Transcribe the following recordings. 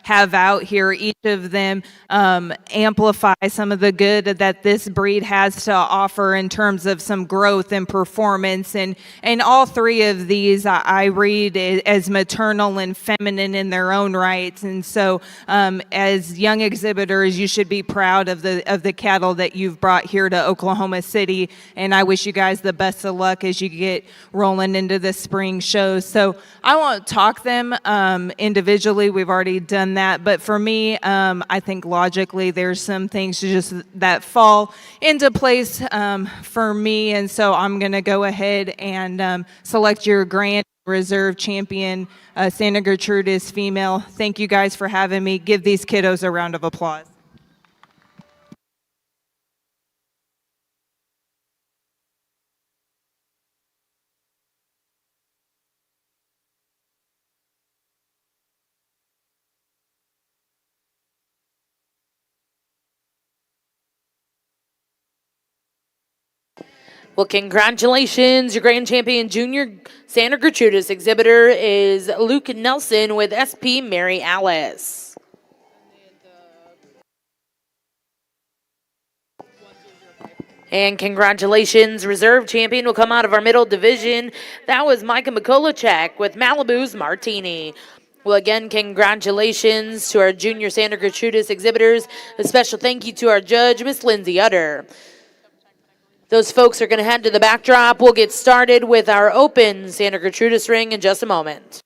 have out here. Each of them amplify some of the good that this breed has to offer in terms of some growth and performance. And all three of these I read as maternal and feminine in their own rights. And so as young exhibitors, you should be proud of the cattle that you've brought here to Oklahoma City. And I wish you guys the best of luck as you get rolling into the spring shows. So I won't talk them individually. We've already done that. But for me, I think logically there's some things that fall into place for me. And so I'm going to go ahead and select your Grand Reserve champion, Santa Gertrudis female. Thank you guys for having me. Give these kiddos a round of applause. Well, congratulations. Your grand champion junior Santa Gertrudis exhibitor is Luke Nelson with SP Mary Alice. And congratulations, reserve champion will come out of our middle division. That was Micah Mikolacek with Malibu's Martini. Well, again, congratulations to our junior Santa Gertrudis exhibitors. A special thank you to our judge, Miss Lindsay Utter. Those folks are going to head to the backdrop. We'll get started with our open Santa Gertrudis ring in just a moment.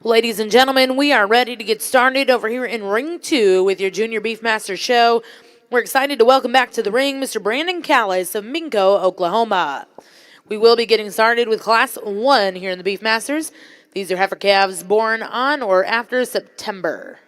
Ladies and gentlemen, we are ready to get started over here in Ring 2 with your Junior Beefmaster show. We're excited to welcome back to the ring Mr. Brandon Callis of Minco, Oklahoma. We will be getting started with Class 1 here in the Beefmasters. These are heifer calves born on or after September.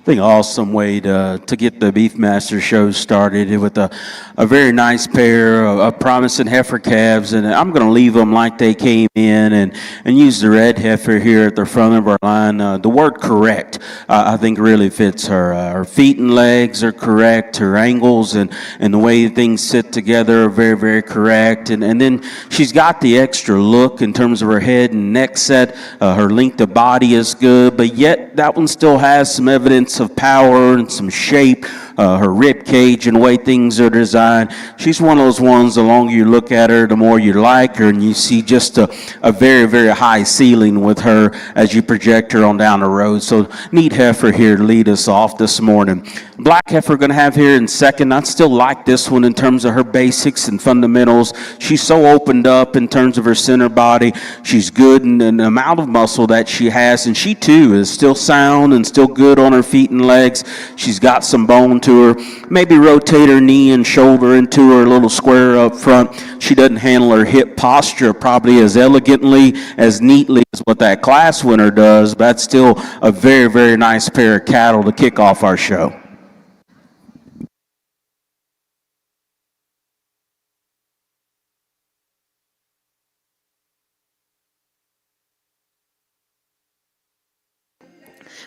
think awesome way to get the Beefmaster show started with a very nice pair of promising heifer calves, and I'm going to leave them like they came in and use the red heifer here at the front of our line. The word correct, I think, really fits her. Her feet and legs are correct. Her angles and the way things sit together are very, very correct. And then she's got the extra look in terms of her head and neck set. Her length of body is good, but yet that one still has some evidence of power and some shape. Her rib cage and the way things are designed. She's one of those ones, the longer you look at her, the more you like her, and you see just a very, very high ceiling with her as you project her on down the road. So neat heifer here to lead us off this morning. Black heifer going to have here in second. I still like this one in terms of her basics and fundamentals. She's so opened up in terms of her center body. She's good in the amount of muscle that she has, and she too is still sound and still good on her feet and legs. She's got some bone to her. Maybe rotate her knee and shoulder into her a little square up front. She doesn't handle her hip posture probably as elegantly, as neatly as what that class winner does, but that's still a very, very nice pair of cattle to kick off our show.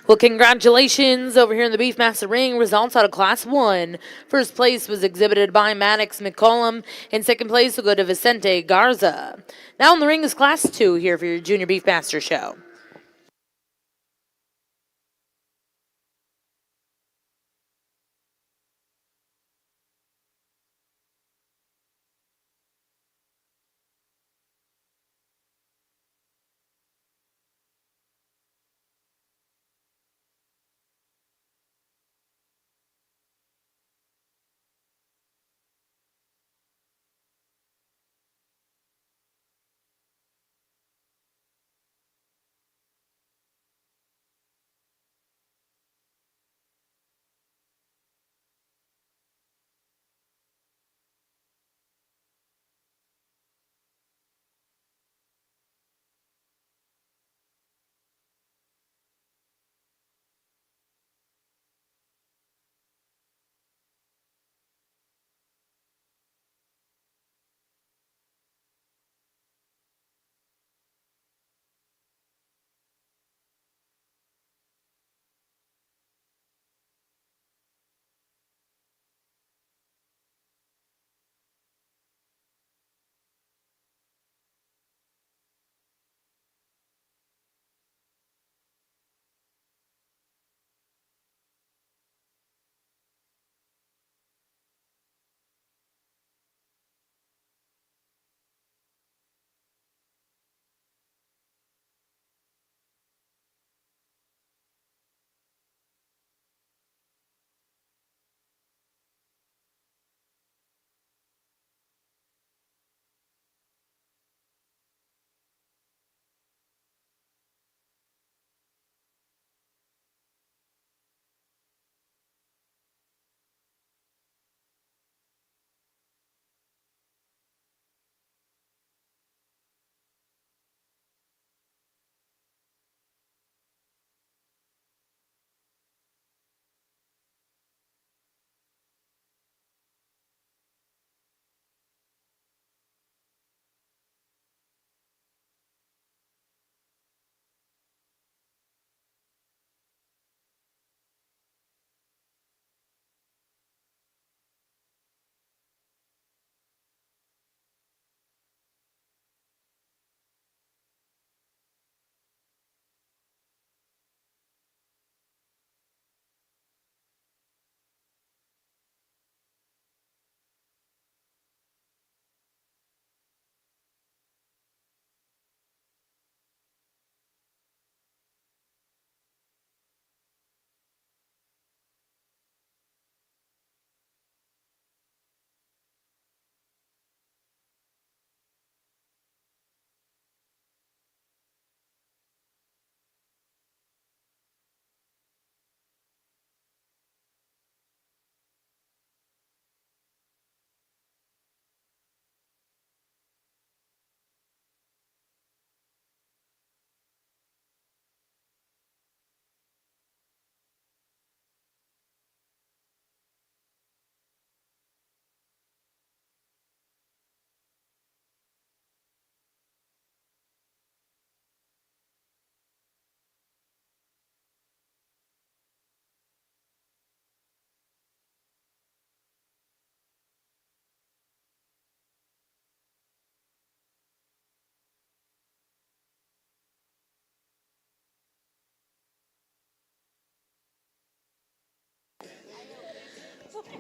Well, congratulations over here in the Beefmaster ring. Results out of Class 1. First place was exhibited by Maddox McCollum, and second place will go to Vicente Garza. Now in the ring is Class 2 here for your Junior Beefmaster show.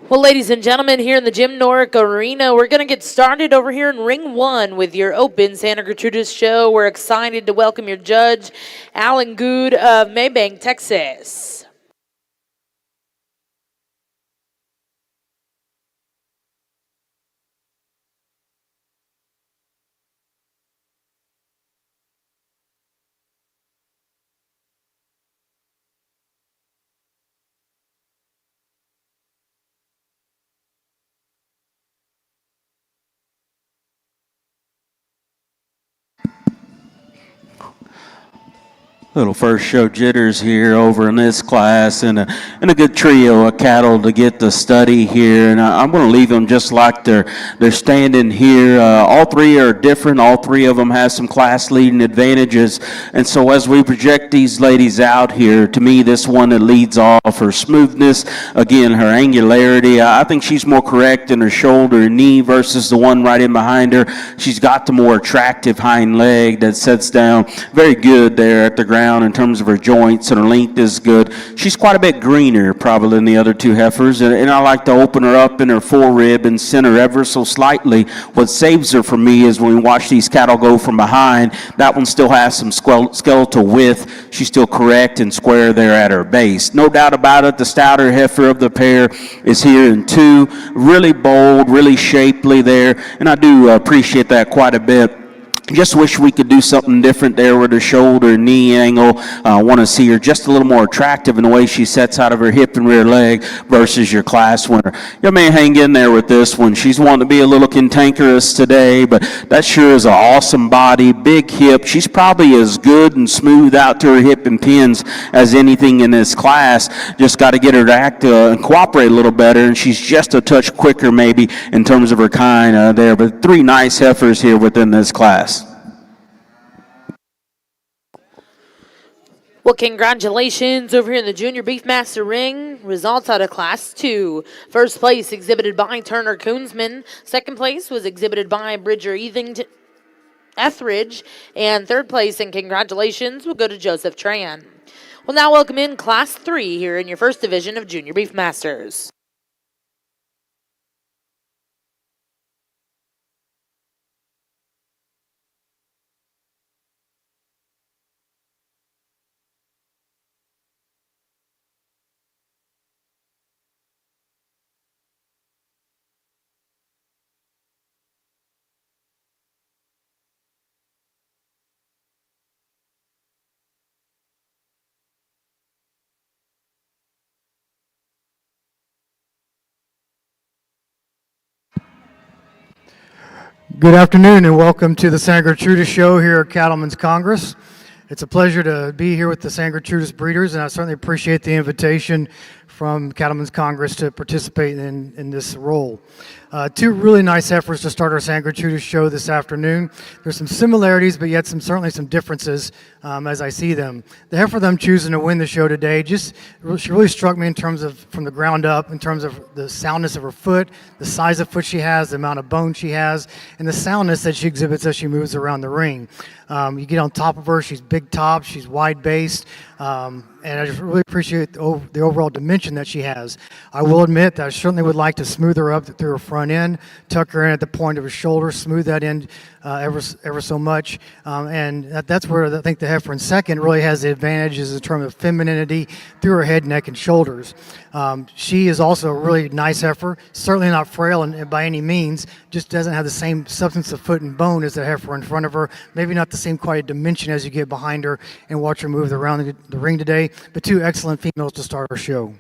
Well, ladies and gentlemen, here in the Jim Norick Arena, we're going to get started over here in Ring 1 with your Open Santa Gertrudis show. We're excited to welcome your judge, Alan Good of Maybank, Texas. Little first show jitters here over in this class, and a good trio of cattle to get the study here. And I'm going to leave them just like they're standing here. All three are different. All three of them have some class leading advantages. And so as we project these ladies out here, to me, this one that leads off, her smoothness, again, her angularity, I think she's more correct in her shoulder and knee versus the one right in behind her. She's got the more attractive hind leg that sets down very good there at the ground in terms of her joints, and her length is good. She's quite a bit greener probably than the other two heifers, and I like to open her up in her forerib and center ever so slightly. What saves her for me is when we watch these cattle go from behind, that one still has some skeletal width. She's still correct and square there at her base. No doubt about it, the stouter heifer of the pair is here in 2. Really bold, really shapely there, and I do appreciate that quite a bit. Just wish we could do something different there with her shoulder and knee angle. I want to see her just a little more attractive in the way she sets out of her hip and rear leg versus your class winner. You may hang in there with this one. She's wanting to be a little cantankerous today, but that sure is an awesome body, big hip. She's probably as good and smooth out to her hip and pins as anything in this class. Just got to get her to act and cooperate a little better, and she's just a touch quicker maybe in terms of her kind there. But 3 nice heifers here within this class. Well, congratulations over here in the Junior Beefmaster ring. Results out of Class 2. First place exhibited by Turner Koonsman. Second place was exhibited by Bridger Etheridge. And third place, and congratulations, will go to Joseph Tran. We'll now welcome in Class 3 here in your first division of Junior Beefmasters. Good afternoon and welcome to the Santa Gertrudis show here at Cattlemen's Congress. It's a pleasure to be here with the Santa Gertrudis breeders, and I certainly appreciate the invitation from Cattlemen's Congress to participate in this role. 2 really nice heifers to start our Santa Gertrudis show this afternoon. There's some similarities, but yet certainly some differences as I see them. The heifer that I'm choosing to win the show today, she really struck me in terms of from the ground up, in terms of the soundness of her foot, the size of foot she has, the amount of bone she has, and the soundness that she exhibits as she moves around the ring. You get on top of her, she's big top, she's wide based, and I just really appreciate the overall dimension that she has. I will admit that I certainly would like to smooth her up through her front end, tuck her in at the point of her shoulder, smooth that in ever so much, and that's where I think the heifer in second really has the advantages in terms of femininity through her head, neck, and shoulders. She is also a really nice heifer, certainly not frail and by any means, just doesn't have the same substance of foot and bone as the heifer in front of her, maybe not the same quiet dimension as you get behind her and watch her move around the ring today, but 2 excellent females to start our show.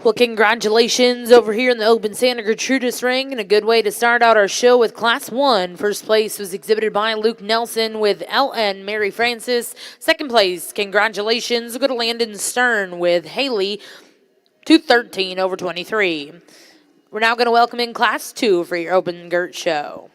Well, congratulations over here in the Open Santa Gertrudis ring, and a good way to start out our show with Class 1. First place was exhibited by Luke Nelson with LN Mary Francis. Second place, congratulations, go to Landon Stern with Haley 213 over 23. We're now going to welcome in Class 2 for your open girt show.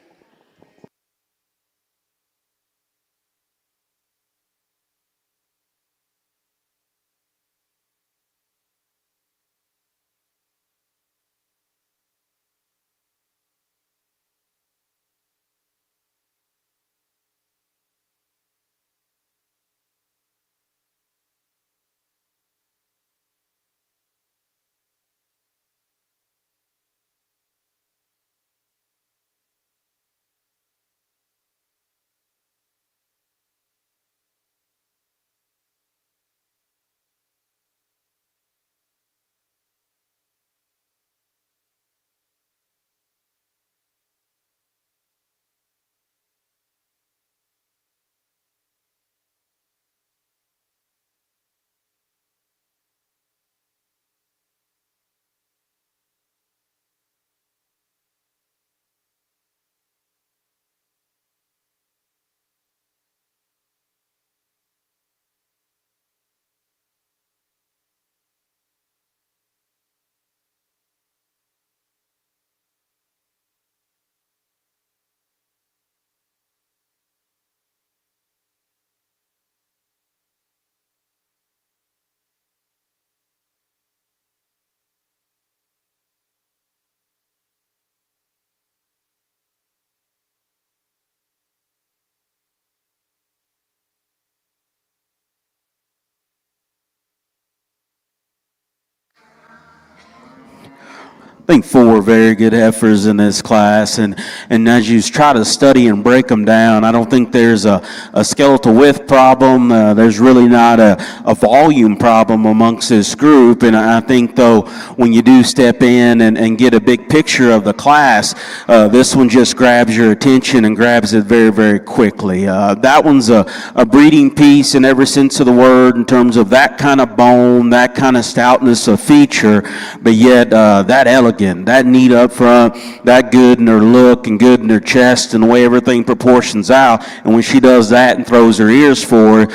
I think four very good heifers in this class, and as you try to study and break them down, I don't think there's a skeletal width problem. There's really not a volume problem amongst this group, and I think, though, when you do step in and get a big picture of the class, this one just grabs your attention and grabs it very, very quickly. That one's a breeding piece in every sense of the word in terms of that kind of bone, that kind of stoutness of feature, but yet that elegance, that neat up front, that good in her look and good in her chest and the way everything proportions out. And when she does that and throws her ears forward,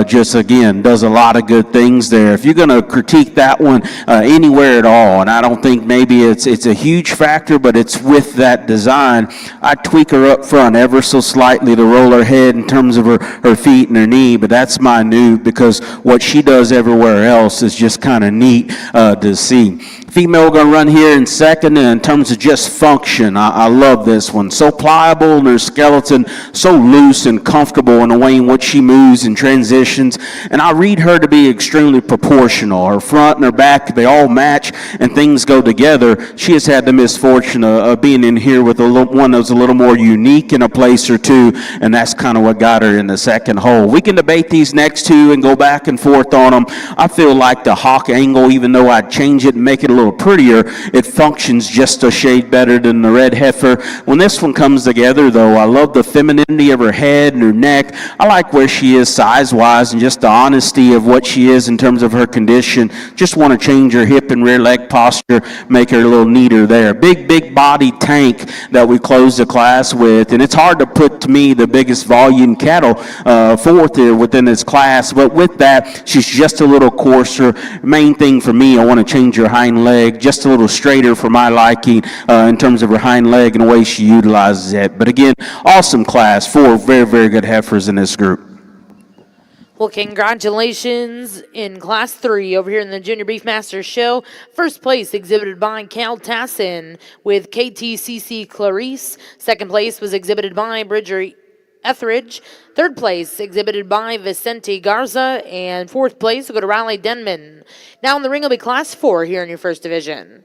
just again, does a lot of good things there. If you're going to critique that one anywhere at all, and I don't think maybe it's a huge factor, but it's with that design, I'd tweak her up front ever so slightly to roll her head in terms of her feet and her knee, but that's minute because what she does everywhere else is just kind of neat to see. Female going to run here in second in terms of just function. I love this one. So pliable in her skeleton, so loose and comfortable in the way in which she moves and transitions. And I read her to be extremely proportional. Her front and her back, they all match and things go together. She has had the misfortune of being in here with one that was a little more unique in a place or two, and that's kind of what got her in the second hole. We can debate these next two and go back and forth on them. I feel like the hawk angle, even though I'd change it and make it a little prettier, it functions just a shade better than the red heifer. When this one comes together, though, I love the femininity of her head and her neck. I like where she is size-wise and just the honesty of what she is in terms of her condition. Just want to change her hip and rear leg posture, make her a little neater there. Big body tank that we closed the class with, and it's hard to put, to me, the biggest volume cattle forth here within this class, but with that, she's just a little coarser. Main thing for me, I want to change her hind leg just a little straighter for my liking in terms of her hind leg and the way she utilizes it. But again, awesome class. Four very good heifers in this group. Well, congratulations in Class 3 over here in the Junior Beefmaster Show. First place exhibited by Cal Tassin with KTCC Clarice. Second place was exhibited by Bridger Etheridge. Third place exhibited by Vicente Garza. And fourth place will go to Riley Denman. Now in the ring will be Class 4 here in your first division.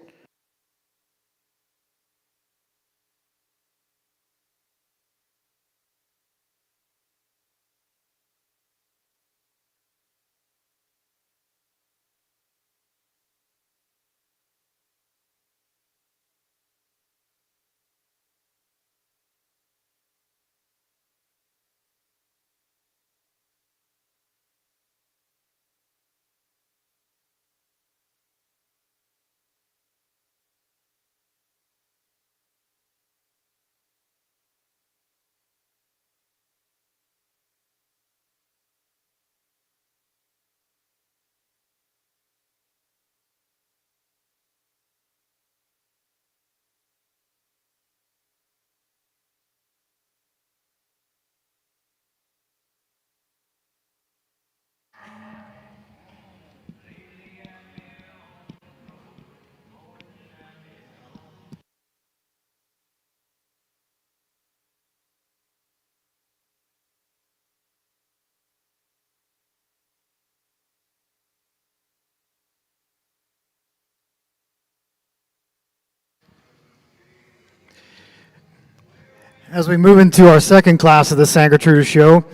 As we move into our second class of the San Gertrude Show,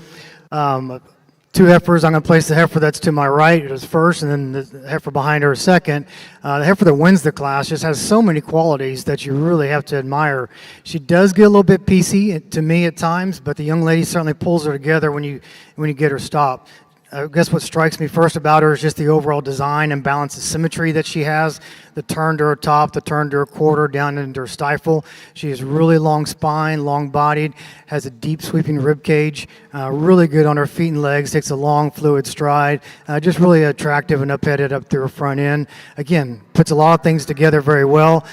two heifers. I'm going to place the heifer that's to my right as first, and then the heifer behind her second. The heifer that wins the class just has so many qualities that you really have to admire. She does get a little bit PC to me at times, but the young lady certainly pulls her together when you get her stopped. I guess what strikes me first about her is just the overall design and balance and symmetry that she has. The turn to her top, the turn to her quarter, down into her stifle. She has really long spine, long-bodied, has a deep sweeping rib cage, really good on her feet and legs, takes a long fluid stride, just really attractive and up-headed up through her front end. Again, puts a lot of things together very well,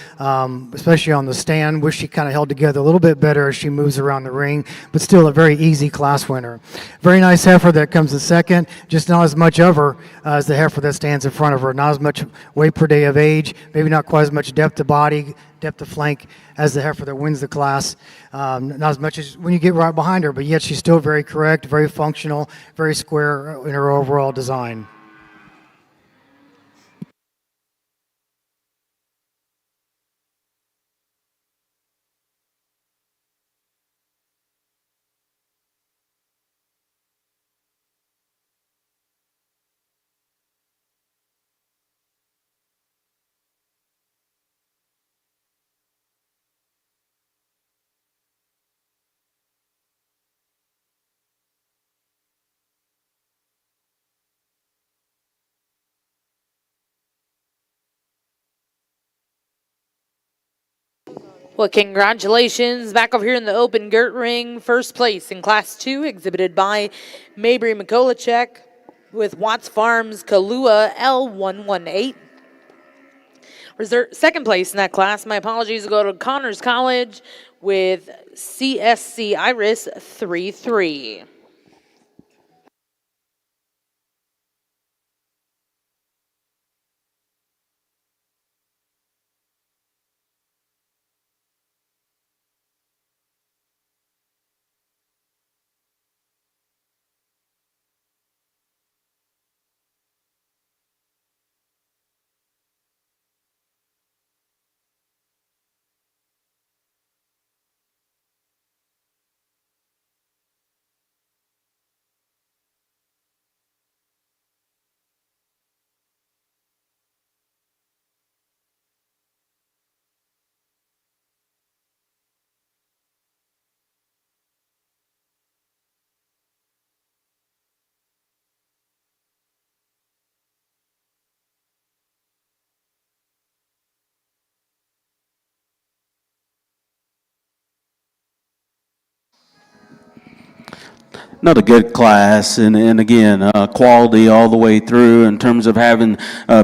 especially on the stand. Wish she kind of held together a little bit better as she moves around the ring, but still a very easy class winner. Very nice heifer that comes in second, just not as much of her as the heifer that stands in front of her. Not as much weight per day of age, maybe not quite as much depth of body, depth of flank as the heifer that wins the class. Not as much as when you get right behind her, but yet she's still very correct, very functional, very square in her overall design. Well, congratulations. Back over here in the open girt ring, first place in Class 2, exhibited by Mabry Mikolacek with Watts Farms Kalua L118. Second place in that class, my apologies, go to Connors College with CSC Iris 33. Another good class, and again, quality all the way through in terms of having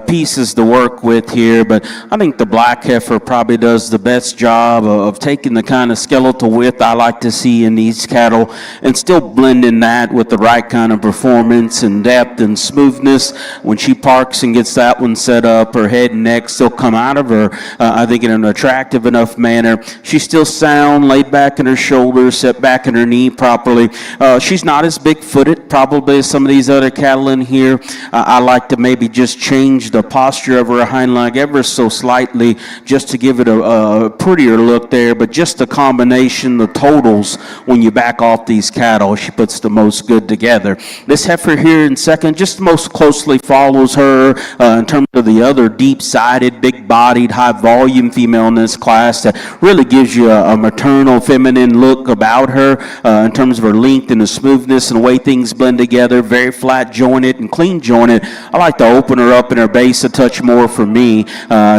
pieces to work with here. But I think the black heifer probably does the best job of taking the kind of skeletal width I like to see in these cattle and still blending that with the right kind of performance and depth and smoothness. When she parks and gets that one set up, her head and neck still come out of her, I think in an attractive enough manner. She's still sound, laid back in her shoulders, set back in her knee properly. She's not as big-footed probably as some of these other cattle in here. I like to maybe just change the posture of her hind leg ever so slightly just to give it a prettier look there. But just the combination, the totals, when you back off these cattle, she puts the most good together. This heifer here in second just most closely follows her in terms of the other deep-sided, big-bodied, high-volume female in this class that really gives you a maternal, feminine look about her in terms of her length and the smoothness and the way things blend together. Very flat jointed and clean jointed. I like to open her up in her base a touch more for me,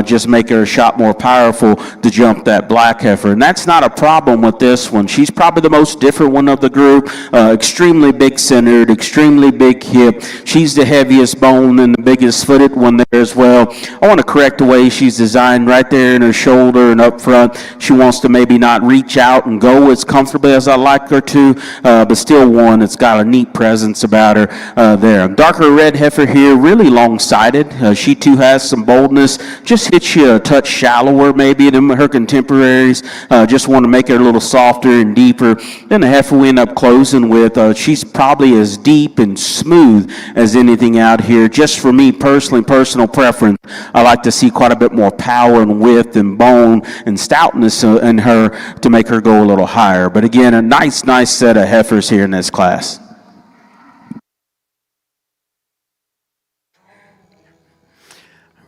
just make her a shot more powerful to jump that black heifer. And that's not a problem with this one. She's probably the most different one of the group. Extremely big centered, extremely big hip. She's the heaviest bone and the biggest footed one there as well. I want to correct the way she's designed right there in her shoulder and up front. She wants to maybe not reach out and go as comfortably as I like her to, but still one that's got a neat presence about her there. Darker red heifer here, really long-sided. She too has some boldness, just hits you a touch shallower maybe than her contemporaries. Just want to make her a little softer and deeper. Then the heifer we end up closing with, she's probably as deep and smooth as anything out here. Just for me personally, personal preference, I like to see quite a bit more power and width and bone and stoutness in her to make her go a little higher. But again, a nice set of heifers here in this class.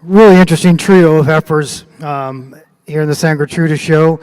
Really interesting trio of heifers here in the San Gertrudis show.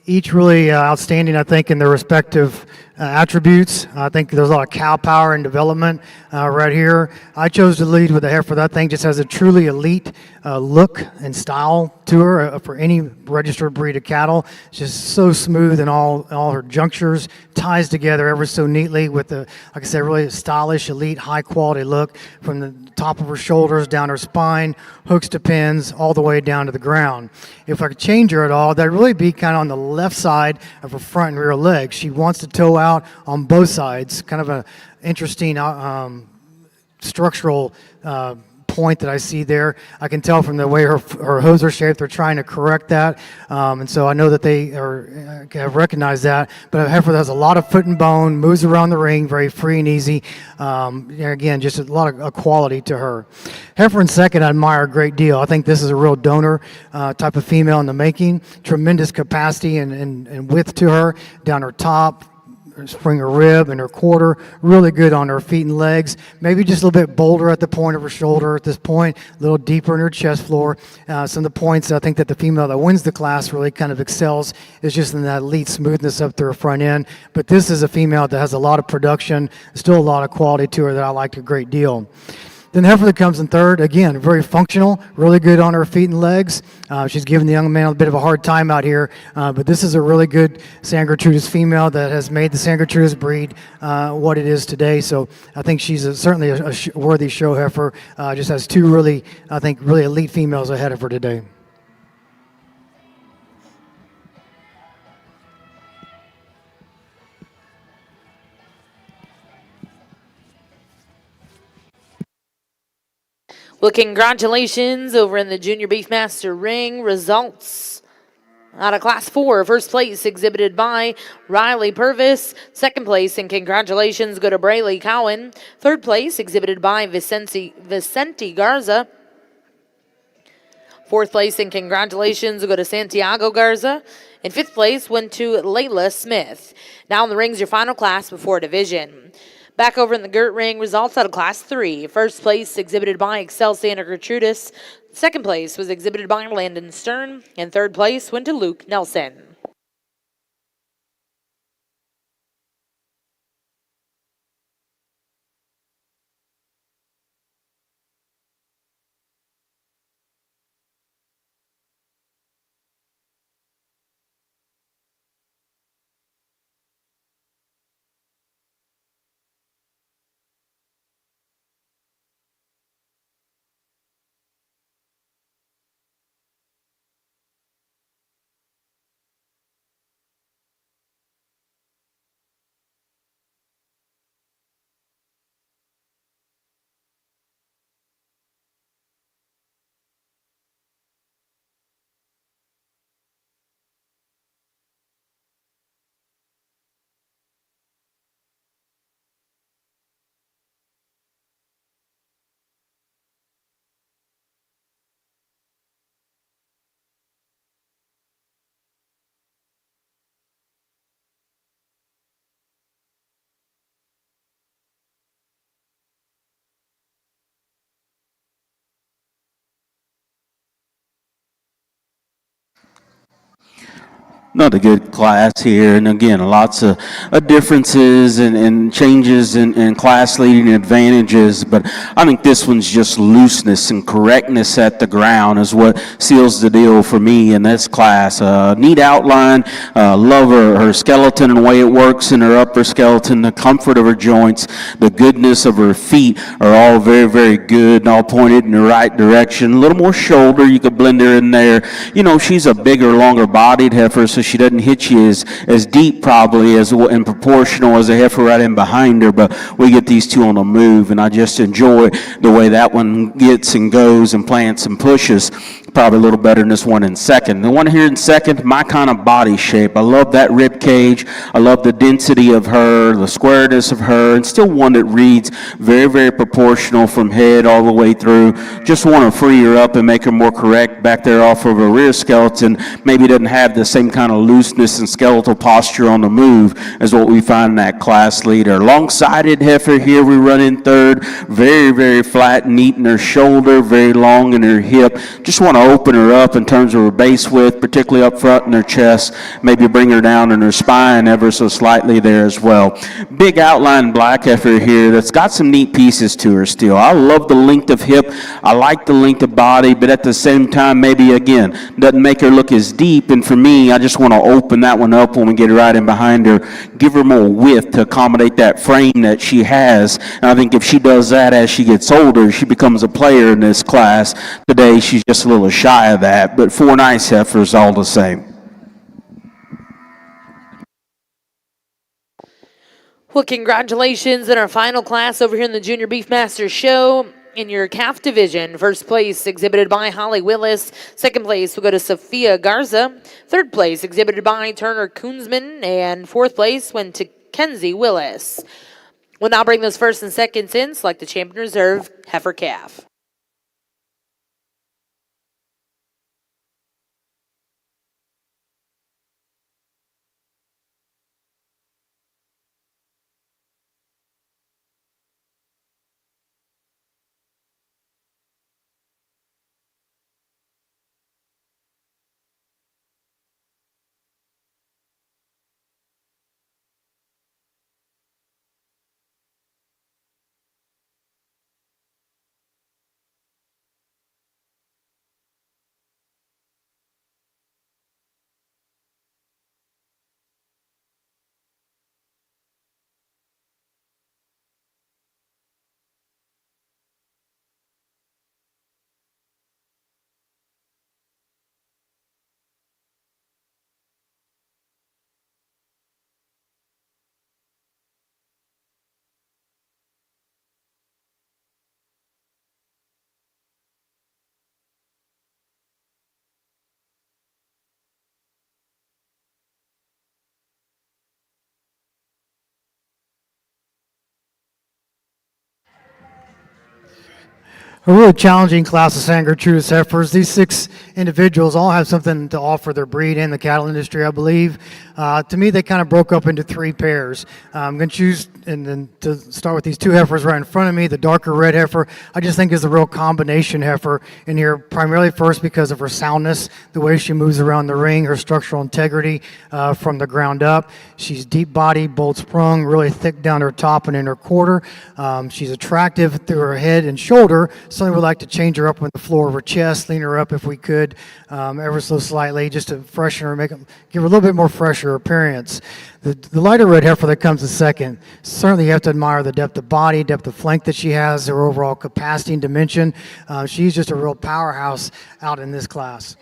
Each really outstanding, I think, in their respective attributes. I think there's a lot of cow power and development right here. I chose to lead with a heifer that I think just has a truly elite look and style to her for any registered breed of cattle. It's just so smooth in all her junctures, ties together ever so neatly with the, like I said, really stylish, elite, high quality look from the top of her shoulders down her spine, hooks to pins, all the way down to the ground. If I could change her at all, that'd really be kind of on the left side of her front and rear legs. She wants to toe out on both sides, kind of an interesting structural point that I see there. I can tell from the way her hooves are shaped, they're trying to correct that. And so I know that they have recognized that. But a heifer that has a lot of foot and bone, moves around the ring, very free and easy. Again, just a lot of quality to her. Heifer in second, I admire a great deal. I think this is a real donor type of female in the making. Tremendous capacity and width to her, down her top, spring her rib and her quarter, really good on her feet and legs. Maybe just a little bit bolder at the point of her shoulder at this point, a little deeper in her chest floor. Some of the points I think that the female that wins the class really kind of excels is just in that elite smoothness up to her front end. But this is a female that has a lot of production, still a lot of quality to her that I like a great deal. Then the heifer that comes in third, again, very functional, really good on her feet and legs. She's giving the young man a bit of a hard time out here, but this is a really good San Gertrudis female that has made the San Gertrudis breed what it is today. So I think she's certainly a worthy show heifer. Just has two really, I think, really elite females ahead of her today. Well, congratulations over in the Junior Beefmaster ring. Results out of Class 4. First place exhibited by Riley Purvis. Second place and congratulations go to Brayley Cowan. Third place exhibited by Vicente Garza. Fourth place and congratulations go to Santiago Garza. And fifth place went to Layla Smith. Now in the rings, your final class before division. Back over in the Gert ring, results out of Class 3. First place exhibited by Excel Santa Gertrudis. Second place was exhibited by Landon Stern. And third place went to Luke Nelson. Another good class here, and again, lots of differences and changes in class leading advantages, but I think this one's just looseness and correctness at the ground is what seals the deal for me in this class. Neat outline, love her skeleton and the way it works in her upper skeleton, the comfort of her joints, the goodness of her feet are all very, very good and all pointed in the right direction. A little more shoulder, you could blend her in there. You know, she's a bigger, longer bodied heifer, so she doesn't hit you as deep probably as and proportional as a heifer right in behind her, but we get these two on the move, and I just enjoy the way that one gets and goes and plants and pushes. Probably a little better than this one in second. The one here in second, my kind of body shape. I love that rib cage. I love the density of her, the squareness of her, and still one that reads very, very proportional from head all the way through. Just want to free her up and make her more correct back there off of her rear skeleton. Maybe doesn't have the same kind of looseness and skeletal posture on the move as what we find in that class leader. Long-sided heifer here we run in third. Very, very flat and neat in her shoulder, very long in her hip. Just want to open her up in terms of her base width, particularly up front in her chest, maybe bring her down in her spine ever so slightly there as well. Big outline black heifer here that's got some neat pieces to her still. I love the length of hip. I like the length of body, but at the same time, maybe again, doesn't make her look as deep. And for me, I just want to open that one up when we get right in behind her, give her more width to accommodate that frame that she has. And I think if she does that as she gets older, she becomes a player in this class. Today, she's just a little shy of that, but four nice heifers all the same. Well, congratulations in our final class over here in the Junior Beefmaster Show. In your calf division, first place exhibited by Holly Willis. Second place will go to Sophia Garza. Third place exhibited by Turner Koonsman. And fourth place went to Kenzie Willis. We'll now bring those first and seconds in. Select the champion reserve, heifer calf. A really challenging class of San Gertrudis heifers. These 6 individuals all have something to offer their breed and the cattle industry, I believe. To me, they kind of broke up into 3 pairs. I'm going to choose and then to start with these 2 heifers right in front of me. The darker red heifer, I just think is a real combination heifer in here, primarily first because of her soundness, the way she moves around the ring, her structural integrity from the ground up. She's deep body, bold sprung, really thick down her top and in her quarter. She's attractive through her head and shoulder. Certainly would like to change her up on the floor of her chest, lean her up if we could, ever so slightly, just to freshen her, give her a little bit more fresher appearance. The lighter red heifer that comes in second, certainly you have to admire the depth of body, depth of flank that she has, her overall capacity and dimension. She's just a real powerhouse out in this class.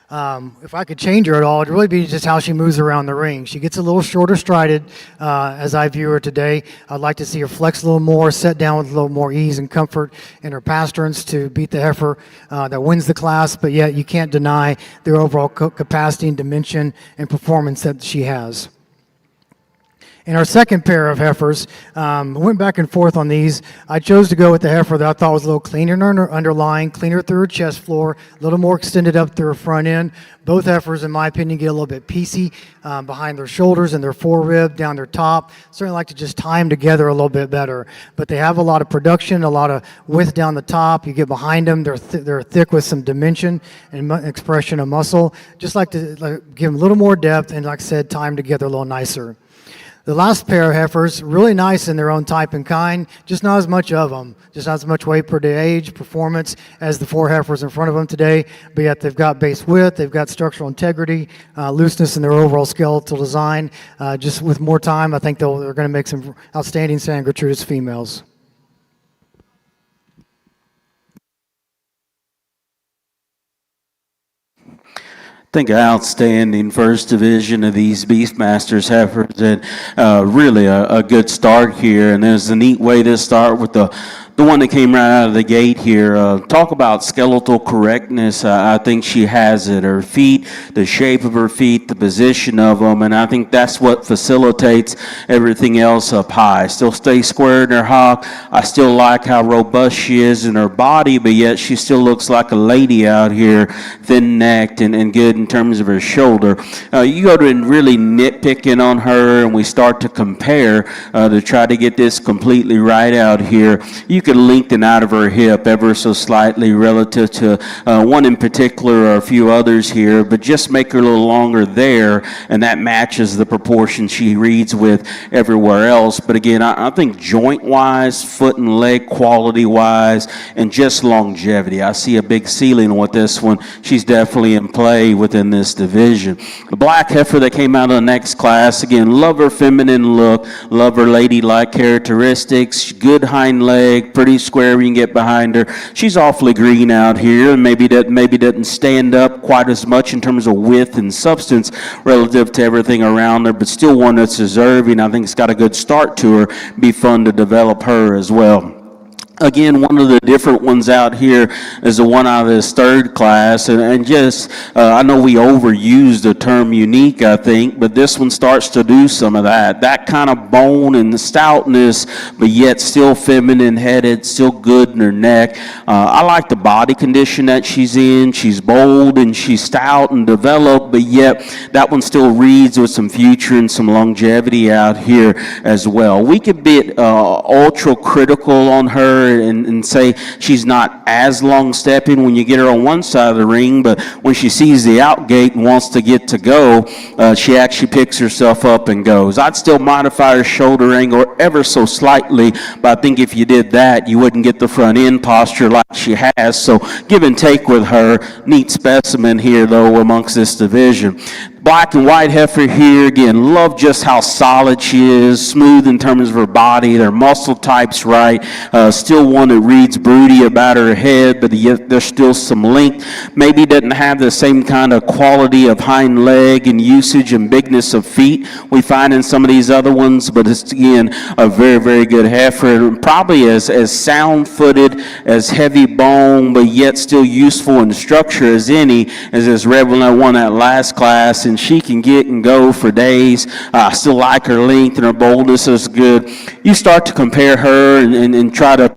If I could change her at all, it'd really be just how she moves around the ring. She gets a little shorter strided as I view her today. I'd like to see her flex a little more, set down with a little more ease and comfort in her pasterns to beat the heifer that wins the class, but yet you can't deny the overall capacity and dimension and performance that she has. In our second pair of heifers, went back and forth on these. I chose to go with the heifer that I thought was a little cleaner in her underlying, cleaner through her chest floor, a little more extended up through her front end. Both heifers, in my opinion, get a little bit piecey behind their shoulders and their forerib, down their top. Certainly like to just tie them together a little bit better. But they have a lot of production, a lot of width down the top. You get behind them, they're thick with some dimension and expression of muscle. Just like to give them a little more depth and, like I said, tie them together a little nicer. The last pair of heifers, really nice in their own type and kind, just not as much of them, just not as much weight per day age, performance as the 4 heifers in front of them today, but yet they've got base width, they've got structural integrity, looseness in their overall skeletal design. Just with more time, I think they're going to make some outstanding San Gertrudis females. Think an outstanding first division of these Beefmasters heifers, and really a good start here. And there's a neat way to start with the one that came right out of the gate here. Talk about skeletal correctness. I think she has it. Her feet, the shape of her feet, the position of them, and I think that's what facilitates everything else up high. Still stay square in her hock. I still like how robust she is in her body, but yet she still looks like a lady out here, thin-necked and good in terms of her shoulder. You go to really nitpicking on her, and we start to compare to try to get this completely right out here. You could lengthen out of her hip ever so slightly relative to one in particular or a few others here, but just make her a little longer there, and that matches the proportion she reads with everywhere else. But again, I think joint-wise, foot and leg quality-wise, and just longevity, I see a big ceiling with this one. She's definitely in play within this division. The black heifer that came out of the next class, again, love her feminine look, love her ladylike characteristics, good hind leg, pretty square when you get behind her. She's awfully green out here, and maybe doesn't stand up quite as much in terms of width and substance relative to everything around her, but still one that's deserving. I think it's got a good start to her. Be fun to develop her as well. Again, one of the different ones out here is the one out of this third class, and just, I know we overused the term unique, I think, but this one starts to do some of that. That kind of bone and the stoutness, but yet still feminine headed, still good in her neck. I like the body condition that she's in. She's bold and she's stout and developed, but yet that one still reads with some future and some longevity out here as well. We could be ultra critical on her and say she's not as long stepping when you get her on one side of the ring, but when she sees the out gate and wants to get to go, she actually picks herself up and goes. I'd still modify her shoulder angle ever so slightly, but I think if you did that, you wouldn't get the front end posture like she has. So give and take with her. Neat specimen here, though, amongst this division. Black and white heifer here, again, love just how solid she is, smooth in terms of her body, their muscle type's right, still one that reads broody about her head, but yet there's still some length. Maybe doesn't have the same kind of quality of hind leg and usage and bigness of feet we find in some of these other ones, but it's, again, a very, very good heifer, and probably as sound-footed, as heavy bone, but yet still useful in structure as any, as this red one that won that last class, and she can get and go for days. I still like her length and her boldness is good. You start to compare her and try to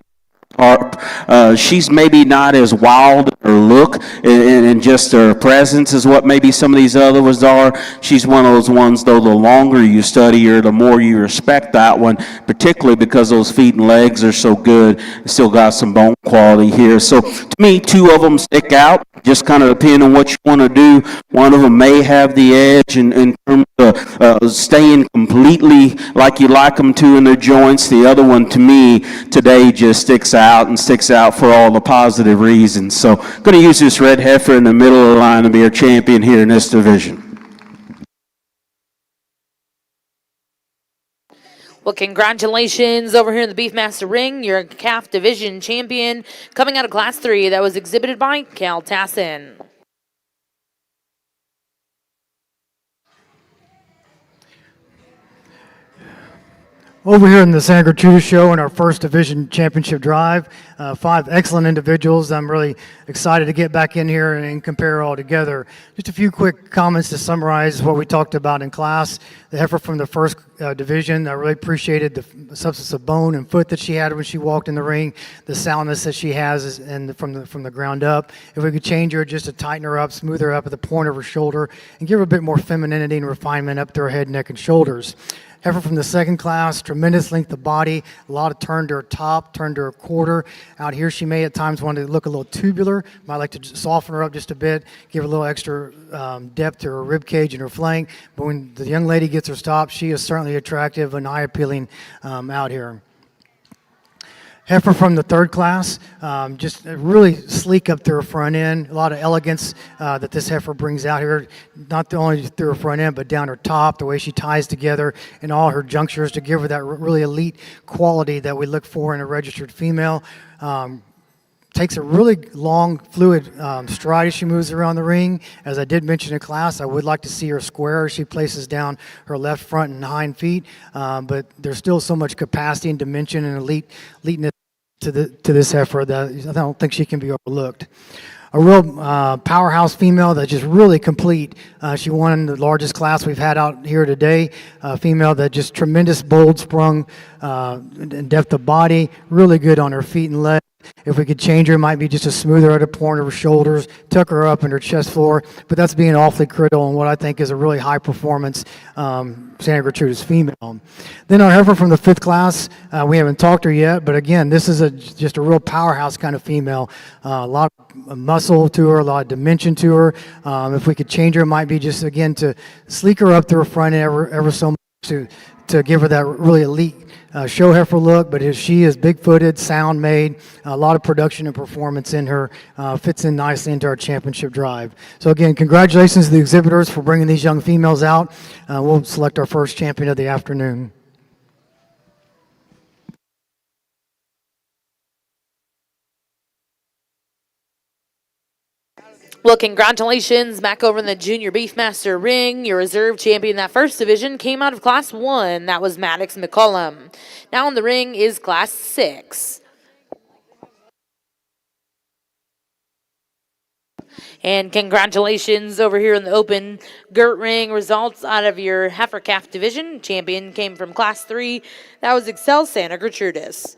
she's maybe not as wild in her look and just her presence as what maybe some of these other ones are. She's one of those ones, though, the longer you study her, the more you respect that one, particularly because those feet and legs are so good. Still got some bone quality here. So to me, two of them stick out, just kind of depending on what you want to do. One of them may have the edge in terms of staying completely like you like them to in their joints. The other one, to me, today just sticks out and sticks out for all the positive reasons. So going to use this red heifer in the middle of the line to be our champion here in this division. Well, congratulations over here in the Beefmaster ring. You're a calf division champion coming out of class 3. That was exhibited by Cal Tassin. Over here in the Santa Gertrudis show in our first division championship drive, 5 excellent individuals. I'm really excited to get back in here and compare all together. Just a few quick comments to summarize what we talked about in class. The heifer from the first division, I really appreciated the substance of bone and foot that she had when she walked in the ring, the soundness that she has and from the ground up. If we could change her just to tighten her up, smooth her up at the point of her shoulder, and give her a bit more femininity and refinement up to her head, neck, and shoulders. Heifer from the second class, tremendous length of body, a lot of turn to her top, turn to her quarter. Out here she may at times want to look a little tubular. Might like to soften her up just a bit, give her a little extra depth to her rib cage and her flank. But when the young lady gets her stop, she is certainly attractive and eye-appealing out here. Heifer from the third class, just really sleek up through her front end. A lot of elegance that this heifer brings out here, not only through her front end, but down her top, the way she ties together in all her junctures to give her that really elite quality that we look for in a registered female. takes a really long, fluid stride as she moves around the ring. As I did mention in class, I would like to see her square as she places down her left front and hind feet, but there's still so much capacity and dimension and eliteness to this heifer that I don't think she can be overlooked. A real powerhouse female that's just really complete. She won the largest class we've had out here today. A female that just tremendous bold sprung and depth of body, really good on her feet and legs. If we could change her, it might be just a smoother at the point of her shoulders, tuck her up in her chest floor, but that's being awfully critical and what I think is a really high performance Santa Gertrudis female. Then our heifer from the 5th class, we haven't talked to her yet, but again, this is just a real powerhouse kind of female. A lot of muscle to her, a lot of dimension to her. If we could change her, it might be just, again, to sleek her up to her front end ever so much to give her that really elite show heifer look, but she is big-footed, sound-made, a lot of production and performance in her, fits in nicely into our championship drive. So again, congratulations to the exhibitors for bringing these young females out. We'll select our first champion of the afternoon. Well, congratulations back over in the Junior Beefmaster ring. Your reserve champion in that first division came out of Class 1. That was Maddox McCollum. Now in the ring is Class 6. And congratulations over here in the open Gert ring. Results out of your heifer calf division. Champion came from Class 3. That was Excel Santa Gertrudis.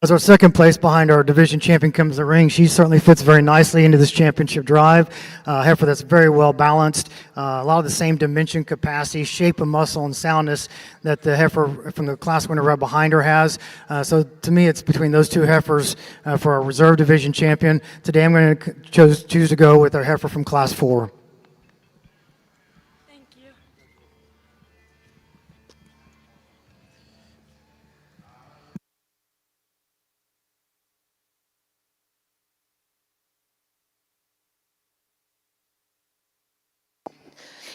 As our second place behind our division champion comes to the ring, she certainly fits very nicely into this championship drive. Heifer that's very well balanced, a lot of the same dimension, capacity, shape of muscle, and soundness that the heifer from the class winner right behind her has. So to me, it's between those two heifers for our reserve division champion. Today I'm going to choose to go with our heifer from class 4.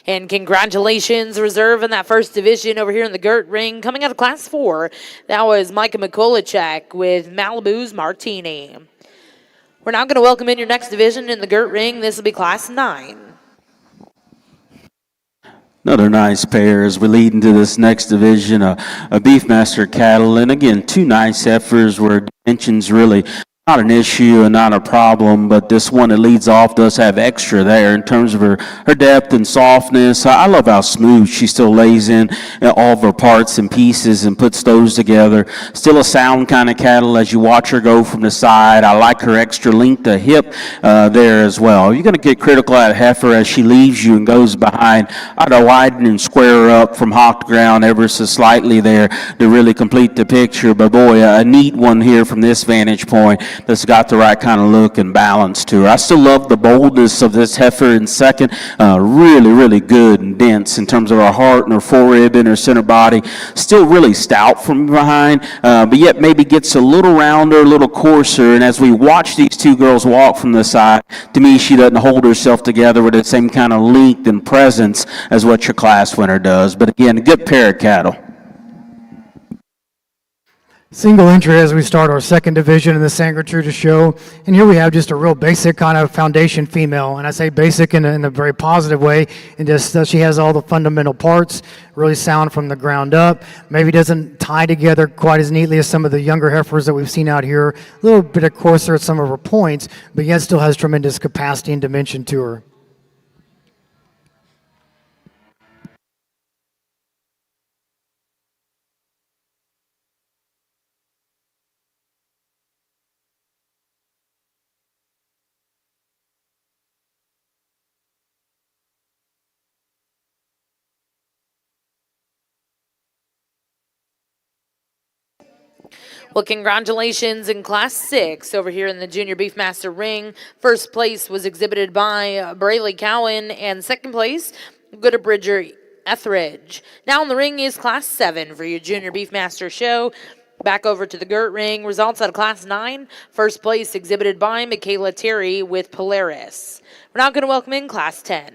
And congratulations, reserve in that first division over here in the Gert ring. Coming out of Class 4, that was Micah Mikolacek with Malibu's Martini. We're now going to welcome in your next division in the Gert ring. This will be Class 9. Another nice pair as we lead into this next division, a Beefmaster Cattlemen. Again, two nice heifers where dimensions really not an issue and not a problem, but this one that leads off does have extra there in terms of her depth and softness. I love how smooth she still lays in all of her parts and pieces and puts those together. Still a sound kind of cattle as you watch her go from the side. I like her extra length of hip there as well. You're going to get critical at heifer as she leaves you and goes behind. I'd widen and square her up from hawk to ground ever so slightly there to really complete the picture. But boy, a neat one here from this vantage point that's got the right kind of look and balance to her. I still love the boldness of this heifer in second. Really, really good and dense in terms of her heart and her forerib and her center body. Still really stout from behind, but yet maybe gets a little rounder, a little coarser. And as we watch these two girls walk from the side, to me, she doesn't hold herself together with the same kind of length and presence as what your class winner does. But again, a good pair of cattle. Single entry as we start our second division in the Santa Gertrudis show. And here we have just a real basic kind of foundation female. And I say basic in a very positive way. And just she has all the fundamental parts, really sound from the ground up. Maybe doesn't tie together quite as neatly as some of the younger heifers that we've seen out here. A little bit of coarser at some of her points, but yet still has tremendous capacity and dimension to her. Well, congratulations in Class 6 over here in the Junior Beefmaster ring. First place was exhibited by Brayley Cowan, and second place, Goodabridger Etheridge. Now in the ring is Class 7 for your Junior Beefmaster show. Back over to the Girt Ring. Results out of Class 9. First place exhibited by Michaela Terry with Polaris. We're now going to welcome in Class 10.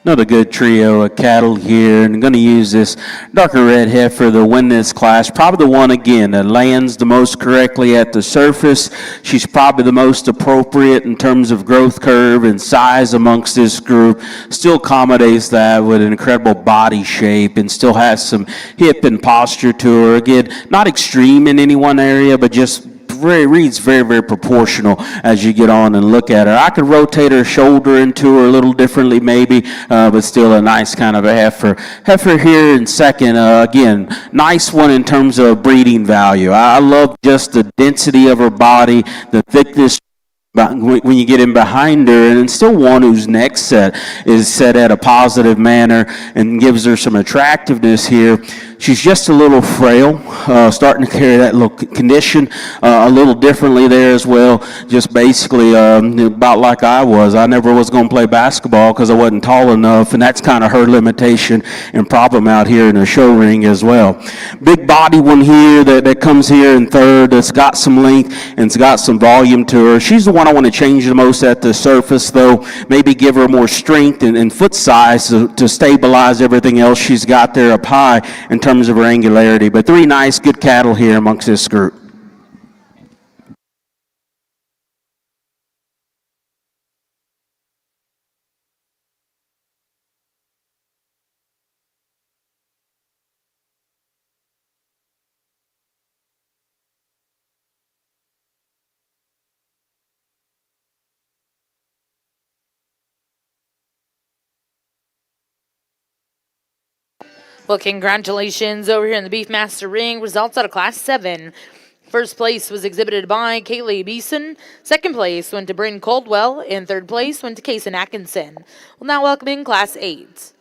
Another good trio of cattle here, and I'm going to use this darker red heifer to win this class. Probably the one, again, that lands the most correctly at the surface. She's probably the most appropriate in terms of growth curve and size amongst this group. Still accommodates that with an incredible body shape and still has some hip and posture to her. Again, not extreme in any one area, but just reads very, very proportional as you get on and look at her. I could rotate her shoulder into her a little differently maybe, but still a nice kind of a heifer. Heifer here in second, again, nice one in terms of breeding value. I love just the density of her body, the thickness when you get in behind her, and still one whose neck set is set at a positive manner and gives her some attractiveness here. She's just a little frail, starting to carry that little condition a little differently there as well. Just basically about like I was. I never was going to play basketball because I wasn't tall enough, and that's kind of her limitation and problem out here in the show ring as well. Big body one here that comes here in third, that's got some length and it's got some volume to her. She's the one I want to change the most at the surface, though. Maybe give her more strength and foot size to stabilize everything else she's got there up high in terms of her angularity. But three nice, good cattle here amongst this group. Well, congratulations over here in the Beefmaster ring. Results out of Class 7. First place was exhibited by Kaylee Beeson. Second place went to Bryn Coldwell. And third place went to Kason Atkinson. We'll now welcome in Class 8.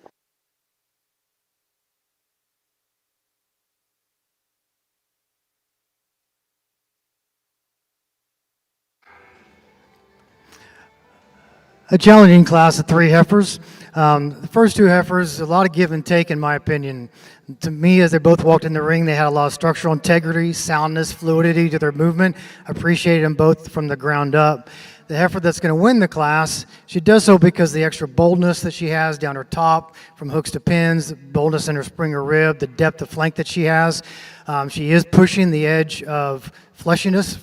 A challenging class of three heifers. The first two heifers, a lot of give and take, in my opinion. To me, as they both walked in the ring, they had a lot of structural integrity, soundness, fluidity to their movement. Appreciated them both from the ground up. The heifer that's going to win the class, she does so because of the extra boldness that she has down her top, from hooks to pins, the boldness in her springer rib, the depth of flank that she has. She is pushing the edge of fleshiness,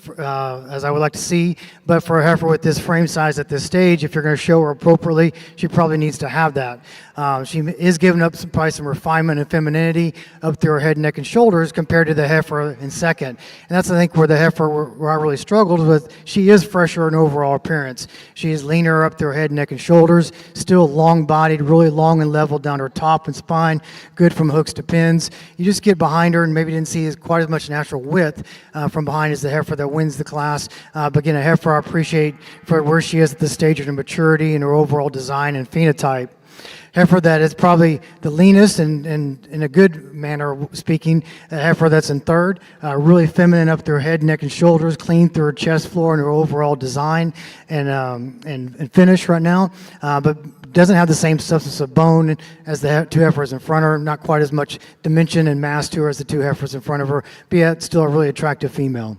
as I would like to see, but for a heifer with this frame size at this stage, if you're going to show her appropriately, she probably needs to have that. She is giving up probably some refinement and femininity up through her head, neck, and shoulders compared to the heifer in second. And that's, I think, where the heifer where I really struggled with. She is fresher in overall appearance. She is leaner up through her head, neck, and shoulders, still long-bodied, really long and level down her top and spine, good from hooks to pins. You just get behind her and maybe didn't see quite as much natural width from behind as the heifer that wins the class. But again, a heifer I appreciate for where she is at this stage of her maturity and her overall design and phenotype. Heifer that is probably the leanest and in a good manner speaking, a heifer that's in third, really feminine up through her head, neck, and shoulders, clean through her chest floor and her overall design and finish right now, but doesn't have the same substance of bone as the two heifers in front of her, not quite as much dimension and mass to her as the two heifers in front of her, but yet still a really attractive female.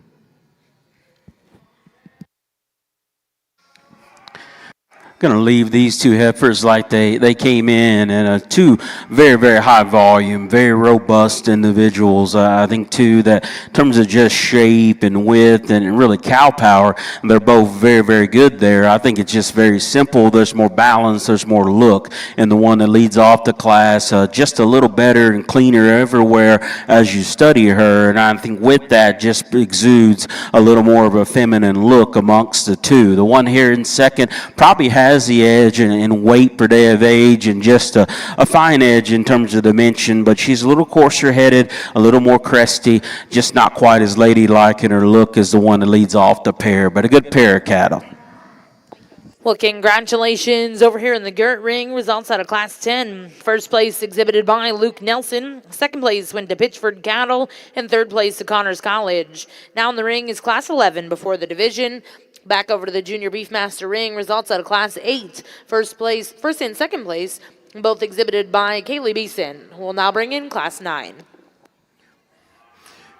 Going to leave these two heifers like they came in, and two very, very high volume, very robust individuals. I think, too, that in terms of just shape and width and really cow power, they're both very, very good there. I think it's just very simple. There's more balance, there's more look, and the one that leads off the class just a little better and cleaner everywhere as you study her, and I think with that just exudes a little more of a feminine look amongst the two. The one here in second probably has the edge and weight per day of age and just a fine edge in terms of dimension, but she's a little coarser headed, a little more cresty, just not quite as ladylike in her look as the one that leads off the pair, but a good pair of cattle. Well, congratulations over here in the Gert Ring. Results out of Class 10. First place exhibited by Luke Nelson. Second place went to Pitchford Cattle. And third place to Connors College. Now in the ring is Class 11 before the division. Back over to the Junior Beefmaster Ring. Results out of Class 8. First and second place, both exhibited by Kaylee Beeson. We'll now bring in Class 9.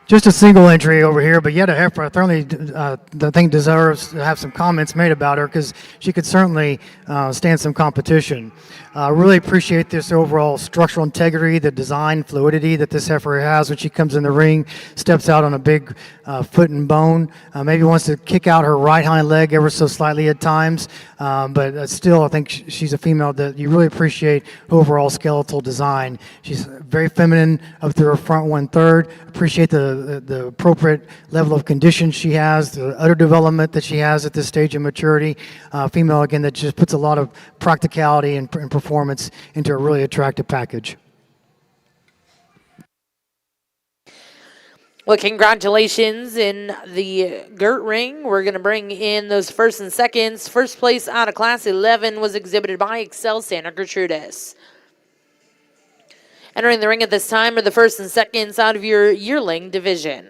Just a single entry over here, but yet a heifer. I certainly think deserves to have some comments made about her because she could certainly stand some competition. Really appreciate this overall structural integrity, the design fluidity that this heifer has when she comes in the ring, steps out on a big foot and bone. Maybe wants to kick out her right hind leg ever so slightly at times, but still I think she's a female that you really appreciate overall skeletal design. She's very feminine up through her front 1/3. Appreciate the appropriate level of condition she has, the udder development that she has at this stage of maturity. Female, again, that just puts a lot of practicality and performance into a really attractive package. Well, congratulations in the Gert Ring. We're going to bring in those first and seconds. First place out of Class 11 was exhibited by Excel Santa Gertrudis. Entering the ring at this time are the first and seconds out of your yearling division.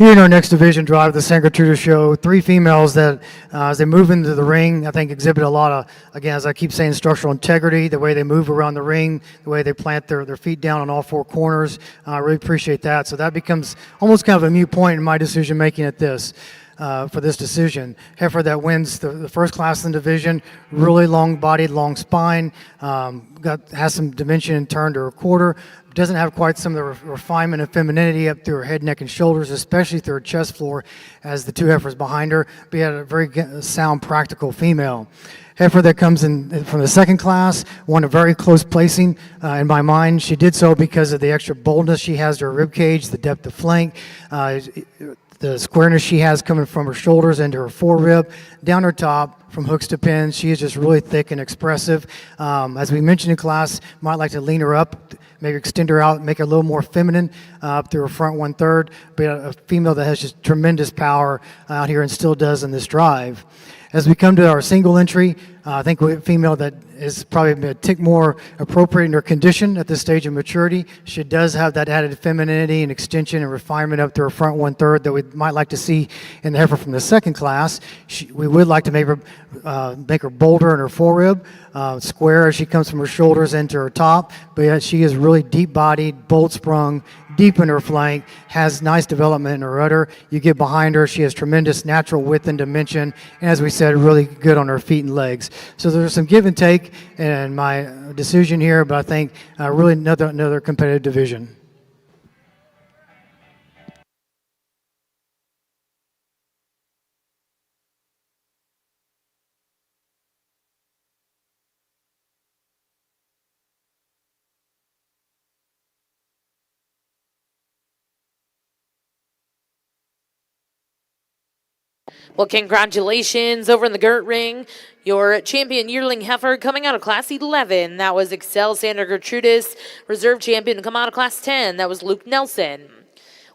Here in our next division drive, the San Gertrude Show, three females that, as they move into the ring, I think exhibit a lot of, again, as I keep saying, structural integrity, the way they move around the ring, the way they plant their feet down on all four corners. I really appreciate that. So that becomes almost kind of a mute point in my decision making at this. For this decision. Heifer that wins the first class in the division, really long-bodied, long spine, has some dimension and turn to her quarter, doesn't have quite some of the refinement and femininity up through her head, neck, and shoulders, especially through her chest floor as the two heifers behind her, but yet a very sound, practical female. Heifer that comes in from the second class won a very close placing in my mind. She did so because of the extra boldness she has to her rib cage, the depth of flank, the squareness she has coming from her shoulders into her forerib, down her top, from hooks to pins. She is just really thick and expressive. As we mentioned in class, might like to lean her up, maybe extend her out, make her a little more feminine up through her front 1/3, but a female that has just tremendous power out here and still does in this drive. As we come to our single entry, I think a female that is probably a tick more appropriate in her condition at this stage of maturity. She does have that added femininity and extension and refinement up to her front 1/3 that we might like to see in the heifer from the second class. We would like to make her bolder in her forerib, square as she comes from her shoulders into her top, but yet she is really deep-bodied, bolt-sprung, deep in her flank, has nice development in her udder. You get behind her, she has tremendous natural width and dimension, and as we said, really good on her feet and legs. So there's some give and take in my decision here, but I think really another competitive division. Well, congratulations over in the Gert ring. Your champion yearling heifer coming out of Class 11. That was Excel Sandra Gertrudis. Reserve champion to come out of Class 10. That was Luke Nelson.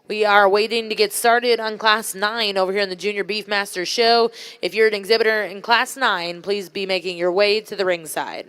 We are waiting to get started on Class 9 over here in the Junior Beefmaster show. If you're an exhibitor in Class 9, please be making your way to the ringside.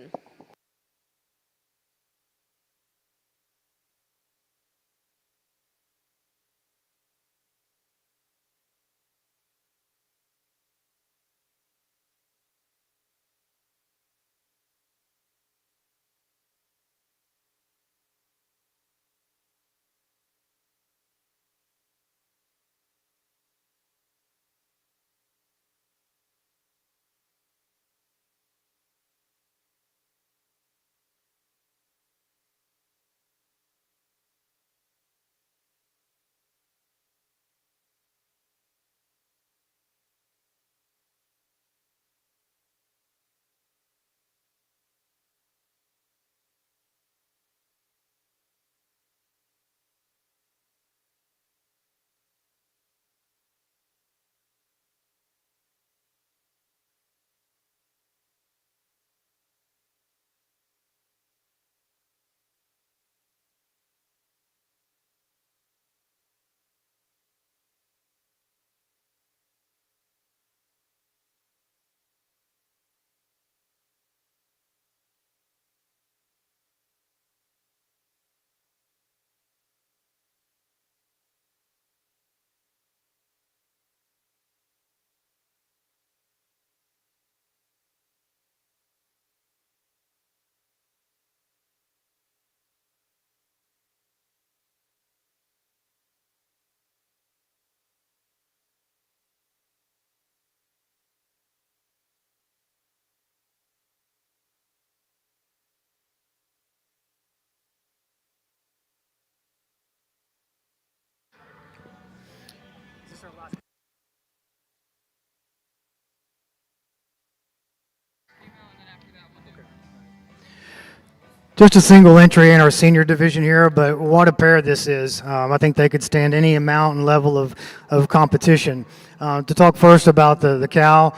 Just a single entry in our senior division here, but what a pair this is. I think they could stand any amount and level of competition. To talk first about the cow,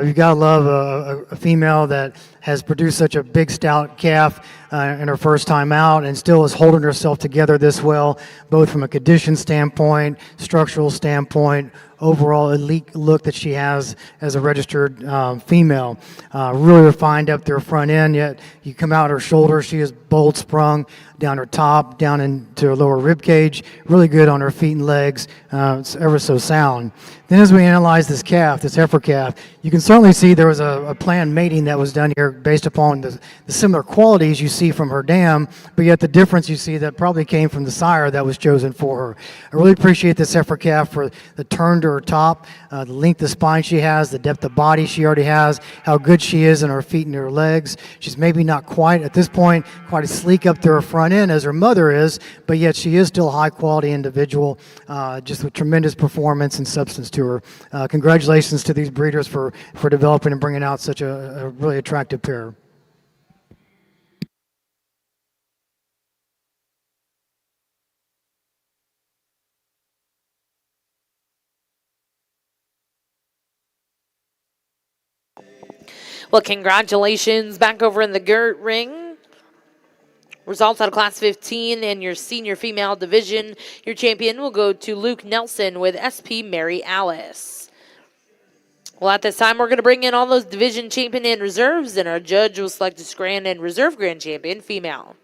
you've got to love a female that has produced such a big stout calf in her first time out and still is holding herself together this well, both from a condition standpoint, structural standpoint, overall elite look that she has as a registered female. Really refined up their front end, yet you come out her shoulder, she is bold sprung down her top, down into her lower rib cage, really good on her feet and legs, it's ever so sound. Then as we analyze this calf, this heifer calf, you can certainly see there was a planned mating that was done here based upon the similar qualities you see from her dam, but yet the difference you see that probably came from the sire that was chosen for her. I really appreciate this heifer calf for the turn to her top, the length of spine she has, the depth of body she already has, how good she is in her feet and her legs. She's maybe not quite, at this point, quite as sleek up to her front end as her mother is, but yet she is still a high quality individual, just with tremendous performance and substance to her. Congratulations to these breeders for developing and bringing out such a really attractive pair. Well, congratulations back over in the Gert ring. Results out of Class 15 in your senior female division. Your champion will go to Luke Nelson with SP Mary Alice. Well, at this time, we're going to bring in all those division champion and reserves, and our judge will select this grand and reserve grand champion female.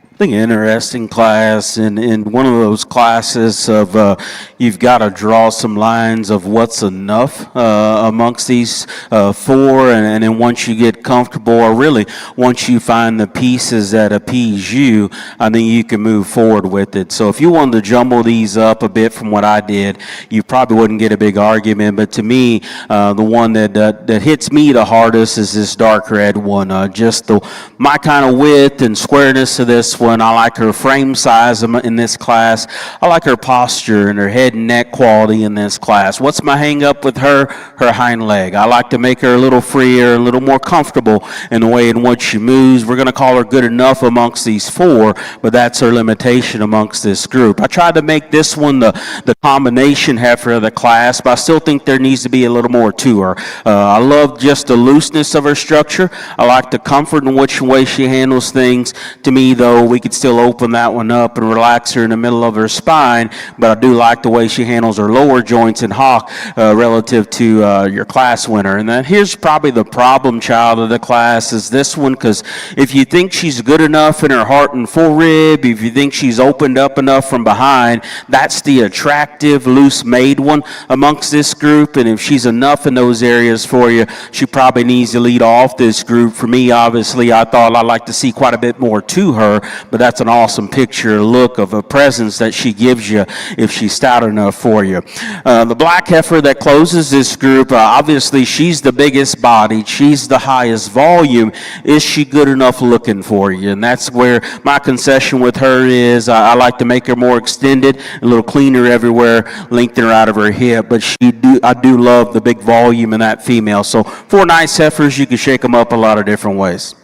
I think interesting class, and in one of those classes of you've got to draw some lines of what's enough amongst these four, and then once you get comfortable, or really once you find the pieces that appease you, I think you can move forward with it. So if you wanted to jumble these up a bit from what I did, you probably wouldn't get a big argument. But to me, the one that hits me the hardest is this dark red one. Just my kind of width and squareness of this one. I like her frame size in this class. I like her posture and her head and neck quality in this class. What's my hang up with her? Her hind leg. I like to make her a little freer, a little more comfortable in the way in which she moves. We're going to call her good enough amongst these four, but that's her limitation amongst this group. I tried to make this one the combination heifer of the class, but I still think there needs to be a little more to her. I love just the looseness of her structure. I like the comfort in which way she handles things. To me, though, we could still open that one up and relax her in the middle of her spine, but I do like the way she handles her lower joints and hock relative to your class winner. And then here's probably the problem child of the class is this one, because if you think she's good enough in her heart and forerib, if you think she's opened up enough from behind, that's the attractive, loose-made one amongst this group. And if she's enough in those areas for you, she probably needs to lead off this group. For me, obviously, I thought I'd like to see quite a bit more to her, but that's an awesome picture, look of a presence that she gives you if she's stout enough for you. The black heifer that closes this group, obviously she's the biggest bodied, she's the highest volume. Is she good enough looking for you? And that's where my concession with her is. I like to make her more extended, a little cleaner everywhere, lengthen her out of her hip, but I do love the big volume in that female. So four nice heifers, you can shake them up a lot of different ways.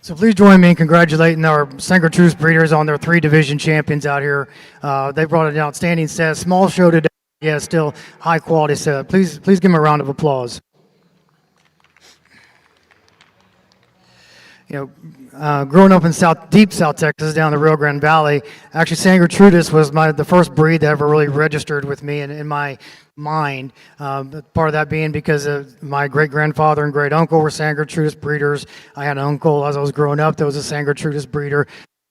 So please join me in congratulating our Sanger Truce breeders on their 3 division champions out here. They brought an outstanding set. Small show today, yeah, still high quality set. Please give them a round of applause. You know, growing up in deep South Texas, down the Rio Grande Valley, actually Sanger Truce was the first breed that ever really registered with me in my mind. Part of that being because of my great-grandfather and great-uncle were Sanger Truce breeders. I had an uncle as I was growing up that was a Sanger Truce breeder.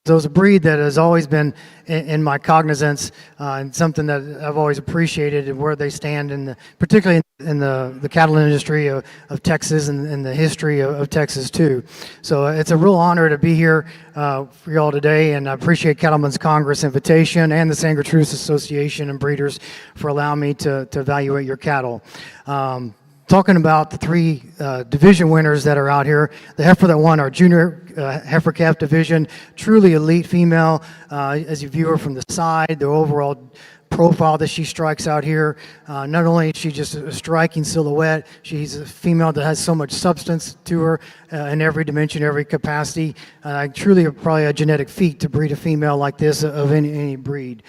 So it's a breed that has always been in my cognizance and something that I've always appreciated where they stand, particularly in the cattle industry of Texas and the history of Texas too. So it's a real honor to be here for y'all today, and I appreciate Cattlemen's Congress invitation and the San Gertrudis Association and breeders for allowing me to evaluate your cattle. Talking about the three division winners that are out here, the heifer that won our junior heifer calf division, truly elite female. As you view her from the side, the overall profile that she strikes out here, not only is she just a striking silhouette, she's a female that has so much substance to her in every dimension, every capacity. Truly probably a genetic feat to breed a female like this of any breed.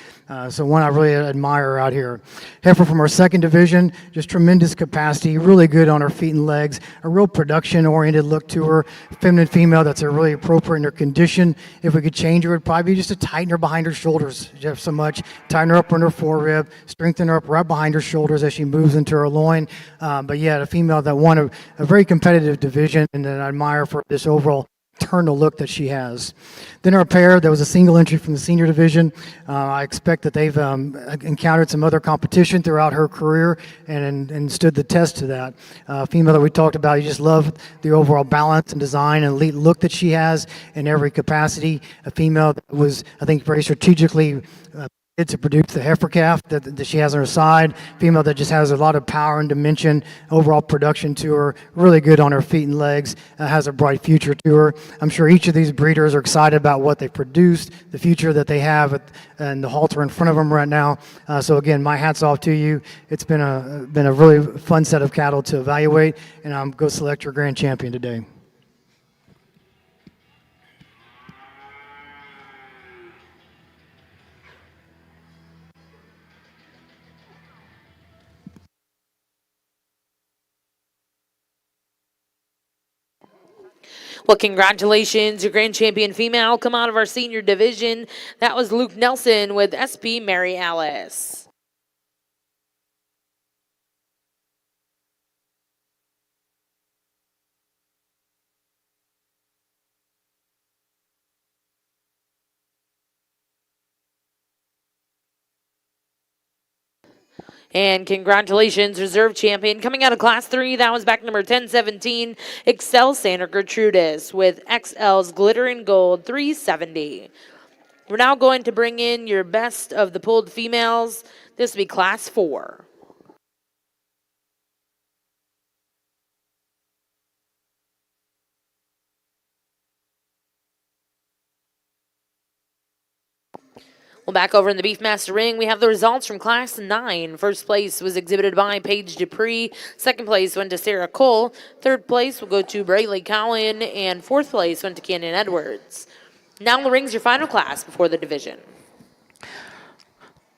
So one I really admire out here. Heifer from our second division, just tremendous capacity, really good on her feet and legs, a real production-oriented look to her. Feminine female that's really appropriate in her condition. If we could change her, it would probably be just to tighten her behind her shoulders just so much, tighten her up on her forerib, strengthen her up right behind her shoulders as she moves into her loin. But yeah, a female that won a very competitive division, and that I admire for this overall eternal look that she has. Then our pair, there was a single entry from the senior division. I expect that they've encountered some other competition throughout her career and stood the test to that. Female that we talked about, you just love the overall balance and design and elite look that she has in every capacity. A female that was, I think, very strategically to produce the heifer calf that she has on her side. Female that just has a lot of power and dimension, overall production to her, really good on her feet and legs, has a bright future to her. I'm sure each of these breeders are excited about what they've produced, the future that they have and the halter in front of them right now. So again, my hat's off to you. It's been a really fun set of cattle to evaluate, and I'm go select your grand champion today. Well, congratulations. Your grand champion female come out of our senior division. That was Luke Nelson with SP Mary Alice. And congratulations, reserve champion. Coming out of Class 3, that was back number 1017, Excel Santa Gertrudis with XL's Glittering Gold 370. We're now going to bring in your best of the pulled females. This will be Class 4. Well, back over in the Beefmaster ring, we have the results from Class 9. First place was exhibited by Paige Dupree. Second place went to Sarah Cole. Third place will go to Braylee Cowan. And fourth place went to Cannon Edwards. Now in the ring's your final class before the division.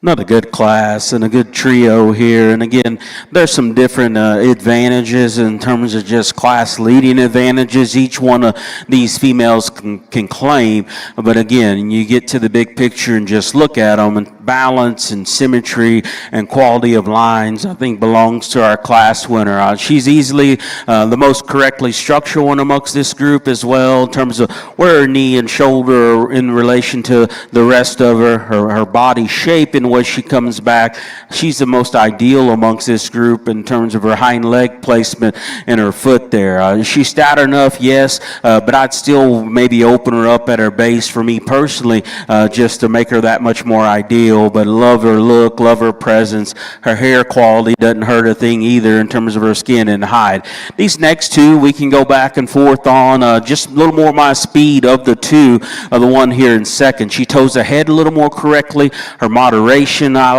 Another good class and a good trio here. And again, there's some different advantages in terms of just class leading advantages each one of these females can claim. But again, you get to the big picture and just look at them, and balance and symmetry and quality of lines, I think, belongs to our class winner. She's easily the most correctly structured one amongst this group as well, in terms of where her knee and shoulder are in relation to the rest of her body shape and way she comes back. She's the most ideal amongst this group in terms of her hind leg placement and her foot there. She's stout enough, yes, but I'd still maybe open her up at her base for me personally, just to make her that much more ideal. But love her look, love her presence. Her hair quality doesn't hurt a thing either in terms of her skin and hide. These next two we can go back and forth on. Just a little more my speed of the two, of the one here in second. She toes ahead a little more correctly. Her moderation I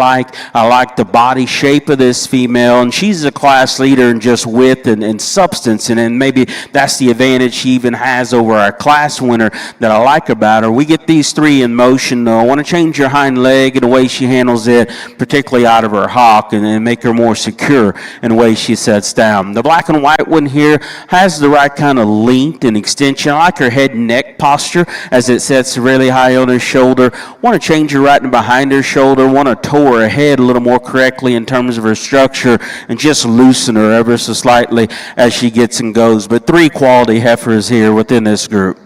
like the body shape of this female, and she's a class leader in just width and substance, and then maybe that's the advantage she even has over our class winner that I like about her. We get these three in motion. I want to change her hind leg and the way she handles it, particularly out of her hock, and make her more secure in the way she sets down. The black and white one here has the right kind of length and extension. I like her head and neck posture as it sets really high on her shoulder. Want to change her right in behind her shoulder. Want to toe her head a little more correctly in terms of her structure and just loosen her ever so slightly as she gets and goes. But three quality heifers here within this group.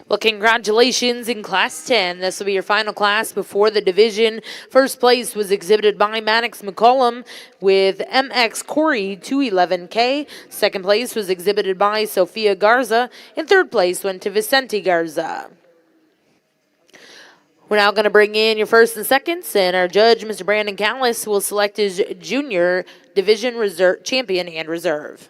Well, congratulations in Class 10. This will be your final class before the division. First place was exhibited by Maddox McCollum with MX Corey 211K. Second place was exhibited by Sofia Garza. And third place went to Vicente Garza. We're now going to bring in your first and seconds, and our judge, Mr. Brandon Callis, will select his junior division reserve champion and reserve.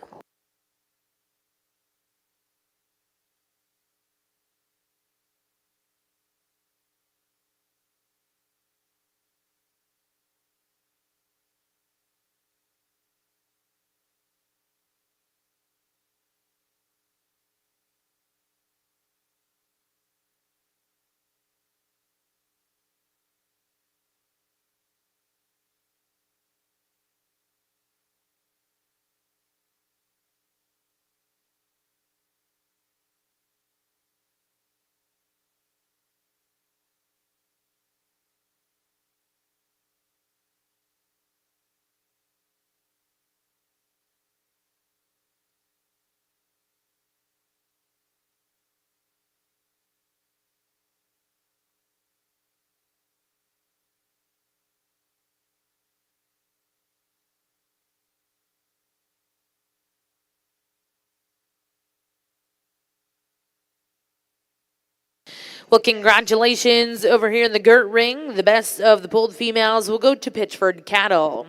Well, congratulations over here in the Girt Ring. The best of the pulled females will go to Pitchford Cattle.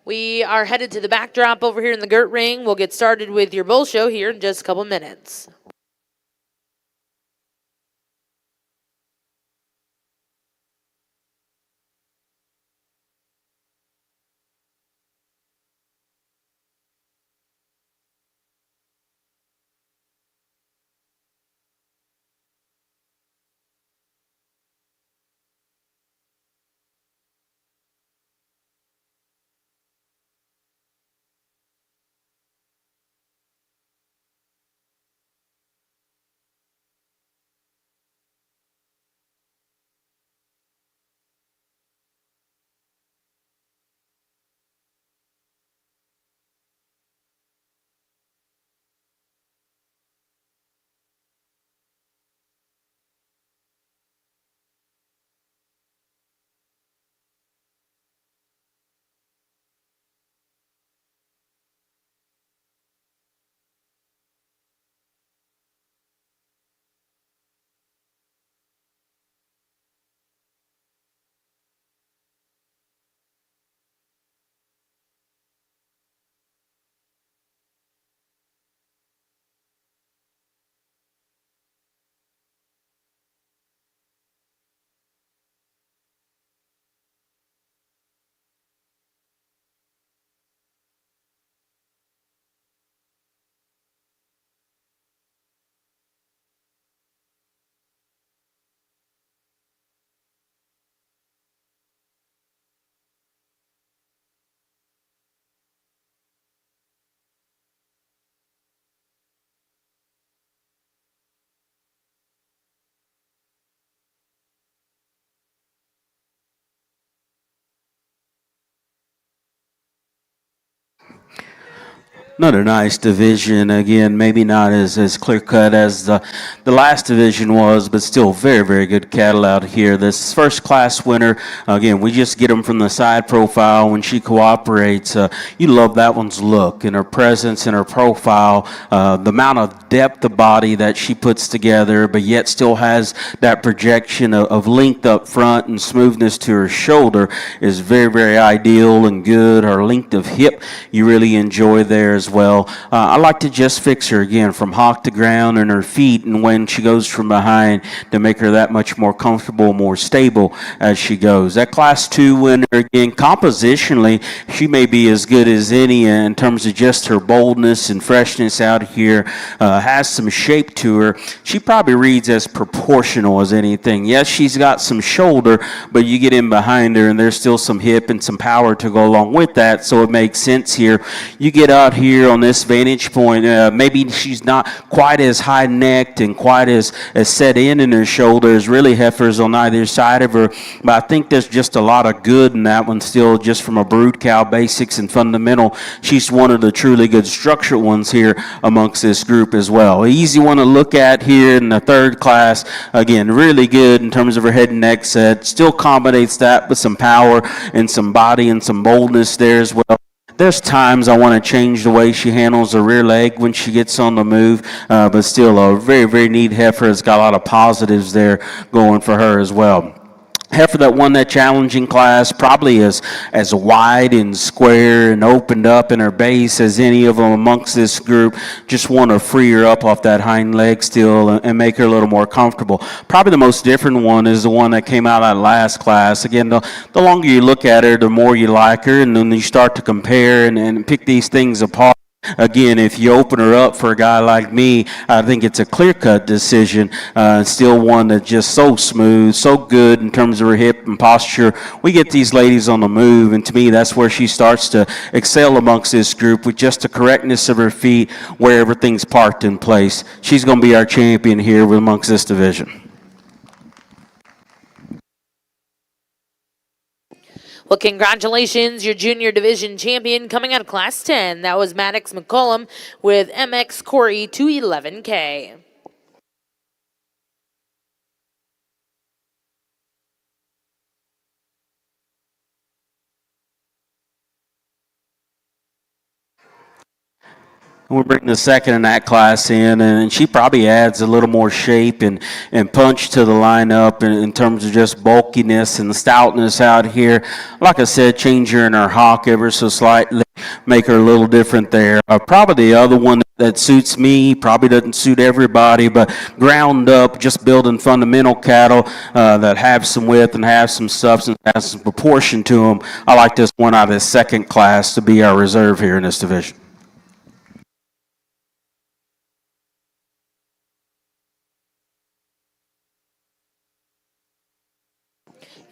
We are headed to the backdrop over here in the Girt Ring. We'll get started with your bull show here in just a couple minutes. Another nice division. Again, maybe not as clear cut as the last division was, but still very, very good cattle out here. This first class winner, again, we just get them from the side profile when she cooperates. You love that one's look and her presence and her profile, the amount of depth of body that she puts together, but yet still has that projection of length up front and smoothness to her shoulder is very, very ideal and good. Her length of hip, you really enjoy there as well. I like to just fix her again from hock to ground and her feet, and when she goes from behind to make her that much more comfortable, more stable as she goes. That class 2 winner, again, compositionally, she may be as good as any in terms of just her boldness and freshness out here. Has some shape to her. She probably reads as proportional as anything. Yes, she's got some shoulder, but you get in behind her and there's still some hip and some power to go along with that, so it makes sense here. You get out here here on this vantage point. Maybe she's not quite as high necked and quite as set in her shoulders. Really heifers on either side of her, but I think there's just a lot of good in that one still, just from a brood cow basics and fundamental. She's one of the truly good structured ones here amongst this group as well. Easy one to look at here in the third class. Again, really good in terms of her head and neck set. Still combinates that with some power and some body and some boldness there as well. There's times I want to change the way she handles her rear leg when she gets on the move, but still a very, very neat heifer. It's got a lot of positives there going for her as well. Heifer that won that challenging class, probably as wide and square and opened up in her base as any of them amongst this group. Just want to free her up off that hind leg still and make her a little more comfortable. Probably the most different one is the one that came out of that last class. Again, the longer you look at her, the more you like her, and then you start to compare and pick these things apart. Again, if you open her up for a guy like me, I think it's a clear-cut decision. Still one that's just so smooth, so good in terms of her hip and posture. We get these ladies on the move, and to me, that's where she starts to excel amongst this group with just the correctness of her feet, where everything's parked in place. She's going to be our champion here amongst this division. Well, congratulations, your junior division champion coming out of Class 10. That was Maddox McCollum with MX Corey 211K. We're bringing the second in that class in, and she probably adds a little more shape and punch to the lineup in terms of just bulkiness and stoutness out here. Like I said, change her in her hock ever so slightly, make her a little different there. Probably the other one that suits me, probably doesn't suit everybody, but ground up, just building fundamental cattle that have some width and have some substance, have some proportion to them. I like this one out of the second class to be our reserve here in this division.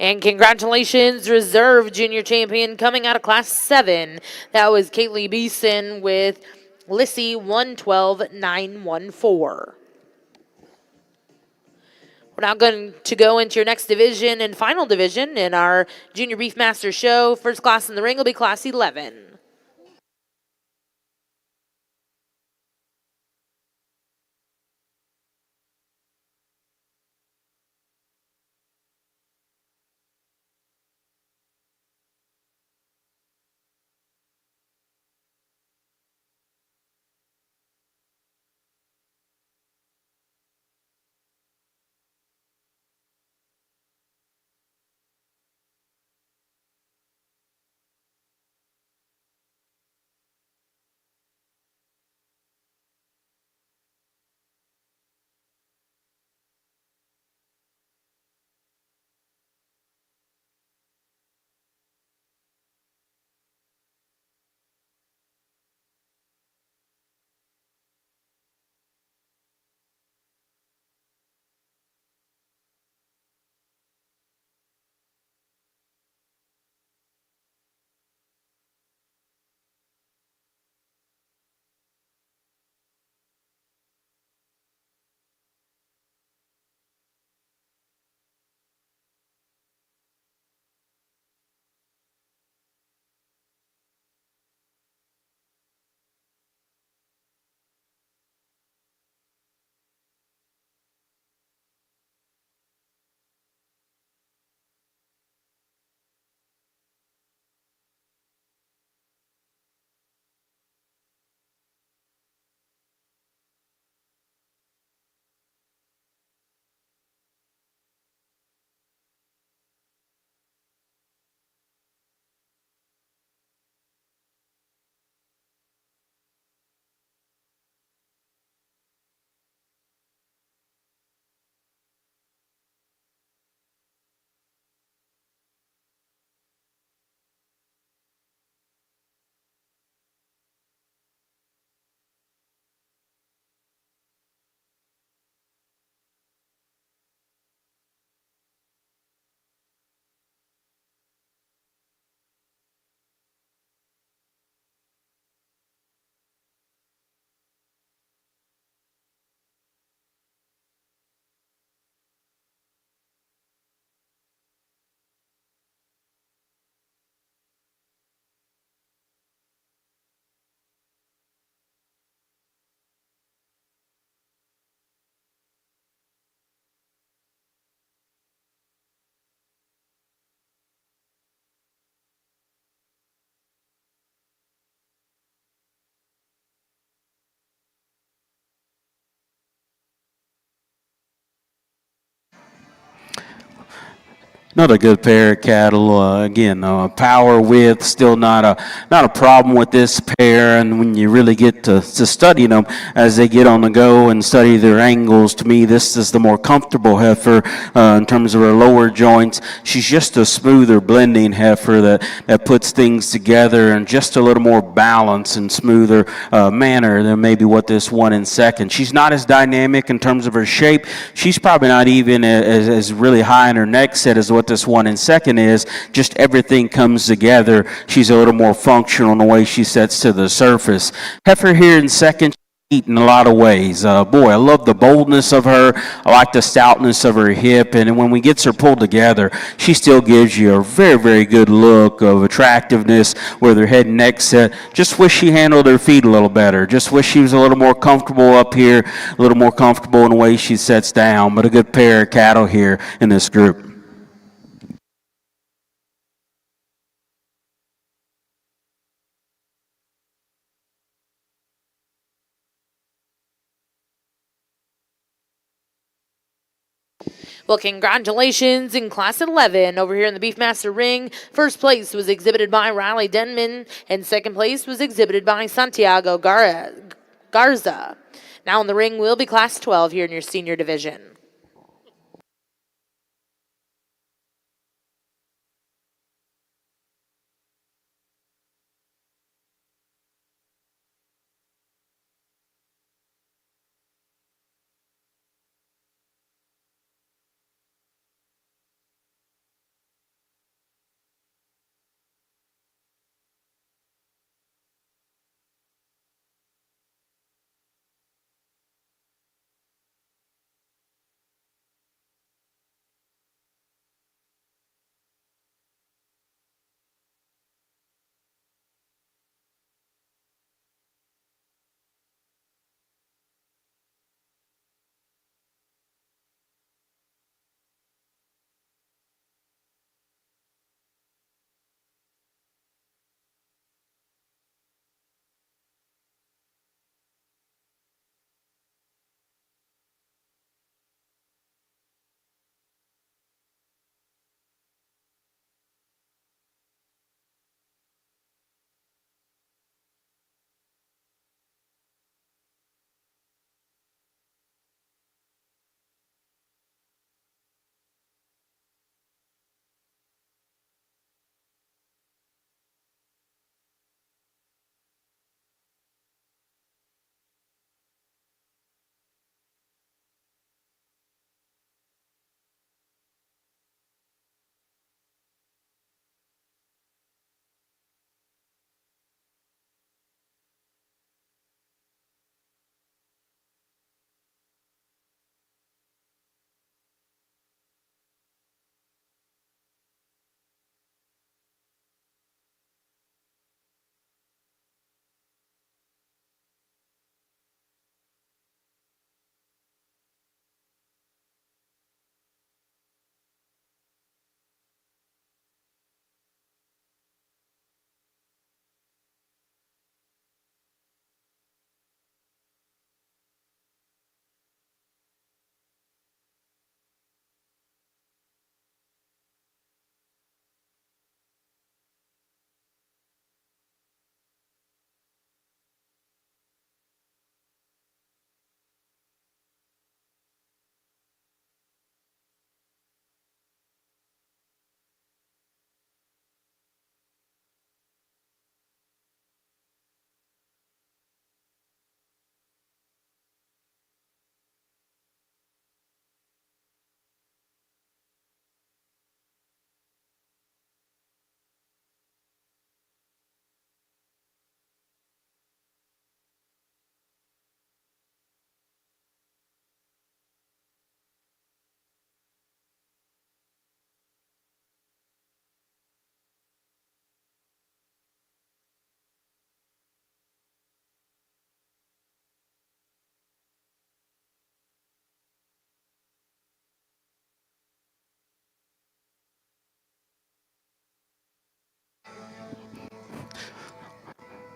And congratulations, reserve junior champion coming out of Class 7. That was Kaylee Beeson with Lissy 112914. We're now going to go into your next division and final division in our Junior Beefmaster show. First class in the ring will be Class 11. Another good pair of cattle. Again, power width still not a problem with this pair. And when you really get to studying them as they get on the go and study their angles, to me this is the more comfortable heifer in terms of her lower joints. She's just a smoother blending heifer that puts things together in just a little more balance and smoother manner than maybe what this one in second. She's not as dynamic in terms of her shape. She's probably not even as really high in her neck set as what this one in second is. Just everything comes together. She's a little more functional in the way she sets to the surface. Heifer here in second, in a lot of ways. Boy, I love the boldness of her. I like the stoutness of her hip. And when we gets her pulled together, she still gives you a very, very good look of attractiveness with her head and neck set. Just wish she handled her feet a little better. Just wish she was a little more comfortable up here, a little more comfortable in the way she sets down. But a good pair of cattle here in this group. Well, congratulations in Class 11 over here in the Beefmaster ring. First place was exhibited by Riley Denman, and second place was exhibited by Santiago Garza. Now in the ring will be Class 12 here in your senior division.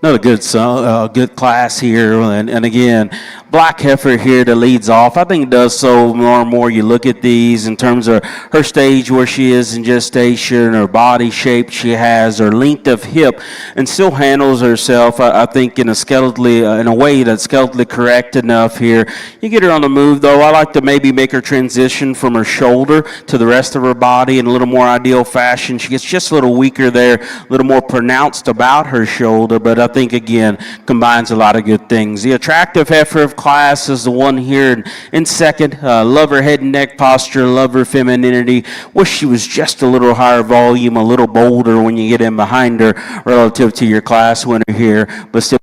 Another good class here, and again, black heifer here that leads off. I think it does so more and more. You look at these in terms of her stage where she is in gestation, her body shape she has, her length of hip, and still handles herself. I think in a way that's skeletally correct enough here. You get her on the move though. I like to maybe make her transition from her shoulder to the rest of her body in a little more ideal fashion. She gets just a little weaker there, a little more pronounced about her shoulder, but I think again combines a lot of good things. The attractive heifer of class is the one here in second. Love her head and neck posture, love her femininity. Wish she was just a little higher volume, a little bolder when you get in behind her relative to your class winner here, but still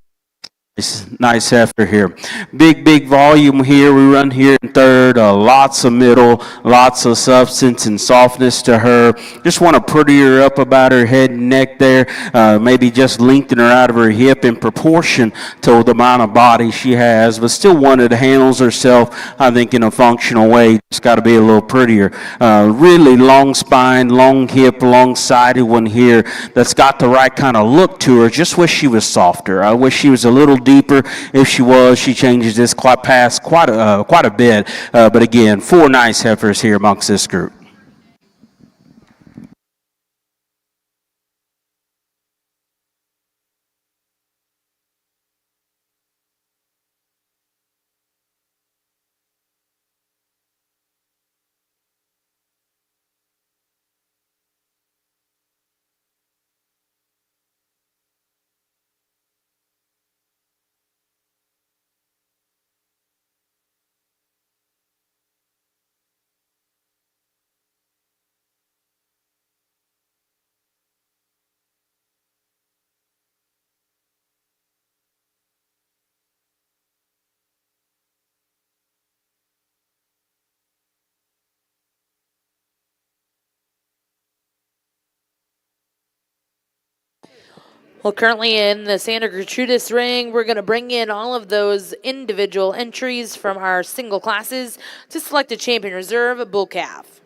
nice heifer here. Big volume here. We run here in third. Lots of middle, lots of substance and softness to her. Just want to pretty her up about her head and neck there. Maybe just lengthen her out of her hip in proportion to the amount of body she has, but still one that handles herself, I think, in a functional way. Just got to be a little prettier. Really long spine, long hip, long-sided one here that's got the right kind of look to her. Just wish she was softer. I wish she was a little deeper. If she was, she changes this quite a bit. But again, 4 nice heifers here amongst this group. Well, currently in the Santa Gertrudis ring, we're going to bring in all of those individual entries from our single classes to select a champion reserve bull calf.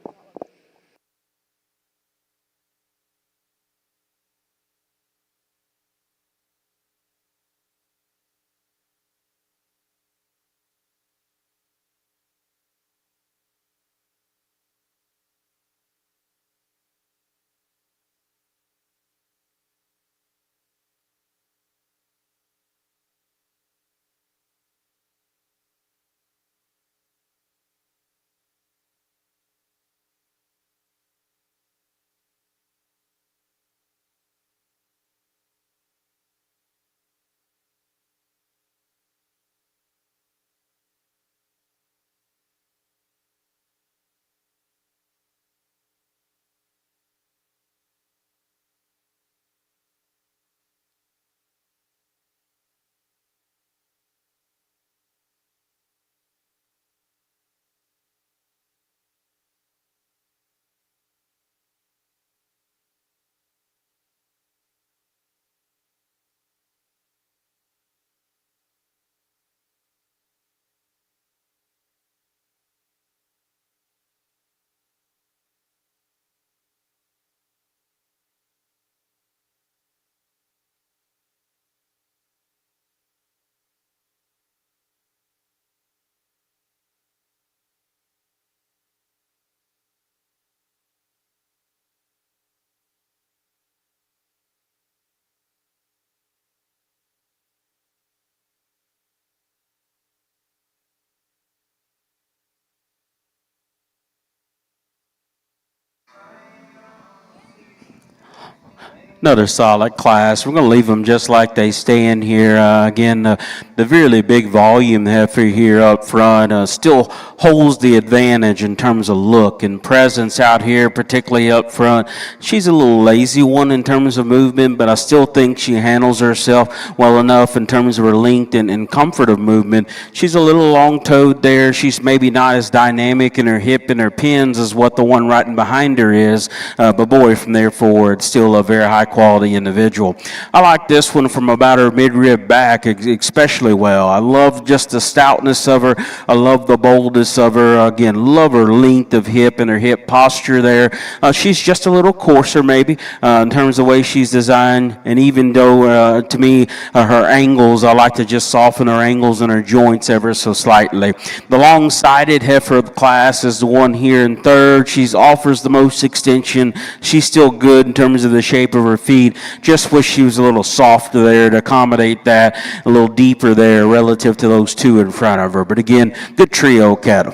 Another solid class. We're going to leave them just like they stand here. Again, the really big volume heifer here up front still holds the advantage in terms of look and presence out here, particularly up front. She's a little lazy one in terms of movement, but I still think she handles herself well enough in terms of her length and comfort of movement. She's a little long-toed there. She's maybe not as dynamic in her hip and her pins as what the one right behind her is, but boy, from there forward, still a very high quality individual. I like this one from about her midrib back especially well. I love just the stoutness of her. I love the boldness of her. Again, love her length of hip and her hip posture there. She's just a little coarser maybe in terms of the way she's designed, and even though to me her angles, I like to just soften her angles and her joints ever so slightly. The long-sided heifer of the class is the one here in third. She offers the most extension. She's still good in terms of the shape of her feet. Just wish she was a little softer there to accommodate that, a little deeper there relative to those two in front of her. But again, good trio cattle.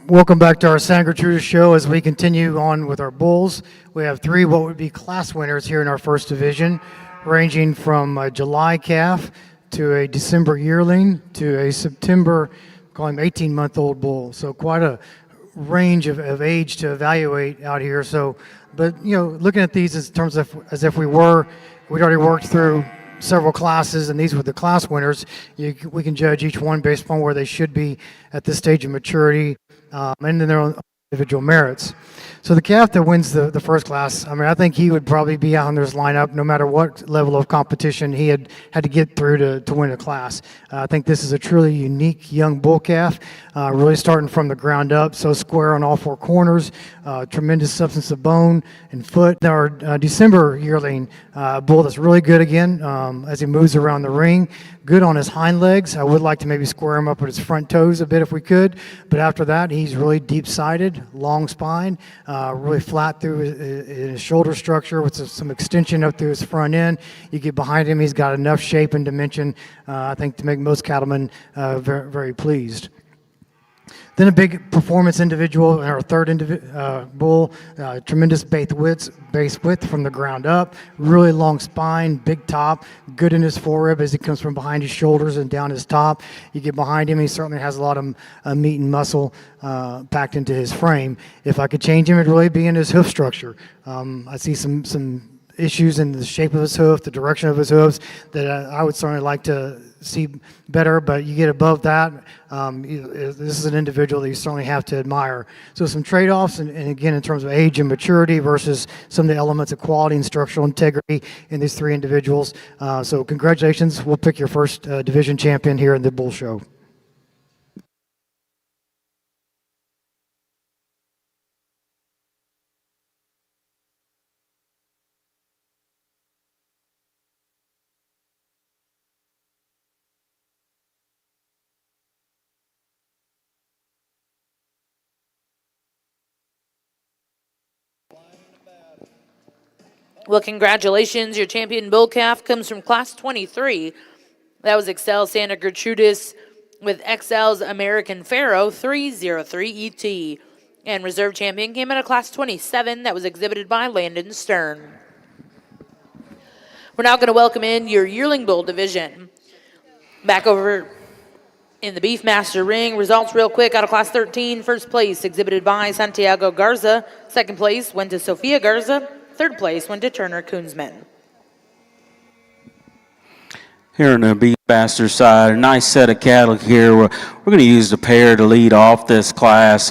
Welcome back to our Santa Gertrudis show. As we continue on with our bulls, we have three what would be class winners here in our first division, ranging from a July calf to a December yearling to a September, call him 18-month-old bull. So quite a range of age to evaluate out here. So, but looking at these in terms of as if we'd already worked through several classes, and these were the class winners. We can judge each one based upon where they should be at this stage of maturity, and then their own individual merits. So the calf that wins the first class, I think he would probably be out in this lineup no matter what level of competition he had to get through to win a class. I think this is a truly unique young bull calf, really starting from the ground up, so square on all four corners, tremendous substance of bone and foot. Our December yearling bull that's really good again as he moves around the ring. Good on his hind legs. I would like to maybe square him up with his front toes a bit if we could, but after that, he's really deep-sided, long spine, really flat through his shoulder structure with some extension up through his front end. You get behind him, he's got enough shape and dimension, I think, to make most cattlemen very, very pleased. Then a big performance individual in our third bull, tremendous base width from the ground up, really long spine, big top, good in his forerib as he comes from behind his shoulders and down his top. You get behind him, he certainly has a lot of meat and muscle packed into his frame. If I could change him, it'd really be in his hoof structure. I see some issues in the shape of his hoof, the direction of his hooves that I would certainly like to see better, but you get above that, this is an individual that you certainly have to admire. So some trade-offs, and again, in terms of age and maturity versus some of the elements of quality and structural integrity in these three individuals. So congratulations, we'll pick your first division champion here in the Bull Show. Well, congratulations. Your champion bull calf comes from class 23. That was Excel Santa Gertrudis with XL's American Pharaoh 303 ET. And reserve champion came out of class 27. That was exhibited by Landon Stern. We're now going to welcome in your yearling bull division. Back over in the Beefmaster ring. Results real quick out of class 13. First place exhibited by Santiago Garza. Second place went to Sofia Garza. Third place went to Turner Koonsman. Here on the Beefmaster side, a nice set of cattle here. We're going to use the pair to lead off this class.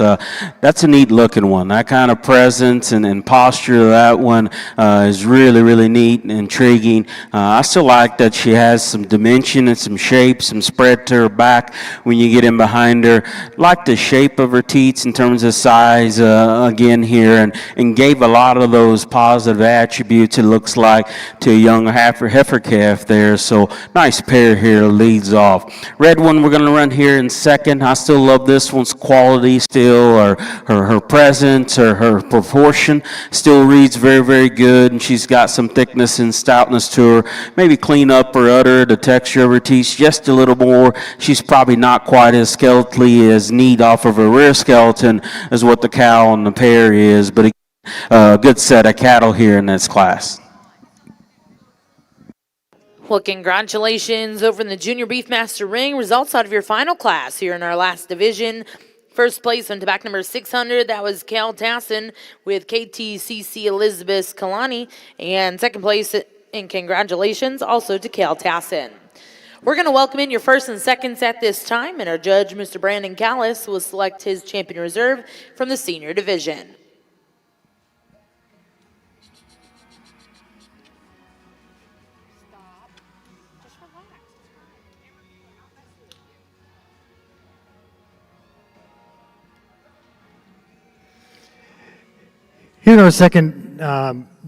That's a neat looking one. That kind of presence and posture of that one is really, really neat and intriguing. I still like that she has some dimension and some shape, some spread to her back when you get in behind her. Like the shape of her teats in terms of size again here, and gave a lot of those positive attributes, it looks like, to a young heifer calf there. So nice pair here leads off. Red one we're going to run here in second. I still love this one's quality still, or her presence, or her proportion still reads very, very good, and she's got some thickness and stoutness to her. Maybe clean up her udder, the texture of her teeth just a little more. She's probably not quite as skeletally as neat off of her rear skeleton as what the cow on the pair is, but a good set of cattle here in this class. Well, congratulations over in the Junior Beefmaster ring. Results out of your final class here in our last division. First place went to back number 600. That was Cal Tassin with KTCC Elizabeth Kalani. And second place, and congratulations also to Cal Tassin. We're going to welcome in your first and seconds at this time. And our judge, Mr. Brandon Callis, will select his champion reserve from the senior division. Here in our second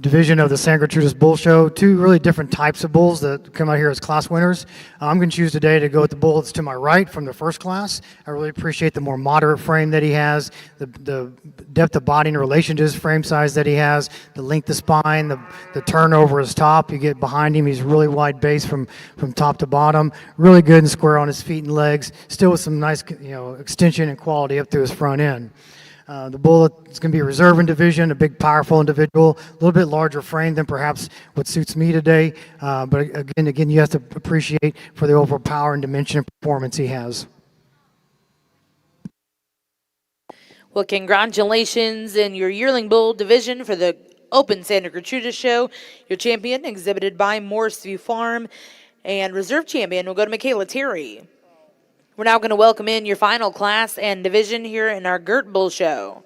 division of the San Gertrudis Bull Show, two really different types of bulls that come out here as class winners. I'm going to choose today to go with the bull that's to my right from the first class. I really appreciate the more moderate frame that he has, the depth of body in relation to his frame size that he has, the length of spine, the turn over his top. You get behind him, he's really wide base from top to bottom, really good and square on his feet and legs, still with some nice extension and quality up to his front end. The bull is going to be a reserve in division, a big, powerful individual, a little bit larger frame than perhaps what suits me today. But again, you have to appreciate for the overall power and dimension and performance he has. Well, congratulations in your yearling bull division for the Open Santa Gertrudis Show. Your champion exhibited by Morseview Farm, and reserve champion will go to Michaela Terry. We're now going to welcome in your final class and division here in our Gert Bull Show.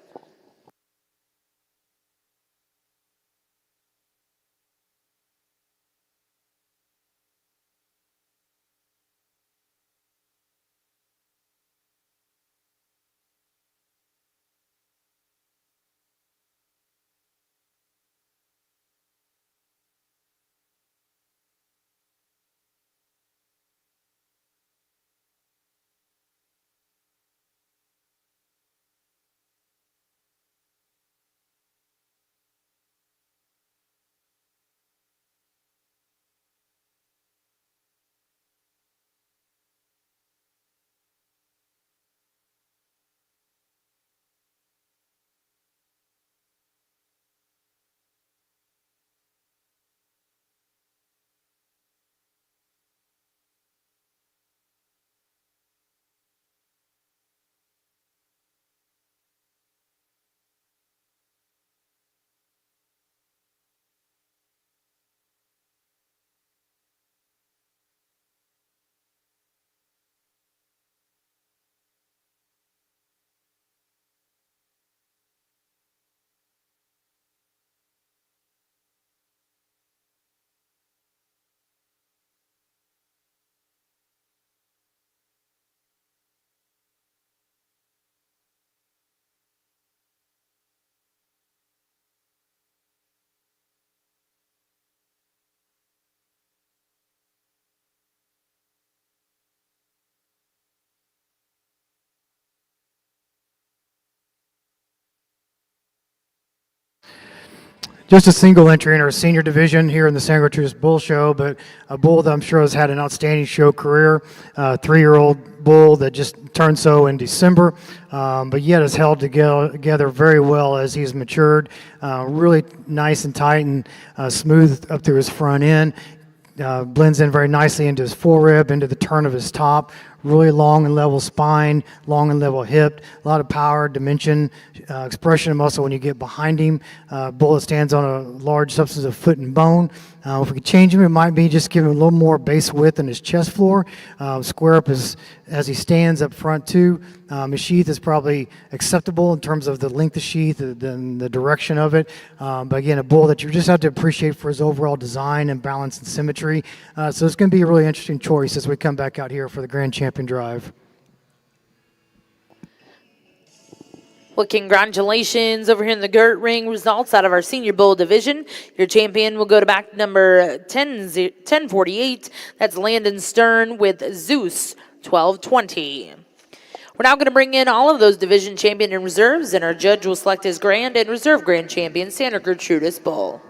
Just a single entry in our senior division here in the San Gertrudis Bull Show, but a bull that I'm sure has had an outstanding show career. 3-year-old bull that just turned so in December, but yet has held together very well as he's matured. Really nice and tight and smooth up through his front end. Blends in very nicely into his forerib, into the turn of his top. Really long and level spine, long and level hip, a lot of power, dimension, expression of muscle when you get behind him. Bull that stands on a large substance of foot and bone. If we could change him, it might be just give him a little more base width in his chest floor. Square up as he stands up front too. His sheath is probably acceptable in terms of the length of sheath and the direction of it. But again, a bull that you just have to appreciate for his overall design and balance and symmetry. So it's going to be a really interesting choice as we come back out here for the Grand Champion Drive. Well, congratulations over here in the Gert Ring results out of our Senior Bull division. Your champion will go to back number 1048. That's Landon Stern with Zeus 1220. We're now going to bring in all of those division champion and reserves, and our judge will select his grand and reserve grand champion, Santa Gertrudis Bull.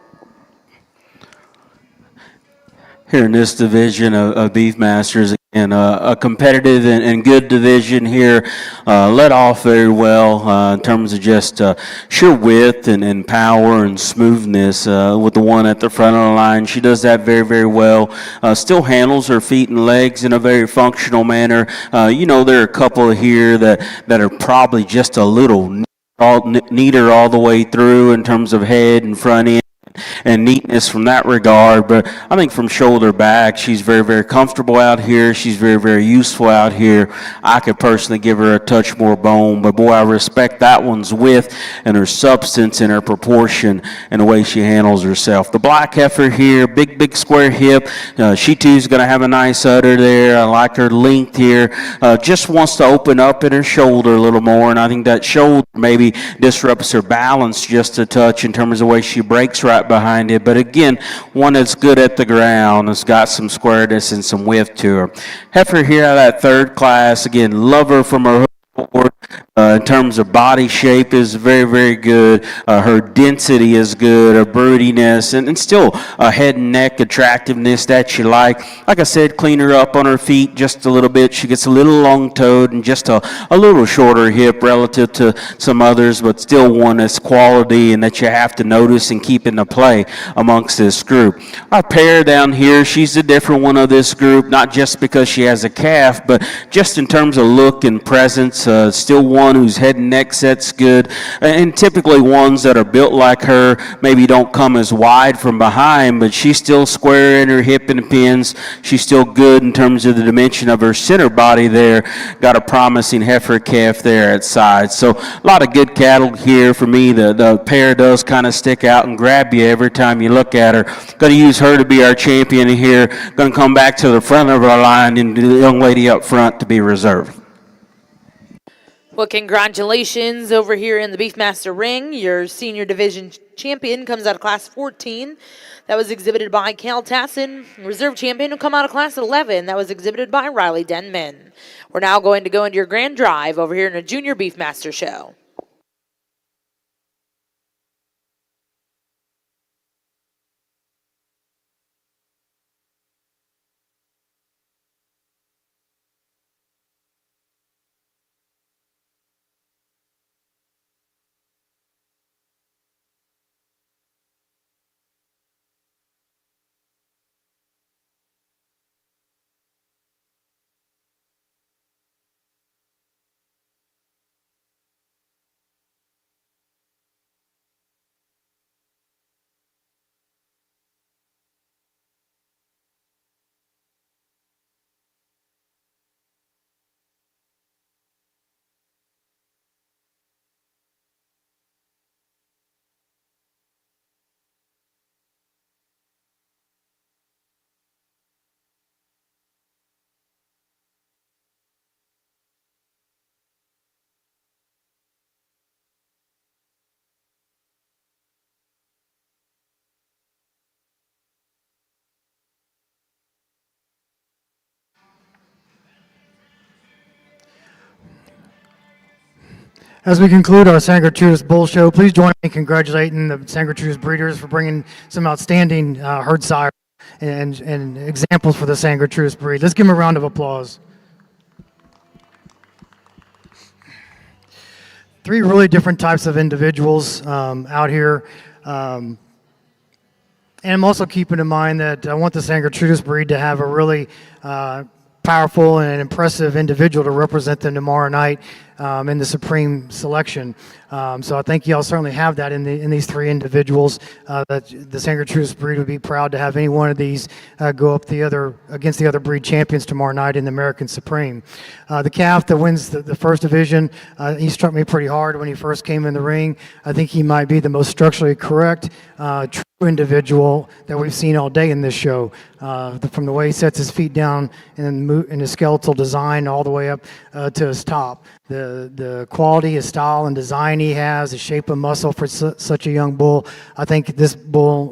Here in this division of Beefmasters, again, a competitive and good division here. Led off very well in terms of just sheer width and power and smoothness with the one at the front of the line. She does that very, very well. Still handles her feet and legs in a very functional manner. There are a couple here that are probably just a little neater all the way through in terms of head and front end. and neatness from that regard. But I think from shoulder back, she's very, very comfortable out here. She's very, very useful out here. I could personally give her a touch more bone, but boy, I respect that one's width and her substance and her proportion and the way she handles herself. The black heifer here, big, big square hip. She too is going to have a nice udder there. I like her length here. Just wants to open up in her shoulder a little more, and I think that shoulder maybe disrupts her balance just a touch in terms of the way she breaks right behind it. But again, one that's good at the ground, has got some squareness and some width to her. Heifer here out of that third class, again, love her from her hook forward. In terms of body shape is very, very good. Her density is good, her broodiness, and still a head and neck attractiveness that you like. Like I said, clean her up on her feet just a little bit. She gets a little long-toed and just a little shorter hip relative to some others, but still one that's quality and that you have to notice and keep in the play amongst this group. Our pair down here, she's a different one of this group, not just because she has a calf, but just in terms of look and presence, still one whose head and neck set's good, and typically ones that are built like her maybe don't come as wide from behind, but she's still square in her hip and pins. She's still good in terms of the dimension of her center body there. Got a promising heifer calf there at side. So a lot of good cattle here. For me, the pair does kind of stick out and grab you every time you look at her. Going to use her to be our champion here. Going to come back to the front of our line and the young lady up front to be reserved. Well, congratulations over here in the Beefmaster ring. Your senior division champion comes out of class 14. That was exhibited by Cal Tassin. Reserve champion will come out of class 11. That was exhibited by Riley Denman. We're now going to go into your grand drive over here in a junior Beefmaster show. As we conclude our San Gertrudis Bull Show, please join me in congratulating the San Gertrudis breeders for bringing some outstanding herd sire and examples for the San Gertrudis breed. Let's give them a round of applause. Three really different types of individuals out here. And I'm also keeping in mind that I want the San Gertrudis breed to have a really powerful and impressive individual to represent them tomorrow night in the Supreme selection. So I think y'all certainly have that in these three individuals. That the San Gertrudis breed would be proud to have any one of these go up against the other breed champions tomorrow night in the American Supreme. The calf that wins the first division, he struck me pretty hard when he first came in the ring. I think he might be the most structurally correct, true individual that we've seen all day in this show. From the way he sets his feet down in his skeletal design all the way up to his top. The quality, his style and design he has, the shape of muscle for such a young bull. I think this bull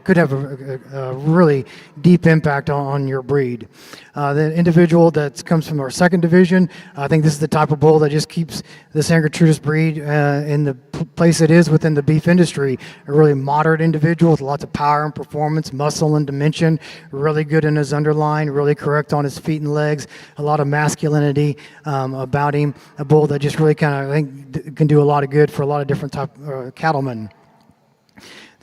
could have a really deep impact on your breed. The individual that comes from our second division, I think this is the type of bull that just keeps the San Gertrudis breed in the place it is within the beef industry. A really moderate individual with lots of power and performance, muscle and dimension, really good in his underline, really correct on his feet and legs, a lot of masculinity about him. A bull that just really kind of, I think, can do a lot of good for a lot of different type cattlemen.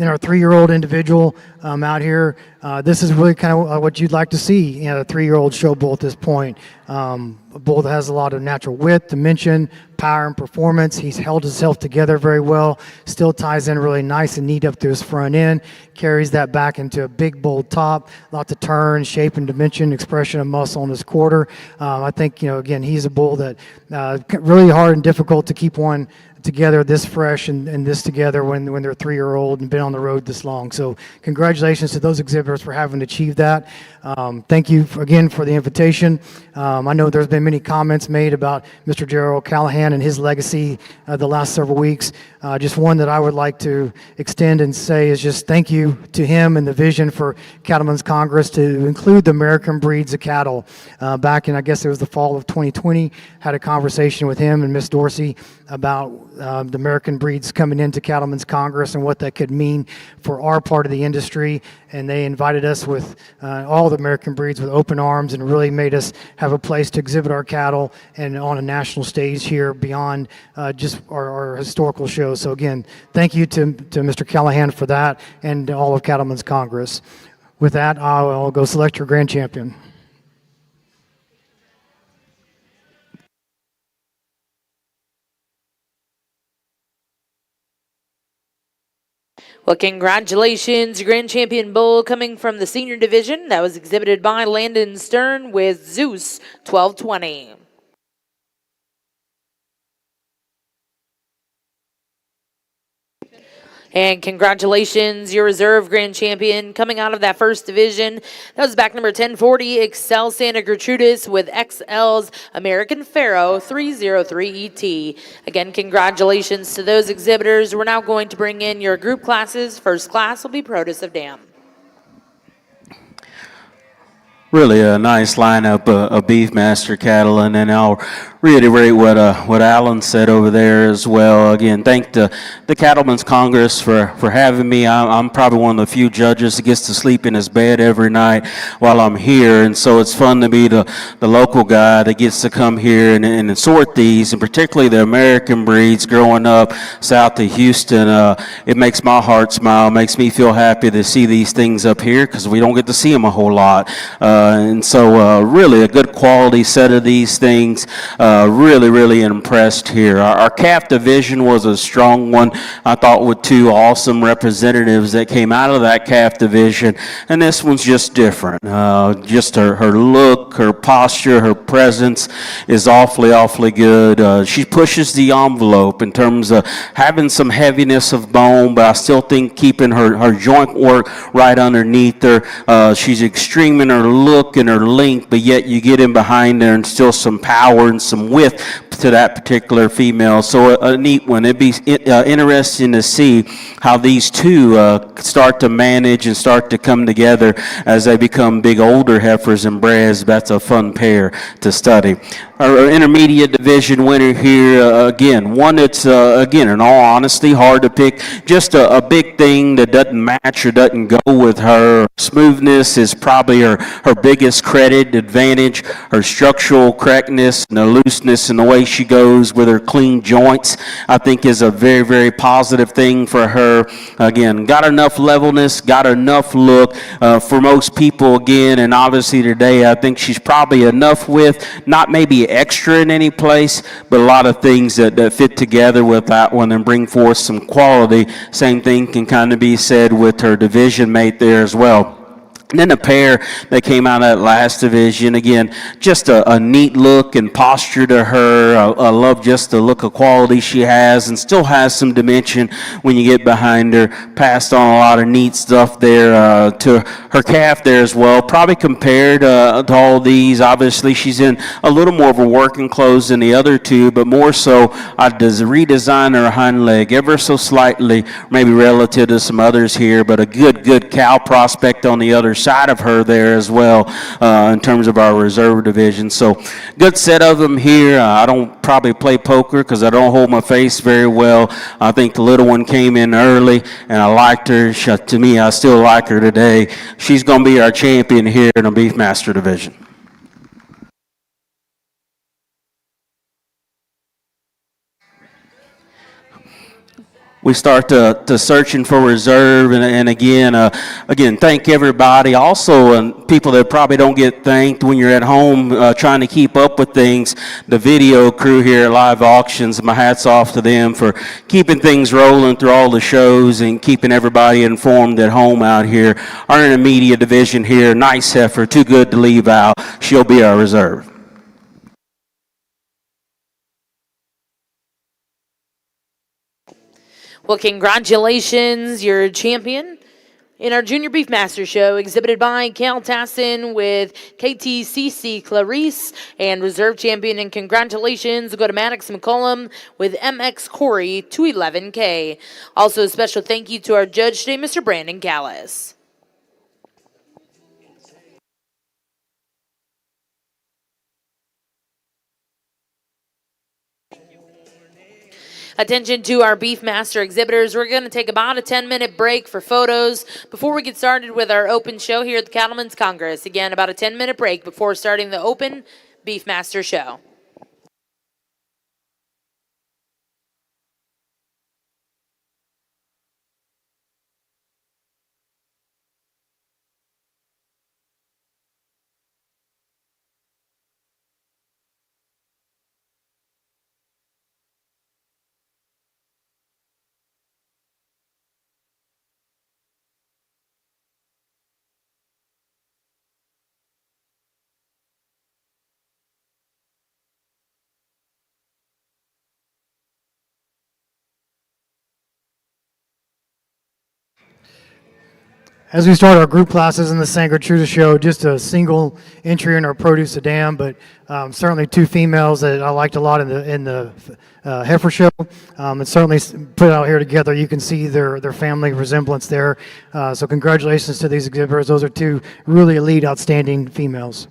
Then our 3-year-old individual out here, this is really kind of what you'd like to see, a 3-year-old show bull at this point. A bull that has a lot of natural width, dimension, power, and performance. He's held himself together very well, still ties in really nice and neat up to his front end, carries that back into a big, bold top, lots of turn, shape, and dimension, expression of muscle in his quarter. I think, again, he's a bull that really hard and difficult to keep one together this fresh and this together when they're 3-year-old and been on the road this long. So congratulations to those exhibitors for having achieved that. Thank you again for the invitation. I know there's been many comments made about Mr. Gerald Callahan and his legacy the last several weeks. Just one that I would like to extend and say is just thank you to him and the vision for Cattlemen's Congress to include the American breeds of cattle. Back in, I guess it was the fall of 2020, had a conversation with him and Miss Dorsey about the American breeds coming into Cattlemen's Congress and what that could mean for our part of the industry. And they invited us with all the American breeds with open arms and really made us have a place to exhibit our cattle and on a national stage here beyond just our historical shows. So again, thank you to Mr. Callahan for that and all of Cattlemen's Congress. With that, I'll go select your grand champion. Well, congratulations, your grand champion bull coming from the senior division. That was exhibited by Landon Stern with Zeus 1220. And congratulations, your reserve grand champion coming out of that first division. That was back number 1040, Excel Santa Gertrudis with XL's American Pharaoh 303ET. Again, congratulations to those exhibitors. We're now going to bring in your group classes. First class will be Protus of Dam. Really a nice lineup of Beefmaster cattle, and then I'll reiterate what Alan said over there as well. Again, thank the Cattlemen's Congress for having me. I'm probably one of the few judges that gets to sleep in his bed every night while I'm here, and so it's fun to be the local guy that gets to come here and sort these, and particularly the American breeds. Growing up south of Houston, it makes my heart smile, makes me feel happy to see these things up here because we don't get to see them a whole lot. And so really a good quality set of these things. Really impressed here. Our calf division was a strong one, I thought, with 2 awesome representatives that came out of that calf division. And this one's just different. Just her look, her posture, her presence is awfully good. She pushes the envelope in terms of having some heaviness of bone, but I still think keeping her joint work right underneath her. She's extreme in her look and her length, but yet you get in behind her and still some power and some width to that particular female. So a neat one. It'd be interesting to see how these two start to manage and start to come together as they become big older heifers and breds. That's a fun pair to study. Our intermediate division winner here, again, one that's, again, in all honesty, hard to pick. Just a big thing that doesn't match or doesn't go with her. Smoothness is probably her biggest credit advantage. Her structural correctness and the looseness and the way she goes with her clean joints, I think, is a very positive thing for her. Again, got enough levelness, got enough look for most people, again, and obviously today I think she's probably enough with, not maybe extra in any place, but a lot of things that fit together with that one and bring forth some quality. Same thing can kind of be said with her division mate there as well. And then a pair that came out of that last division, again, just a neat look and posture to her. I love just the look of quality she has and still has some dimension when you get behind her. Passed on a lot of neat stuff there to her calf there as well. Probably compared to all these, obviously she's in a little more of a working clothes than the other two, but more so I redesigned her hind leg ever so slightly, maybe relative to some others here, but a good cow prospect on the other side of her there as well in terms of our reserve division. So good set of them here. I don't probably play poker because I don't hold my face very well. I think the little one came in early and I liked her. To me, I still like her today. She's going to be our champion here in the Beefmaster division. we start to searching for reserve, and again, thank everybody. Also, people that probably don't get thanked when you're at home trying to keep up with things. The video crew here at Live Auctions, my hat's off to them for keeping things rolling through all the shows and keeping everybody informed at home out here. Our intermediate division here, nice heifer, too good to leave out. She'll be our reserve. Well, congratulations, you're champion in our Junior Beefmaster show, exhibited by Cal Tassin with KTCC Clarice, and reserve champion. And congratulations go to Maddox McCollum with MX Corey 211K. Also, a special thank you to our judge today, Mr. Brandon Callis. Attention to our Beefmaster exhibitors. We're going to take about a 10-minute break for photos before we get started with our open show here at the Cattlemen's Congress. Again, about a 10-minute break before starting the open Beefmaster show. As we start our group classes in the Sangre Truda show, just a single entry in our produce sedan, but certainly two females that I liked a lot in the heifer show. And certainly put it out here together, you can see their family resemblance there. So congratulations to these exhibitors. Those are two really elite, outstanding females.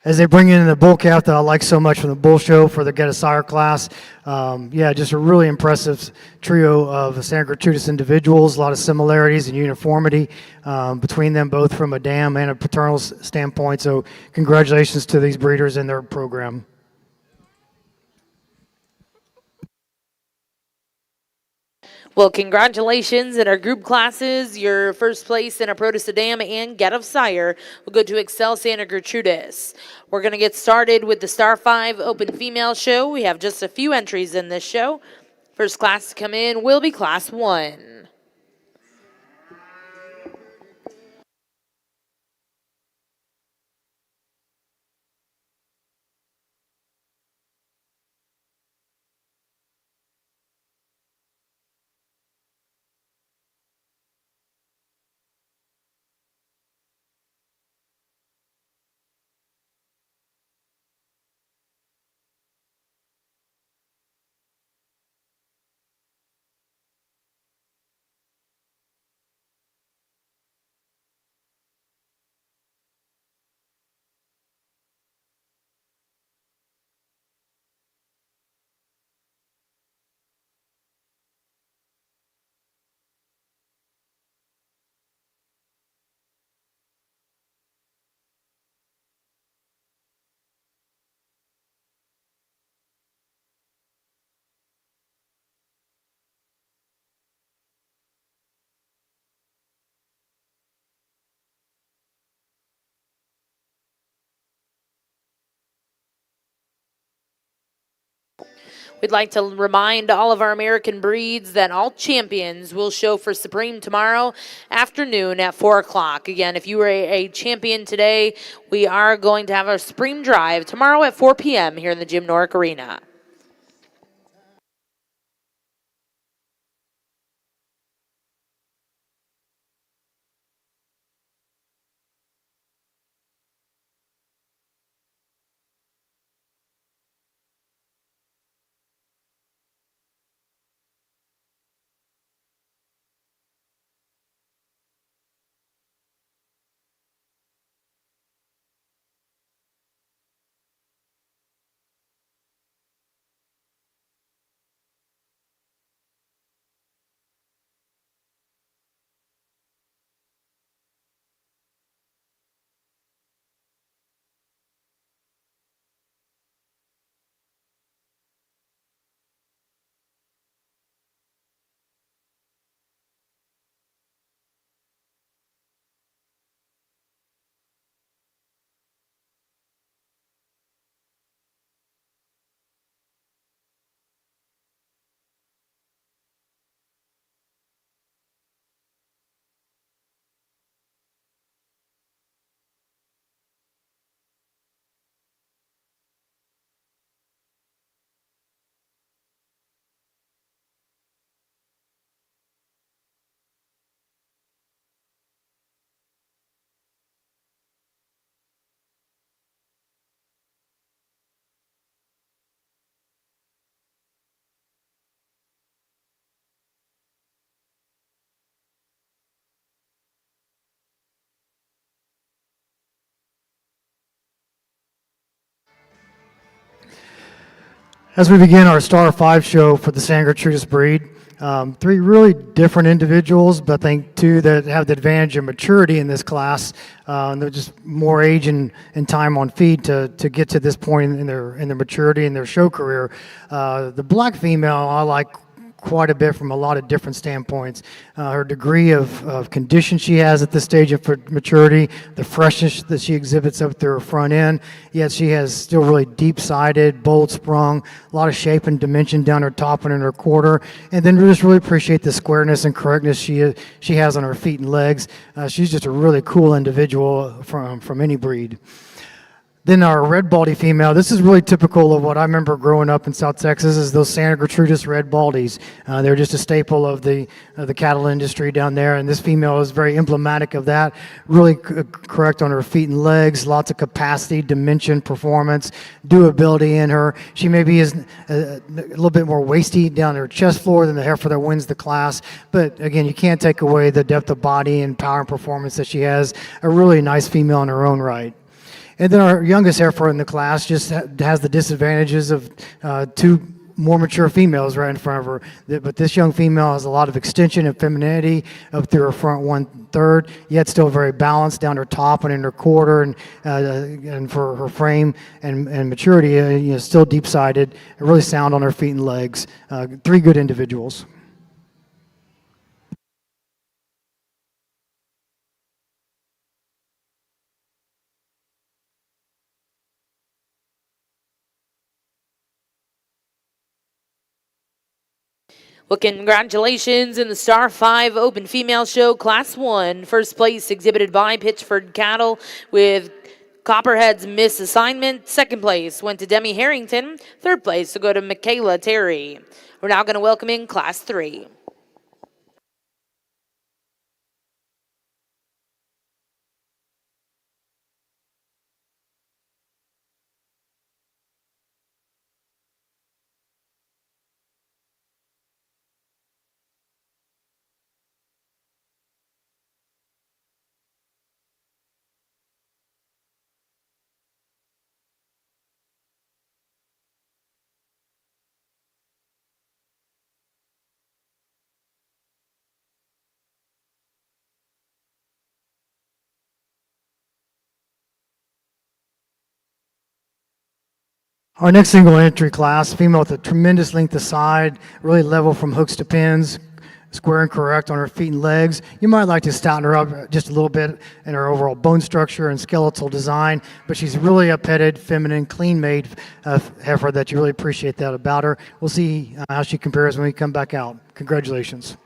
As they bring in the bull calf that I like so much from the bull show for the Get a Sire class. Yeah, just a really impressive trio of Santa Gertrudis individuals, a lot of similarities and uniformity between them, both from a dam and a paternal standpoint. So congratulations to these breeders and their program. Well, congratulations in our group classes. Your first place in a Proto Dam and Get of Sire will go to Excel Santa Gertrudis. We're going to get started with the Star 5 Open Female Show. We have just a few entries in this show. First class to come in will be Class 1. We'd like to remind all of our American breeds that all champions will show for Supreme tomorrow afternoon at 4 o'clock. Again, if you were a champion today, we are going to have our Supreme Drive tomorrow at 4 p.m. here in the Jim Norick Arena. As we begin our Star 5 show for the San Gertrudis breed, three really different individuals, but I think two that have the advantage of maturity in this class. And they're just more age and time on feed to get to this point in their maturity and their show career. The black female I like quite a bit from a lot of different standpoints. Her degree of condition she has at this stage of maturity, the freshness that she exhibits up through her front end, yet she has still really deep-sided, bold sprung, a lot of shape and dimension down her top and in her quarter, and then just really appreciate the squareness and correctness she has on her feet and legs. She's just a really cool individual from any breed. Then our red baldy female, this is really typical of what I remember growing up in South Texas, is those Santa Gertrudis red baldies. They're just a staple of the cattle industry down there, and this female is very emblematic of that. Really correct on her feet and legs, lots of capacity, dimension, performance, doability in her. She maybe is a little bit more waisty down her chest floor than the heifer that wins the class, but again, you can't take away the depth of body and power and performance that she has. A really nice female in her own right. And then our youngest heifer in the class just has the disadvantages of two more mature females right in front of her. But this young female has a lot of extension and femininity up through her front 1/3, yet still very balanced down her top and in her quarter, and for her frame and maturity, still deep-sided, really sound on her feet and legs. Three good individuals. Well, congratulations in the Star 5 Open Female Show Class 1. First place exhibited by Pitchford Cattle with Copperhead's Misassignment. Second place went to Demi Harrington. Third place will go to Michaela Terry. We're now going to welcome in Class 3. Our next single entry class, female with a tremendous length of side, really level from hooks to pins, square and correct on her feet and legs. You might like to stouten her up just a little bit in her overall bone structure and skeletal design, but she's really a petted, feminine, clean-made heifer that you really appreciate that about her. We'll see how she compares when we come back out. Congratulations.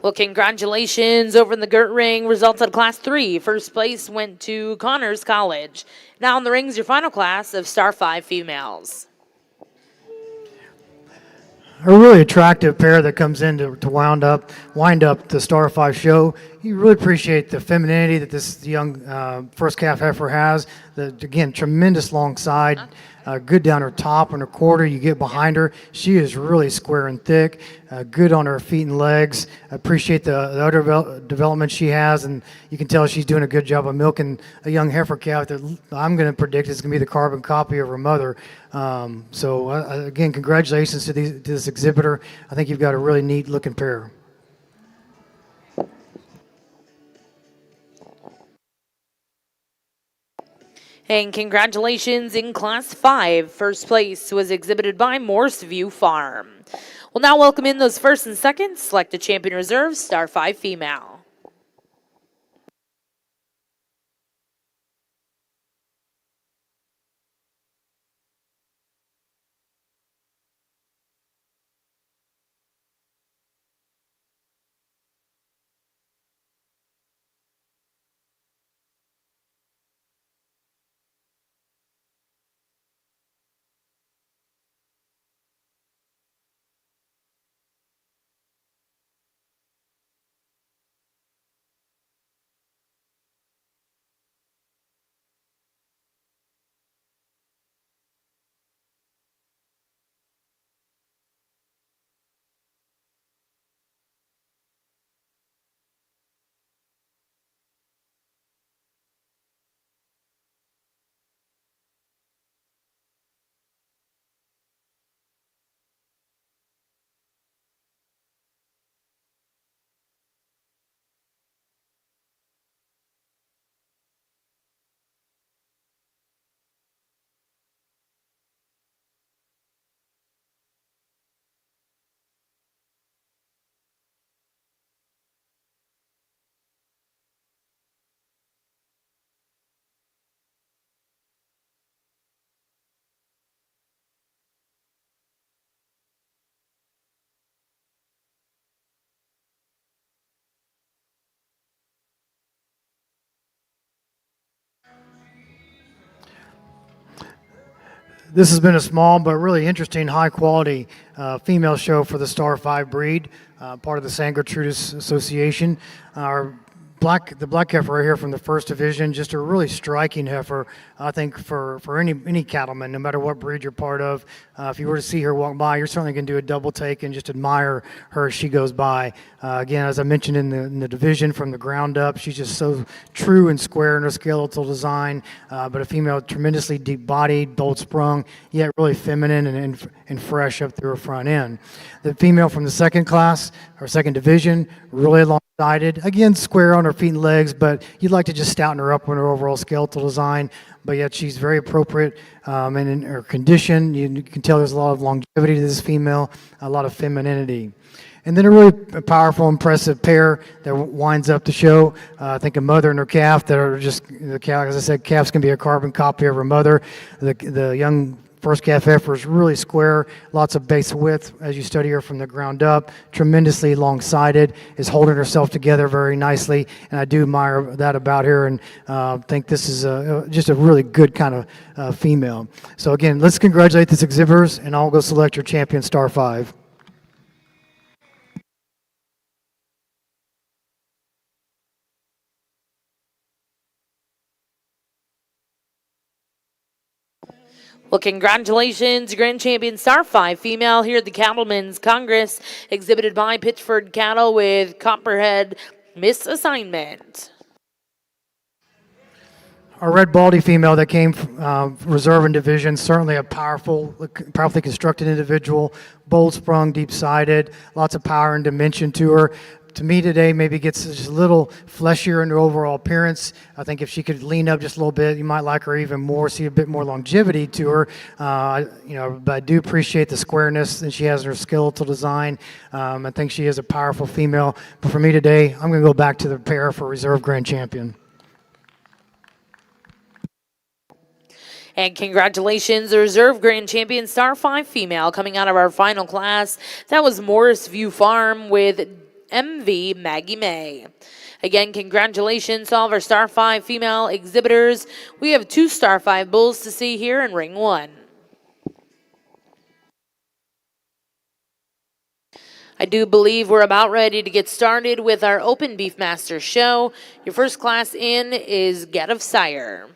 Well, congratulations over in the Girt Ring. Results of Class 3. First place went to Connors College. Now in the rings, your final class of Star 5 females. A really attractive pair that comes in to wind up the Star 5 show. You really appreciate the femininity that this young first calf heifer has. Again, tremendous long side, good down her top and her quarter. You get behind her, she is really square and thick, good on her feet and legs. Appreciate the other development she has, and you can tell she's doing a good job of milking a young heifer calf that I'm going to predict is going to be the carbon copy of her mother. Again, congratulations to this exhibitor. I think you've got a really neat looking pair. And congratulations in Class 5. First place was exhibited by Morseview Farm. We'll now welcome in those first and second. Select a champion reserve, Star 5 female. This has been a small but really interesting, high-quality female show for the Star 5 breed, part of the San Gertrudis Association. Our the black heifer right here from the first division, just a really striking heifer, I think, for any cattleman, no matter what breed you're part of. If you were to see her walk by, you're certainly going to do a double take and just admire her as she goes by. Again, as I mentioned in the division from the ground up, she's just so true and square in her skeletal design, but a female tremendously deep-bodied, bold-sprung, yet really feminine and fresh up through her front end. The female from the second class, or second division, really long-sided, again, square on her feet and legs, but you'd like to just stouten her up on her overall skeletal design, but yet she's very appropriate and in her condition. You can tell there's a lot of longevity to this female, a lot of femininity. And then a really powerful, impressive pair that winds up the show. I think a mother and her calf that are just, the calf, as I said, calf's going to be a carbon copy of her mother. The young first calf heifer is really square, lots of base width as you study her from the ground up, tremendously long-sided, is holding herself together very nicely, and I do admire that about her, and think this is just a really good kind of female. So again, let's congratulate these exhibitors, and I'll go select your champion Star 5. Well, congratulations, Grand Champion Star 5 female here at the Cattlemen's Congress, exhibited by Pitchford Cattle with Copperhead Misassignment. Our red baldy female that came from reserve and division, certainly a powerfully constructed individual, bold sprung, deep-sided, lots of power and dimension to her. To me today, maybe gets just a little fleshier in her overall appearance. I think if she could lean up just a little bit, you might like her even more, see a bit more longevity to her. But I do appreciate the squareness that she has in her skeletal design. I think she is a powerful female. But for me today, I'm going to go back to the pair for reserve grand champion. And congratulations, the Reserve Grand Champion Star 5 female coming out of our final class. That was Morris View Farm with MV Maggie May. Again, congratulations to all of our Star 5 female exhibitors. We have 2 Star 5 bulls to see here in Ring 1. I do believe we're about ready to get started with our Open Beefmaster show. Your first class in is Get of Sire.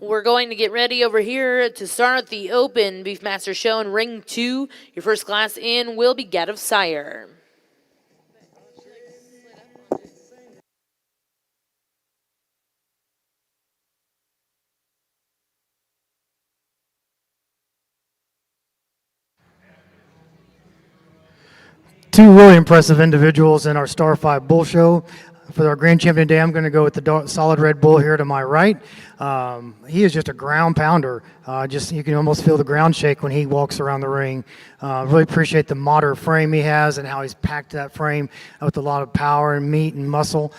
We're going to get ready over here to start the Open Beefmaster Show in Ring 2. Your first class in will be Get of Sire. Two really impressive individuals in our Star 5 Bull Show. For our Grand Champion today, I'm going to go with the solid red bull here to my right. He is just a ground pounder. Just you can almost feel the ground shake when he walks around the ring. Really appreciate the modern frame he has and how he's packed that frame with a lot of power and meat and muscle.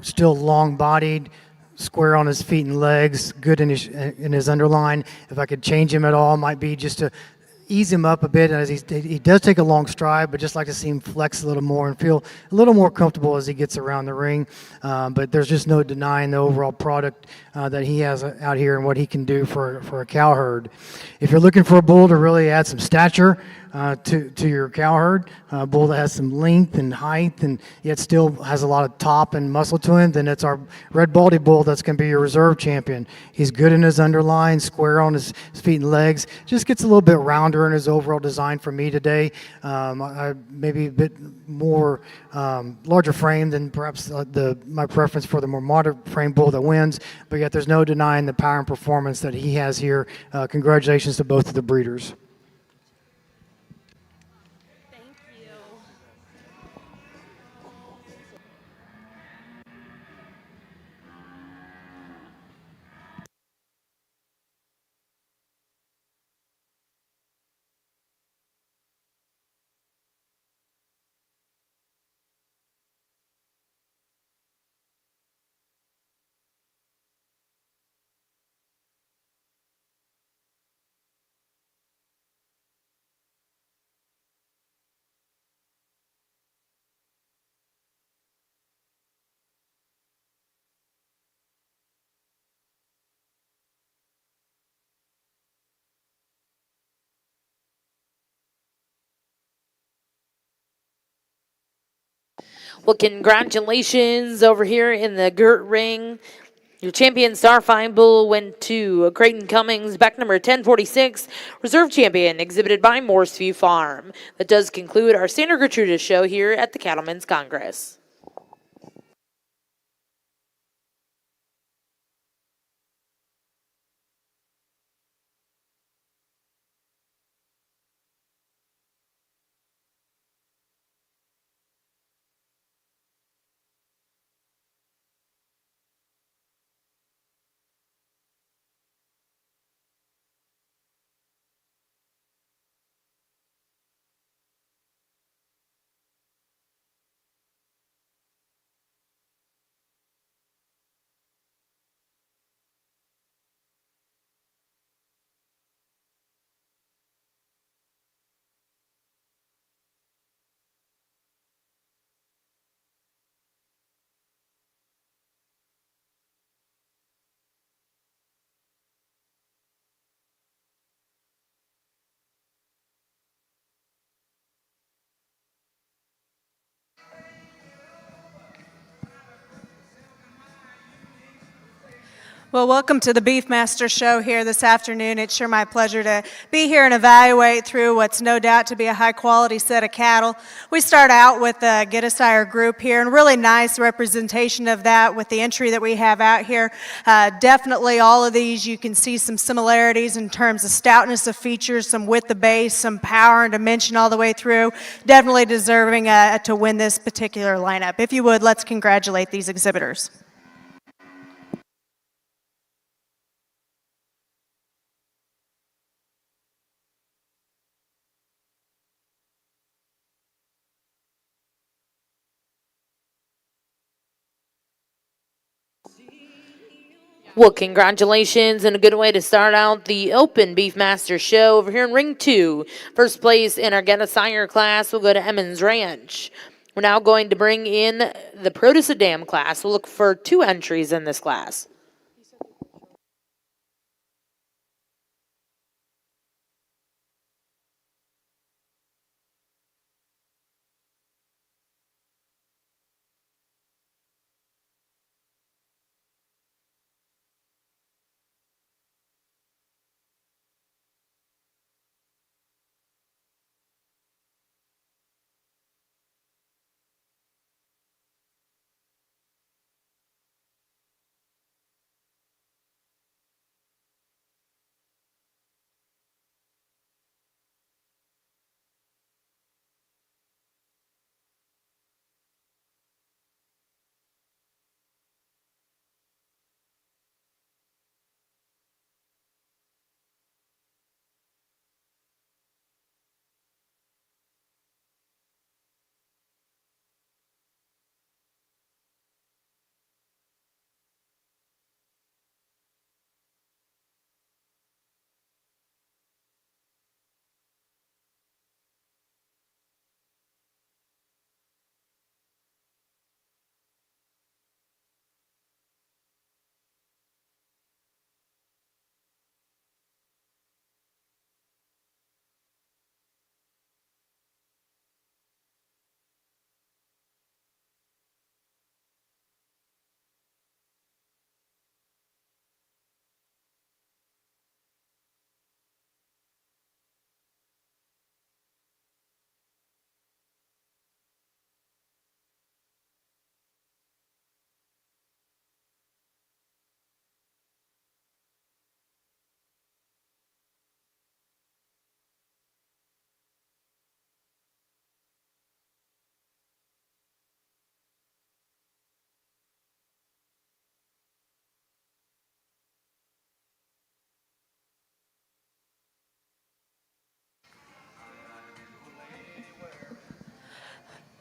Still long-bodied, square on his feet and legs, good in his underline. If I could change him at all, might be just to ease him up a bit as he does take a long stride, but just like to see him flex a little more and feel a little more comfortable as he gets around the ring. But there's just no denying the overall product that he has out here and what he can do for a cow herd. If you're looking for a bull to really add some stature to your cow herd, a bull that has some length and height and yet still has a lot of top and muscle to him, then it's our red baldy bull that's going to be your reserve champion. He's good in his underline, square on his feet and legs, just gets a little bit rounder in his overall design for me today. Maybe a bit more larger frame than perhaps my preference for the more modern frame bull that wins, but yet there's no denying the power and performance that he has here. Congratulations to both of the breeders. Well, congratulations over here in the Gert ring. Your champion Starfine Bull went to Creighton Cummings, back number 1046, reserve champion exhibited by Morseview Farm. That does conclude our Santa Gertrudis show here at the Cattlemen's Congress. Well, welcome to the Beefmaster show here this afternoon. It's sure my pleasure to be here and evaluate through what's no doubt to be a high-quality set of cattle. We start out with the Get a Sire group here, and really nice representation of that with the entry that we have out here. Definitely all of these, you can see some similarities in terms of stoutness of features, some width of base, some power and dimension all the way through. Definitely deserving to win this particular lineup. If you would, let's congratulate these exhibitors. Well, congratulations and a good way to start out the Open Beefmaster show over here in Ring 2. First place in our Get a Sire class will go to Emmons Ranch. We're now going to bring in the Produce a Dam class. We'll look for 2 entries in this class.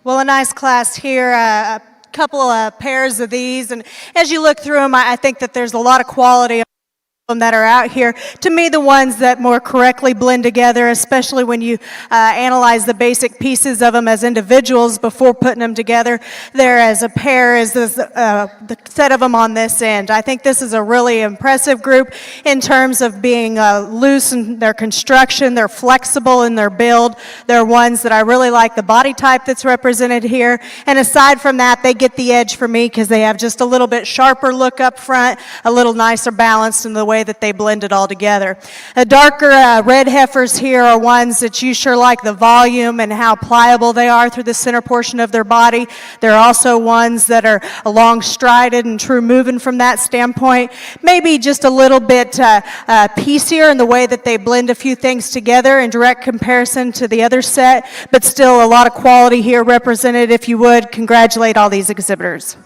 Well, a nice class here. A couple of pairs of these, and as you look through them, I think that there's a lot of quality them that are out here. To me, the ones that more correctly blend together, especially when you analyze the basic pieces of them as individuals before putting them together, there as a pair is this, the set of them on this end. I think this is a really impressive group in terms of being loose in their construction. They're flexible in their build. They're ones that I really like the body type that's represented here. And aside from that, they get the edge for me because they have just a little bit sharper look up front, a little nicer balanced in the way that they blend it all together. The darker red heifers here are ones that you sure like the volume and how pliable they are through the center portion of their body. They're also ones that are long strided and true moving from that standpoint. Maybe just a little bit piecier in the way that they blend a few things together in direct comparison to the other set, but still a lot of quality here represented. If you would, congratulate all these exhibitors.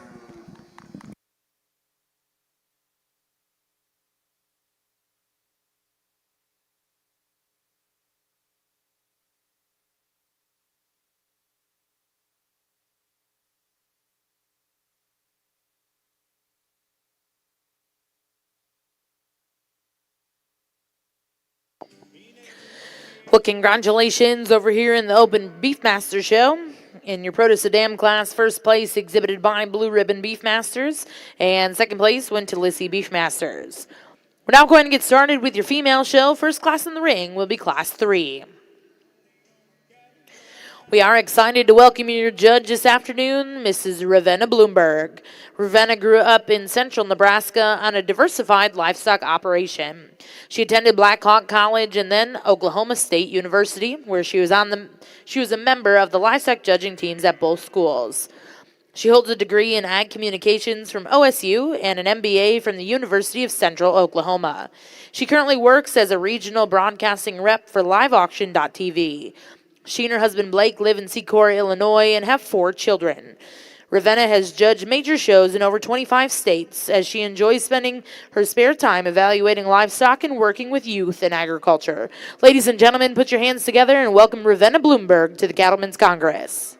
Well, congratulations over here in the Open Beefmaster show. In your Proto Sedan class, first place exhibited by Blue Ribbon Beefmasters, and second place went to Lissy Beefmasters. We're now going to get started with your female show. First class in the ring will be Class 3. We are excited to welcome your judge this afternoon, Mrs. Ravenna Bloomberg. Ravenna grew up in central Nebraska on a diversified livestock operation. She attended Black Hawk College and then Oklahoma State University, where she was a member of the livestock judging teams at both schools. She holds a degree in Ag Communications from OSU and an MBA from the University of Central Oklahoma. She currently works as a regional broadcasting rep for LiveAuction.tv. She and her husband Blake live in Secor, Illinois, and have 4 children. Ravenna has judged major shows in over 25 states as she enjoys spending her spare time evaluating livestock and working with youth in agriculture. Ladies and gentlemen, put your hands together and welcome Ravenna Bloomberg to the Cattlemen's Congress.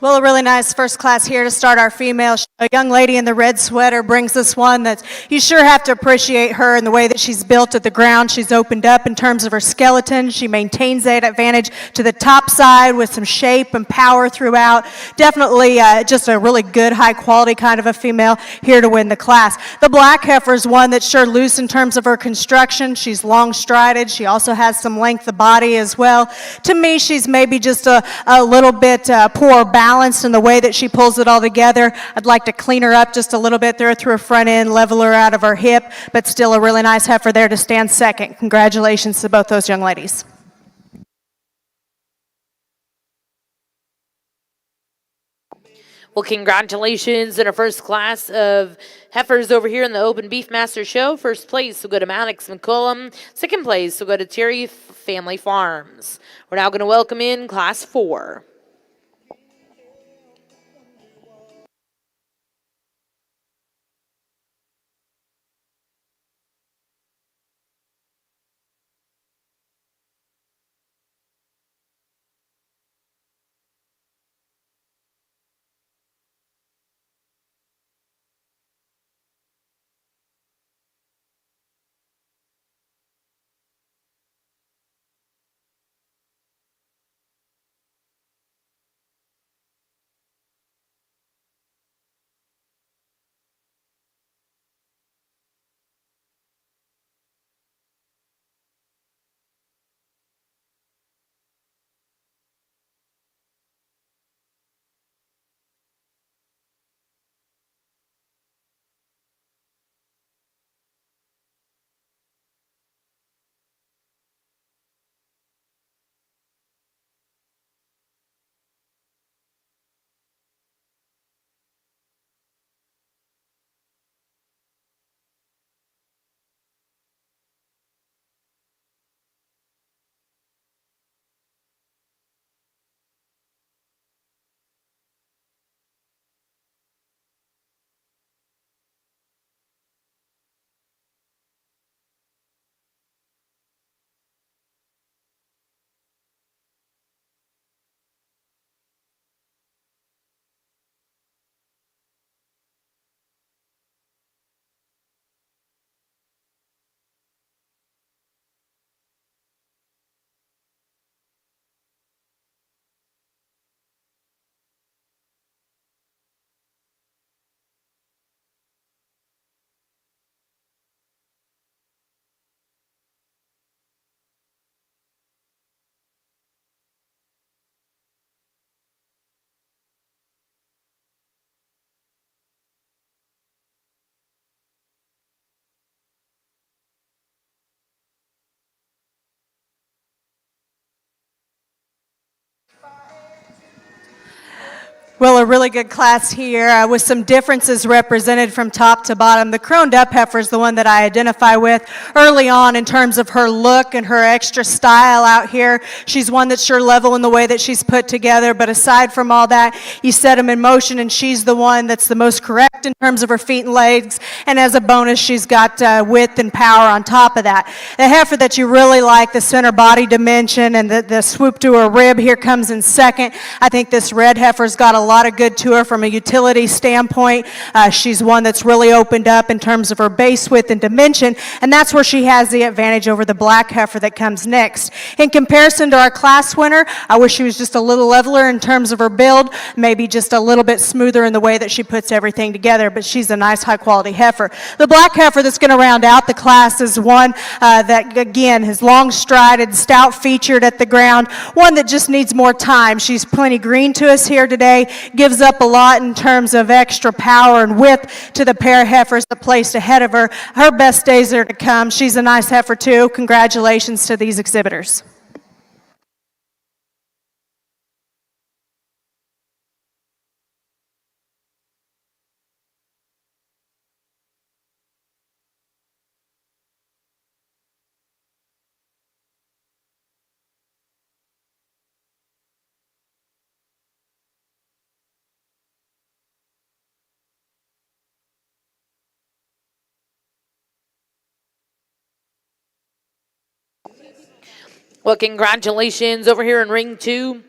Well, a really nice first class here to start our female show. A young lady in the red sweater brings us one that you sure have to appreciate her in the way that she's built at the ground. She's opened up in terms of her skeleton. She maintains that advantage to the top side with some shape and power throughout. Definitely just a really good, high quality kind of a female here to win the class. The black heifer is one that's sure loose in terms of her construction. She's long strided. She also has some length of body as well. To me, she's maybe just a little bit poor balanced in the way that she pulls it all together. I'd like to clean her up just a little bit there through her front end, level her out of her hip, but still a really nice heifer there to stand second. Congratulations to both those young ladies. Well, congratulations in our first class of heifers over here in the Open Beefmaster show. First place will go to Maddox McCullum. Second place will go to Terry Family Farms. We're now going to welcome in Class 4. Well, a really good class here with some differences represented from top to bottom. The croned up heifer is the one that I identify with early on in terms of her look and her extra style out here. She's one that's sure level in the way that she's put together, but aside from all that, you set them in motion and she's the one that's the most correct in terms of her feet and legs, and as a bonus, she's got width and power on top of that. The heifer that you really like, the center body dimension and the swoop to her rib here comes in second. I think this red heifer's got a lot of good to her from a utility standpoint. She's one that's really opened up in terms of her base width and dimension, and that's where she has the advantage over the black heifer that comes next. In comparison to our class winner, I wish she was just a little leveler in terms of her build, maybe just a little bit smoother in the way that she puts everything together, but she's a nice high quality heifer. The black heifer that's going to round out the class is one that, again, is long strided, stout featured at the ground, one that just needs more time. She's plenty green to us here today, gives up a lot in terms of extra power and width to the pair heifers that placed ahead of her. Her best days are to come. She's a nice heifer too. Congratulations to these exhibitors. Well, congratulations over here in ring 2.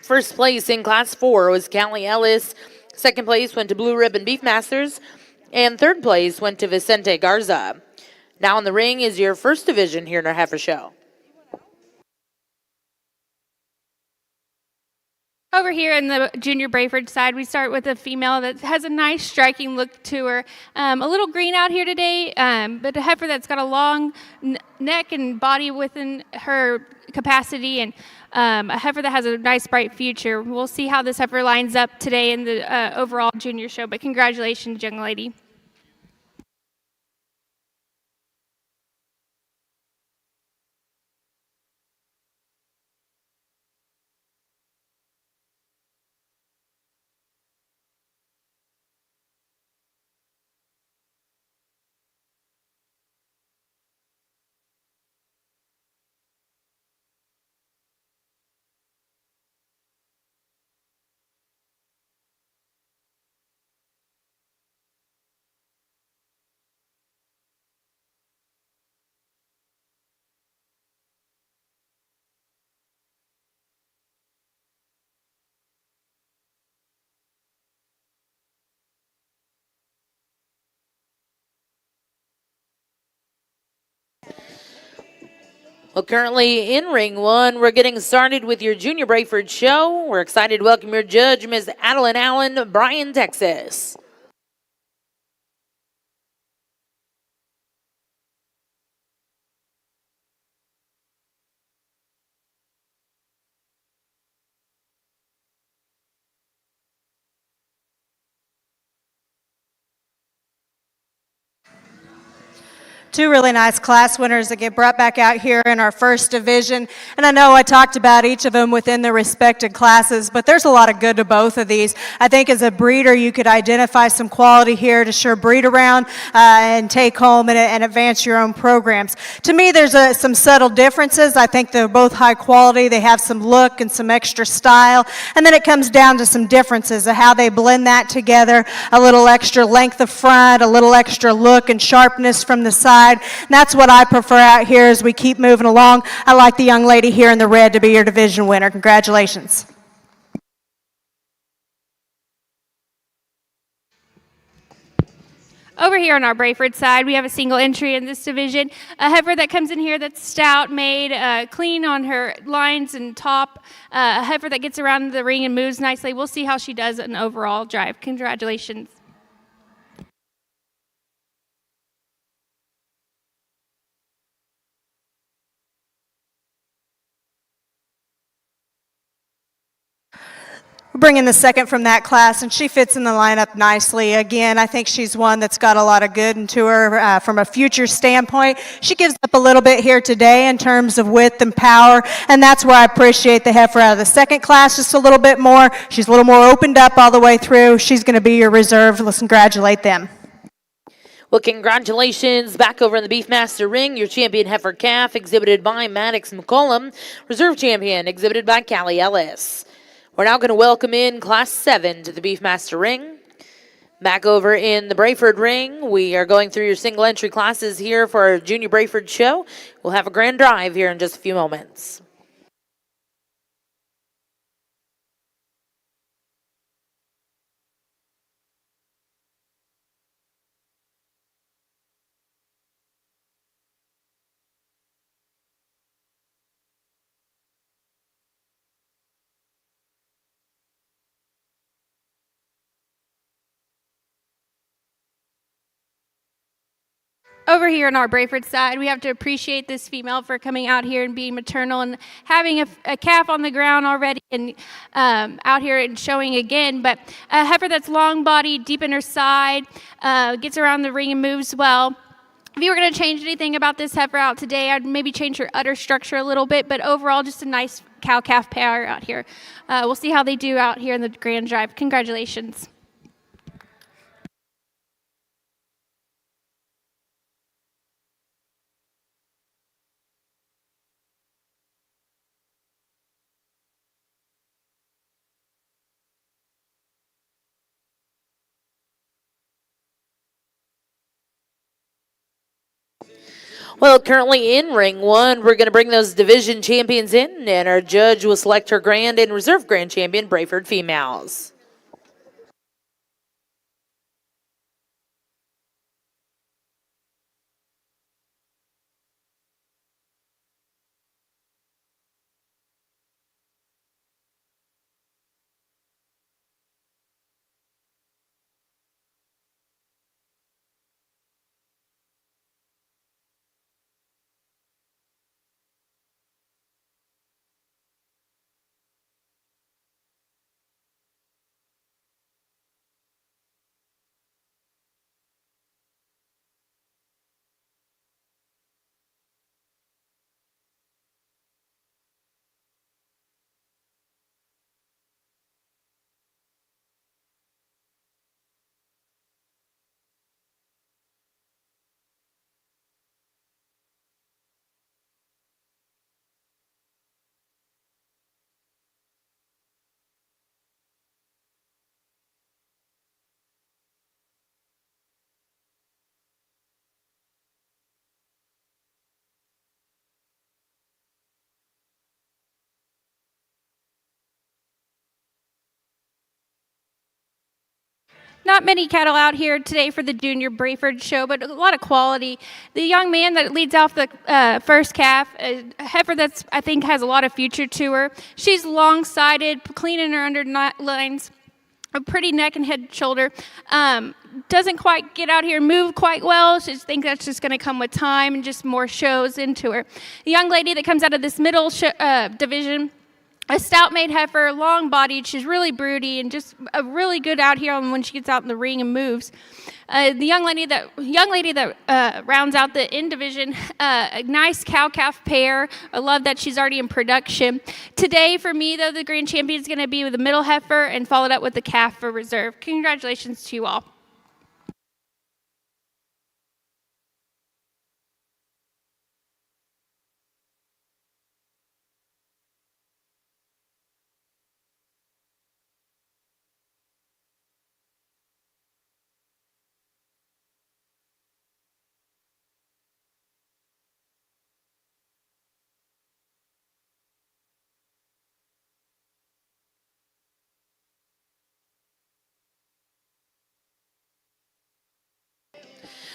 First place in class 4 was Callie Ellis. Second place went to Blue Ribbon Beefmasters. And third place went to Vicente Garza. Now in the ring is your first division here in our heifer show. Over here in the junior Brayford side, we start with a female that has a nice striking look to her. A little green out here today, but a heifer that's got a long neck and body within her capacity, and a heifer that has a nice bright future. We'll see how this heifer lines up today in the overall junior show, but congratulations, young lady. Well, currently in ring 1, we're getting started with your Junior Brayford show. We're excited to welcome your judge, Ms. Adeline Allen, Bryan, Texas. Two really nice class winners that get brought back out here in our first division. And I know I talked about each of them within their respected classes, but there's a lot of good to both of these. I think as a breeder, you could identify some quality here to sure breed around and take home and advance your own programs. To me, there's some subtle differences. I think they're both high quality. They have some look and some extra style. And then it comes down to some differences of how they blend that together. A little extra length of front, a little extra look and sharpness from the side. And that's what I prefer out here as we keep moving along. I like the young lady here in the red to be your division winner. Congratulations. Over here on our Brayford side, we have a single entry in this division. A heifer that comes in here that's stout, made, clean on her lines and top. A heifer that gets around the ring and moves nicely. We'll see how she does in overall drive. Congratulations. bringing the second from that class, and she fits in the lineup nicely. Again, I think she's one that's got a lot of good into her from a future standpoint. She gives up a little bit here today in terms of width and power, and that's where I appreciate the heifer out of the second class just a little bit more. She's a little more opened up all the way through. She's going to be your reserve. Let's congratulate them. Well, congratulations. Back over in the Beefmaster ring, your champion heifer calf, exhibited by Maddox McCollum. Reserve champion, exhibited by Callie Ellis. We're now going to welcome in Class 7 to the Beefmaster ring. Back over in the Brayford ring, we are going through your single entry classes here for our Junior Brayford show. We'll have a grand drive here in just a few moments. Over here on our Brayford side, we have to appreciate this female for coming out here and being maternal and having a calf on the ground already and out here and showing again. But a heifer that's long bodied, deep in her side, gets around the ring and moves well. If you were going to change anything about this heifer out today, I'd maybe change her udder structure a little bit, but overall just a nice cow-calf pair out here. We'll see how they do out here in the Grand Drive. Congratulations. Well, currently in ring one, we're going to bring those division champions in, and our judge will select her grand and reserve grand champion, Brayford females. Not many cattle out here today for the Junior Brayford show, but a lot of quality. The young man that leads off the first calf, a heifer that's I think has a lot of future to her. She's long-sided, clean in her underlines, a pretty neck and head shoulder. Doesn't quite get out here and move quite well. So I think that's just going to come with time and just more shows into her. The young lady that comes out of this middle division, a stout-made heifer, long-bodied. She's really broody and just really good out here when she gets out in the ring and moves. The young lady that rounds out the in division, a nice cow-calf pair. I love that she's already in production. Today, for me, though, the grand champion is going to be with the middle heifer and followed up with the calf for reserve. Congratulations to you all.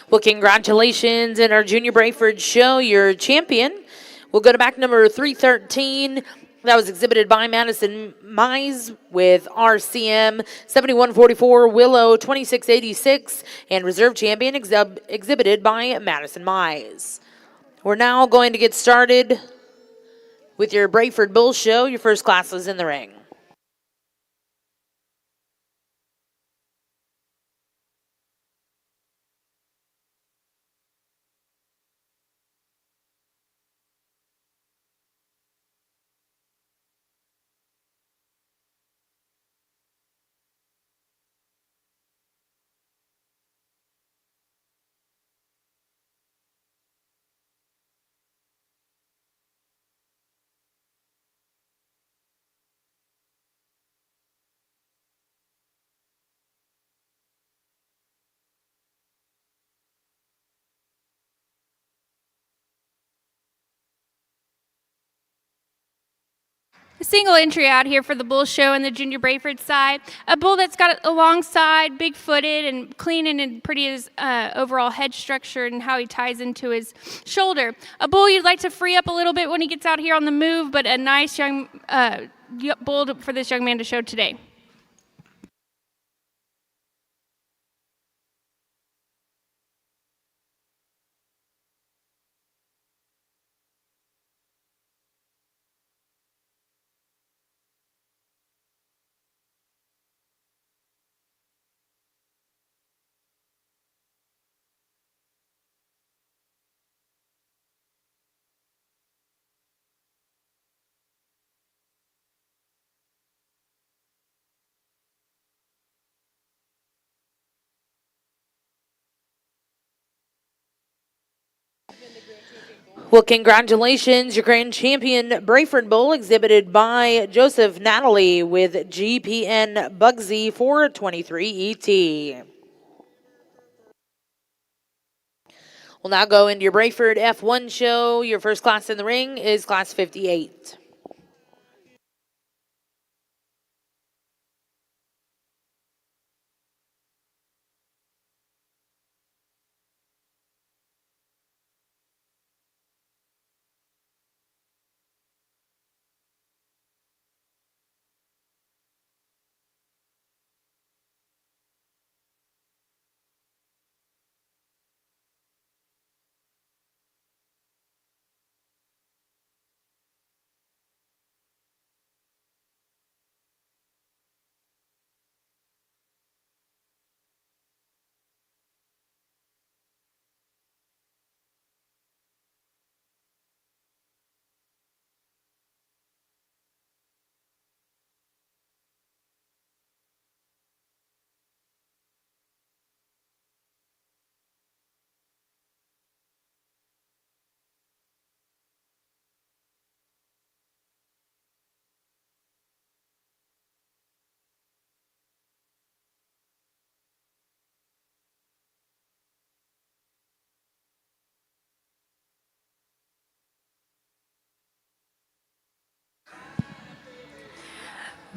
Well, congratulations in our Junior Brayford show. Your champion will go to back number 313. That was exhibited by Madison Mize with RCM 7144, Willow 2686, and reserve champion exhibited by Madison Mize. We're now going to get started with your Brayford Bull show. Your first class is in the ring. A single entry out here for the bull show in the Junior Brayford side. A bull that's got a long side, big-footed, and clean and pretty his overall head structure and how he ties into his shoulder. A bull you'd like to free up a little bit when he gets out here on the move, but a nice young bull for this young man to show today. Well, congratulations, your grand champion Brayford Bull, exhibited by Joseph Natalie with GPN Bugsy 423 ET. We'll now go into your Brayford F1 show. Your first class in the ring is Class 58.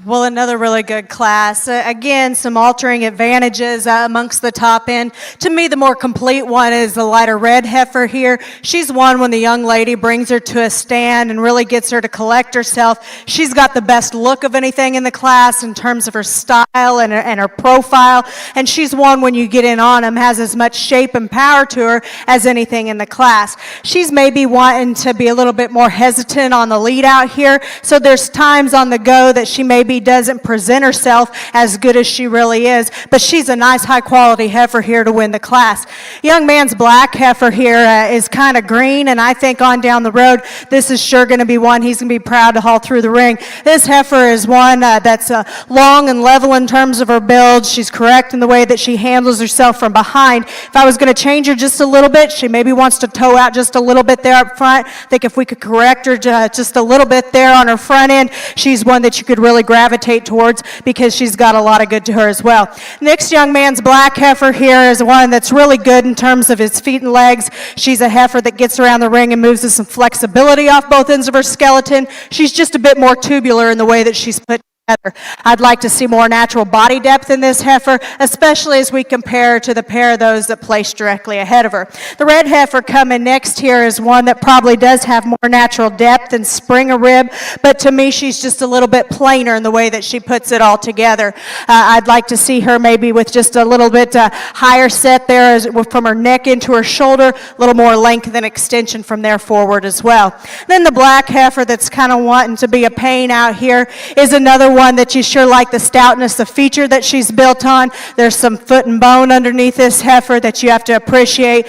Well, another really good class. Again, some altering advantages amongst the top end. To me, the more complete one is the lighter red heifer here. She's one when the young lady brings her to a stand and really gets her to collect herself. She's got the best look of anything in the class in terms of her style and her profile. And she's one when you get in on them, has as much shape and power to her as anything in the class. She's maybe wanting to be a little bit more hesitant on the lead out here. So there's times on the go that she maybe doesn't present herself as good as she really is, but she's a nice high quality heifer here to win the class. Young man's black heifer here is kind of green, and I think on down the road this is sure going to be one he's going to be proud to haul through the ring. This heifer is one that's long and level in terms of her build. She's correct in the way that she handles herself from behind. If I was going to change her just a little bit, she maybe wants to toe out just a little bit there up front. I think if we could correct her just a little bit there on her front end, she's one that you could really gravitate towards because she's got a lot of good to her as well. Next young man's black heifer here is one that's really good in terms of his feet and legs. She's a heifer that gets around the ring and moves with some flexibility off both ends of her skeleton. She's just a bit more tubular in the way that she's put together. I'd like to see more natural body depth in this heifer, especially as we compare to the pair of those that place directly ahead of her. The red heifer coming next here is one that probably does have more natural depth and spring a rib, but to me she's just a little bit plainer in the way that she puts it all together. I'd like to see her maybe with just a little bit higher set there from her neck into her shoulder, a little more length and extension from there forward as well. Then the black heifer that's kind of wanting to be a pain out here is another one that you sure like the stoutness of feature that she's built on. There's some foot and bone underneath this heifer that you have to appreciate.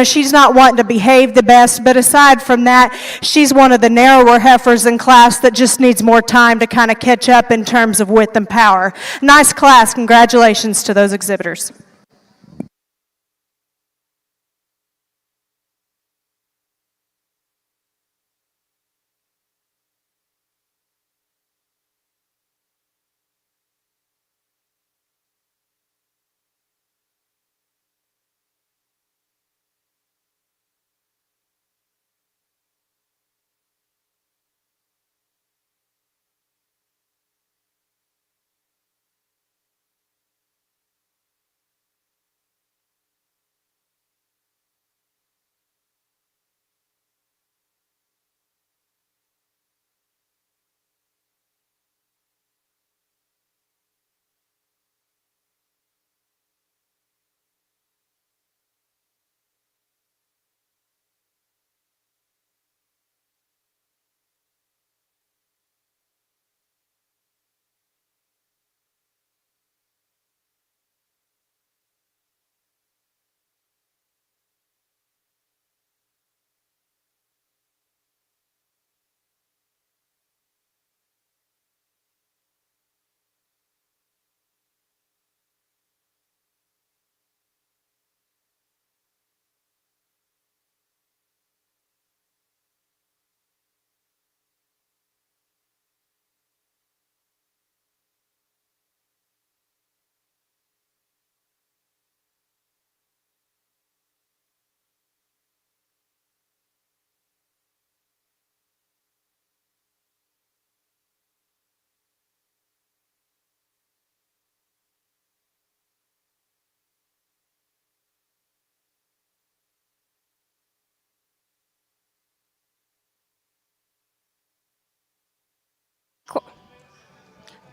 She's not wanting to behave the best, but aside from that, she's one of the narrower heifers in class that just needs more time to kind of catch up in terms of width and power. Nice class. Congratulations to those exhibitors.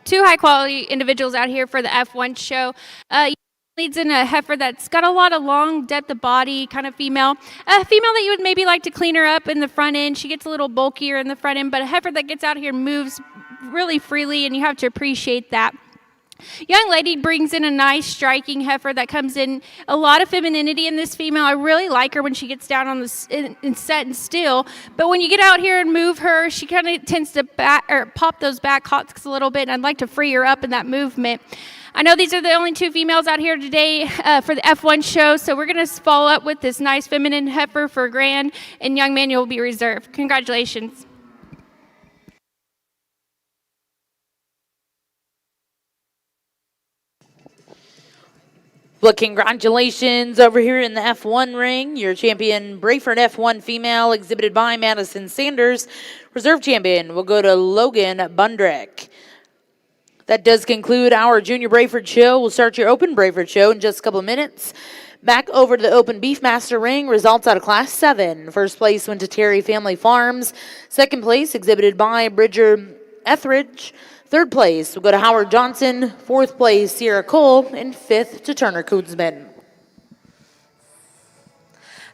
two high quality individuals out here for the F1 show. Leads in a heifer that's got a lot of long depth of body, kind of female. A female that you would maybe like to clean her up in the front end. She gets a little bulkier in the front end, but a heifer that gets out here and moves really freely, and you have to appreciate that. Young lady brings in a nice striking heifer that comes in a lot of femininity in this female. I really like her when she gets down on the and set and still, but when you get out here and move her, she kind of tends to pop those back hocks a little bit, and I'd like to free her up in that movement. I know these are the only two females out here today for the F1 show, so we're going to follow up with this nice feminine heifer for Grand, and young manual will be reserved. Congratulations. Well, congratulations over here in the F1 ring. Your champion, Brayford F1 female, exhibited by Madison Sanders. Reserve champion will go to Logan Bundrick. That does conclude our Junior Brayford show. We'll start your Open Brayford show in just a couple of minutes. Back over to the Open Beefmaster ring. Results out of Class 7. First place went to Terry Family Farms. Second place exhibited by Bridger Etheridge. Third place will go to Howard Johnson. Fourth place, Sierra Cole. And fifth to Turner Kuzman.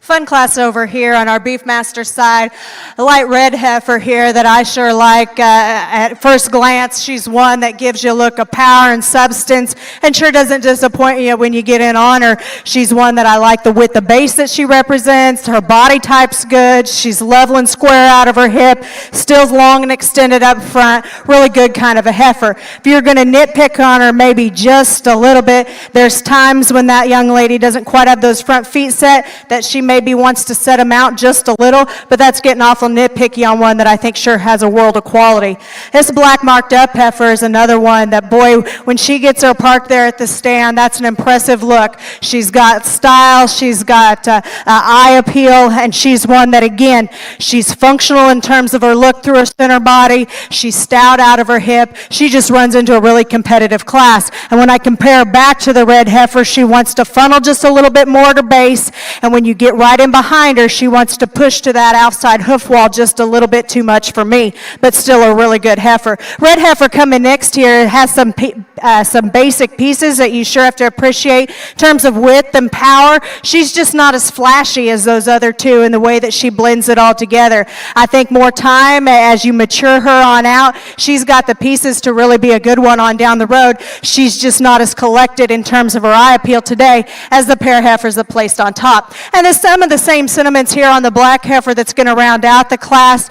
Fun class over here on our Beefmaster side. A light red heifer here that I sure like. At first glance, she's one that gives you a look of power and substance and sure doesn't disappoint you when you get in on her. She's one that I like the width of base that she represents. Her body type's good. She's level and square out of her hip. Still's long and extended up front. Really good kind of a heifer. If you're going to nitpick on her maybe just a little bit, there's times when that young lady doesn't quite have those front feet set that she maybe wants to set them out just a little, but that's getting awful nitpicky on one that I think sure has a world of quality. This black marked up heifer is another one that, boy, when she gets her parked there at the stand, that's an impressive look. She's got style, she's got eye appeal, and she's one that, again, she's functional in terms of her look through her center body. She's stout out of her hip. She just runs into a really competitive class. And when I compare her back to the red heifer, she wants to funnel just a little bit more to base, and when you get right in behind her, she wants to push to that outside hoof wall just a little bit too much for me, but still a really good heifer. Red heifer coming next here has some basic pieces that you sure have to appreciate in terms of width and power. She's just not as flashy as those other two in the way that she blends it all together. I think more time as you mature her on out, she's got the pieces to really be a good one on down the road. She's just not as collected in terms of her eye appeal today as the pair heifers that placed on top. And there's some of the same sentiments here on the black heifer that's going to round out the class.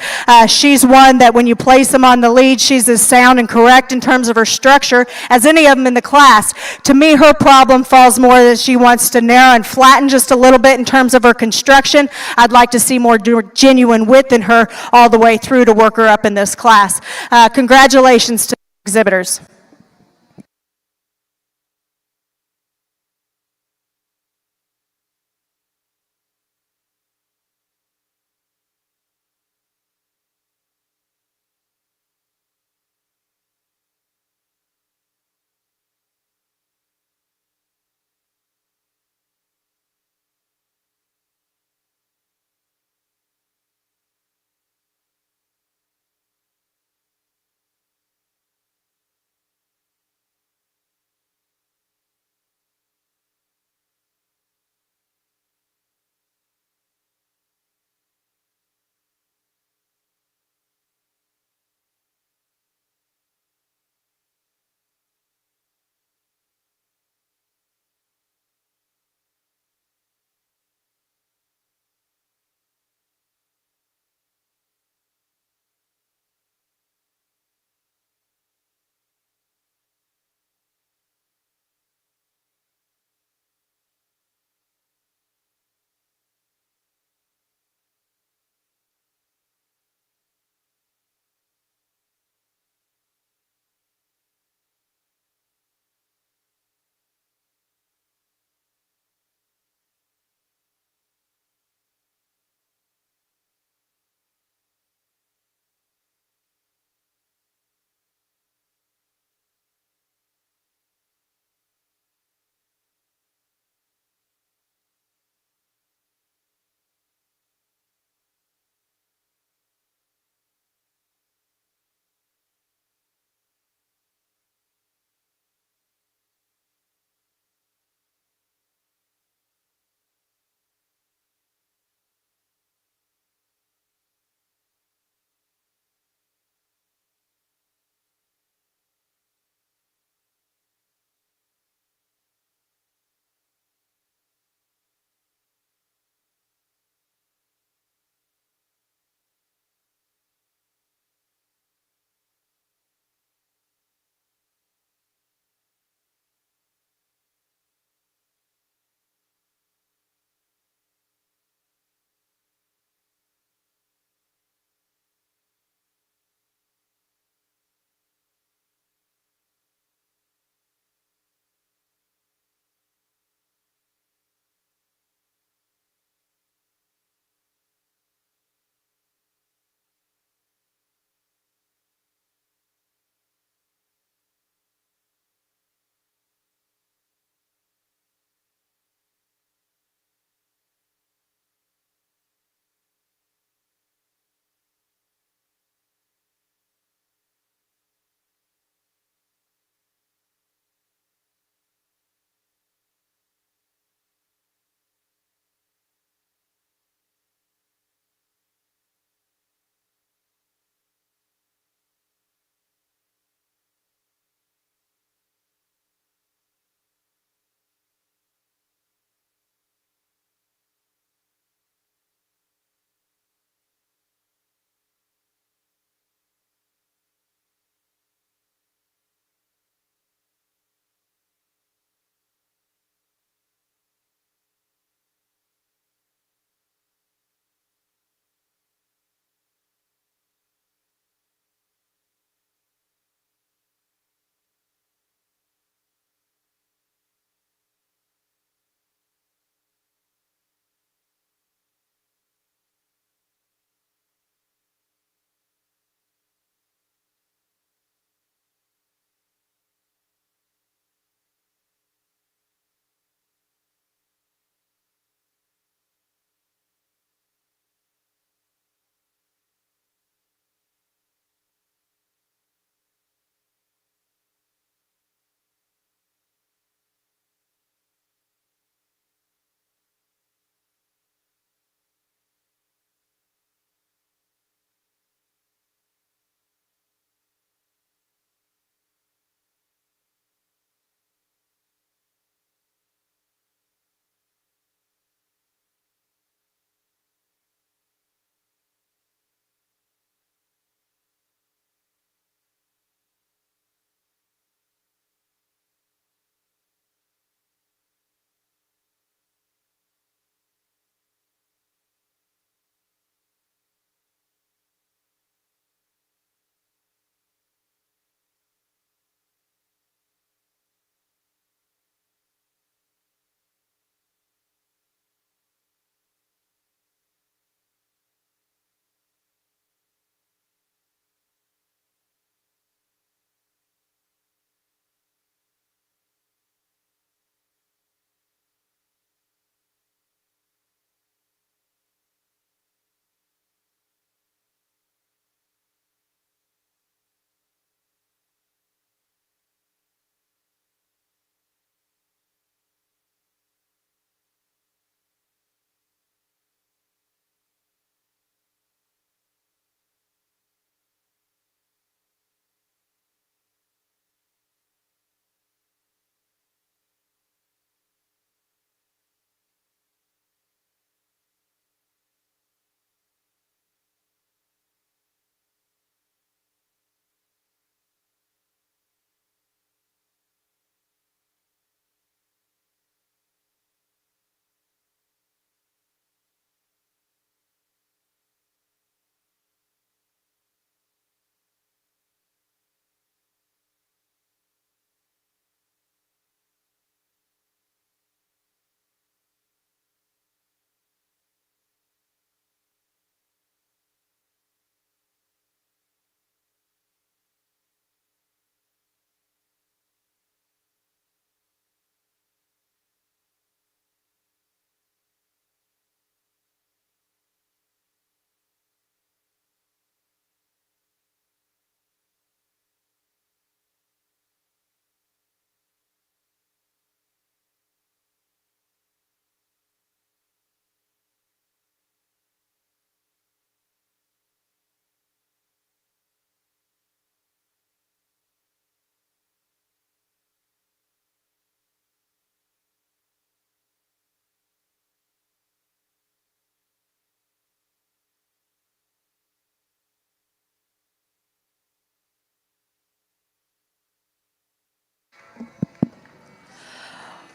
She's one that when you place them on the lead, she's as sound and correct in terms of her structure as any of them in the class. To me, her problem falls more that she wants to narrow and flatten just a little bit in terms of her construction. I'd like to see more genuine width in her all the way through to work her up in this class. Congratulations to the exhibitors.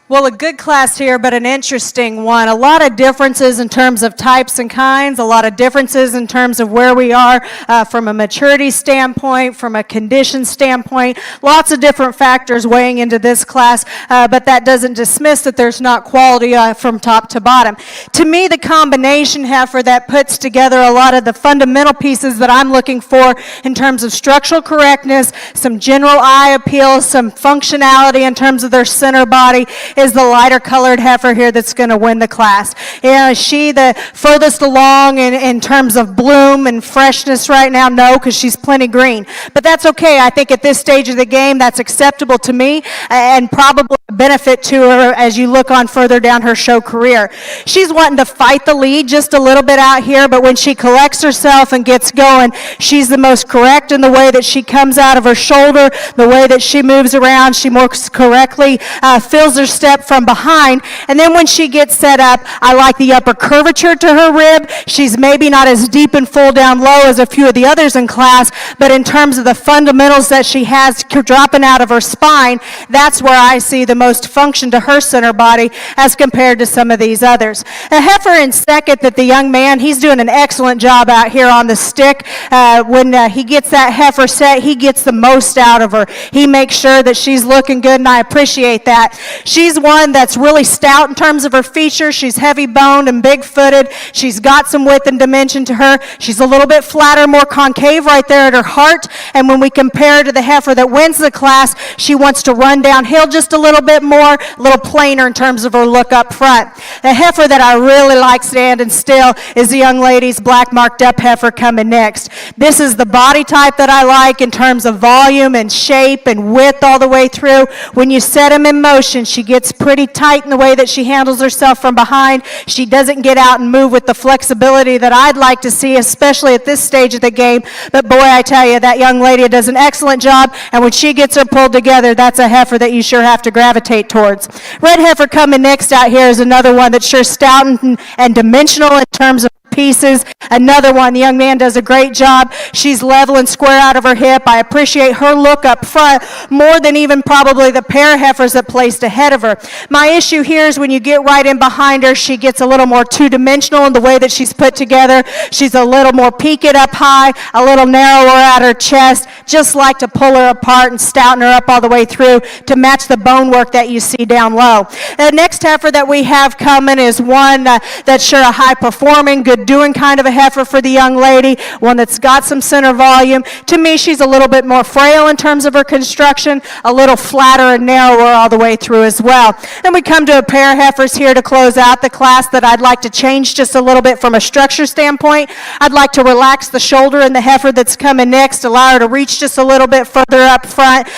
Well, a good class here, but an interesting one. A lot of differences in terms of types and kinds, a lot of differences in terms of where we are from a maturity standpoint, from a condition standpoint. Lots of different factors weighing into this class, but that doesn't dismiss that there's not quality from top to bottom. To me, the combination heifer that puts together a lot of the fundamental pieces that I'm looking for in terms of structural correctness, some general eye appeal, some functionality in terms of their center body, is the lighter colored heifer here that's going to win the class. Is she the furthest along in terms of bloom and freshness right now? No, because she's plenty green. But that's okay. I think at this stage of the game, that's acceptable to me and probably a benefit to her as you look on further down her show career. She's wanting to fight the lead just a little bit out here, but when she collects herself and gets going, she's the most correct in the way that she comes out of her shoulder, the way that she moves around. She more correctly fills her step from behind, and then when she gets set up, I like the upper curvature to her rib. She's maybe not as deep and full down low as a few of the others in class, but in terms of the fundamentals that she has dropping out of her spine, that's where I see the most function to her center body as compared to some of these others. A heifer in second that the young man, he's doing an excellent job out here on the stick. When he gets that heifer set, he gets the most out of her. He makes sure that she's looking good, and I appreciate that. She's one that's really stout in terms of her features. She's heavy boned and big footed. She's got some width and dimension to her. She's a little bit flatter, more concave right there at her heart. And when we compare her to the heifer that wins the class, she wants to run downhill just a little bit more, a little plainer in terms of her look up front. The heifer that I really like standing still is the young lady's black marked up heifer coming next. This is the body type that I like in terms of volume and shape and width all the way through. When you set them in motion, she gets pretty tight in the way that she handles herself from behind. She doesn't get out and move with the flexibility that I'd like to see, especially at this stage of the game. But boy, I tell you, that young lady does an excellent job, and when she gets her pulled together, that's a heifer that you sure have to gravitate towards. Red heifer coming next out here is another one that's sure stout and dimensional in terms of pieces. Another one, the young man does a great job. She's level and square out of her hip. I appreciate her look up front more than even probably the pair heifers that placed ahead of her. My issue here is when you get right in behind her, she gets a little more two-dimensional in the way that she's put together. She's a little more peaked up high, a little narrower at her chest. Just like to pull her apart and stouten her up all the way through to match the bone work that you see down low. The next heifer that we have coming is one that's sure a high-performing, good-doing kind of a heifer for the young lady, one that's got some center volume. To me, she's a little bit more frail in terms of her construction, a little flatter and narrower all the way through as well. Then we come to a pair of heifers here to close out the class that I'd like to change just a little bit from a structure standpoint. I'd like to relax the shoulder in the heifer that's coming next, allow her to reach just a little bit further up front,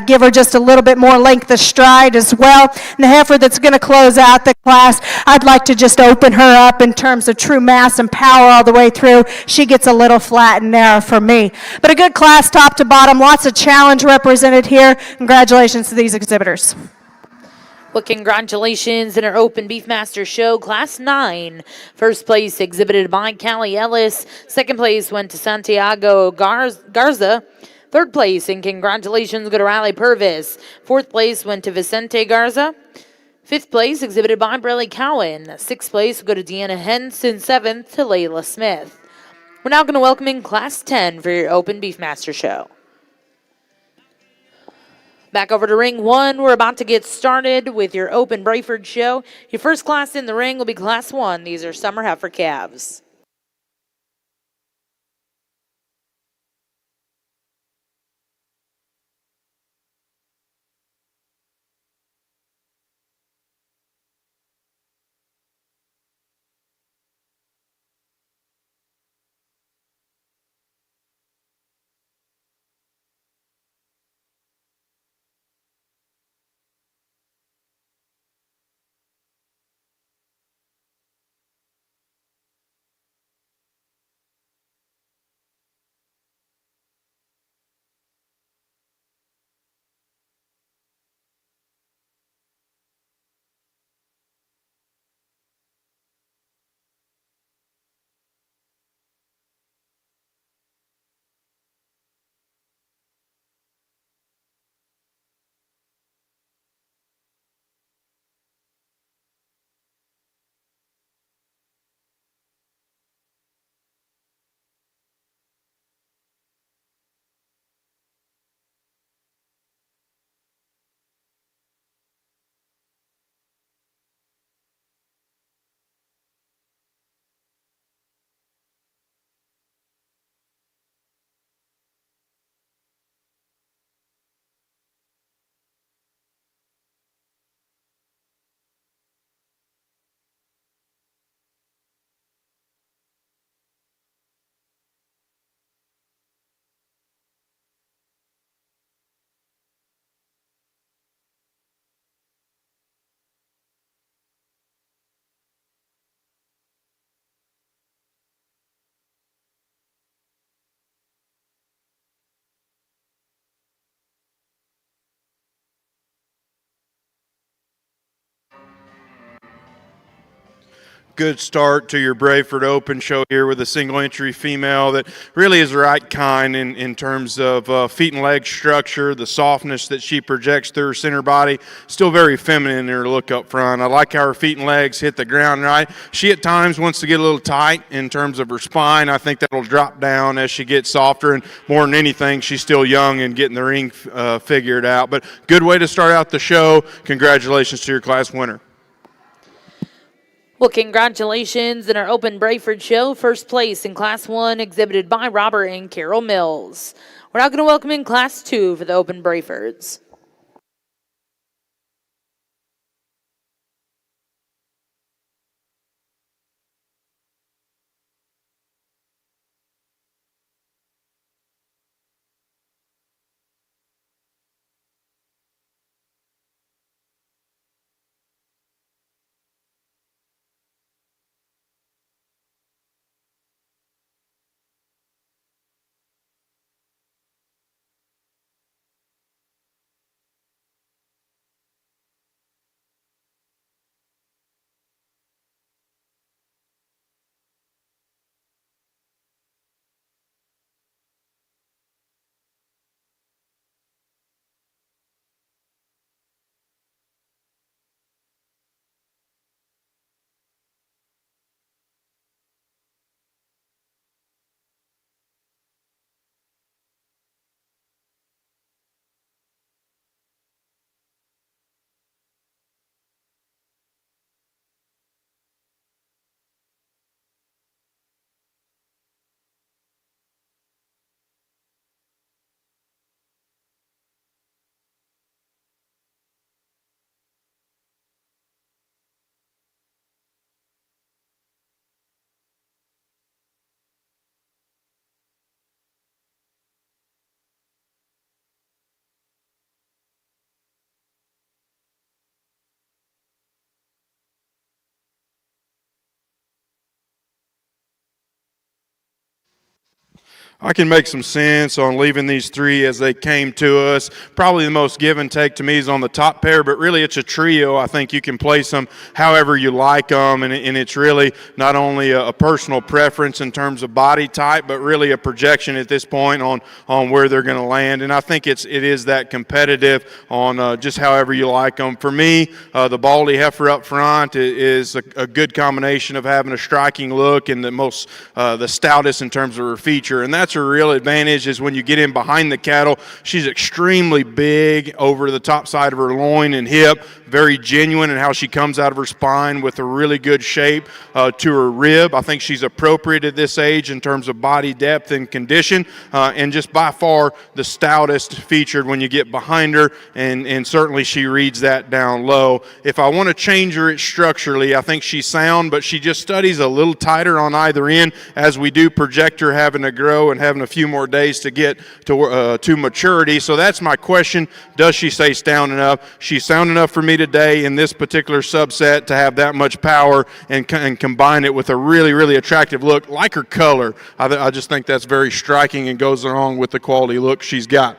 give her just a little bit more length of stride as well. And the heifer that's going to close out the class, I'd like to just open her up in terms of true mass and power all the way through. She gets a little flat and narrow for me. But a good class top to bottom, lots of challenge represented here. Congratulations to these exhibitors. Well, congratulations in our Open Beefmaster Show, Class 9. First place exhibited by Callie Ellis. Second place went to Santiago Garza. Third place, and congratulations go to Riley Purvis. Fourth place went to Vicente Garza. Fifth place exhibited by Brelly Cowan. Sixth place will go to Deanna Henson. Seventh to Layla Smith. We're now going to welcome in Class 10 for your Open Beefmaster Show. Back over to ring 1. We're about to get started with your Open Brayford Show. Your first class in the ring will be Class 1. These are summer heifer calves. good start to your Brayford Open show here with a single entry female that really is the right kind in terms of feet and leg structure, the softness that she projects through her center body, still very feminine in her look up front. I like how her feet and legs hit the ground right. She at times wants to get a little tight in terms of her spine. I think that'll drop down as she gets softer, and more than anything, she's still young and getting the ring figured out. But good way to start out the show. Congratulations to your class winner. Well, congratulations in our Open Brayford show. First place in Class 1 exhibited by Robert and Carol Mills. We're now going to welcome in Class 2 for the Open Brayfords. I can make some sense on leaving these three as they came to us. Probably the most give and take to me is on the top pair, but really it's a trio. I think you can place them however you like them, and it's really not only a personal preference in terms of body type, but really a projection at this point on where they're going to land. And I think it is that competitive on just however you like them. For me, the Baldy heifer up front is a good combination of having a striking look and the stoutest in terms of her feature, and that's her real advantage is when you get in behind the cattle. She's extremely big over the top side of her loin and hip, very genuine in how she comes out of her spine with a really good shape to her rib. I think she's appropriate at this age in terms of body depth and condition, and just by far the stoutest featured when you get behind her, and certainly she reads that down low. If I want to change her structurally, I think she's sound, but she just studies a little tighter on either end as we do project her having to grow and having a few more days to get to maturity. So that's my question. Does she stay sound enough? She's sound enough for me today in this particular subset to have that much power and combine it with a really, really attractive look, like her color. I just think that's very striking and goes along with the quality look she's got.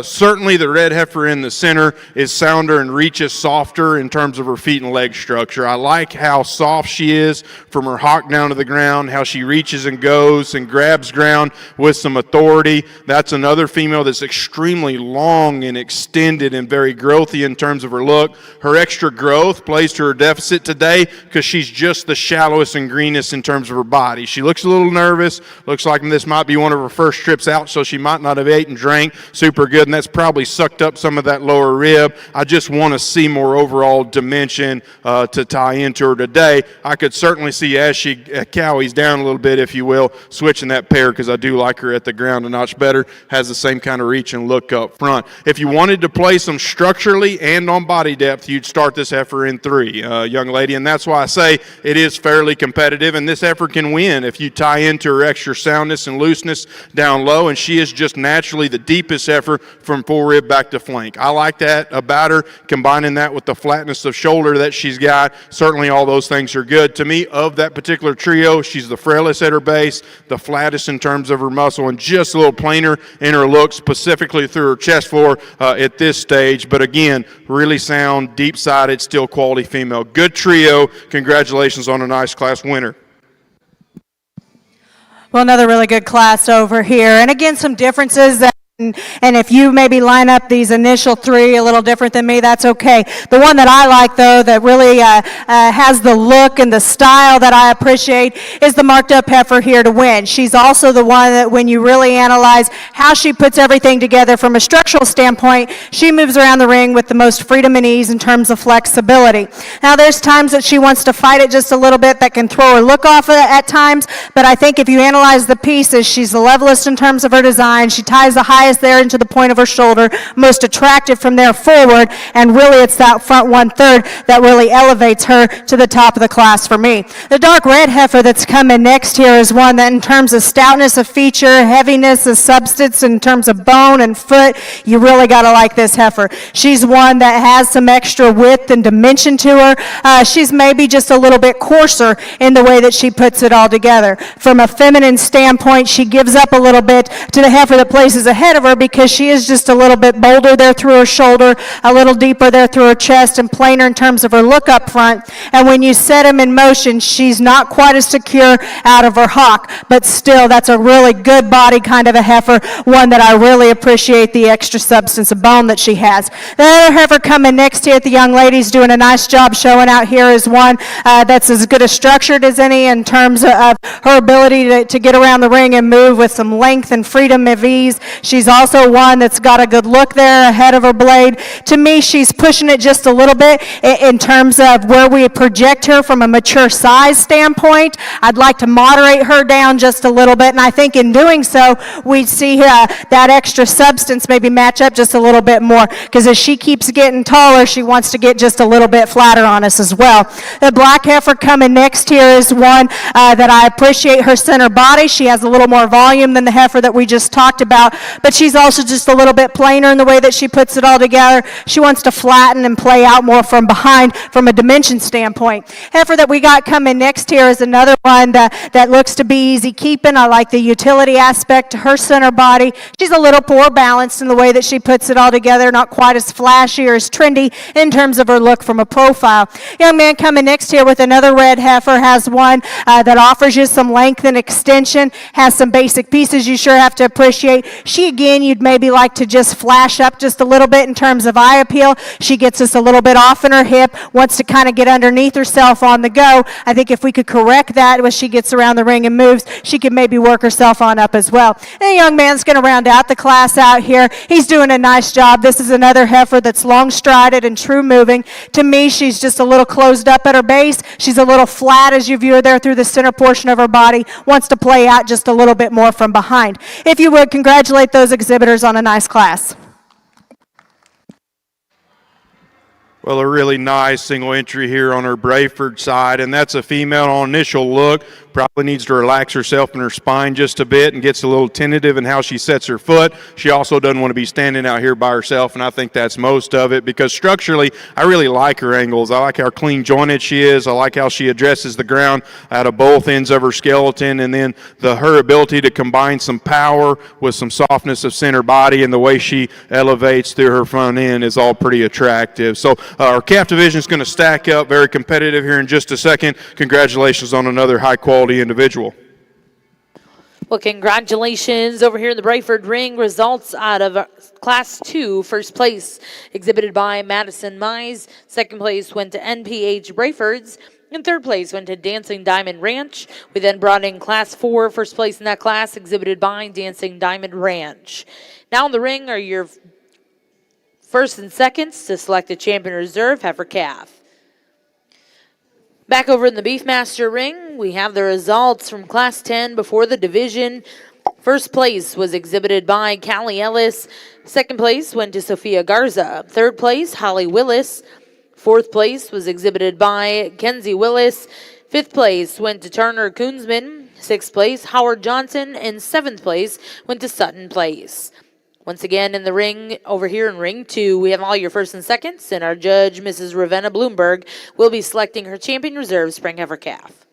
Certainly the red heifer in the center is sounder and reaches softer in terms of her feet and leg structure. I like how soft she is from her hock down to the ground, how she reaches and goes and grabs ground with some authority. That's another female that's extremely long and extended and very growthy in terms of her look. Her extra growth plays to her deficit today because she's just the shallowest and greenest in terms of her body. She looks a little nervous. Looks like this might be one of her first trips out, so she might not have ate and drank super good, and that's probably sucked up some of that lower rib. I just want to see more overall dimension to tie into her today. I could certainly see as she cowies down a little bit, if you will, switching that pair because I do like her at the ground a notch better. Has the same kind of reach and look up front. If you wanted to place them structurally and on body depth, you'd start this heifer in 3, young lady, and that's why I say it is fairly competitive, and this heifer can win if you tie into her extra soundness and looseness down low, and she is just naturally the deepest heifer from full rib back to flank. I like that about her, combining that with the flatness of shoulder that she's got. Certainly all those things are good. To me, of that particular trio, she's the frailest at her base, the flattest in terms of her muscle and just a little plainer in her look, specifically through her chest floor at this stage. But again, really sound, deep-sided, still quality female. Good trio. Congratulations on a nice class winner. Well, another really good class over here. And again, some differences that and if you maybe line up these initial three a little different than me, that's okay. The one that I like, though, that really has the look and the style that I appreciate is the marked up heifer here to win. She's also the one that when you really analyze how she puts everything together from a structural standpoint, she moves around the ring with the most freedom and ease in terms of flexibility. Now, there's times that she wants to fight it just a little bit that can throw her look off at times, but I think if you analyze the pieces, she's the levelest in terms of her design. She ties the highest there into the point of her shoulder, most attractive from there forward, and really it's that front 1/3 that really elevates her to the top of the class for me. The dark red heifer that's coming next here is one that in terms of stoutness of feature, heaviness of substance, in terms of bone and foot, you really got to like this heifer. She's one that has some extra width and dimension to her. She's maybe just a little bit coarser in the way that she puts it all together. From a feminine standpoint, she gives up a little bit to the heifer that places ahead of her because she is just a little bit bolder there through her shoulder, a little deeper there through her chest, and plainer in terms of her look up front. And when you set him in motion, she's not quite as secure out of her hock, but still that's a really good body kind of a heifer, one that I really appreciate the extra substance of bone that she has. The other heifer coming next here, the young lady's doing a nice job showing out here, is one that's as good a structured as any in terms of her ability to get around the ring and move with some length and freedom of ease. She's also one that's got a good look there ahead of her blade. To me, she's pushing it just a little bit in terms of where we project her from a mature size standpoint. I'd like to moderate her down just a little bit, and I think in doing so, we see that extra substance maybe match up just a little bit more, because as she keeps getting taller, she wants to get just a little bit flatter on us as well. The black heifer coming next here is one that I appreciate her center body. She has a little more volume than the heifer that we just talked about, but she's also just a little bit plainer in the way that she puts it all together. She wants to flatten and play out more from behind from a dimension standpoint. Heifer that we got coming next here is another one that looks to be easy keeping. I like the utility aspect to her center body. She's a little poor balanced in the way that she puts it all together, not quite as flashy or as trendy in terms of her look from a profile. Young man coming next here with another red heifer has one that offers you some length and extension, has some basic pieces you sure have to appreciate. She, again, you'd maybe like to just flash up just a little bit in terms of eye appeal. She gets us a little bit off in her hip, wants to kind of get underneath herself on the go. I think if we could correct that when she gets around the ring and moves, she could maybe work herself on up as well. And the young man's going to round out the class out here. He's doing a nice job. This is another heifer that's long strided and true moving. To me, she's just a little closed up at her base. She's a little flat as you view her there through the center portion of her body, wants to play out just a little bit more from behind. If you would, congratulate those exhibitors on a nice class. Well, a really nice single entry here on her Brayford side, and that's a female on initial look. Probably needs to relax herself in her spine just a bit and gets a little tentative in how she sets her foot. She also doesn't want to be standing out here by herself, and I think that's most of it because structurally, I really like her angles. I like how clean jointed she is. I like how she addresses the ground out of both ends of her skeleton, and then her ability to combine some power with some softness of center body and the way she elevates through her front end is all pretty attractive. So our calf division is going to stack up very competitive here in just a second. Congratulations on another high-quality individual. Well, congratulations over here in the Brayford ring. Results out of Class 2, first place exhibited by Madison Mize. Second place went to NPH Brayfords. And third place went to Dancing Diamond Ranch. We then brought in Class 4, first place in that class, exhibited by Dancing Diamond Ranch. Now in the ring are your first and seconds to select a champion reserve, heifer calf. Back over in the Beefmaster ring, we have the results from Class 10 before the division. First place was exhibited by Callie Ellis. Second place went to Sophia Garza. Third place, Holly Willis. Fourth place was exhibited by Kenzie Willis. Fifth place went to Turner Koonsman. Sixth place, Howard Johnson. And seventh place went to Sutton Place. Once again, in the ring, over here in ring 2, we have all your first and seconds, and our judge, Mrs. Ravenna Bloomberg, will be selecting her champion reserve spring heifer calf.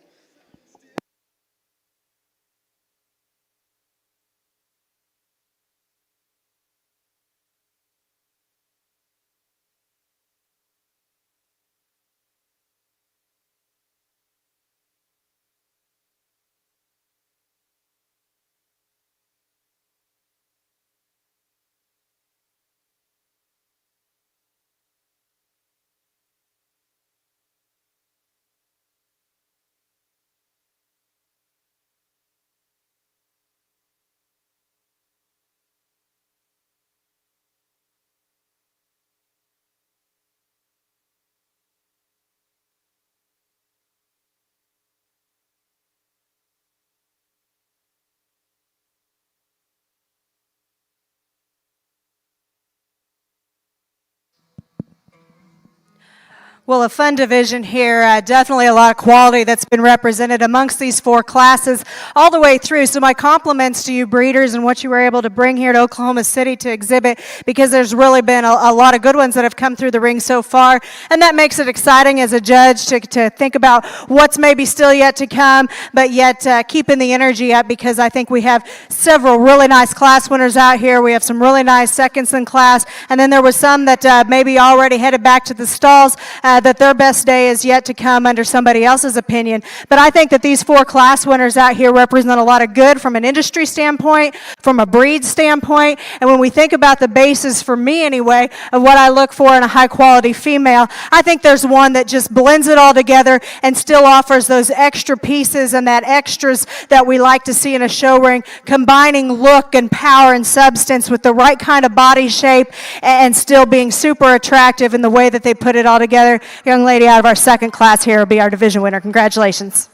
Well, a fun division here. Definitely a lot of quality that's been represented amongst these four classes all the way through. So my compliments to you breeders and what you were able to bring here to Oklahoma City to exhibit, because there's really been a lot of good ones that have come through the ring so far. And that makes it exciting as a judge to think about what's maybe still yet to come, but yet keeping the energy up, because I think we have several really nice class winners out here. We have some really nice seconds in class. And then there was some that maybe already headed back to the stalls, that their best day is yet to come under somebody else's opinion. But I think that these four class winners out here represent a lot of good from an industry standpoint, from a breed standpoint, and when we think about the basis, for me anyway, of what I look for in a high quality female, I think there's one that just blends it all together and still offers those extra pieces and that extras that we like to see in a show ring, combining look and power and substance with the right kind of body shape and still being super attractive in the way that they put it all together. Young lady out of our second class here will be our division winner. Congratulations.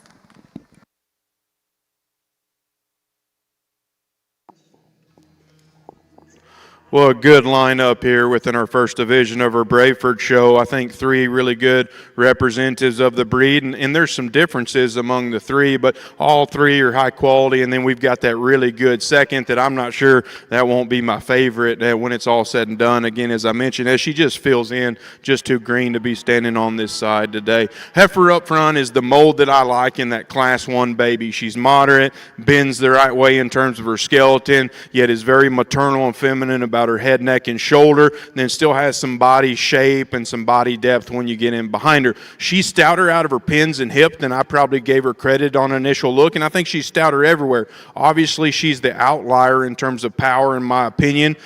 Well, a good lineup here within our first division of our Brayford show. I think three really good representatives of the breed, and there's some differences among the three, but all three are high quality. And then we've got that really good second that I'm not sure that won't be my favorite when it's all said and done. Again, as I mentioned, as she just fills in, just too green to be standing on this side today. Heifer up front is the mold that I like in that Class 1 baby. She's moderate, bends the right way in terms of her skeleton, yet is very maternal and feminine about her head, neck, and shoulder, then still has some body shape and some body depth when you get in behind her. She's stouter out of her pins and hip than I probably gave her credit on initial look, and I think she's stouter everywhere. Obviously, she's the outlier in terms of power, in my opinion,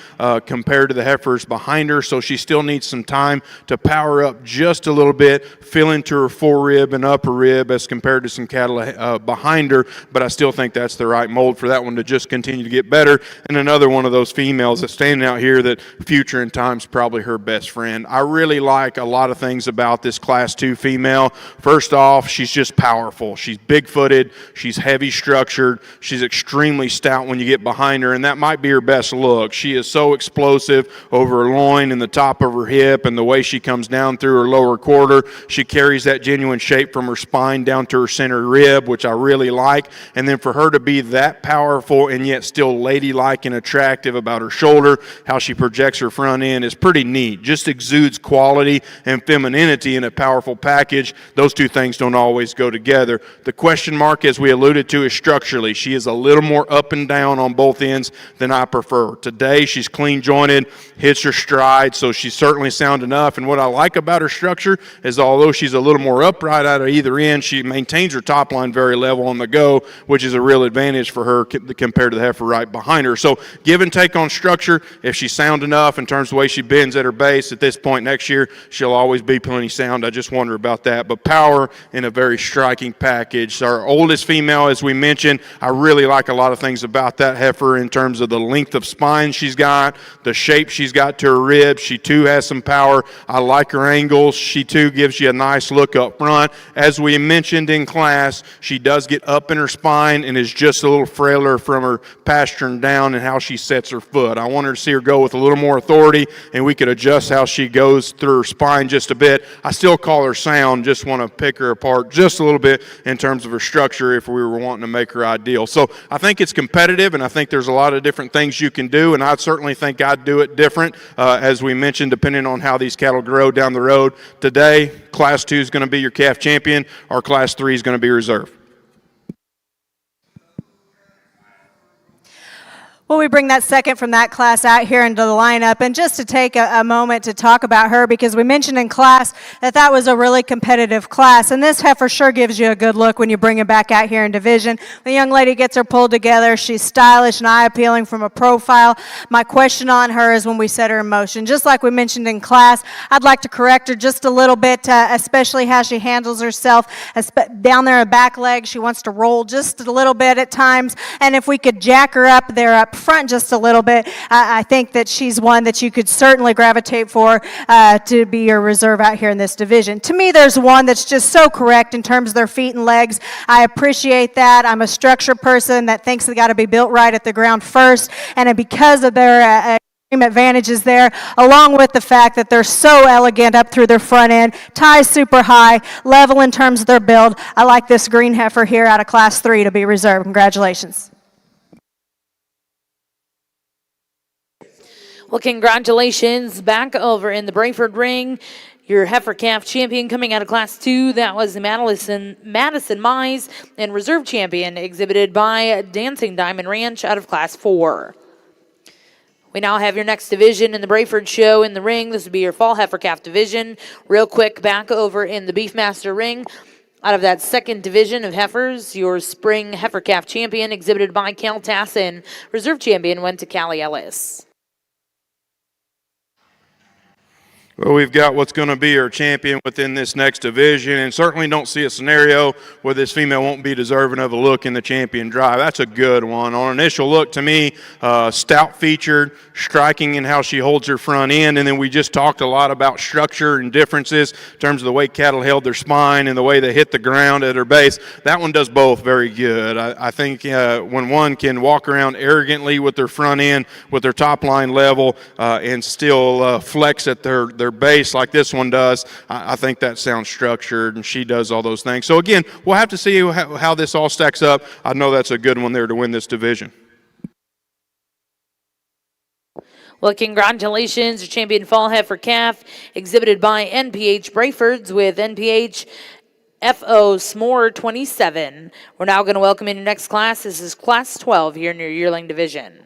compared to the heifers behind her, so she still needs some time to power up just a little bit, fill into her forerib and upper rib as compared to some cattle behind her, but I still think that's the right mold for that one to just continue to get better. And another one of those females that's standing out here that future in time's probably her best friend. I really like a lot of things about this Class 2 female. First off, she's just powerful. She's big-footed. She's heavy structured. She's extremely stout when you get behind her, and that might be her best look. She is so explosive over her loin and the top of her hip, and the way she comes down through her lower quarter. She carries that genuine shape from her spine down to her center rib, which I really like. And then for her to be that powerful and yet still ladylike and attractive about her shoulder, how she projects her front end is pretty neat. Just exudes quality and femininity in a powerful package. Those two things don't always go together. The question mark, as we alluded to, is structurally. She is a little more up and down on both ends than I prefer. Today, she's clean jointed, hits her stride, so she's certainly sound enough. And what I like about her structure is although she's a little more upright out of either end, she maintains her top line very level on the go, which is a real advantage for her compared to the heifer right behind her. So give and take on structure. If she's sound enough in terms of the way she bends at her base, at this point next year, she'll always be plenty sound. I just wonder about that. But power in a very striking package. Our oldest female, as we mentioned, I really like a lot of things about that heifer in terms of the length of spine she's got, the shape she's got to her ribs. She too has some power. I like her angles. She too gives you a nice look up front. As we mentioned in class, she does get up in her spine and is just a little frailer from her pasturing down and how she sets her foot. I want her to see her go with a little more authority, and we could adjust how she goes through her spine just a bit. I still call her sound, just want to pick her apart just a little bit in terms of her structure if we were wanting to make her ideal. So I think it's competitive, and I think there's a lot of different things you can do, and I certainly think I'd do it different, as we mentioned, depending on how these cattle grow down the road. Today, Class 2 is going to be your calf champion. Our Class 3 is going to be reserve. Well, we bring that second from that class out here into the lineup, and just to take a moment to talk about her, because we mentioned in class that was a really competitive class, and this heifer sure gives you a good look when you bring it back out here in division. The young lady gets her pulled together. She's stylish and eye-appealing from a profile. My question on her is when we set her in motion. Just like we mentioned in class, I'd like to correct her just a little bit, especially how she handles herself. Down there, her back leg, she wants to roll just a little bit at times, and if we could jack her up there up front just a little bit, I think that she's one that you could certainly gravitate for to be your reserve out here in this division. To me, there's one that's just so correct in terms of their feet and legs. I appreciate that. I'm a structure person that thinks they got to be built right at the ground first, and because of their advantages there, along with the fact that they're so elegant up through their front end, ties super high, level in terms of their build. I like this green heifer here out of Class 3 to be reserved. Congratulations. Well, congratulations back over in the Brayford ring. Your heifer calf champion coming out of Class 2, that was Madison Mize, and reserve champion exhibited by Dancing Diamond Ranch out of Class 4. We now have your next division in the Brayford show in the ring. This would be your fall heifer calf division. Real quick, back over in the Beefmaster ring. Out of that second division of heifers, your spring heifer calf champion exhibited by Cal Tassin. Reserve champion went to Callie Ellis. Well, we've got what's going to be our champion within this next division, and certainly don't see a scenario where this female won't be deserving of a look in the champion drive. That's a good one. On initial look, to me, stout featured, striking in how she holds her front end, and then we just talked a lot about structure and differences in terms of the way cattle held their spine and the way they hit the ground at her base. That one does both very good. I think when one can walk around arrogantly with their front end, with their top line level, and still flex at their base like this one does, I think that sounds structured, and she does all those things. So again, we'll have to see how this all stacks up. I know that's a good one there to win this division. Well, congratulations, your champion fall heifer calf exhibited by NPH Brayfords with NPH FO S'more 27. We're now going to welcome in your next class. This is Class 12 here in your yearling division.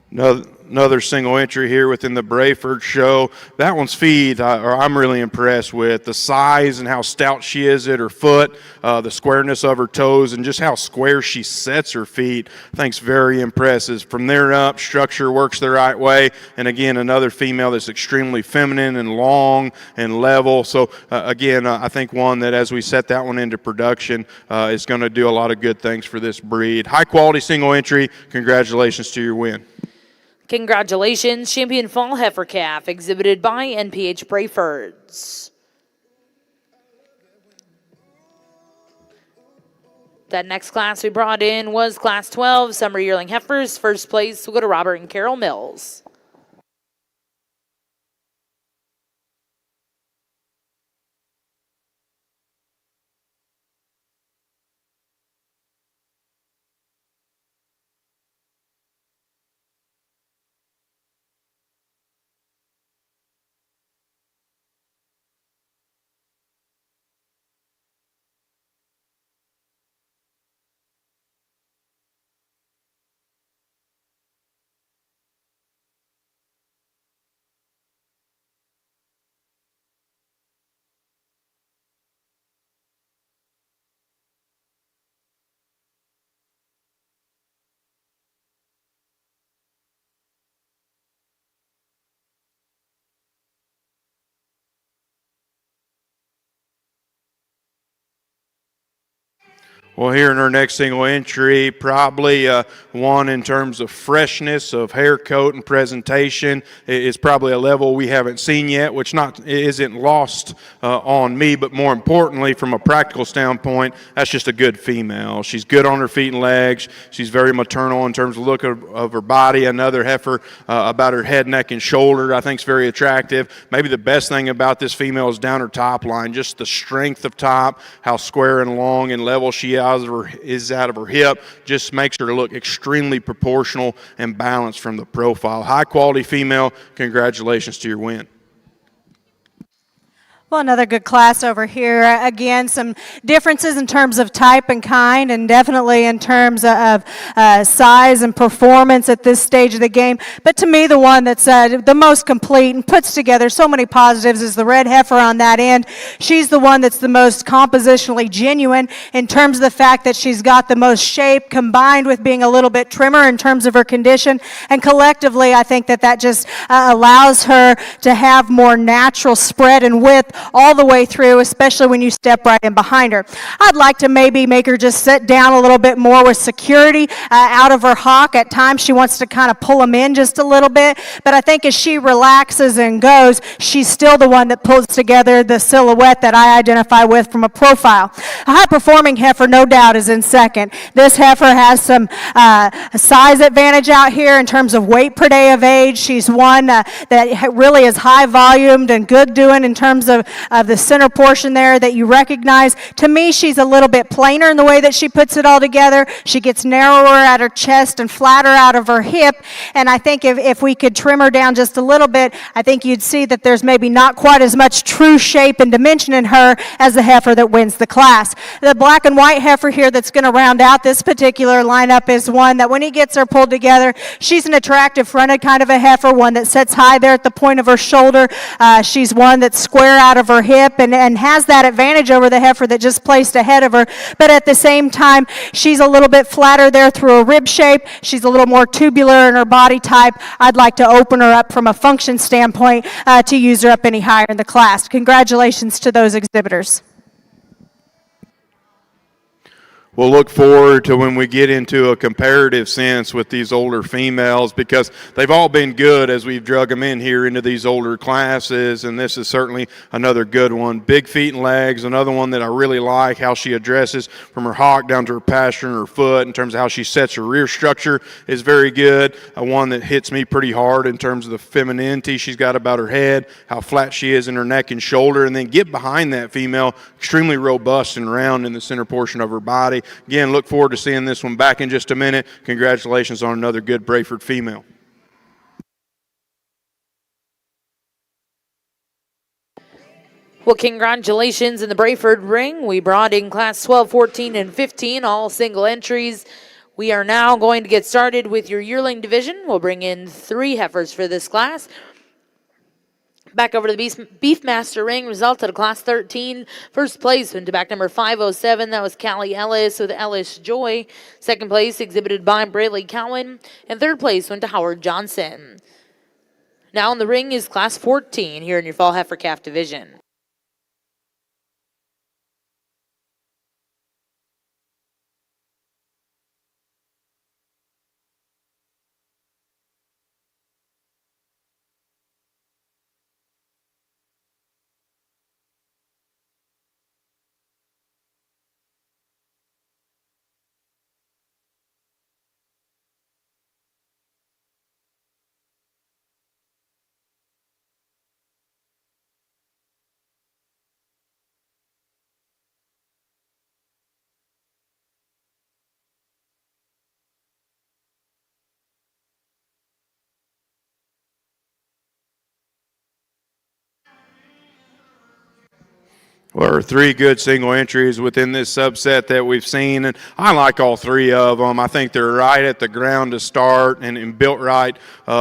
Another single entry here within the Brayford show. That one's feed, I'm really impressed with the size and how stout she is at her foot, the squareness of her toes, and just how square she sets her feet. I think's very impressive. From there up, structure works the right way. And again, another female that's extremely feminine and long and level. So again, I think one that as we set that one into production is going to do a lot of good things for this breed. High quality single entry. Congratulations to your win. Congratulations, champion fall heifer calf exhibited by NPH Brayfords. That next class we brought in was Class 12, Summer Yearling Heifers. First place will go to Robert and Carol Mills. Well, here in our next single entry, probably one in terms of freshness of hair coat and presentation is probably a level we haven't seen yet, which isn't lost on me, but more importantly, from a practical standpoint, that's just a good female. She's good on her feet and legs. She's very maternal in terms of look of her body. Another heifer about her head, neck, and shoulder I think is very attractive. Maybe the best thing about this female is down her top line, just the strength of top, how square and long and level she is out of her hip, just makes her look extremely proportional and balanced from the profile. High quality female. Congratulations to your win. Well, another good class over here. Again, some differences in terms of type and kind, and definitely in terms of size and performance at this stage of the game. But to me, the one that's the most complete and puts together so many positives is the red heifer on that end. She's the one that's the most compositionally genuine in terms of the fact that she's got the most shape combined with being a little bit trimmer in terms of her condition. And collectively, I think that just allows her to have more natural spread and width all the way through, especially when you step right in behind her. I'd like to maybe make her just sit down a little bit more with security out of her hock. At times she wants to kind of pull them in just a little bit, but I think as she relaxes and goes, she's still the one that pulls together the silhouette that I identify with from a profile. A high-performing heifer, no doubt, is in second. This heifer has some size advantage out here in terms of weight per day of age. She's one that really is high-volumed and good doing in terms of the center portion there that you recognize. To me, she's a little bit plainer in the way that she puts it all together. She gets narrower at her chest and flatter out of her hip, and I think if we could trim her down just a little bit, I think you'd see that there's maybe not quite as much true shape and dimension in her as the heifer that wins the class. The black and white heifer here that's going to round out this particular lineup is one that when he gets her pulled together, she's an attractive fronted kind of a heifer, one that sits high there at the point of her shoulder. She's one that's square out of her hip and has that advantage over the heifer that just placed ahead of her, but at the same time, she's a little bit flatter there through a rib shape. She's a little more tubular in her body type. I'd like to open her up from a function standpoint to use her up any higher in the class. Congratulations to those exhibitors. We'll look forward to when we get into a comparative sense with these older females, because they've all been good as we've drug them in here into these older classes, and this is certainly another good one. Big feet and legs, another one that I really like, how she addresses from her hock down to her pasture and her foot in terms of how she sets her rear structure is very good. One that hits me pretty hard in terms of the femininity she's got about her head, how flat she is in her neck and shoulder, and then get behind that female, extremely robust and round in the center portion of her body. Again, look forward to seeing this one back in just a minute. Congratulations on another good Brayford female. Well, congratulations in the Brayford ring. We brought in class 12, 14, and 15, all single entries. We are now going to get started with your yearling division. We'll bring in 3 heifers for this class. Back over to the Beefmaster ring, result of class 13. First place went to back number 507. That was Callie Ellis with Ellis Joy. Second place exhibited by Braley Cowan. And third place went to Howard Johnson. Now in the ring is class 14 here in your fall heifer calf division. Well, 3 good single entries within this subset that we've seen, and I like all 3 of them. I think they're right at the ground to start and built right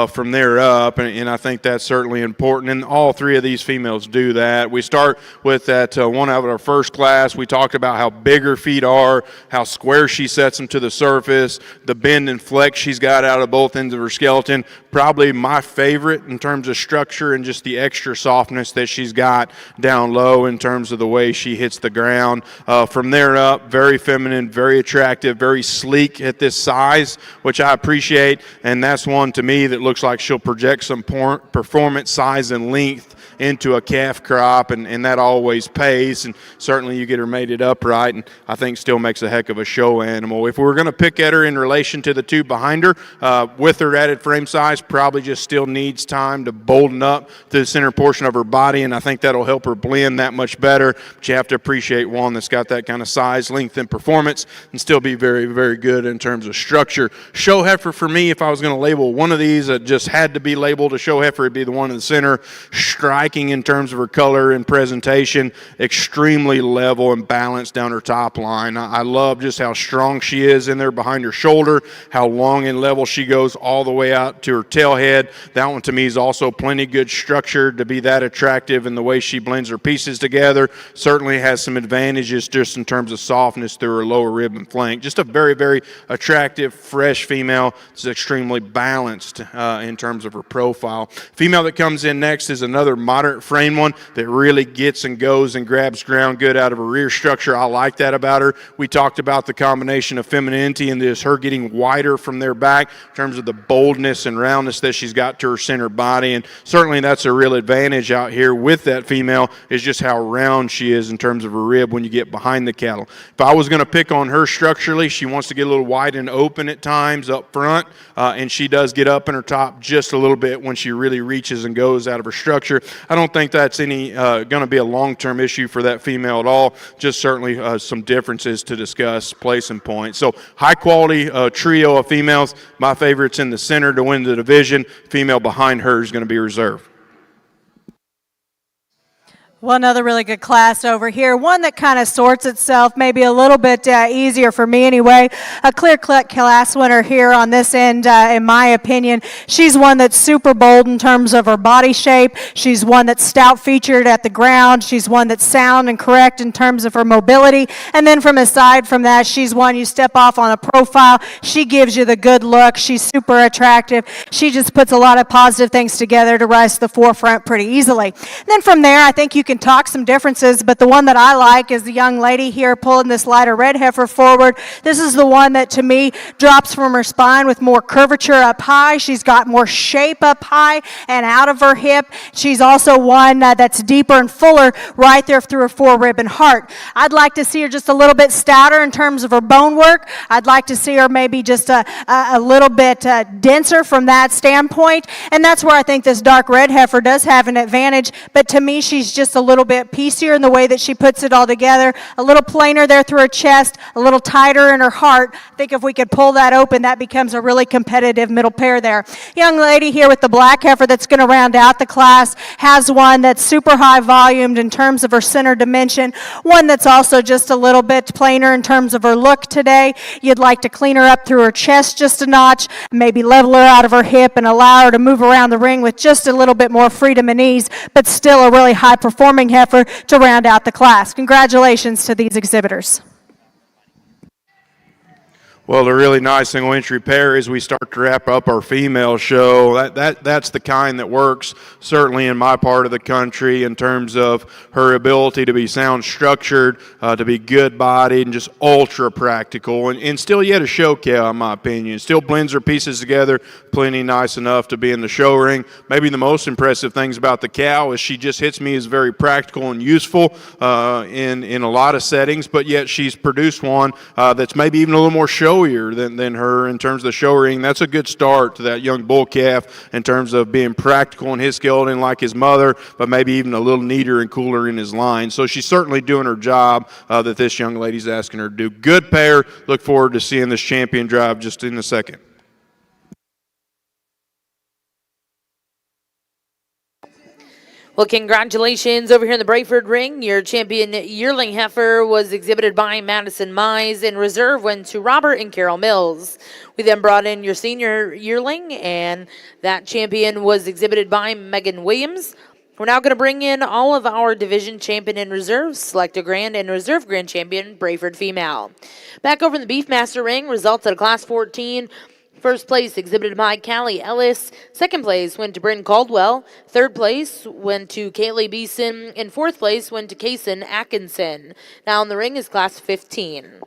from there up, and I think that's certainly important, and all 3 of these females do that. We start with that one out of our first class. We talked about how big her feet are, how square she sets them to the surface, the bend and flex she's got out of both ends of her skeleton. Probably my favorite in terms of structure and just the extra softness that she's got down low in terms of the way she hits the ground. From there up, very feminine, very attractive, very sleek at this size, which I appreciate, and that's one to me that looks like she'll project some performance, size, and length into a calf crop, and that always pays, and certainly you get her mated upright, and I think still makes a heck of a show animal. If we were going to pick at her in relation to the 2 behind her, with her added frame size, probably just still needs time to bolden up to the center portion of her body, and I think that'll help her blend that much better. better. But you have to appreciate one that's got that kind of size, length, and performance and still be very, very good in terms of structure. Show heifer for me, if I was going to label one of these that just had to be labeled a show heifer, it'd be the one in the center. Striking in terms of her color and presentation, extremely level and balanced down her top line. I love just how strong she is in there behind her shoulder, how long and level she goes all the way out to her tail head. That one to me is also plenty good structure to be that attractive in the way she blends her pieces together. Certainly has some advantages just in terms of softness through her lower rib and flank. Just a very, very attractive, fresh female. It's extremely balanced in terms of her profile. Female that comes in next is another moderate frame one that really gets and goes and grabs ground good out of her rear structure. I like that about her. We talked about the combination of femininity and this her getting wider from their back in terms of the boldness and roundness that she's got to her center body, and certainly that's a real advantage out here with that female is just how round she is in terms of her rib when you get behind the cattle. If I was going to pick on her structurally, she wants to get a little wide and open at times up front, and she does get up in her top just a little bit when she really reaches and goes out of her structure. I don't think that's any going to be a long-term issue for that female at all, just certainly some differences to discuss, place and point. So high-quality trio of females. My favorite's in the center to win the division. Female behind her is going to be reserved. Well, another really good class over here. One that kind of sorts itself, maybe a little bit easier for me anyway. A clear-cut class winner here on this end, in my opinion. She's one that's super bold in terms of her body shape. She's one that's stout-featured at the ground. She's one that's sound and correct in terms of her mobility. And then aside from that, she's one you step off on a profile. She gives you the good look. She's super attractive. She just puts a lot of positive things together to rise to the forefront pretty easily. And then from there, I think you can talk some differences, but the one that I like is the young lady here pulling this lighter red heifer forward. This is the one that to me drops from her spine with more curvature up high. She's got more shape up high and out of her hip. She's also one that's deeper and fuller right there through her forerib and heart. I'd like to see her just a little bit stouter in terms of her bone work. I'd like to see her maybe just a little bit denser from that standpoint, and that's where I think this dark red heifer does have an advantage, but to me she's just a little bit piecier in the way that she puts it all together, a little plainer there through her chest, a little tighter in her heart. I think if we could pull that open, that becomes a really competitive middle pair there. Young lady here with the black heifer that's going to round out the class has one that's super high volumed in terms of her center dimension, one that's also just a little bit plainer in terms of her look today. You'd like to clean her up through her chest just a notch, maybe level her out of her hip and allow her to move around the ring with just a little bit more freedom and ease, but still a really high performing heifer to round out the class. Congratulations to these exhibitors. Well, the really nice single entry pair as we start to wrap up our female show. That's the kind that works certainly in my part of the country in terms of her ability to be sound structured, to be good bodied, and just ultra practical, and still yet a show cow in my opinion. Still blends her pieces together plenty nice enough to be in the show ring. Maybe the most impressive things about the cow is she just hits me as very practical and useful in a lot of settings, but yet she's produced one that's maybe even a little more showier than her in terms of the show ring. That's a good start to that young bull calf in terms of being practical in his skeleton like his mother, but maybe even a little neater and cooler in his line. So she's certainly doing her job that this young lady's asking her to do. Good pair. Look forward to seeing this champion drive just in a second. Well, congratulations over here in the Brayford ring. Your champion yearling heifer was exhibited by Madison Mize, and reserve went to Robert and Carol Mills. We then brought in your senior yearling, and that champion was exhibited by Megan Williams. We're now going to bring in all of our division champion in reserve, select a grand and reserve grand champion, Brayford female. Back over in the Beefmaster ring, results at a class 14. First place exhibited by Callie Ellis. Second place went to Bryn Caldwell. Third place went to Kaylee Beeson. And fourth place went to Kaysen Atkinson. Now in the ring is class 15.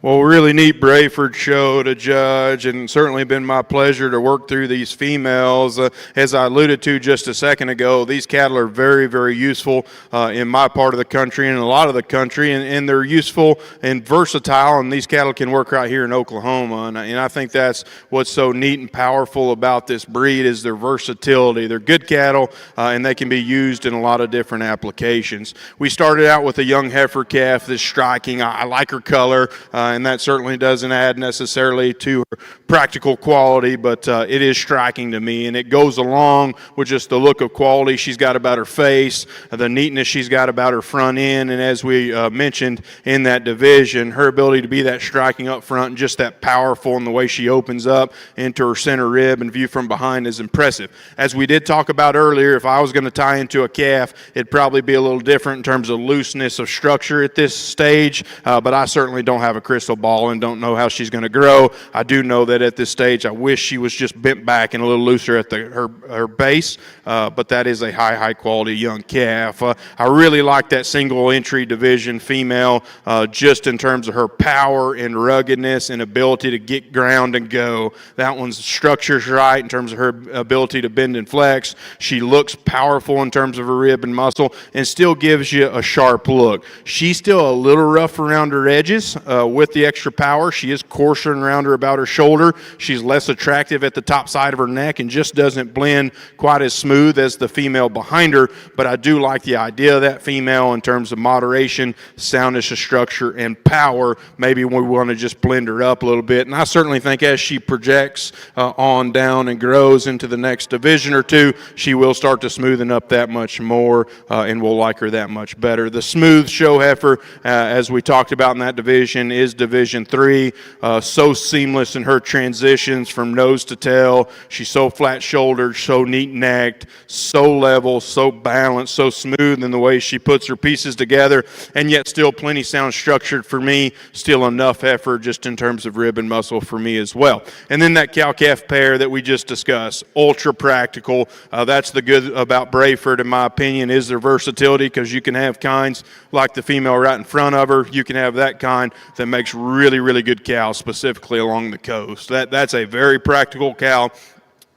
Well, really neat Brayford show to judge, and certainly been my pleasure to work through these females. As I alluded to just a second ago, these cattle are very, very useful in my part of the country and a lot of the country, and they're useful and versatile, and these cattle can work right here in Oklahoma. And I think that's what's so neat and powerful about this breed is their versatility. They're good cattle, and they can be used in a lot of different applications. We started out with a young heifer calf that's striking. I like her color. And that certainly doesn't add necessarily to her practical quality, but it is striking to me, and it goes along with just the look of quality she's got about her face, the neatness she's got about her front end, and as we mentioned in that division, her ability to be that striking up front and just that powerful in the way she opens up into her center rib and view from behind is impressive. As we did talk about earlier, if I was going to tie into a calf, it'd probably be a little different in terms of looseness of structure at this stage, but I certainly don't have a crystal ball and don't know how she's going to grow. I do know that at this stage I wish she was just bent back and a little looser at her base, but that is a high quality young calf. I really like that single entry division female just in terms of her power and ruggedness and ability to get ground and go. That one's structure's right in terms of her ability to bend and flex. She looks powerful in terms of her rib and muscle and still gives you a sharp look. She's still a little rough around her edges with the extra power. She is coarser around her about her shoulder. She's less attractive at the top side of her neck and just doesn't blend quite as smooth as the female behind her, but I do like the idea of that female in terms of moderation, soundness of structure, and power. Maybe we want to just blend her up a little bit, and I certainly think as she projects on down and grows into the next division or two, she will start to smoothen up that much more, and we'll like her that much better. The smooth show heifer, as we talked about in that division, is Division 3, so seamless in her transitions from nose to tail. She's so flat-shouldered, so neat-necked, so level, so balanced, so smooth in the way she puts her pieces together, and yet still plenty sound structured for me, still enough heifer just in terms of rib and muscle for me as well. And then that cow-calf pair that we just discussed, ultra practical. That's the good about Brayford, in my opinion, is their versatility, because you can have kinds like the female right in front of her. You can have that kind that makes really, really good cows, specifically along the coast. That's a very practical cow.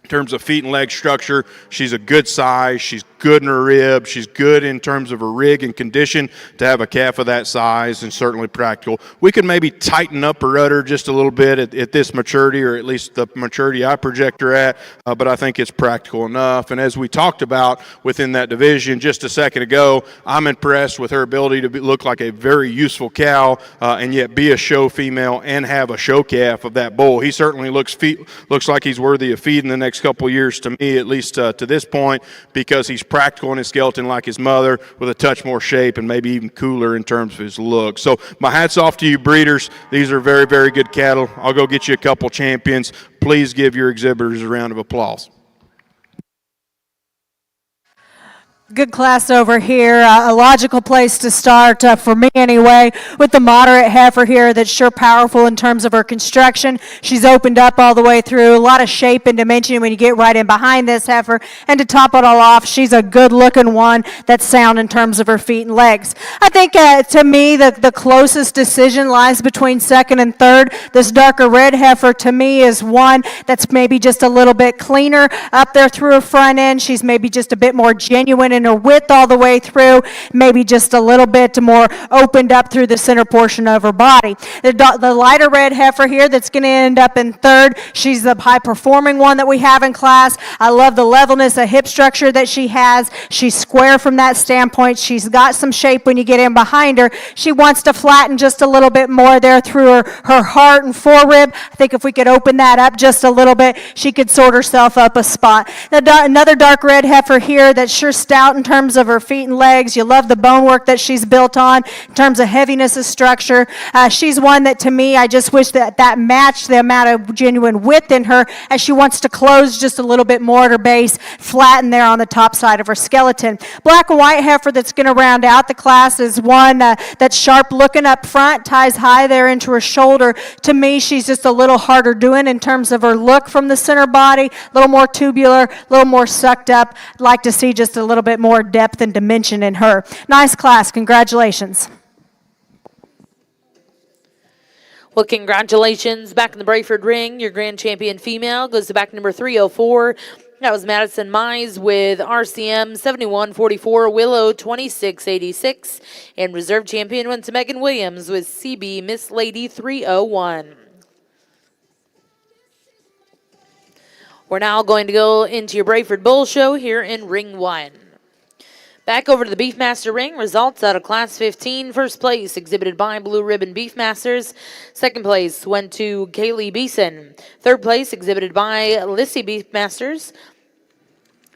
In terms of feet and leg structure, she's a good size. She's good in her rib. She's good in terms of her rig and condition to have a calf of that size, and certainly practical. We could maybe tighten up her udder just a little bit at this maturity, or at least the maturity I project her at, but I think it's practical enough. And as we talked about within that division just a second ago, I'm impressed with her ability to look like a very useful cow and yet be a show female and have a show calf of that bull. He certainly looks like he's worthy of feeding the next couple years, to me, at least to this point, because he's practical in his skeleton like his mother, with a touch more shape and maybe even cooler in terms of his look. So my hat's off to you breeders. These are very, very good cattle. I'll go get you a couple champions. Please give your exhibitors a round of applause. Good class over here. A logical place to start, for me anyway, with the moderate heifer here that's sure powerful in terms of her construction. She's opened up all the way through, a lot of shape and dimension when you get right in behind this heifer. And to top it all off, she's a good-looking one that's sound in terms of her feet and legs. I think, to me, the closest decision lies between second and third. This darker red heifer, to me, is one that's maybe just a little bit cleaner up there through her front end. She's maybe just a bit more genuine in her width all the way through, maybe just a little bit more opened up through the center portion of her body. The lighter red heifer here that's going to end up in third, she's the high-performing one that we have in class. I love the levelness of hip structure that she has. She's square from that standpoint. She's got some shape when you get in behind her. She wants to flatten just a little bit more there through her heart and forerib. I think if we could open that up just a little bit, she could sort herself up a spot. Another dark red heifer here that's sure stout in terms of her feet and legs. You love the bone work that she's built on in terms of heaviness of structure. She's one that, to me, I just wish that matched the amount of genuine width in her, as she wants to close just a little bit more at her base, flatten there on the top side of her skeleton. Black and white heifer that's going to round out the class is one that's sharp looking up front, ties high there into her shoulder. To me, she's just a little harder doing in terms of her look from the center body, a little more tubular, a little more sucked up. I'd like to see just a little bit more depth and dimension in her. Nice class. Congratulations. Well, congratulations. Back in the Brayford ring, your grand champion female goes to back number 304. That was Madison Mize with RCM 7144, Willow 2686. And reserve champion went to Megan Williams with CB Miss Lady 301. We're now going to go into your Brayford Bull Show here in Ring 1. Back over to the Beefmaster ring, results out of Class 15. First place exhibited by Blue Ribbon Beefmasters. Second place went to Kaylee Beeson. Third place exhibited by Lissy Beefmasters.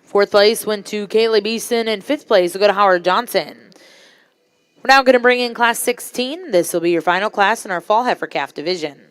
Fourth place went to Kaylee Beeson, and fifth place will go to Howard Johnson. We're now going to bring in Class 16. This will be your final class in our Fall Heifer Calf division.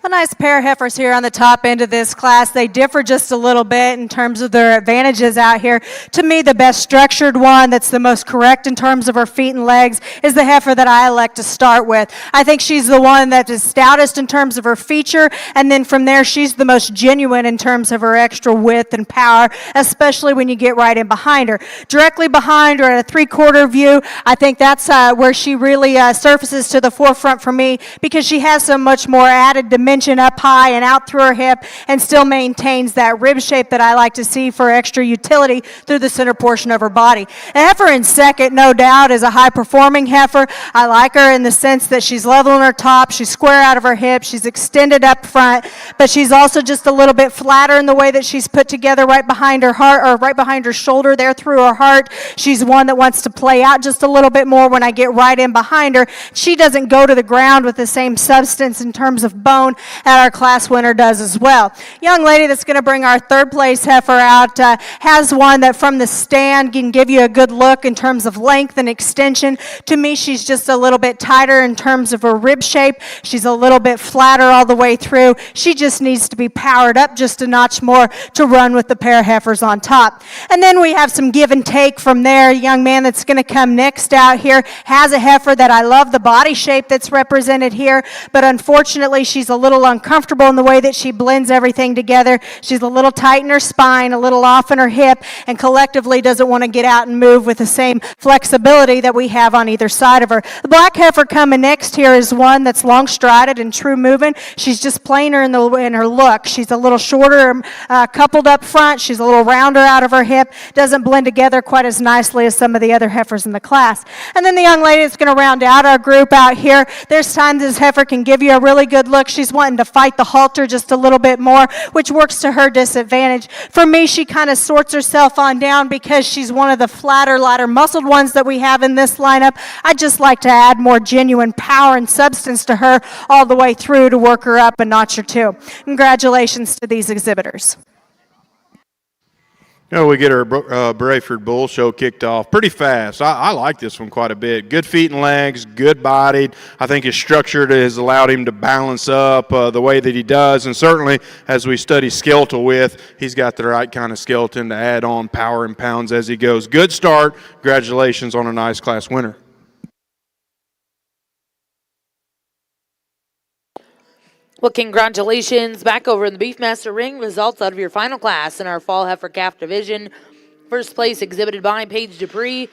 A nice pair of heifers here on the top end of this class. They differ just a little bit in terms of their advantages out here. To me, the best structured one that's the most correct in terms of her feet and legs is the heifer that I elect to start with. I think she's the one that is stoutest in terms of her feature, and then from there, she's the most genuine in terms of her extra width and power, especially when you get right in behind her. Directly behind her at a three-quarter view, I think that's where she really surfaces to the forefront for me because she has so much more added dimension dimension up high and out through her hip and still maintains that rib shape that I like to see for extra utility through the center portion of her body. The heifer in second, no doubt, is a high-performing heifer. I like her in the sense that she's level on her top, she's square out of her hip, she's extended up front, but she's also just a little bit flatter in the way that she's put together right behind her heart, or right behind her shoulder there through her heart. She's one that wants to play out just a little bit more when I get right in behind her. She doesn't go to the ground with the same substance in terms of bone that our class winner does as well. Young lady that's going to bring our third place heifer out has one that from the stand can give you a good look in terms of length and extension. To me, she's just a little bit tighter in terms of her rib shape. She's a little bit flatter all the way through. She just needs to be powered up just a notch more to run with the pair heifers on top. And then we have some give and take from there. A young man that's going to come next out here has a heifer that I love the body shape that's represented here, but unfortunately she's a little uncomfortable in the way that she blends everything together. She's a little tight in her spine, a little off in her hip, and collectively doesn't want to get out and move with the same flexibility that we have on either side of her. The black heifer coming next here is one that's long strided and true moving. She's just plainer in her look. She's a little shorter, coupled up front. She's a little rounder out of her hip. Doesn't blend together quite as nicely as some of the other heifers in the class. And then the young lady that's going to round out our group out here, there's times this heifer can give you a really good look. She's wanting to fight the halter just a little bit more, which works to her disadvantage. For me, she kind of sorts herself on down because she's one of the flatter, lighter muscled ones that we have in this lineup. I just like to add more genuine power and substance to her all the way through to work her up a notch or two. Congratulations to these exhibitors. You know, we get our Brayford Bull Show kicked off pretty fast. I like this one quite a bit. Good feet and legs, good bodied. I think his structure has allowed him to balance up the way that he does. And certainly, as we study skeletal with, he's got the right kind of skeleton to add on power and pounds as he goes. Good start. Congratulations on a nice class winner. Well, congratulations. Back over in the Beefmaster ring, results out of your final class in our Fall Heifer Calf Division. First place exhibited by Paige Dupree.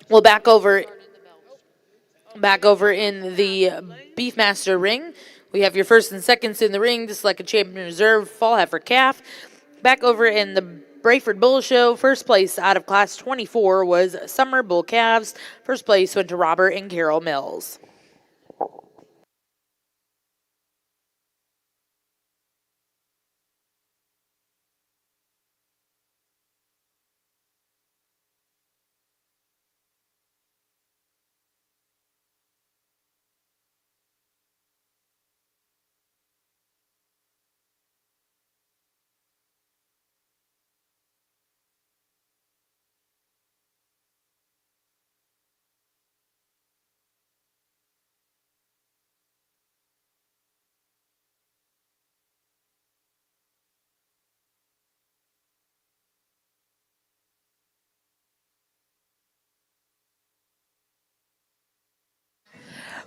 Well, back over in the Beefmaster ring, we have your first and seconds in the ring. This is like a champion reserve Fall Heifer Calf. Back over in the Brayford Bull Show, first place out of class 24 was Summer Bull Calves. First place went to Robert and Carol Mills.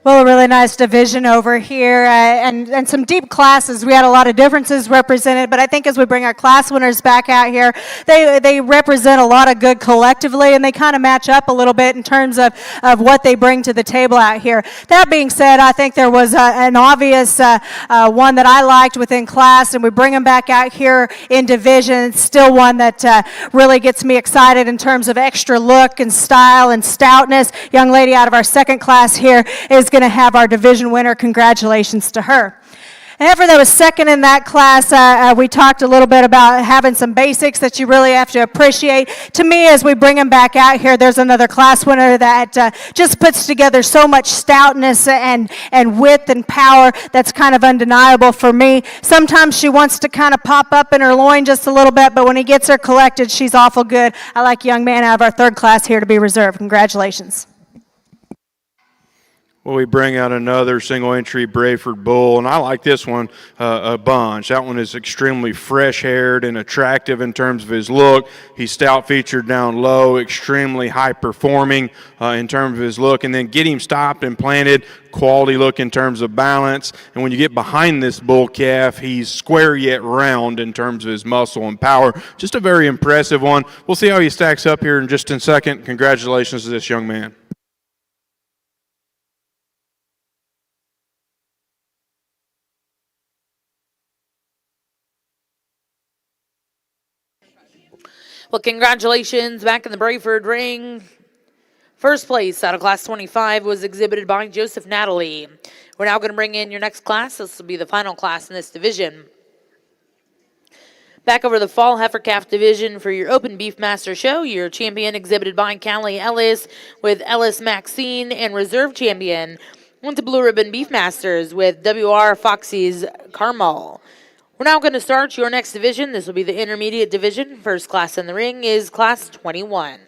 Well, a really nice division over here and some deep classes. We had a lot of differences represented, but I think as we bring our class winners back out here, they represent a lot of good collectively, and they kind of match up a little bit in terms of what they bring to the table out here. That being said, I think there was an obvious one that I liked within class, and we bring them back out here in division. It's still one that really gets me excited in terms of extra look and style and stoutness. Young lady out of our second class here is going to have our division winner. Congratulations to her. heifer that was second in that class, we talked a little bit about having some basics that you really have to appreciate. To me, as we bring him back out here, there's another class winner that just puts together so much stoutness and width and power that's kind of undeniable for me. Sometimes she wants to kind of pop up in her loin just a little bit, but when he gets her collected, she's awful good. I like a young man out of our third class here to be reserved. Congratulations. Well, we bring out another single entry Brayford bull, and I like this one a bunch. That one is extremely fresh haired and attractive in terms of his look. He's stout featured down low, extremely high performing in terms of his look, and then get him stopped and planted, quality look in terms of balance. And when you get behind this bull calf, he's square yet round in terms of his muscle and power. Just a very impressive one. We'll see how he stacks up here in just a second. Congratulations to this young man. Well, congratulations back in the Brayford ring. First place out of Class 25 was exhibited by Joseph Natalie. We're now going to bring in your next class. This will be the final class in this division. Back over the Fall Heifer Calf division for your Open Beefmaster show. Your champion exhibited by Callie Ellis with Ellis Maxine, and reserve champion went to Blue Ribbon Beefmasters with WR Foxy's Carmel. We're now going to start your next division. This will be the intermediate division. First class in the ring is Class 21.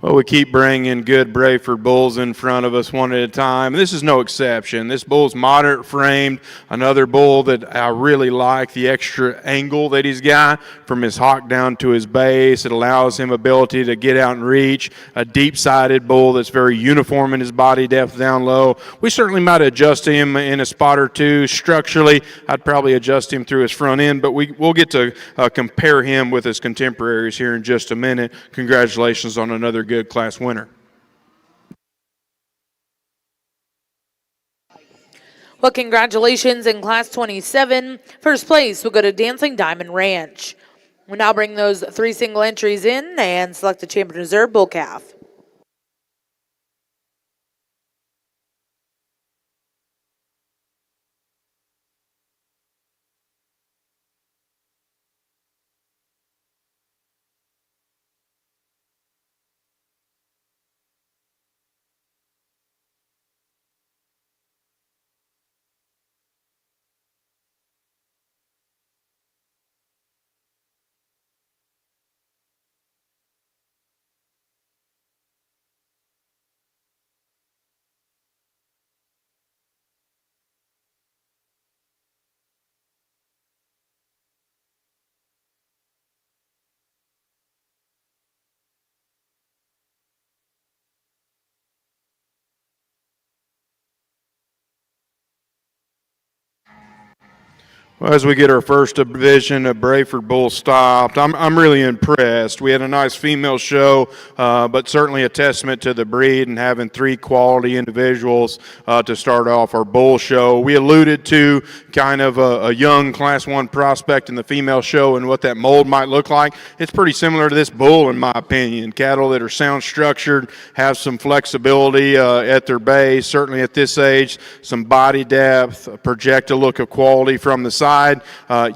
Well, we keep bringing good Brayford bulls in front of us one at a time. This is no exception. This bull's moderate framed. Another bull that I really like, the extra angle that he's got from his hock down to his base. It allows him ability to get out and reach. A deep-sided bull that's very uniform in his body depth down low. We certainly might adjust him in a spot or two. Structurally, I'd probably adjust him through his front end, but we'll get to compare him with his contemporaries here in just a minute. Congratulations on another good class winner. Well, congratulations in Class 27. First place will go to Dancing Diamond Ranch. We'll now bring those 3 single entries in and select the champion reserve bull calf. Well, as we get our first division of Brayford bull stopped, I'm really impressed. We had a nice female show, but certainly a testament to the breed and having 3 quality individuals to start off our bull show. We alluded to kind of a young Class 1 prospect in the female show and what that mold might look like. It's pretty similar to this bull, in my opinion. Cattle that are sound structured, have some flexibility at their base, certainly at this age, some body depth, project a look of quality from the side.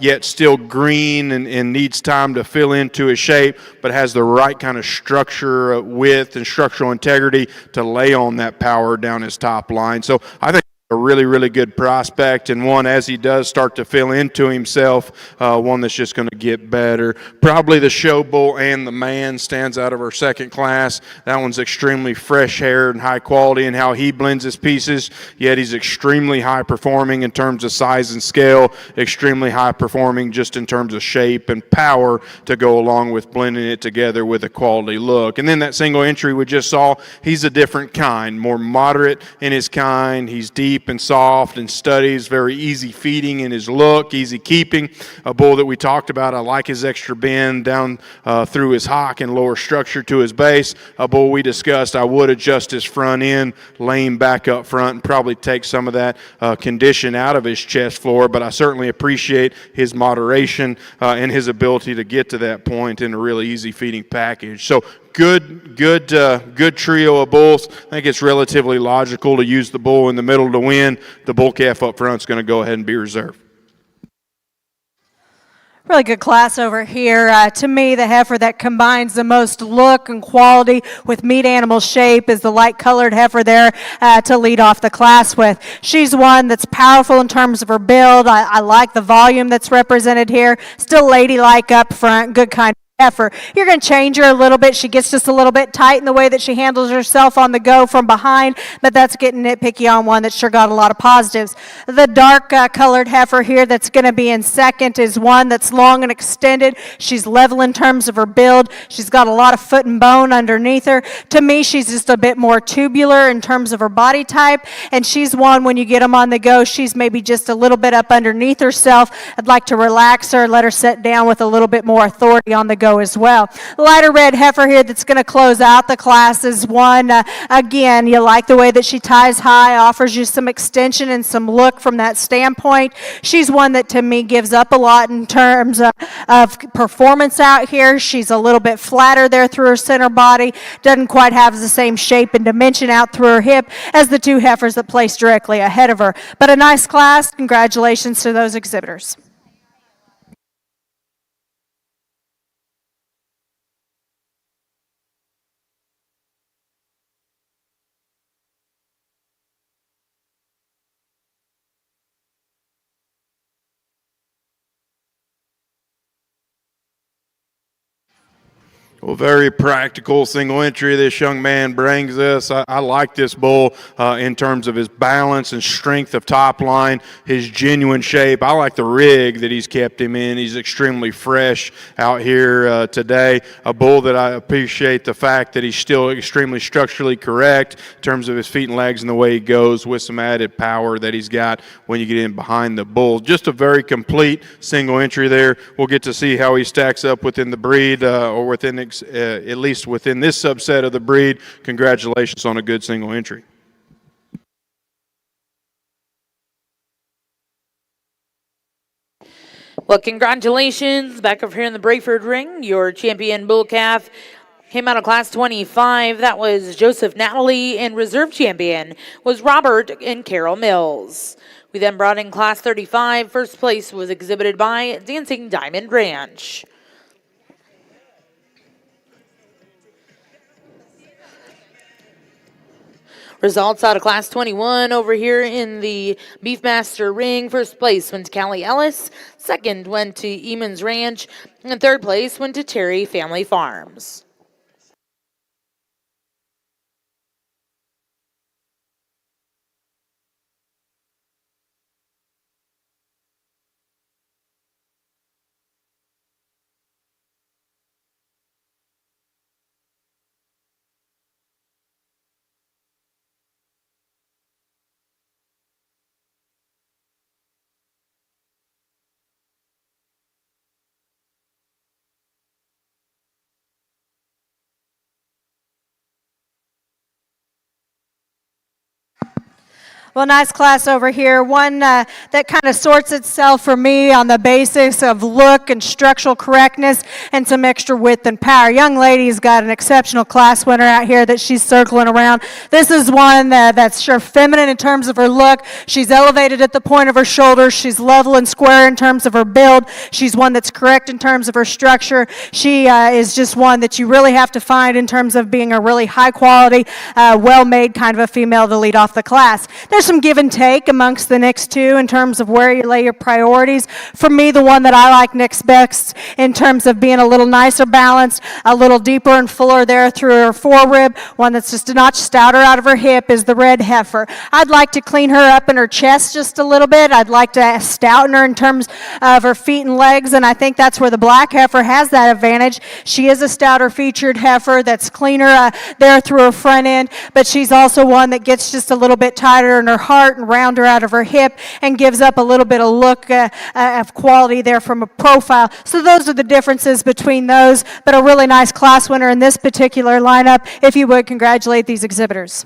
Yet still green and needs time to fill into his shape, but has the right kind of structure, width, and structural integrity to lay on that power down his top line. So I think a really, really good prospect, and one, as he does start to fill into himself, one that's just going to get better. Probably the show bull and the man stands out of our second class. That one's extremely fresh-haired and high quality in how he blends his pieces, yet he's extremely high-performing in terms of size and scale, extremely high-performing just in terms of shape and power to go along with blending it together with a quality look. And then that single entry we just saw, he's a different kind, more moderate in his kind. He's deep deep and soft and studies, very easy feeding in his look, easy keeping. A bull that we talked about, I like his extra bend down through his hock and lower structure to his base. A bull we discussed, I would adjust his front end, lame back up front, and probably take some of that condition out of his chest floor, but I certainly appreciate his moderation and his ability to get to that point in a really easy feeding package. So good trio of bulls. I think it's relatively logical to use the bull in the middle to win. The bull calf up front is going to go ahead and be reserved. Really good class over here. To me, the heifer that combines the most look and quality with meat animal shape is the light-colored heifer there to lead off the class with. She's one that's powerful in terms of her build. I like the volume that's represented here. Still ladylike up front, good kind of heifer. You're going to change her a little bit. She gets just a little bit tight in the way that she handles herself on the go from behind, but that's getting nitpicky on one that sure got a lot of positives. The dark colored heifer here that's going to be in second is one that's long and extended. She's level in terms of her build. She's got a lot of foot and bone underneath her. To me, she's just a bit more tubular in terms of her body type, and she's one when you get them on the go, she's maybe just a little bit up underneath herself. I'd like to relax her, let her sit down with a little bit more authority on the go as well. Lighter red heifer here that's going to close out the class is one, again, you like the way that she ties high, offers you some extension and some look from that standpoint. She's one that to me gives up a lot in terms of performance out here. She's a little bit flatter there through her center body, doesn't quite have the same shape and dimension out through her hip as the two heifers that place directly ahead of her. But a nice class. Congratulations to those exhibitors. Well, very practical single entry this young man brings us. I like this bull in terms of his balance and strength of top line, his genuine shape. I like the rig that he's kept him in. He's extremely fresh out here today. A bull that I appreciate the fact that he's still extremely structurally correct in terms of his feet and legs and the way he goes with some added power that he's got when you get in behind the bull. Just a very complete single entry there. We'll get to see how he stacks up within the breed or within at least within this subset of the breed. Congratulations on a good single entry. Well, congratulations. Back over here in the Brayford ring, your champion bull calf came out of class 25. That was Joseph Natalie, and reserve champion was Robert and Carol Mills. We then brought in class 35. First place was exhibited by Dancing Diamond Ranch. Results out of class 21 over here in the Beefmaster ring. First place went to Callie Ellis. Second went to Eamon's Ranch. And third place went to Terry Family Farms. Well, nice class over here. One that kind of sorts itself for me on the basis of look and structural correctness and some extra width and power. Young lady's got an exceptional class winner out here that she's circling around. This is one that's sure feminine in terms of her look. She's elevated at the point of her shoulders. She's level and square in terms of her build. She's one that's correct in terms of her structure. She is just one that you really have to find in terms of being a really high quality, well-made kind of a female to lead off the class. There's some give and take amongst the next two in terms of where you lay your priorities. For me, the one that I like next best in terms of being a little nicer balanced, a little deeper and fuller there through her forerib, one that's just a notch stouter out of her hip is the red heifer. I'd like to clean her up in her chest just a little bit. I'd like to stouten her in terms of her feet and legs, and I think that's where the black heifer has that advantage. She is a stouter featured heifer that's cleaner there through her front end, but she's also one that gets just a little bit tighter in her her heart and rounder out of her hip, and gives up a little bit of look of quality there from a profile. So those are the differences between those, but a really nice class winner in this particular lineup. If you would, congratulate these exhibitors.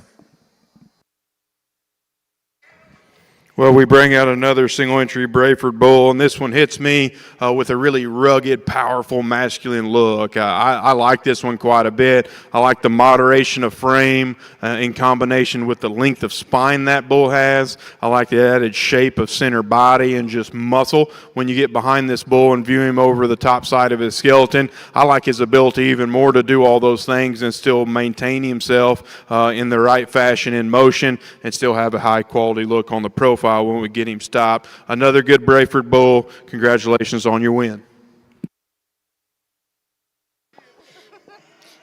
Well, we bring out another single entry Brayford bull, and this one hits me with a really rugged, powerful, masculine look. I like this one quite a bit. I like the moderation of frame in combination with the length of spine that bull has. I like the added shape of center body and just muscle when you get behind this bull and view him over the top side of his skeleton. I like his ability even more to do all those things and still maintain himself in the right fashion in motion and still have a high quality look on the profile when we get him stopped. Another good Brayford bull. Congratulations on your win.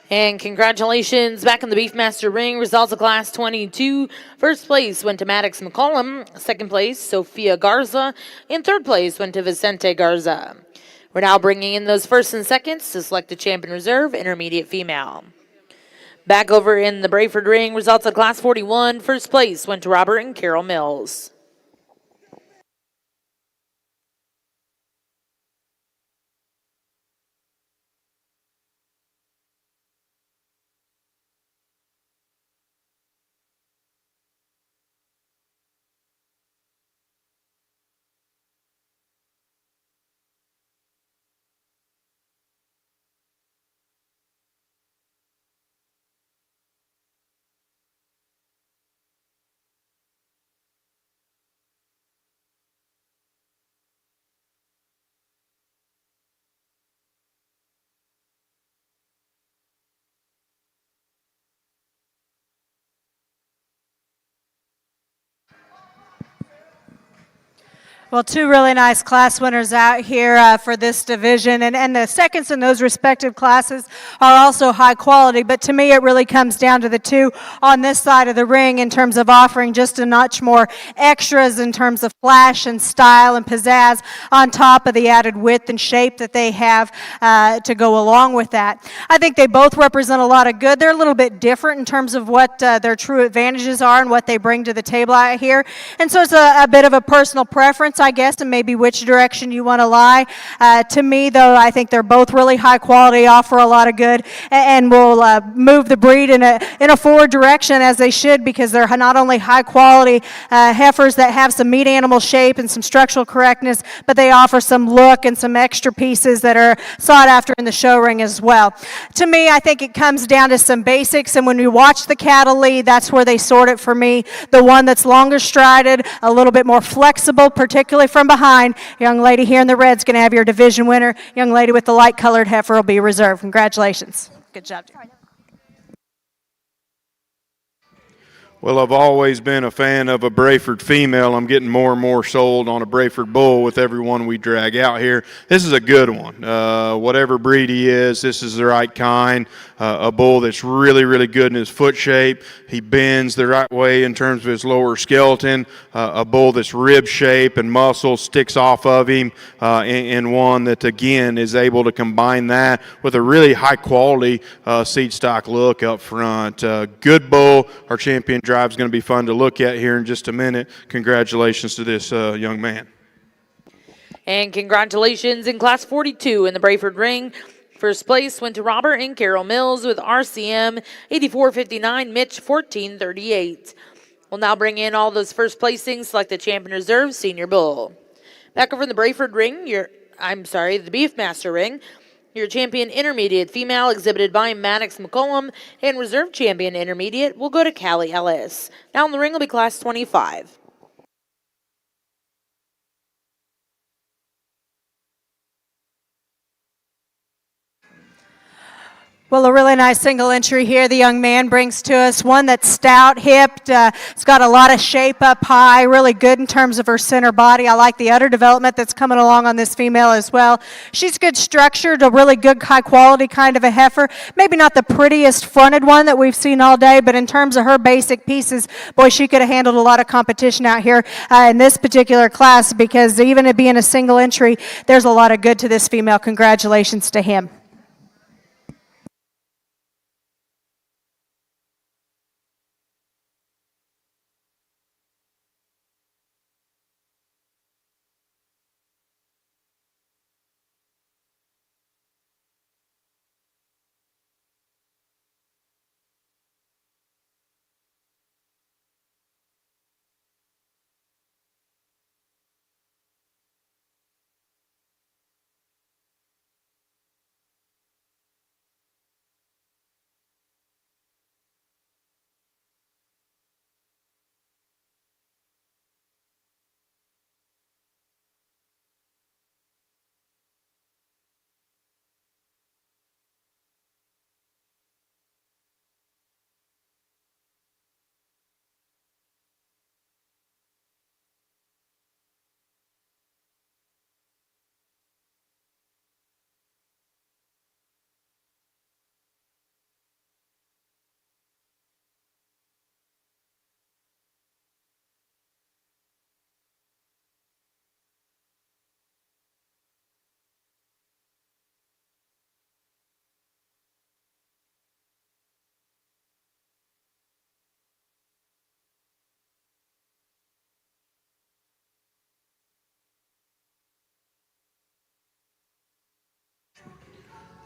And congratulations back in the Beefmaster ring. Results of Class 22. First place went to Maddox McCollum. Second place, Sofia Garza. And third place went to Vicente Garza. We're now bringing in those first and seconds to select the champion reserve, intermediate female. Back over in the Brayford ring. Results of Class 41. First place went to Robert and Carol Mills. Well, two really nice class winners out here for this division, and the seconds in those respective classes are also high quality, but to me it really comes down to the two on this side of the ring in terms of offering just a notch more extras in terms of flash and style and pizzazz on top of the added width and shape that they have to go along with that. I think they both represent a lot of good. They're a little bit different in terms of what their true advantages are and what they bring to the table out here, and so it's a bit of a personal preference, I guess, and maybe which direction you want to lie. To me, though, I think they're both really high quality, offer a lot of good, and will move the breed in a forward direction as they should, because they're not only high quality heifers that have some meat animal shape and some structural correctness, but they offer some look and some extra pieces that are sought after in the show ring as well. To me, I think it comes down to some basics, and when you watch the cattle lead, that's where they sort it for me. The one that's longer strided, a little bit more flexible, particularly from behind. Young lady here in the red's going to have your division winner. Young lady with the light colored heifer will be reserved. Congratulations. Good job, dear. Well, I've always been a fan of a Brayford female. I'm getting more and more sold on a Brayford bull with every one we drag out here. This is a good one. Whatever breed he is, this is the right kind. A bull that's really, really good in his foot shape. He bends the right way in terms of his lower skeleton. A bull that's rib shape and muscle sticks off of him, and one that, again, is able to combine that with a really high-quality seed stock look up front. Good bull. Our champion drive is going to be fun to look at here in just a minute. Congratulations to this young man. And congratulations in Class 42 in the Brayford ring. First place went to Robert and Carol Mills with RCM 8459, Mitch 1438. We'll now bring in all those first placings, select the champion reserve senior bull. Back over in the Brayford ring, the Beefmaster ring. Your champion intermediate female exhibited by Maddox McCollum, and reserve champion intermediate will go to Callie Ellis. Now in the ring will be Class 25. Well, a really nice single entry here the young man brings to us. One that's stout, hipped. It's got a lot of shape up high, really good in terms of her center body. I like the udder development that's coming along on this female as well. She's good structured, a really good high quality kind of a heifer. Maybe not the prettiest fronted one that we've seen all day, but in terms of her basic pieces, boy, she could have handled a lot of competition out here in this particular class, because even it being a single entry, there's a lot of good to this female. Congratulations to him.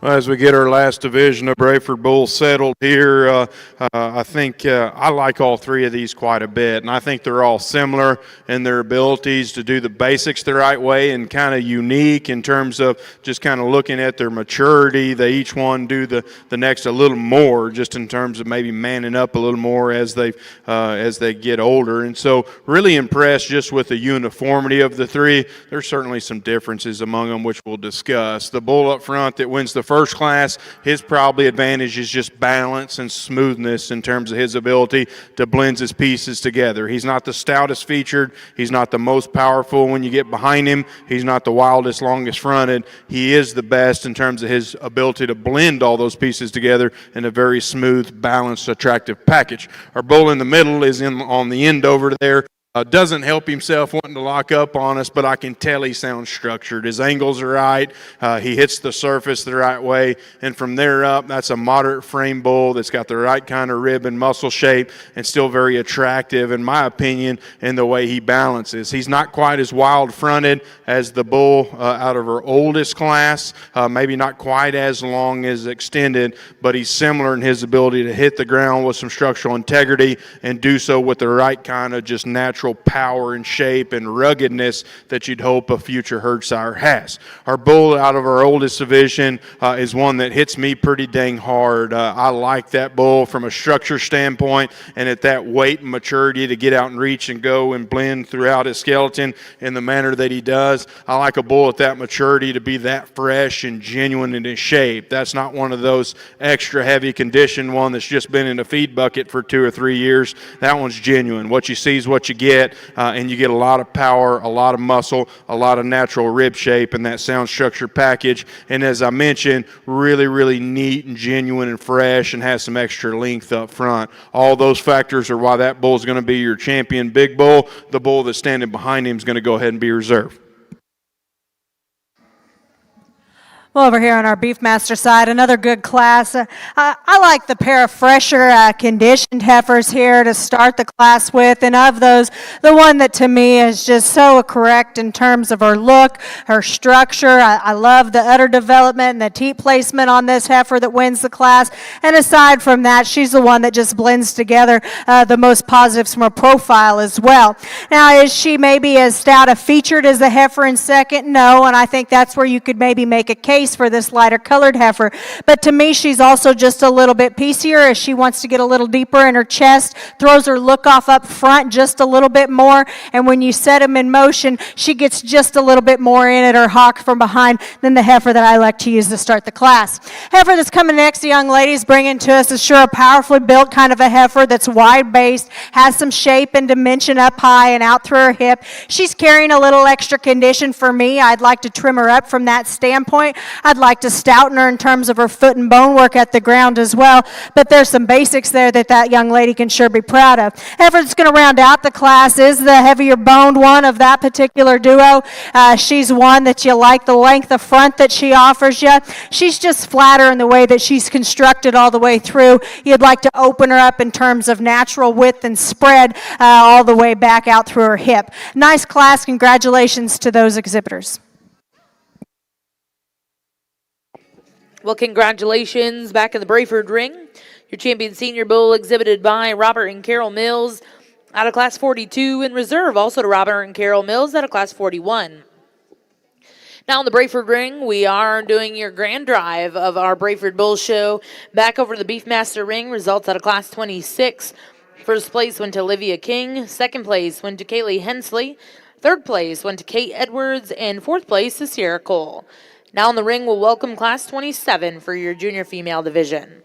Well, as we get our last division of Brayford Bulls settled here, I think I like all three of these quite a bit, and I think they're all similar in their abilities to do the basics the right way and kind of unique in terms of just kind of looking at their maturity. They each one do the next a little more, just in terms of maybe manning up a little more as they get older. And so really impressed just with the uniformity of the three. There's certainly some differences among them, which we'll discuss. The bull up front that wins the first class, his probably advantage is just balance and smoothness in terms of his ability to blend his pieces together. He's not the stoutest featured. He's not the most powerful when you get behind him. He's not the wildest, longest fronted. He is the best in terms of his ability to blend all those pieces together in a very smooth, balanced, attractive package. Our bull in the middle is on the end over there. Doesn't help himself wanting to lock up on us, but I can tell he sounds structured. His angles are right. He hits the surface the right way. And from there up, that's a moderate frame bull that's got the right kind of rib and muscle shape and still very attractive, in my opinion, in the way he balances. He's not quite as wild-fronted as the bull out of our oldest class, maybe not quite as long as extended, but he's similar in his ability to hit the ground with some structural integrity and do so with the right kind of just natural power and shape and ruggedness that you'd hope a future herd sire has. Our bull out of our oldest division is one that hits me pretty dang hard. I like that bull from a structure standpoint and at that weight and maturity to get out and reach and go and blend throughout his skeleton in the manner that he does. I like a bull at that maturity to be that fresh and genuine in his shape. That's not one of those extra heavy conditioned one that's just been in a feed bucket for 2 or 3 years. That one's genuine. What you see is what you get. And you get a lot of power, a lot of muscle, a lot of natural rib shape in that sound structure package. And as I mentioned, really, really neat and genuine and fresh and has some extra length up front. All those factors are why that bull is going to be your champion big bull. The bull that's standing behind him is going to go ahead and be reserved. Well, over here on our Beefmaster side, another good class. I like the pair of fresher conditioned heifers here to start the class with. And of those, the one that to me is just so correct in terms of her look, her structure. I love the udder development and the teat placement on this heifer that wins the class. And aside from that, she's the one that just blends together the most positives from her profile as well. Now, is she maybe as stout a featured as the heifer in second? No, and I think that's where you could maybe make a case for this lighter colored heifer. But to me, she's also just a little bit piecier as she wants to get a little deeper in her chest, throws her look off up front just a little bit more, and when you set them in motion, she gets just a little bit more in at her hock from behind than the heifer that I like to use to start the class. Heifer that's coming next, the young ladies bringing to us is sure a powerfully built kind of a heifer that's wide-based, has some shape and dimension up high and out through her hip. She's carrying a little extra condition for me. I'd like to trim her up from that standpoint. I'd like to stouten her in terms of her foot and bone work at the ground as well, but there's some basics there that young lady can sure be proud of. Heifer that's going to round out the class is the heavier boned one of that particular duo. She's one that you like the length of front that she offers you. She's just flatter in the way that she's constructed all the way through. You'd like to open her up in terms of natural width and spread all the way back out through her hip. Nice class. Congratulations to those exhibitors. Well, congratulations back in the Brayford ring. Your champion senior bull exhibited by Robert and Carol Mills out of class 42 in reserve, also to Robert and Carol Mills out of class 41. Now in the Brayford ring, we are doing your grand drive of our Brayford Bull Show. Back over to the Beefmaster ring, results out of class 26. First place went to Olivia King. Second place went to Kaylee Hensley. Third place went to Kate Edwards. And fourth place to Sierra Cole. Now in the ring, we'll welcome Class 27 for your junior female division.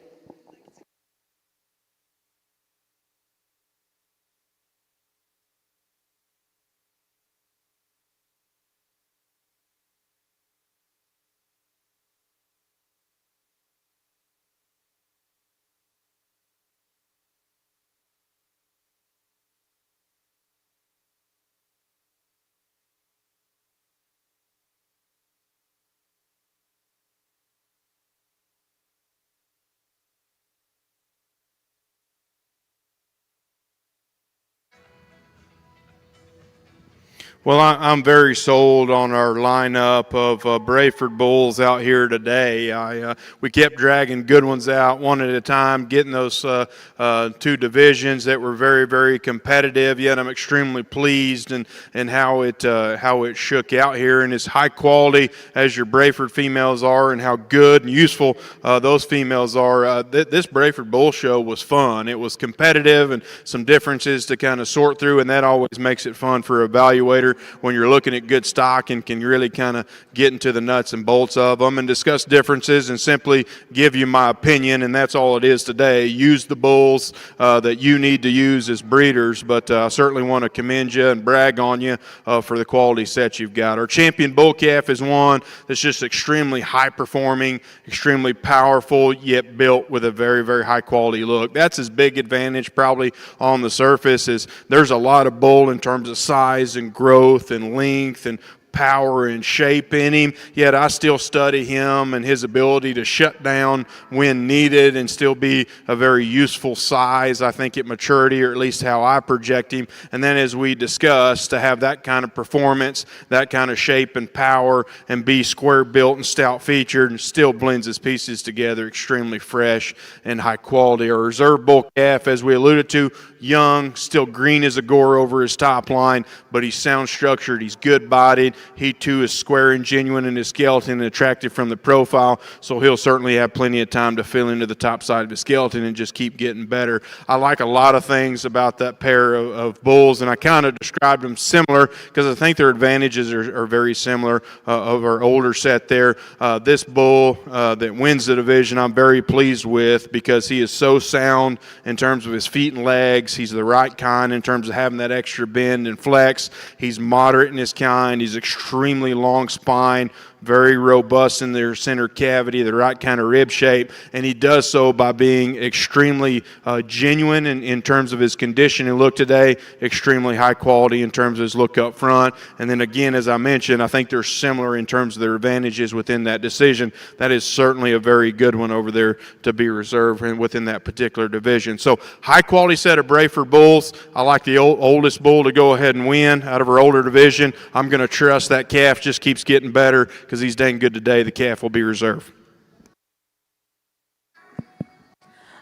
Well, I'm very sold on our lineup of Brayford Bulls out here today. We kept dragging good ones out one at a time, getting those two divisions that were very, very competitive. Yet I'm extremely pleased in how it shook out here, and as high quality as your Brayford females are, and how good and useful those females are. This Brayford Bull show was fun. It was competitive and some differences to kind of sort through, and that always makes it fun for evaluator when you're looking at good stock and can really kind of get into the nuts and bolts of them and discuss differences and simply give you my opinion, and that's all it is today. Use the bulls that you need to use as breeders, but I certainly want to commend you and brag on you for the quality set you've got. Our champion bull calf is one that's just extremely high performing, extremely powerful, yet built with a very, very high quality look. That's his big advantage probably on the surface, is there's a lot of bull in terms of size and growth and length and power and shape in him, yet I still study him and his ability to shut down when needed and still be a very useful size, I think, at maturity, or at least how I project him. And then as we discussed, to have that kind of performance, that kind of shape and power, and be square built and stout featured, and still blends his pieces together extremely fresh and high quality. Our reserve bull calf, as we alluded to, young, still green as a gore over his top line, but he's sound structured, he's good bodied. He too is square and genuine in his skeleton and attractive from the profile, so he'll certainly have plenty of time to fill into the top side of his skeleton and just keep getting better. I like a lot of things about that pair of bulls, and I kind of described them similar because I think their advantages are very similar of our older set there. This bull that wins the division I'm very pleased with because he is so sound in terms of his feet and legs. He's the right kind in terms of having that extra bend and flex. He's moderate in his kind. He's extremely long spine, very robust in their center cavity, the right kind of rib shape, and he does so by being extremely genuine in terms of his condition and look today, extremely high quality in terms of his look up front. And then again, as I mentioned, I think they're similar in terms of their advantages within that decision. That is certainly a very good one over there to be reserved within that particular division. So high quality set of Brayford bulls. I like the oldest bull to go ahead and win out of our older division. I'm going to trust that calf just keeps getting better because he's dang good today. The calf will be reserved.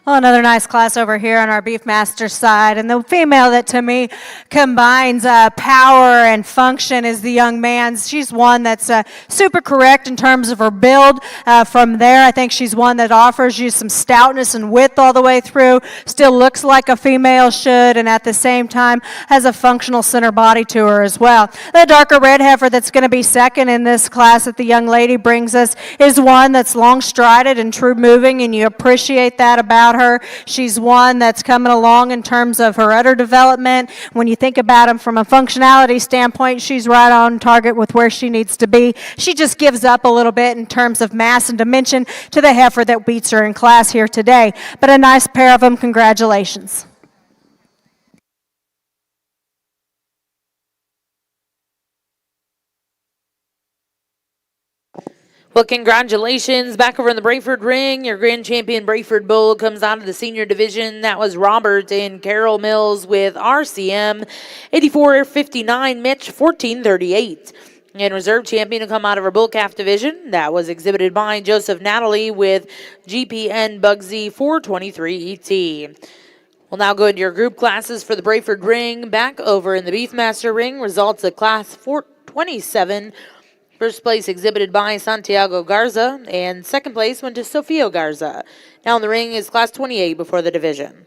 Well, another nice class over here on our Beefmaster side. And the female that to me combines power and function is the young man's. She's one that's super correct in terms of her build. From there, I think she's one that offers you some stoutness and width all the way through. Still looks like a female should, and at the same time has a functional center body to her as well. The darker red heifer that's going to be second in this class that the young lady brings us is one that's long strided and true moving, and you appreciate that about her. She's one that's coming along in terms of her udder development. When you think about them from a functionality standpoint, she's right on target with where she needs to be. She just gives up a little bit in terms of mass and dimension to the heifer that beats her in class here today. But a nice pair of them. Congratulations. Well, congratulations. Back over in the Brayford ring, your grand champion Brayford Bull comes out of the senior division. That was Robert and Carol Mills with RCM 84-59, Mitch 14-38. And reserve champion to come out of our bull calf division. That was exhibited by Joseph Natalie with GPN Bugsy 423 ET. We'll now go into your group classes for the Brayford ring. Back over in the Beefmaster ring, results of class 427. First place exhibited by Santiago Garza, and second place went to Sofio Garza. Now in the ring is class 28 before the division.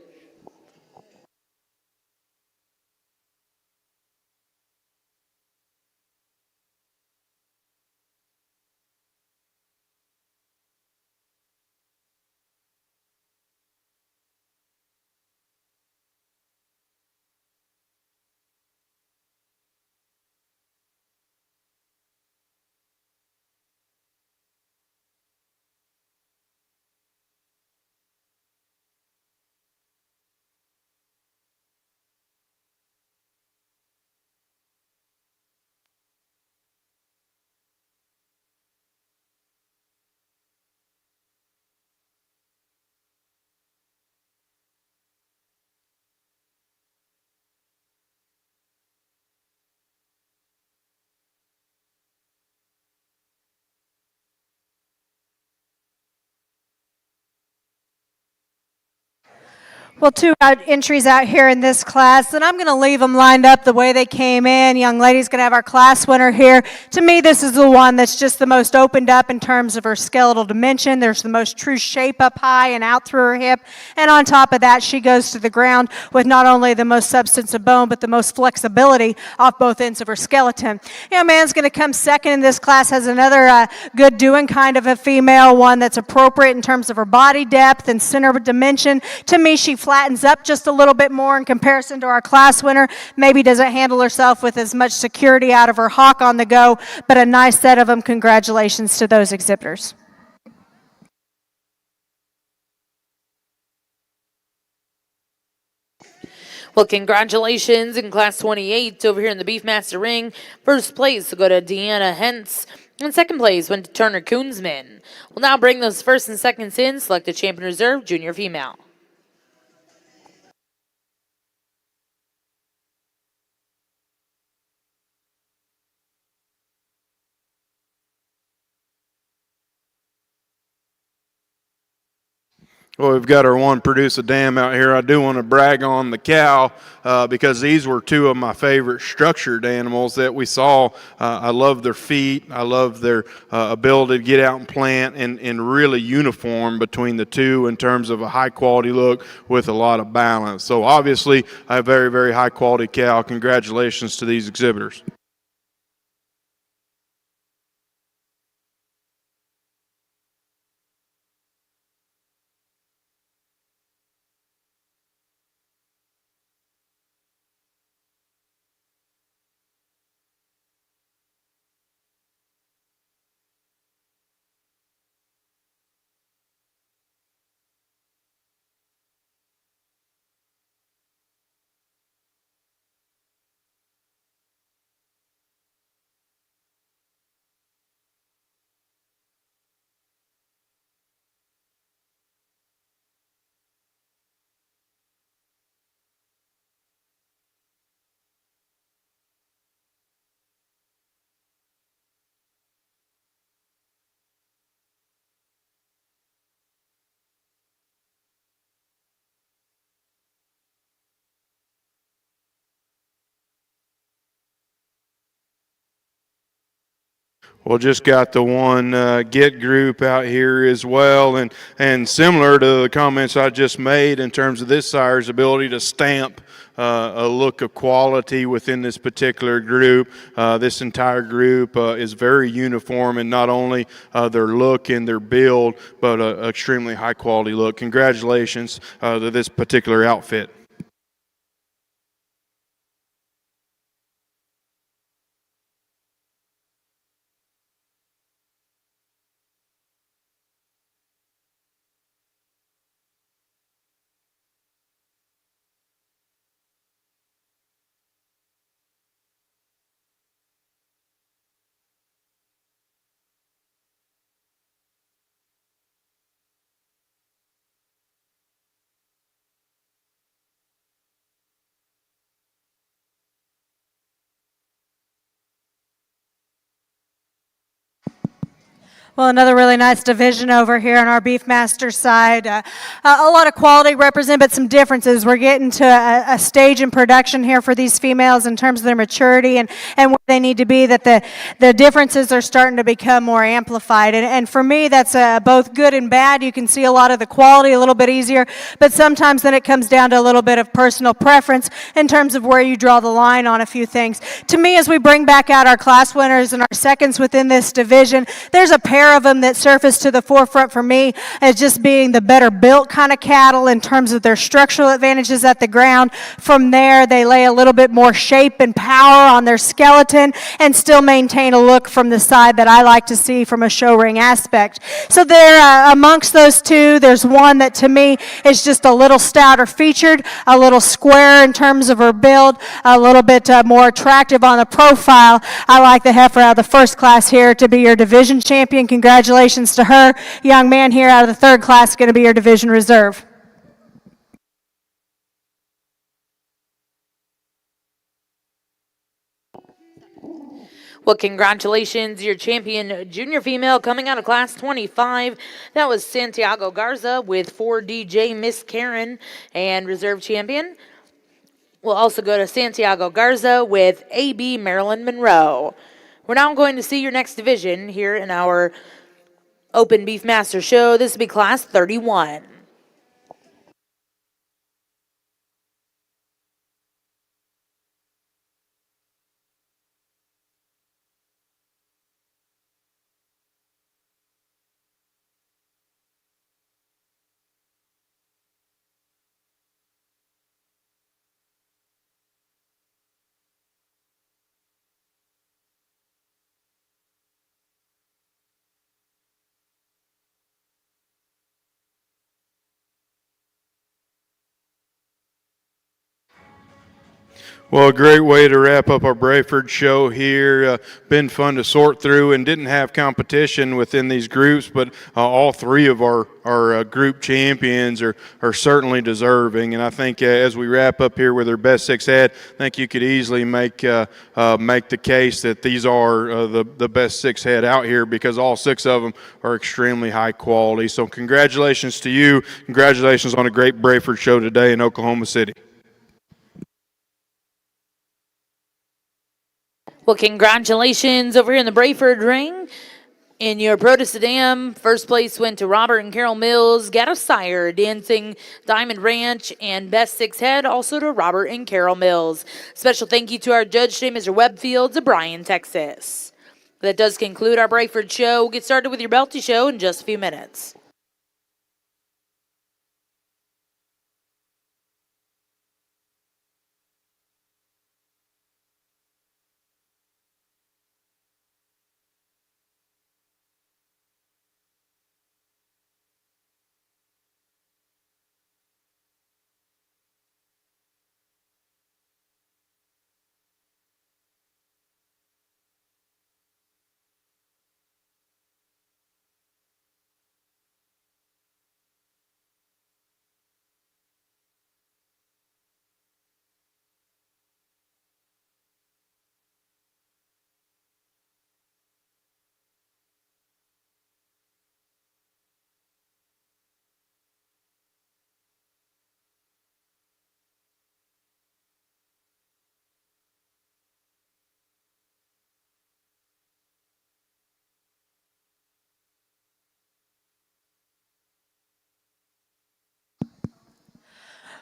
Well, two entries out here in this class, and I'm going to leave them lined up the way they came in. Young lady's going to have our class winner here. To me, this is the one that's just the most opened up in terms of her skeletal dimension. There's the most true shape up high and out through her hip. And on top of that, she goes to the ground with not only the most substance of bone, but the most flexibility off both ends of her skeleton. Young man's going to come second in this class, has another good doing kind of a female, one that's appropriate in terms of her body depth and center of dimension. To me, she flattens up just a little bit more in comparison to our class winner. Maybe doesn't handle herself with as much security out of her hawk on the go, but a nice set of them. Congratulations to those exhibitors. Well, congratulations in Class 28 over here in the Beefmaster ring. First place will go to Deanna Hentz, and second place went to Turner Koonsman. We'll now bring those first and seconds in. Select the champion reserve, junior female. Well, we've got our one produce a dam out here. I do want to brag on the cow because these were two of my favorite structured animals that we saw. I love their feet. I love their ability to get out and plant and really uniform between the two in terms of a high quality look with a lot of balance. So obviously a very, very high quality cow. Congratulations to these exhibitors. Well, just got the one get group out here as well, and similar to the comments I just made in terms of this sire's ability to stamp a look of quality within this particular group. This entire group is very uniform in not only their look and their build, but an extremely high quality look. Congratulations to this particular outfit. Well, another really nice division over here on our Beefmaster side. A lot of quality represented, but some differences. We're getting to a stage in production here for these females in terms of their maturity and where they need to be, that the differences are starting to become more amplified. And for me, that's both good and bad. You can see a lot of the quality a little bit easier, but sometimes then it comes down to a little bit of personal preference in terms of where you draw the line on a few things. To me, as we bring back out our class winners and our seconds within this division, there's a pair of them that surface to the forefront for me as just being the better built kind of cattle in terms of their structural advantages at the ground. From there, they lay a little bit more shape and power on their skeleton and still maintain a look from the side that I like to see from a show ring aspect. So there, amongst those two, there's one that to me is just a little stouter featured, a little square in terms of her build, a little bit more attractive on the profile. I like the heifer out of the first class here to be your division champion. Congratulations to her. Young man here out of the third class is going to be your division reserve. Well, congratulations, your champion junior female coming out of class 25. That was Santiago Garza with 4DJ Miss Karen, and reserve champion. We'll also go to Santiago Garza with AB Marilyn Monroe. We're now going to see your next division here in our Open Beefmaster show. This will be class 31. Well, a great way to wrap up our Brayford show here. Been fun to sort through and didn't have competition within these groups, but all three of our group champions are certainly deserving. And I think as we wrap up here with our best six head, I think you could easily make the case that these are the best six head out here because all six of them are extremely high quality. So congratulations to you. Congratulations on a great Brayford show today in Oklahoma City. Well, congratulations over here in the Brayford ring. In your Pro to Sedan, first place went to Robert and Carol Mills, Gatto Sire, Dancing Diamond Ranch, and Best Six Head also to Robert and Carol Mills. Special thank you to our judge today, Mr. Webfields of Bryan, Texas. That does conclude our Brayford show. We'll get started with your Belty show in just a few minutes.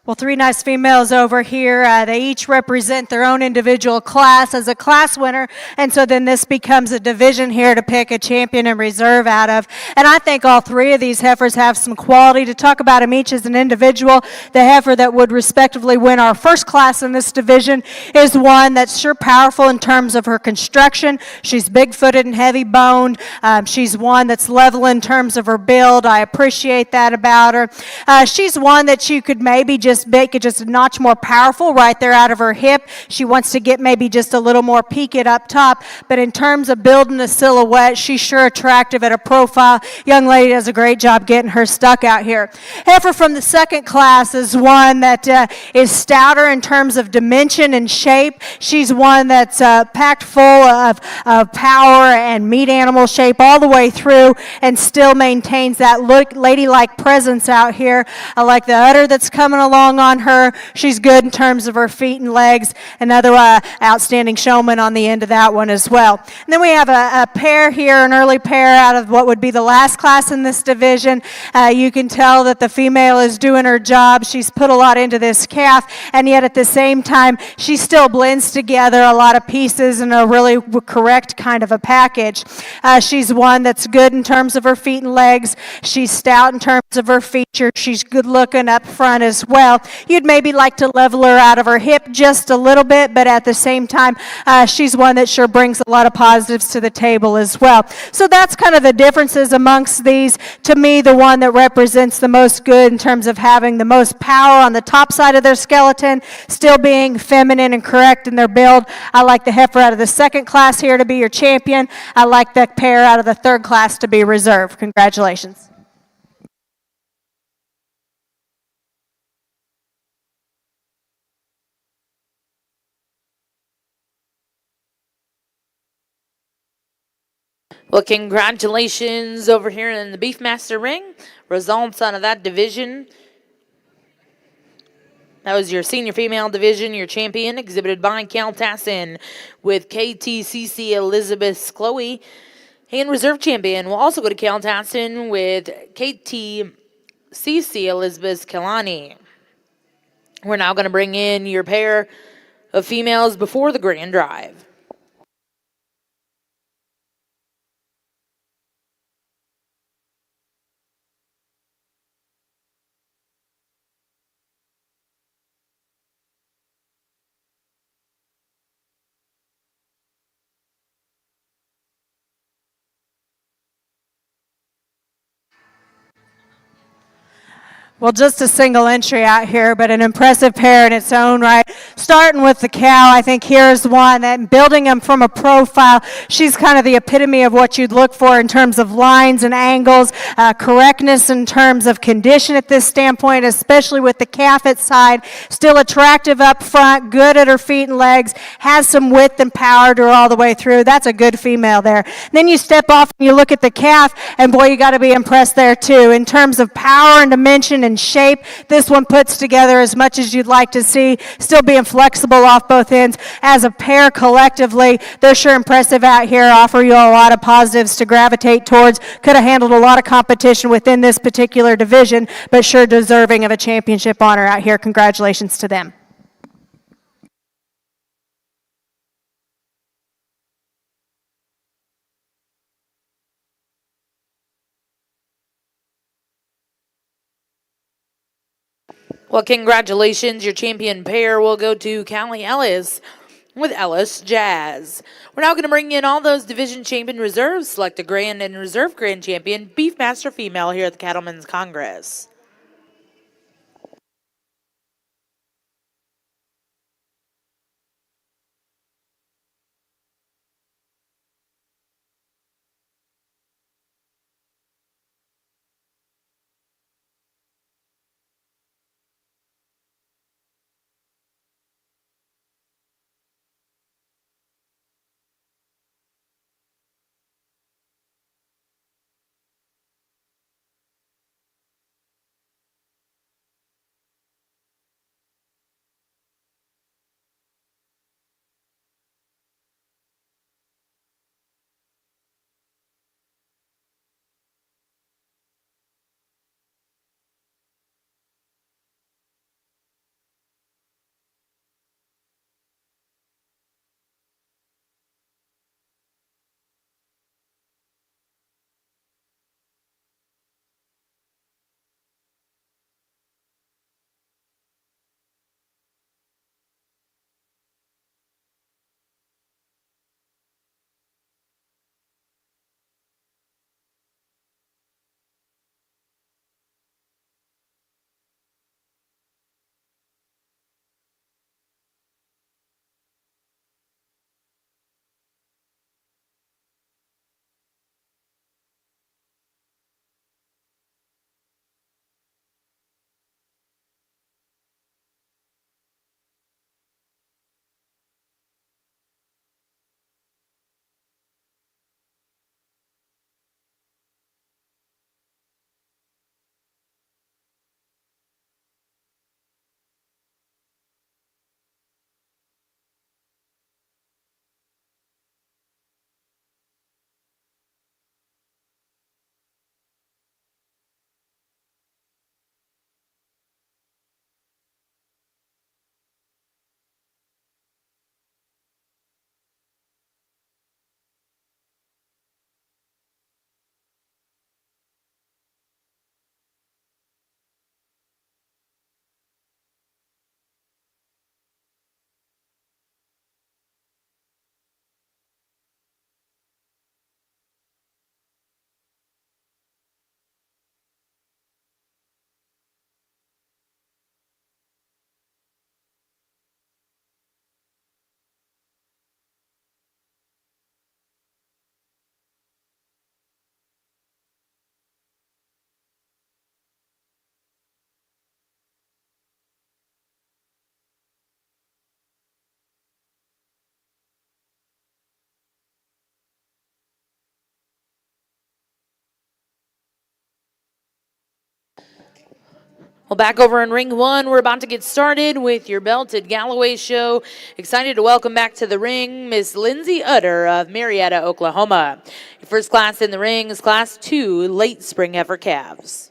Well, three nice females over here. They each represent their own individual class as a class winner, and so then this becomes a division here to pick a champion and reserve out of. And I think all three of these heifers have some quality. To talk about them each as an individual, the heifer that would respectively win our first class in this division is one that's sure powerful in terms of her construction. She's big-footed and heavy-boned. She's one that's level in terms of her build. I appreciate that about her. She's one that you could maybe just make it just a notch more powerful right there out of her hip. She wants to get maybe just a little more peaked up top, but in terms of building a silhouette, she's sure attractive at a profile. Young lady does a great job getting her stuck out here. Heifer from the second class is one that is stouter in terms of dimension and shape. She's one that's packed full of power and meat animal shape all the way through and still maintains that ladylike presence out here. I like the udder that's coming along on her. She's good in terms of her feet and legs. Another outstanding showman on the end of that one as well. And then we have a pair here, an early pair out of what would be the last class in this division. You can tell that the female is doing her job. She's put a lot into this calf, and yet at the same time, she still blends together a lot of pieces in a really correct kind of a package. She's one that's good in terms of her feet and legs. She's stout in terms of her features. She's good looking up front as well. You'd maybe like to level her out of her hip just a little bit, but at the same time, she's one that sure brings a lot of positives to the table as well. So that's kind of the differences amongst these. To me, the one that represents the most good in terms of having the most power on the top side of their skeleton, still being feminine and correct in their build. I like the heifer out of the second class here to be your champion. I like the pair out of the third class to be reserved. Congratulations. Well, congratulations over here in the Beefmaster ring. Results out of that division. That was your senior female division, your champion, exhibited by Cal Tassin with KTCC Elizabeth Chloe. And reserve champion will also go to Cal Tassin with KTCC Elizabeth Kalani. We're now going to bring in your pair of females before the grand drive. Well, just a single entry out here, but an impressive pair in its own right. Starting with the cow, I think here's one, and building them from a profile, she's kind of the epitome of what you'd look for in terms of lines and angles, correctness in terms of condition at this standpoint, especially with the calf at side. Still attractive up front, good at her feet and legs, has some width and power to her all the way through. That's a good female there. Then you step off and you look at the calf, and boy, you got to be impressed there too. In terms of power and dimension and shape, this one puts together as much as you'd like to see, still being flexible off both ends. As a pair collectively, they're sure impressive out here, offer you a lot of positives to gravitate towards. Could have handled a lot of competition within this particular division, but sure deserving of a championship honor out here. Congratulations to them. Well, congratulations. Your champion pair will go to Callie Ellis with Ellis Jazz. We're now going to bring in all those division champion reserves, select a grand and reserve grand champion, Beefmaster female here at the Cattlemen's Congress. Well, back over in ring one, we're about to get started with your belted Galloway show. Excited to welcome back to the ring Miss Lindsay Utter of Marietta, Oklahoma. Your first class in the ring is Class 2 Late Spring Heifer Calves.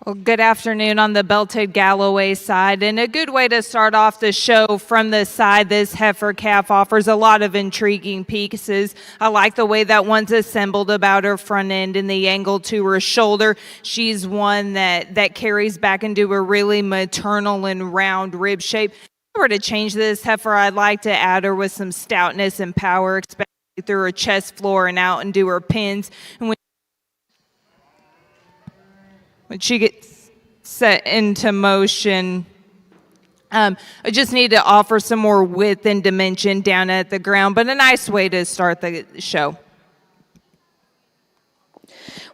Well, good afternoon on the belted Galloway side, and a good way to start off the show from the side. This heifer calf offers a lot of intriguing pieces. I like the way that one's assembled about her front end and the angle to her shoulder. She's one that carries back into a really maternal and round rib shape. If I were to change this heifer, I'd like to add her with some stoutness and power, especially through her chest floor and out into her pins. And when she gets set into motion, I just need to offer some more width and dimension down at the ground, but a nice way to start the show.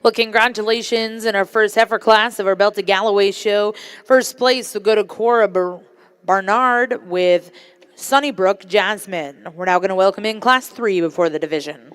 Well, congratulations in our first heifer class of our Belted Galloway show. First place will go to Cora Barnard with Sunnybrook Jasmine. We're now going to welcome in Class 3 before the division.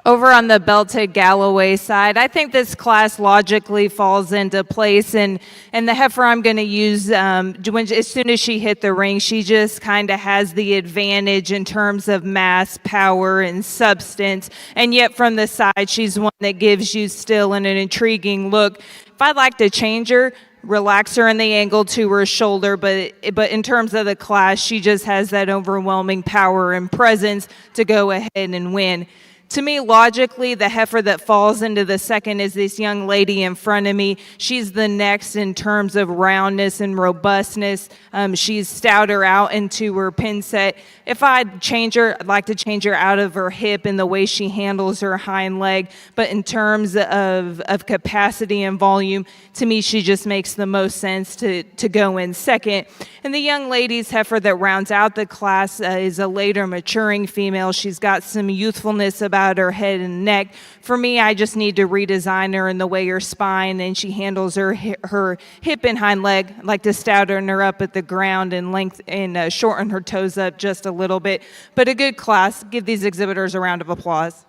Over on the belted Galloway side, I think this class logically falls into place, and the heifer I'm going to use, as soon as she hit the ring, she just kind of has the advantage in terms of mass, power, and substance, and yet from the side, she's one that gives you still an intriguing look. If I'd like to change her, relax her in the angle to her shoulder, but in terms of the class, she just has that overwhelming power and presence to go ahead and win. To me, logically, the heifer that falls into the second is this young lady in front of me. She's the next in terms of roundness and robustness. She's stouter out into her pin set. If I'd change her, I'd like to change her out of her hip and the way she handles her hind leg. But in terms of capacity and volume, to me, she just makes the most sense to go in second. And the young lady's heifer that rounds out the class is a later maturing female. She's got some youthfulness about her head and neck. For me, I just need to redesign her in the way her spine and she handles her hip and hind leg. I'd like to stouten her up at the ground and shorten her toes up just a little bit. But a good class. Give these exhibitors a round of applause.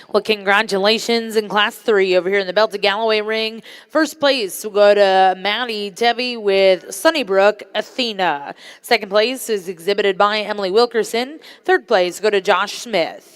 Well, congratulations in Class 3 over here in the Belted Galloway ring. First place will go to Maddie Debbie with Sunnybrook Athena. Second place is exhibited by Emily Wilkerson. Third place go to Josh Smith.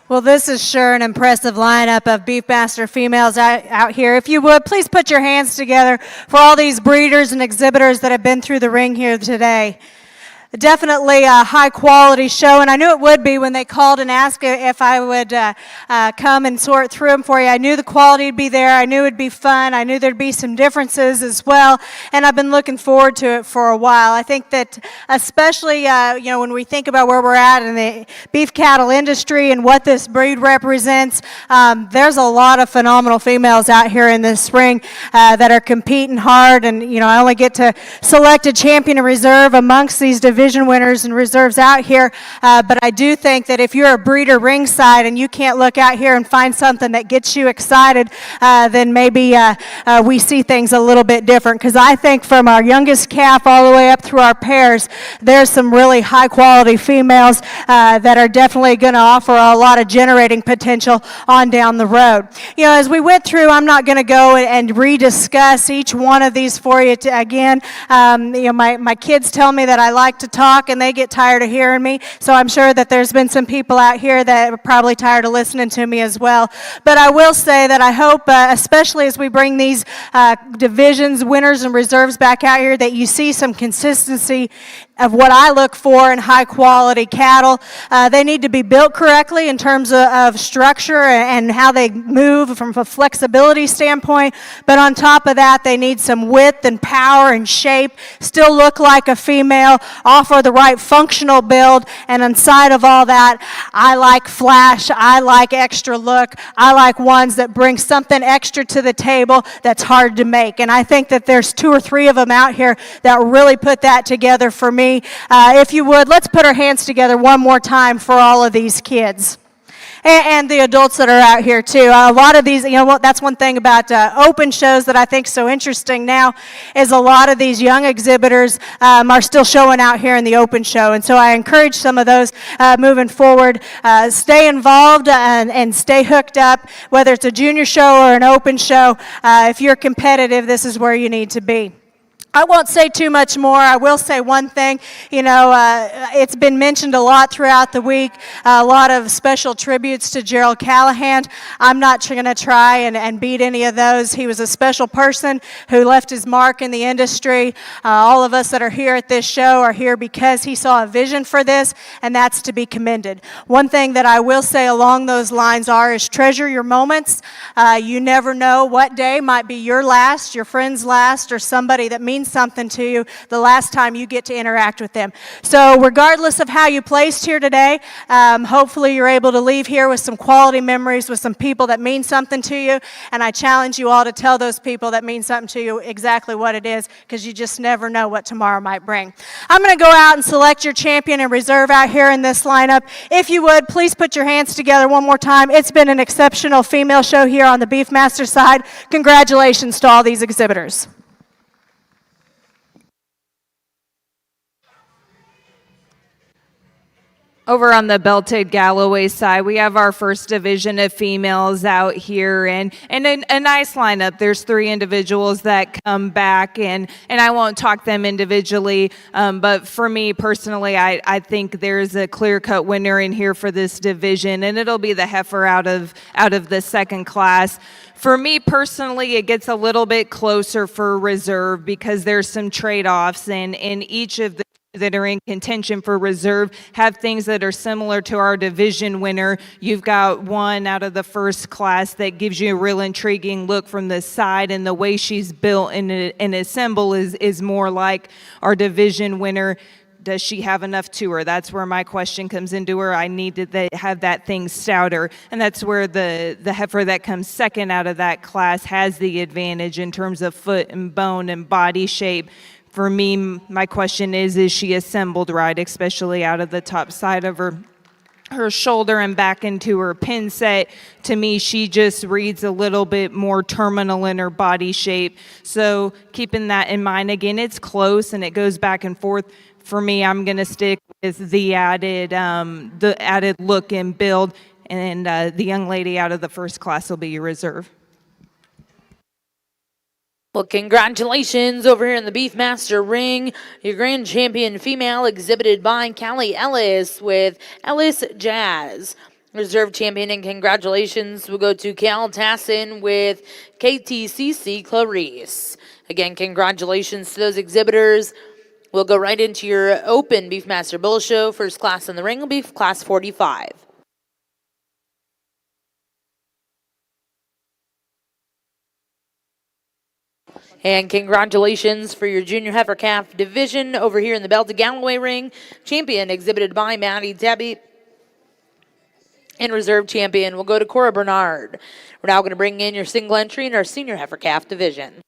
Well, this is sure an impressive lineup of Beefmaster females out here. If you would, please put your hands together for all these breeders and exhibitors that have been through the ring here today. Definitely a high-quality show, and I knew it would be when they called and asked if I would come and sort through them for you. I knew the quality would be there. I knew it would be fun. I knew there'd be some differences as well, and I've been looking forward to it for a while. I think that especially, when we think about where we're at in the beef cattle industry and what this breed represents, there's a lot of phenomenal females out here in this spring that are competing hard, and, I only get to select a champion and reserve amongst these division winners and reserves out here, but I do think that if you're a breeder ringside and you can't look out here and find something that gets you excited, then maybe we see things a little bit different, because I think from our youngest calf all the way up through our pairs, there's some really high quality females that are definitely going to offer a lot of generating potential on down the road. As we went through, I'm not going to go and rediscuss each one of these for you again. My kids tell me that I like to talk and they get tired of hearing me, so I'm sure that there's been some people out here that are probably tired of listening to me as well. But I will say that I hope, especially as we bring these divisions, winners, and reserves back out here, that you see some consistency of what I look for in high quality cattle. They need to be built correctly in terms of structure and how they move from a flexibility standpoint, but on top of that, they need some width and power and shape, still look like a female, offer the right functional build, and inside of all that, I like flash, I like extra look, I like ones that bring something extra to the table that's hard to make, and I think that there's 2 or 3 of them out here that really put that together for me. If you would, let's put our hands together one more time for all of these kids. and the adults that are out here too. A lot of these, that's one thing about open shows that I think is so interesting now is a lot of these young exhibitors are still showing out here in the open show. And so I encourage some of those moving forward, stay involved and stay hooked up, whether it's a junior show or an open show. If you're competitive, this is where you need to be. I won't say too much more. I will say one thing. It's been mentioned a lot throughout the week, a lot of special tributes to Gerald Callahan. I'm not going to try and beat any of those. He was a special person who left his mark in the industry. All of us that are here at this show are here because he saw a vision for this, and that's to be commended. One thing that I will say along those lines is treasure your moments. You never know what day might be your last, your friend's last, or somebody that means something to you the last time you get to interact with them. So regardless of how you placed here today, hopefully you're able to leave here with some quality memories with some people that mean something to you, and I challenge you all to tell those people that mean something to you exactly what it is, because you just never know what tomorrow might bring. I'm going to go out and select your champion and reserve out here in this lineup. If you would, please put your hands together one more time. It's been an exceptional female show here on the Beefmaster side. Congratulations to all these exhibitors. Over on the Belted Galloway side, we have our first division of females out here, and a nice lineup. There's 3 individuals that come back, and I won't talk them individually, but for me personally, I think there's a clear-cut winner in here for this division, and it'll be the heifer out of the second class. For me personally, it gets a little bit closer for reserve because there's some trade-offs, and each of the that are in contention for reserve have things that are similar to our division winner. You've got one out of the first class that gives you a real intriguing look from the side, and the way she's built and assembled is more like our division winner. Does she have enough to her? That's where my question comes into her. I need to have that thing stouter, and that's where the heifer that comes second out of that class has the advantage in terms of foot and bone and body shape. For me, my question is she assembled right, especially out of the top side of her shoulder and back into her pin set? To me, she just reads a little bit more terminal in her body shape. So keeping that in mind, again, it's close and it goes back and forth. For me, I'm going to stick with the added look and build, and the young lady out of the first class will be your reserve. Well, congratulations over here in the Beefmaster ring. Your grand champion female exhibited by Callie Ellis with Ellis Jazz. Reserve champion and congratulations will go to Cal Tassin with KTCC Clarice. Again, congratulations to those exhibitors. We'll go right into your open Beefmaster Bull Show. First class in the ring will be class 45. And congratulations for your junior heifer calf division over here in the Belted Galloway ring. Champion exhibited by Maddie Debbie. And reserve champion will go to Cora Bernard. We're now going to bring in your single entry in our senior heifer calf division.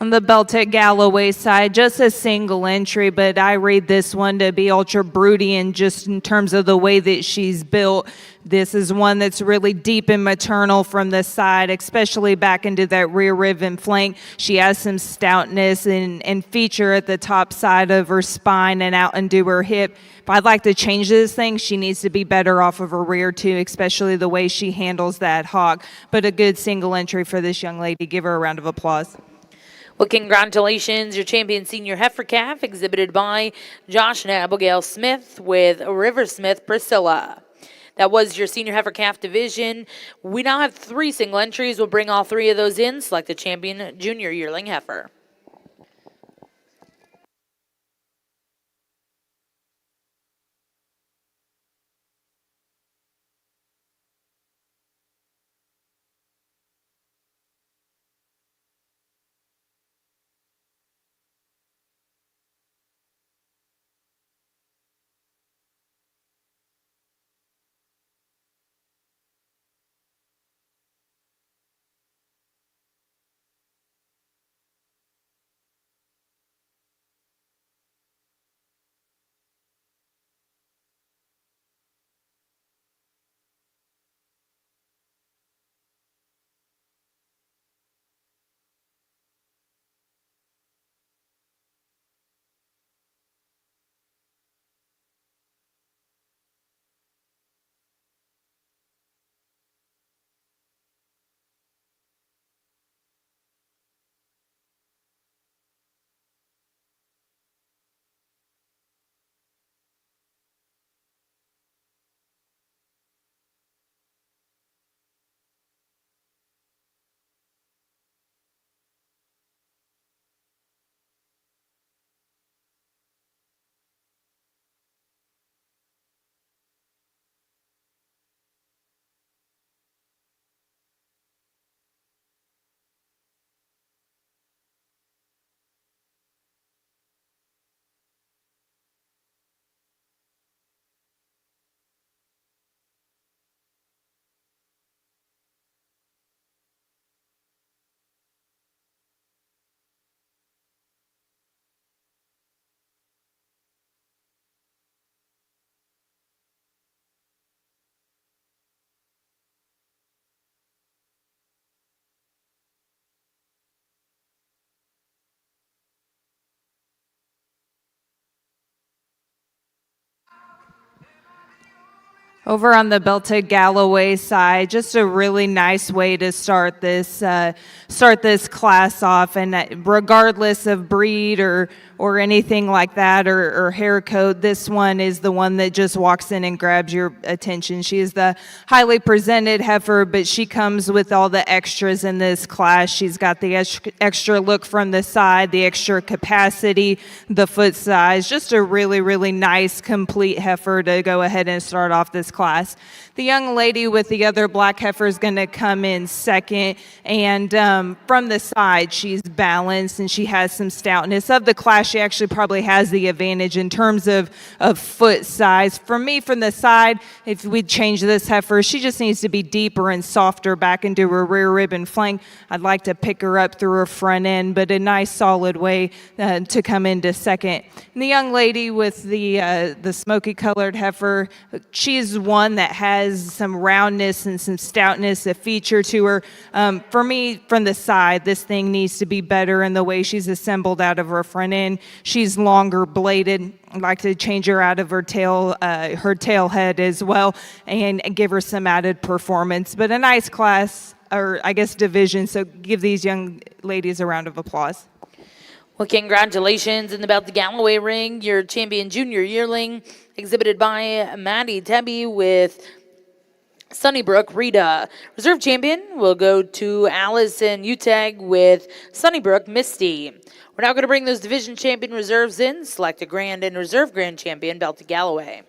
On the Belted Galloway side, just a single entry, but I read this one to be ultra broody and just in terms of the way that she's built. This is one that's really deep and maternal from the side, especially back into that rear rib and flank. She has some stoutness and feature at the top side of her spine and out into her hip. If I'd like to change this thing, she needs to be better off of her rear too, especially the way she handles that hog. But a good single entry for this young lady. Give her a round of applause. Well, congratulations, your champion senior heifer calf exhibited by Josh and Abigail Smith with River Smith Priscilla. That was your senior heifer calf division. We now have 3 single entries. We'll bring all 3 of those in. Select a champion junior yearling heifer. Over on the Belted Galloway side, just a really nice way to start this class off. And regardless of breed or anything like that, or hair coat, this one is the one that just walks in and grabs your attention. She is the highly presented heifer, but she comes with all the extras in this class. She's got the extra look from the side, the extra capacity, the foot size. Just a really, really nice, complete heifer to go ahead and start off this class. The young lady with the other black heifer is going to come in second, and from the side, she's balanced and she has some stoutness. Of the class, she actually probably has the advantage in terms of foot size. For me, from the side, if we change this heifer, she just needs to be deeper and softer back into her rear rib and flank. I'd like to pick her up through her front end, but a nice solid way to come into second. And the young lady with the smoky colored heifer, she's one that has some roundness and some stoutness, a feature to her. For me, from the side, this thing needs to be better in the way she's assembled out of her front end. She's longer bladed. I'd like to change her out of her tail head as well, and give her some added performance. But a nice class, or I guess division, so give these young ladies a round of applause. Well, congratulations in the Belted Galloway ring, your champion junior yearling, exhibited by Maddie Tebby with Sunnybrook Rita. Reserve champion will go to Allison Utag with Sunnybrook Misty. We're now going to bring those division champion reserves in, select a grand and reserve grand champion, Belted Galloway.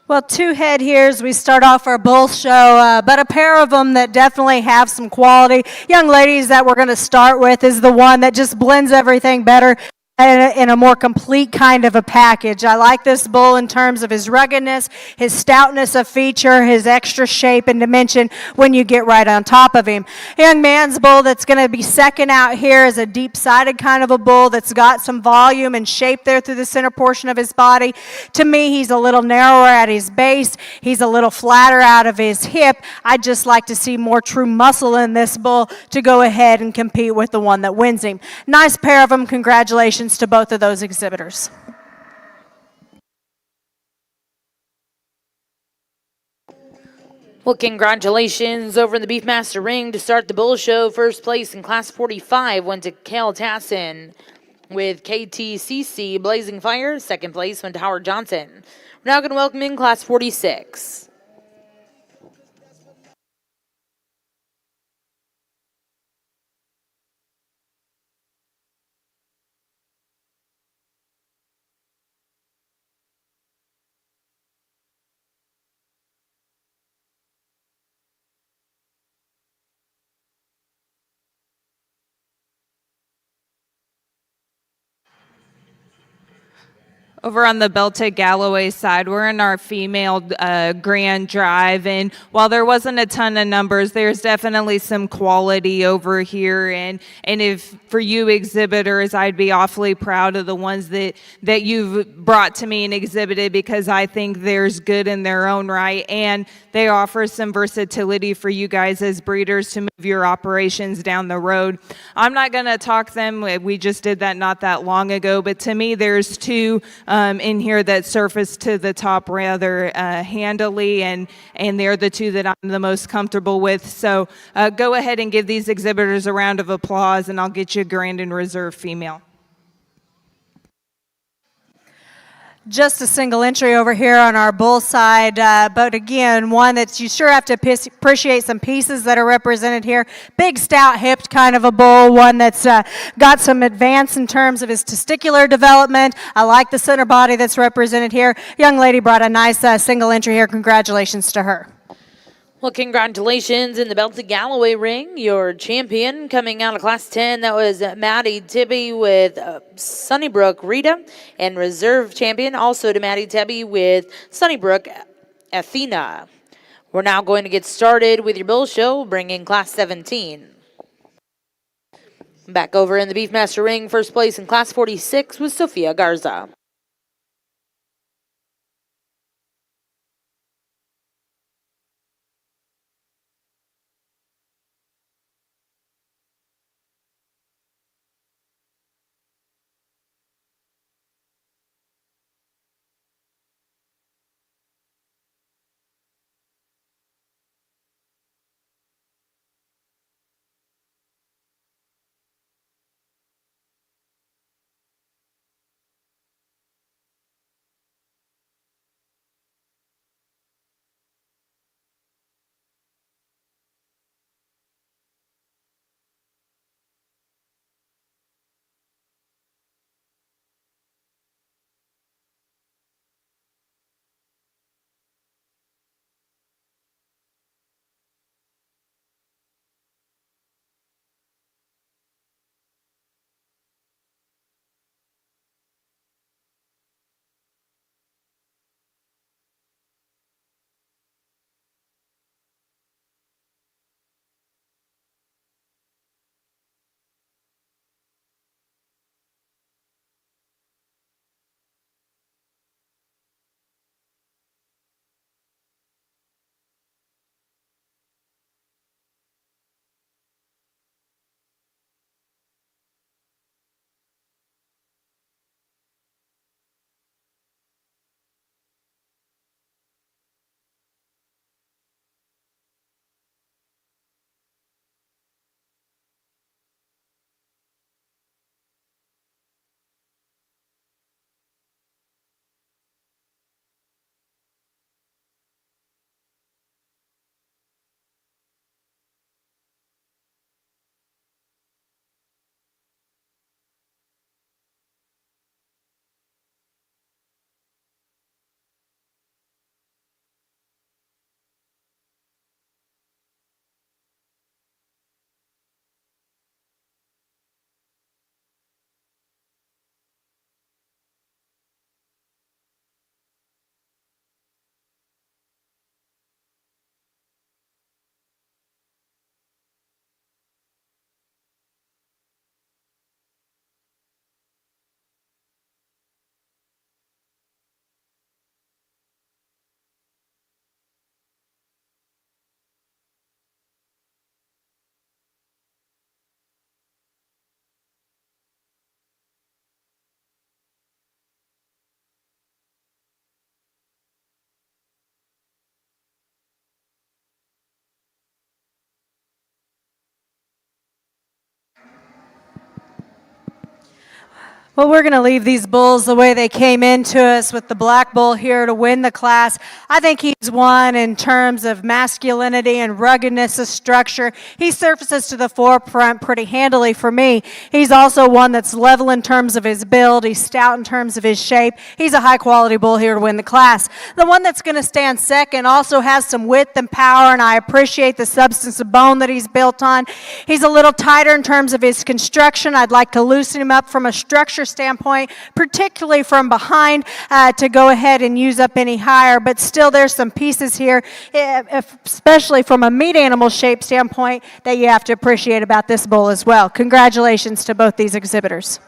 Well, two head here as we start off our bull show, but a pair of them that definitely have some quality. Young ladies that we're going to start with is the one that just blends everything better in a more complete kind of a package. I like this bull in terms of his ruggedness, his stoutness of feature, his extra shape and dimension when you get right on top of him. Young man's bull that's going to be second out here is a deep-sided kind of a bull that's got some volume and shape there through the center portion of his body. To me, he's a little narrower at his base. He's a little flatter out of his hip. I'd just like to see more true muscle in this bull to go ahead and compete with the one that wins him. Nice pair of them. Congratulations to both of those exhibitors. Well, congratulations over in the Beefmaster ring to start the bull show. First place in Class 45 went to Kale Tassin with KTCC Blazing Fire. Second place went to Howard Johnson. We're now going to welcome in Class 46. Over on the Belted Galloway side, we're in our female grand drive, and while there wasn't a ton of numbers, there's definitely some quality over here. And if for you exhibitors, I'd be awfully proud of the ones that you've brought to me and exhibited, because I think there's good in their own right, and they offer some versatility for you guys as breeders to move your operations down the road. I'm not going to talk them. We just did that not that long ago, but to me, there's two in here that surface to the top rather handily, and they're the two that I'm the most comfortable with. So go ahead and give these exhibitors a round of applause, and I'll get you a Grand and Reserve female. Just a single entry over here on our bull side, but again, one that you sure have to appreciate some pieces that are represented here. Big, stout, hipped kind of a bull, one that's got some advance in terms of his testicular development. I like the center body that's represented here. Young lady brought a nice single entry here. Congratulations to her. Well, congratulations in the Belted Galloway ring. Your champion coming out of Class 10, that was Maddie Tibby with Sunnybrook Rita, and reserve champion also to Maddie Tibby with Sunnybrook Athena. We're now going to get started with your bull show, bringing Class 17. Back over in the Beefmaster ring, first place in Class 46 was Sofia Garza. Well, we're going to leave these bulls the way they came into us with the black bull here to win the class. I think he's one in terms of masculinity and ruggedness of structure. He surfaces to the forefront pretty handily for me. He's also one that's level in terms of his build. He's stout in terms of his shape. He's a high-quality bull here to win the class. The one that's going to stand second also has some width and power, and I appreciate the substance of bone that he's built on. He's a little tighter in terms of his construction. I'd like to loosen him up from a structure standpoint, particularly from behind, to go ahead and use up any higher, but still there's some pieces here, especially from a meat animal shape standpoint, that you have to appreciate about this bull as well. Congratulations to both these exhibitors.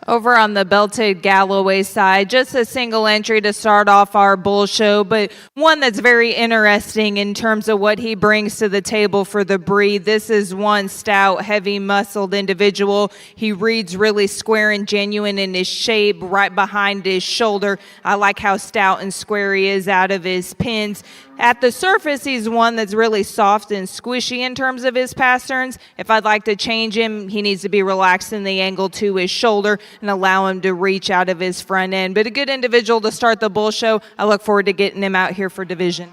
Over on the belted Galloway side, just a single entry to start off our bull show, but one that's very interesting in terms of what he brings to the table for the breed. This is one stout, heavy muscled individual. He reads really square and genuine in his shape, right behind his shoulder. I like how stout and square he is out of his pins. At the surface, he's one that's really soft and squishy in terms of his pasterns. If I'd like to change him, he needs to be relaxed in the angle to his shoulder and allow him to reach out of his front end. But a good individual to start the bull show. I look forward to getting him out here for division.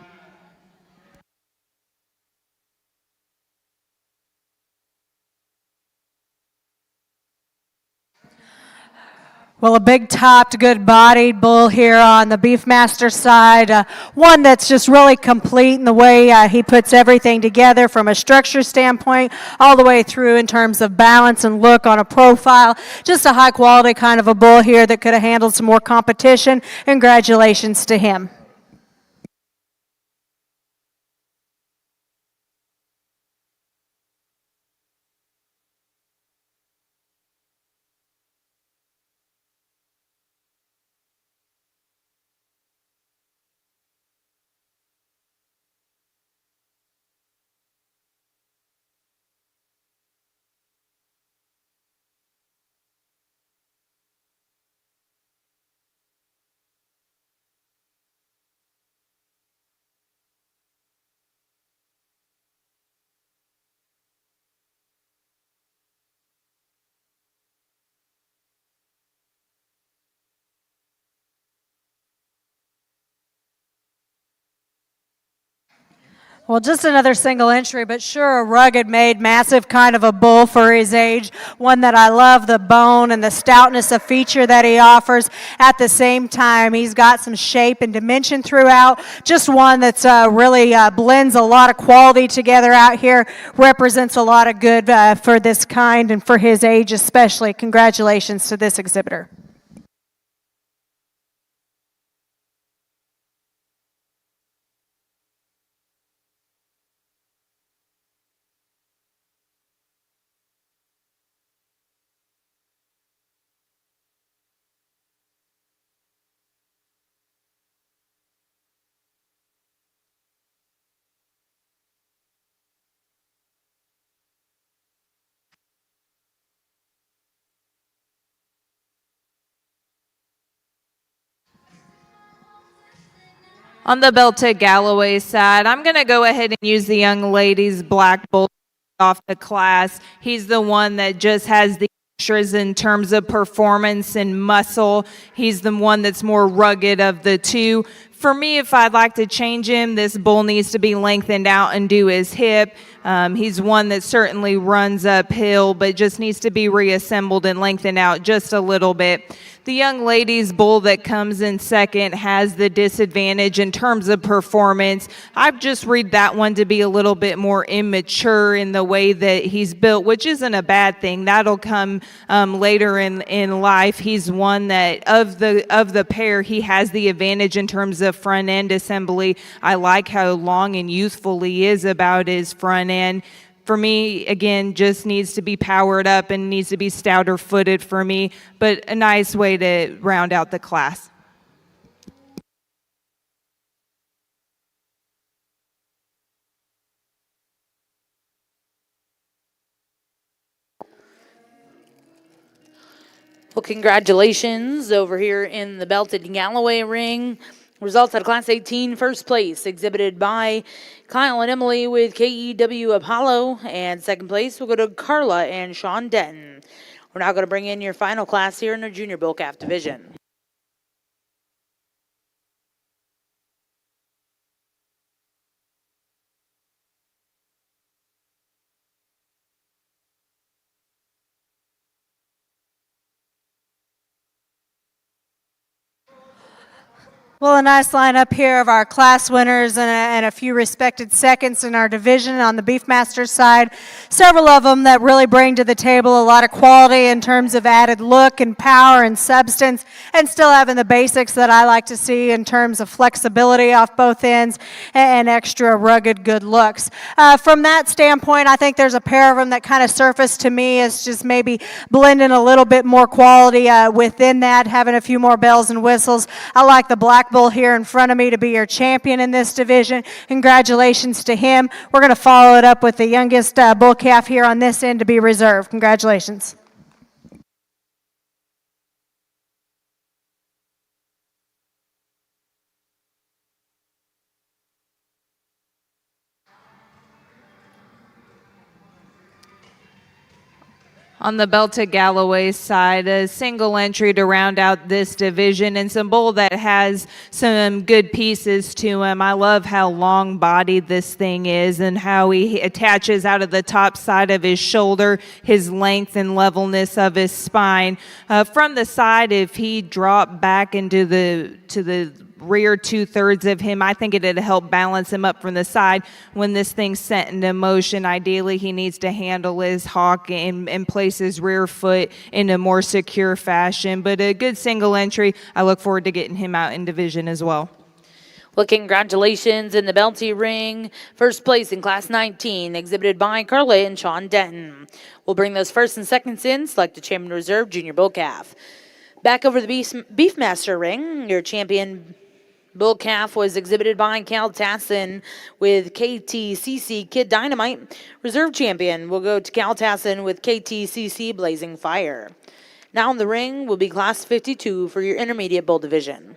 Well, a big-topped, good-bodied bull here on the Beefmaster side. One that's just really complete in the way he puts everything together from a structure standpoint all the way through in terms of balance and look on a profile. Just a high-quality kind of a bull here that could have handled some more competition. Congratulations to him. Well, just another single entry, but sure a rugged made, massive kind of a bull for his age. One that I love the bone and the stoutness of feature that he offers. At the same time, he's got some shape and dimension throughout. Just one that's really blends a lot of quality together out here. Represents a lot of good for this kind and for his age especially. Congratulations to this exhibitor. On the belted Galloway side, I'm going to go ahead and use the young lady's black bull off the class. He's the one that just has the extras in terms of performance and muscle. He's the one that's more rugged of the two. For me, if I'd like to change him, this bull needs to be lengthened out and do his hip. He's one that certainly runs uphill, but just needs to be reassembled and lengthened out just a little bit. The young lady's bull that comes in second has the disadvantage in terms of performance. I've just read that one to be a little bit more immature in the way that he's built, which isn't a bad thing. That'll come later in life. He's one that of the pair, he has the advantage in terms of front end assembly. I like how long and youthful he is about his front end. For me, again, just needs to be powered up and needs to be stouter footed for me, but a nice way to round out the class. Well, congratulations over here in the belted Galloway ring. Results out of Class 18, first place, exhibited by Kyle and Emily with KEW Apollo. And second place will go to Carla and Sean Denton. We're now going to bring in your final class here in the Junior Bull Calf Division. Well, a nice lineup here of our class winners and a few respected seconds in our division on the Beefmaster side. Several of them that really bring to the table a lot of quality in terms of added look and power and substance, and still having the basics that I like to see in terms of flexibility off both ends and extra rugged good looks. From that standpoint, I think there's a pair of them that kind of surface to me as just maybe blending a little bit more quality within that, having a few more bells and whistles. I like the Black Bull here in front of me to be your champion in this division. Congratulations to him. We're going to follow it up with the youngest bull calf here on this end to be reserved. Congratulations. On the Belted Galloway side, a single entry to round out this division, and some bull that has some good pieces to him. I love how long-bodied this thing is and how he attaches out of the top side of his shoulder, his length and levelness of his spine. From the side, if he dropped back into the rear two-thirds of him, I think it'd help balance him up from the side when this thing's set into motion. Ideally, he needs to handle his hawk and place his rear foot in a more secure fashion. But a good single entry. I look forward to getting him out in division as well. Well, congratulations in the Belty ring. First place in Class 19, exhibited by Carla and Sean Denton. We'll bring those first and seconds in, select a champion reserve junior bull calf. Back over the Beefmaster ring, your champion bull calf was exhibited by Cal Tassin with KTCC Kid Dynamite. Reserve champion will go to Cal Tassin with KTCC Blazing Fire. Now in the ring will be Class 52 for your intermediate bull division.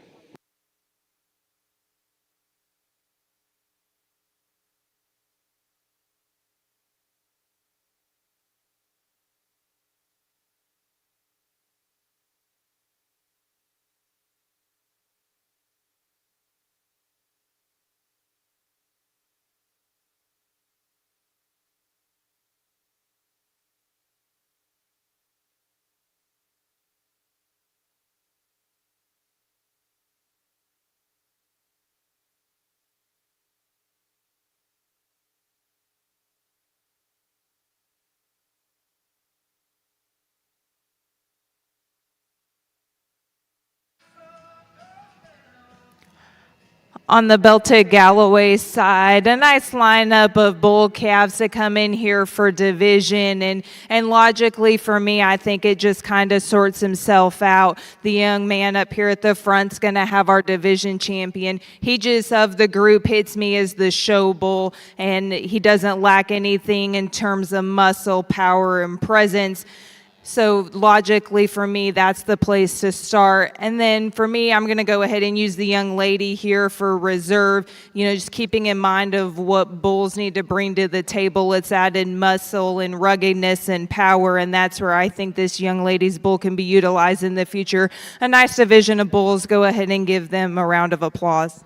On the Belted Galloway side, a nice lineup of bull calves that come in here for division. And logically for me, I think it just kind of sorts himself out. The young man up here at the front's going to have our division champion. He just, of the group, hits me as the show bull, and he doesn't lack anything in terms of muscle, power, and presence. So logically for me, that's the place to start. And then for me, I'm going to go ahead and use the young lady here for reserve, just keeping in mind of what bulls need to bring to the table. It's added muscle and ruggedness and power, and that's where I think this young lady's bull can be utilized in the future. A nice division of bulls. Go ahead and give them a round of applause.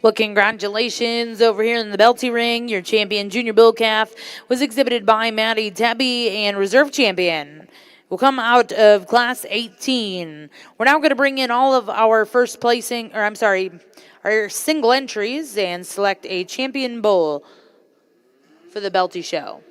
Well, congratulations over here in the Belty ring. Your champion junior bull calf was exhibited by Maddie Tabby, and reserve champion will come out of Class 18. We're now going to bring in all of our our single entries and select a champion bull for the Belty show.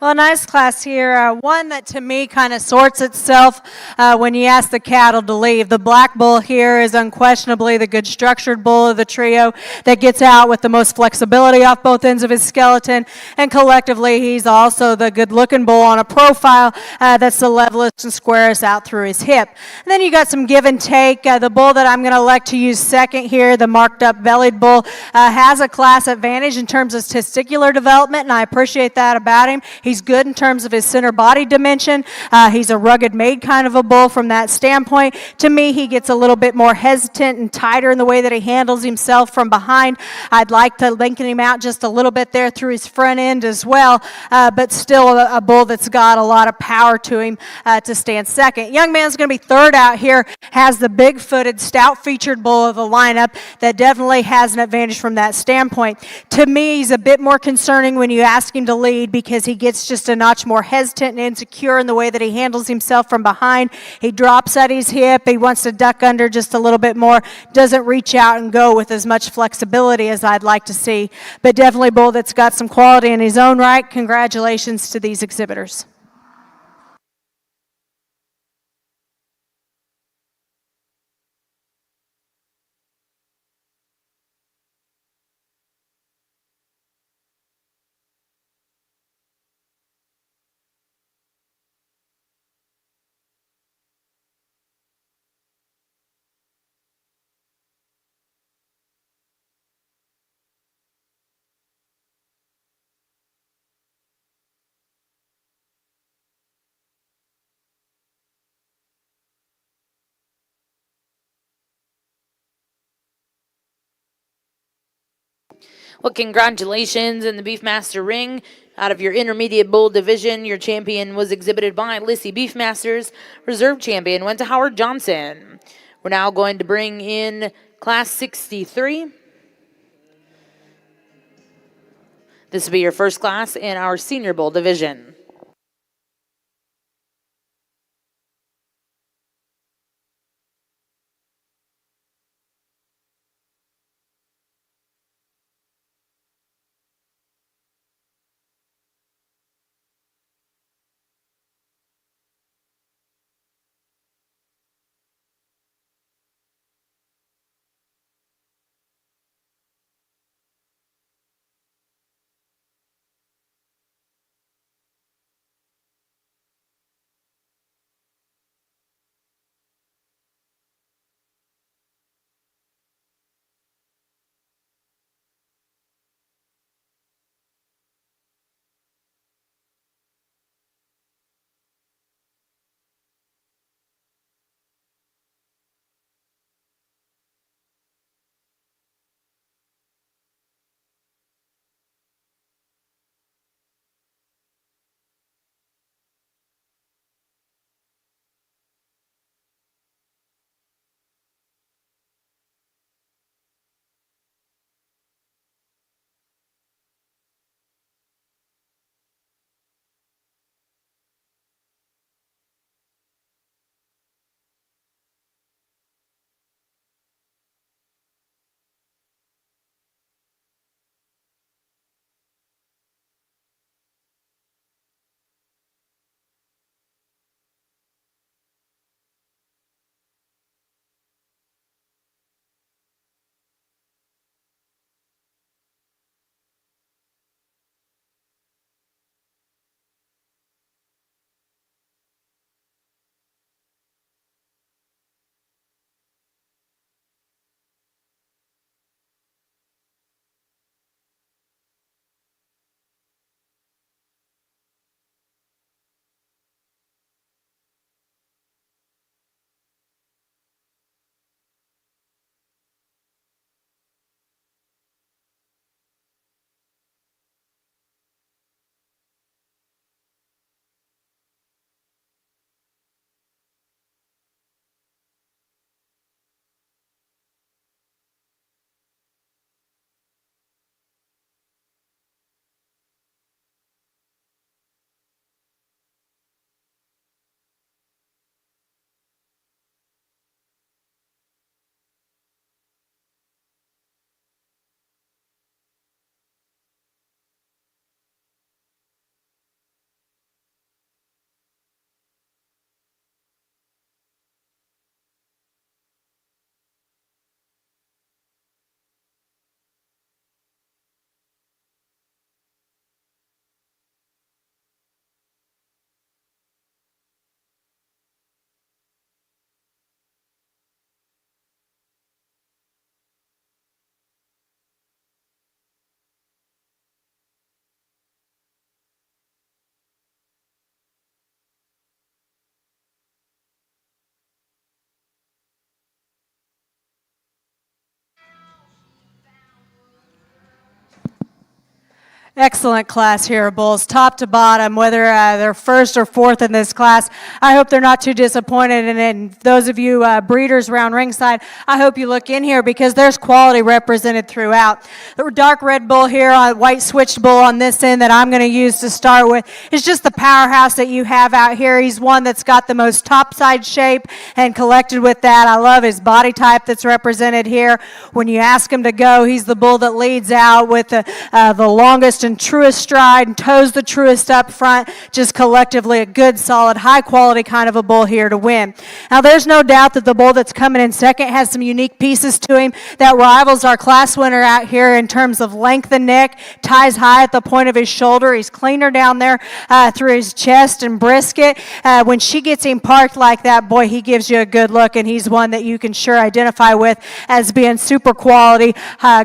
Well, nice class here. One that to me kind of sorts itself when you ask the cattle to leave. The black bull here is unquestionably the good structured bull of the trio that gets out with the most flexibility off both ends of his skeleton. And collectively, he's also the good looking bull on a profile that's the levelest and squarest out through his hip. And then you got some give and take. The bull that I'm going to elect to use second here, the marked up bellied bull, has a class advantage in terms of testicular development, and I appreciate that about him. He's good in terms of his center body dimension. He's a rugged made kind of a bull from that standpoint. To me, he gets a little bit more hesitant and tighter in the way that he handles himself from behind. I'd like to lengthen him out just a little bit there through his front end as well, but still a bull that's got a lot of power to him to stand second. Young man's going to be third out here, has the big-footed, stout-featured bull of the lineup that definitely has an advantage from that standpoint. To me, he's a bit more concerning when you ask him to lead because he gets just a notch more hesitant and insecure in the way that he handles himself from behind. He drops at his hip. He wants to duck under just a little bit more. Doesn't reach out and go with as much flexibility as I'd like to see. But definitely a bull that's got some quality in his own right. Congratulations to these exhibitors. Well, congratulations in the Beefmaster ring. Out of your intermediate bull division, your champion was exhibited by Lissy Beefmasters. Reserve champion went to Howard Johnson. We're now going to bring in Class 63. This will be your first class in our senior bull division. Excellent class here, Bulls, top to bottom, whether they're first or fourth in this class. I hope they're not too disappointed. And those of you breeders around ringside, I hope you look in here because there's quality represented throughout. The dark red bull here, white switched bull on this end that I'm going to use to start with is just the powerhouse that you have out here. He's one that's got the most topside shape, and collected with that, I love his body type that's represented here. When you ask him to go, he's the bull that leads out with the longest and truest stride and toes the truest up front. Just collectively a good, solid, high quality kind of a bull here to win. Now there's no doubt that the bull that's coming in second has some unique pieces to him that rivals our class winner out here in terms of length and neck, ties high at the point of his shoulder. He's cleaner down there through his chest and brisket. When she gets him parked like that, boy, he gives you a good look, and he's one that you can sure identify with as being super quality,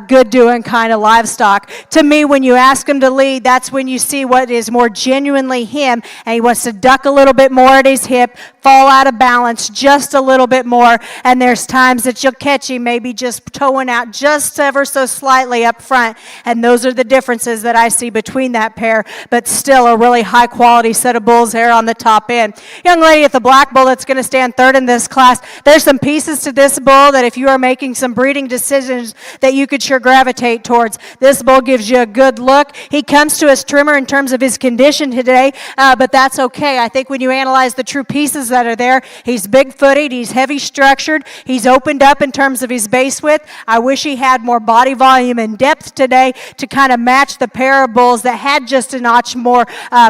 good doing kind of livestock. To me, when you ask him to lead, that's when you see what is more genuinely him, and he wants to duck a little bit more at his hip, fall out of balance just a little bit more, and there's times that you'll catch him maybe just toeing out just ever so slightly up front, and those are the differences that I see between that pair, but still a really high quality set of bulls there on the top end. Young lady at the black bull that's going to stand third in this class, there's some pieces to this bull that if you are making some breeding decisions that you could sure gravitate towards. This bull gives you a good look. He comes to us trimmer in terms of his condition today, but that's okay. I think when you analyze the true pieces that are there, he's big-footed, he's heavy-structured, he's opened up in terms of his base width. I wish he had more body volume and depth today to kind of match the pair of bulls that had just a notch more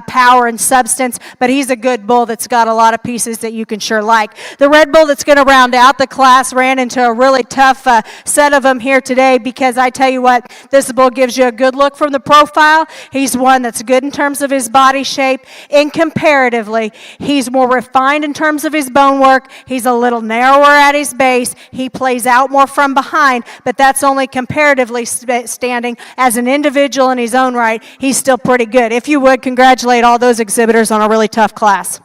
power and substance, but he's a good bull that's got a lot of pieces that you can sure like. The red bull that's going to round out the class ran into a really tough set of them here today, because I tell you what, this bull gives you a good look from the profile. He's one that's good in terms of his body shape, and comparatively, he's more refined in terms of his bone work. He's a little narrower at his base. He plays out more from behind, but that's only comparatively standing. As an individual in his own right, he's still pretty good. If you would, congratulate all those exhibitors on a really tough class.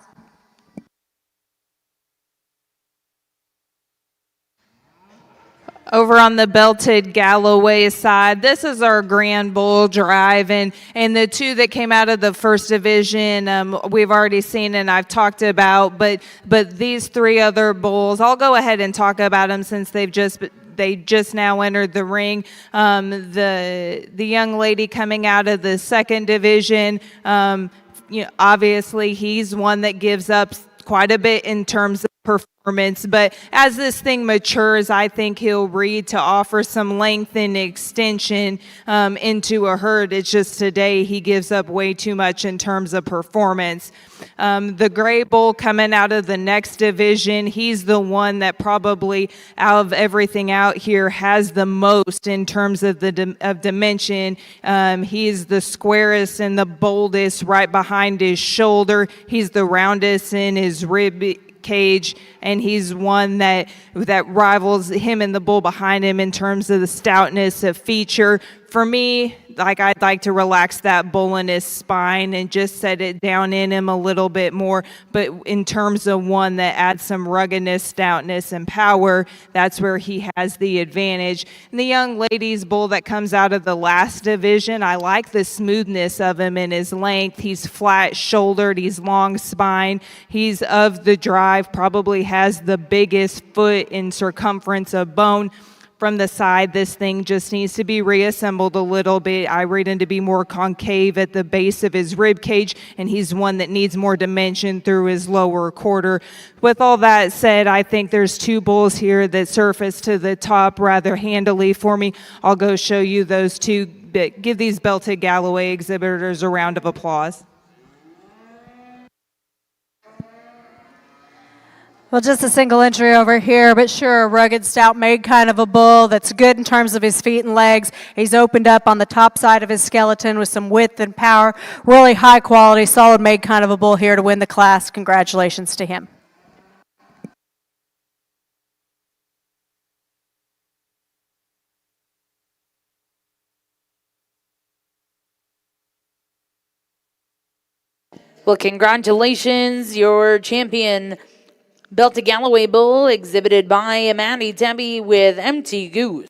Over on the belted Galloway side, this is our Grand Bull Drive, and the two that came out of the first division, we've already seen and I've talked about, but these three other bulls, I'll go ahead and talk about them since they just now entered the ring. The young lady coming out of the second division, obviously he's one that gives up quite a bit in terms of performance, but as this thing matures, I think he'll read to offer some length and extension into a herd. It's just today he gives up way too much in terms of performance. The gray bull coming out of the next division, he's the one that probably out of everything out here has the most in terms of of dimension. He's the squarest and the boldest right behind his shoulder. He's the roundest in his rib cage, and he's one that rivals him and the bull behind him in terms of the stoutness of feature. For me, I'd like to relax that bull in his spine and just set it down in him a little bit more. But in terms of one that adds some ruggedness, stoutness, and power, that's where he has the advantage. And the young lady's bull that comes out of the last division, I like the smoothness of him and his length. He's flat-shouldered, he's long spine, he's of the drive, probably has the biggest foot in circumference of bone. From the side, this thing just needs to be reassembled a little bit. I rate him to be more concave at the base of his rib cage, and he's one that needs more dimension through his lower quarter. With all that said, I think there's two bulls here that surface to the top rather handily for me. I'll go show you those two, but give these belted Galloway exhibitors a round of applause. Well, just a single entry over here, but sure, a rugged, stout-made kind of a bull that's good in terms of his feet and legs. He's opened up on the top side of his skeleton with some width and power. Really high quality, solid-made kind of a bull here to win the class. Congratulations to him. Well, congratulations, your champion, Belted Galloway Bull, exhibited by Maddie Debbie with Empty Goose.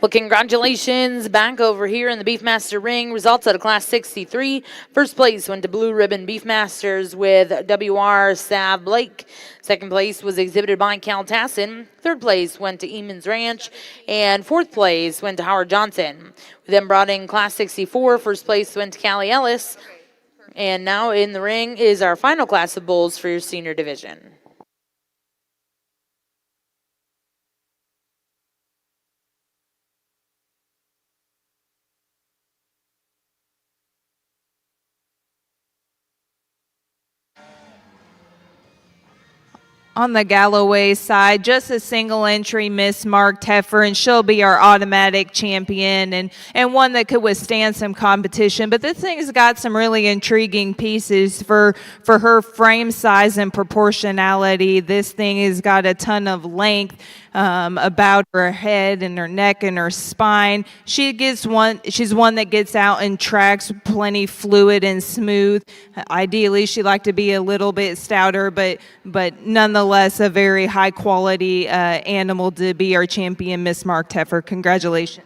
Well, congratulations back over here in the Beefmaster ring. Results out of Class 63. First place went to Blue Ribbon Beefmasters with WR Sav Blake. Second place was exhibited by Cal Tassin. Third place went to Eamon's Ranch. And fourth place went to Howard Johnson. We then brought in Class 64. First place went to Callie Ellis. And now in the ring is our final class of bulls for your senior division. On the Galloway side, just a single entry mismarked heifer, and she'll be our automatic champion and one that could withstand some competition. But this thing's got some really intriguing pieces for her frame size and proportionality. This thing has got a ton of length about her head and her neck and her spine. She's one that gets out and tracks plenty fluid and smooth. Ideally, she'd like to be a little bit stouter, but nonetheless a very high quality animal to be our champion, Miss Mark Heifer. Congratulations.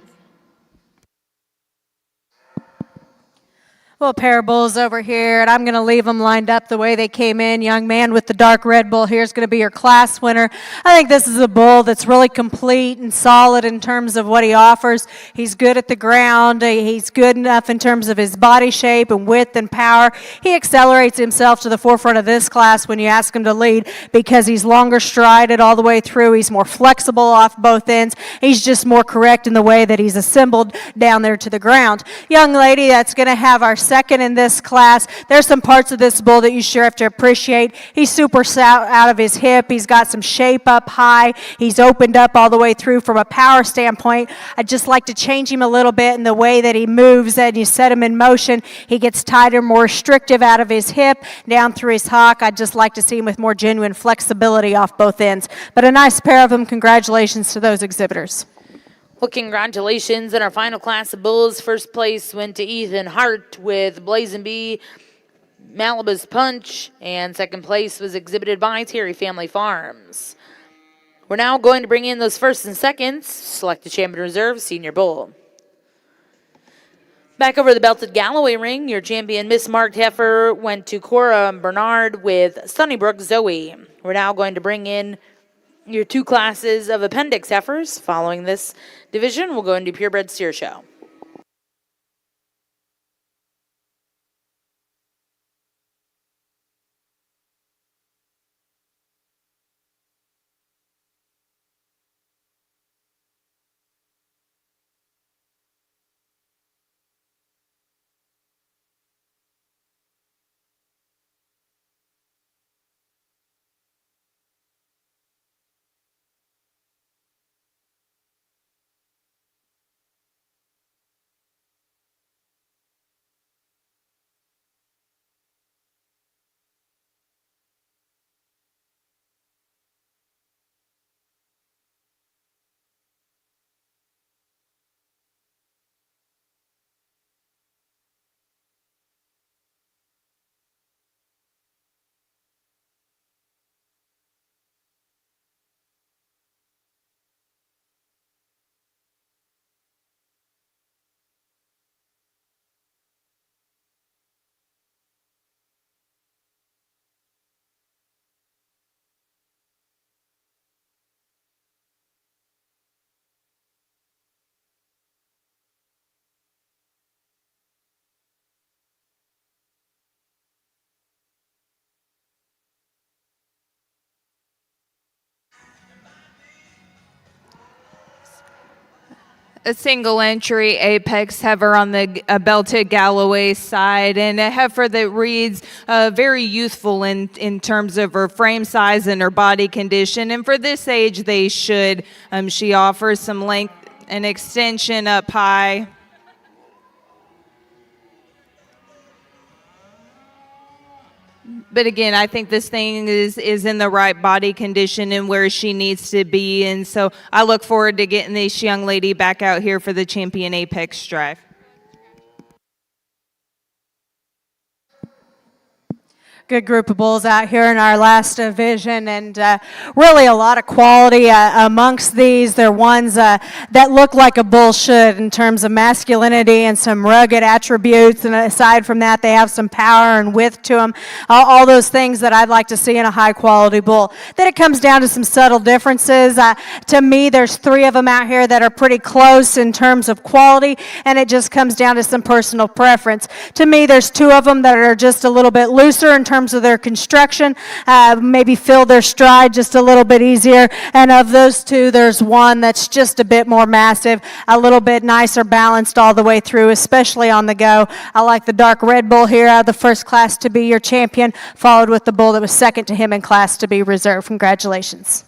Well, pair of bulls over here, and I'm going to leave them lined up the way they came in. Young man with the dark red bull here is going to be your class winner. I think this is a bull that's really complete and solid in terms of what he offers. He's good at the ground. He's good enough in terms of his body shape and width and power. He accelerates himself to the forefront of this class when you ask him to lead because he's longer strided all the way through. He's more flexible off both ends. He's just more correct in the way that he's assembled down there to the ground. Young lady that's going to have our second in this class. There's some parts of this bull that you sure have to appreciate. He's super out of his hip. He's got some shape up high. He's opened up all the way through from a power standpoint. I'd just like to change him a little bit in the way that he moves and you set him in motion. He gets tighter, more restrictive out of his hip, down through his hock. I'd just like to see him with more genuine flexibility off both ends. But a nice pair of them. Congratulations to those exhibitors. Well, congratulations. In our final class of bulls, first place went to Ethan Hart with Blazing Bee, Malibu's Punch, and second place was exhibited by Terry Family Farms. We're now going to bring in those first and seconds. Select the champion reserve, senior bull. Back over the belted Galloway ring, your champion Miss Marked Heifer went to Cora Bernard with Sunnybrook Zoe. We're now going to bring in your two classes of appendix heifers. Following this division, we'll go into purebred steer show. A single entry apex heifer on the belted Galloway side, and a heifer that reads very youthful in terms of her frame size and her body condition. And for this age, they should. She offers some length and extension up high. But again, I think this thing is in the right body condition and where she needs to be. And so I look forward to getting this young lady back out here for the Champion Apex Drive. good group of bulls out here in our last division, and really a lot of quality amongst these. They're ones that look like a bull should in terms of masculinity and some rugged attributes, and aside from that, they have some power and width to them, all those things that I'd like to see in a high-quality bull. Then it comes down to some subtle differences. To me, there's 3 of them out here that are pretty close in terms of quality, and it just comes down to some personal preference. To me, there's 2 of them that are just a little bit looser in terms of their construction, maybe fill their stride just a little bit easier. And of those 2, there's one that's just a bit more massive, a little bit nicer balanced all the way through, especially on the go. I like the dark red bull here out of the first class to be your champion, followed with the bull that was second to him in class to be reserved. Congratulations.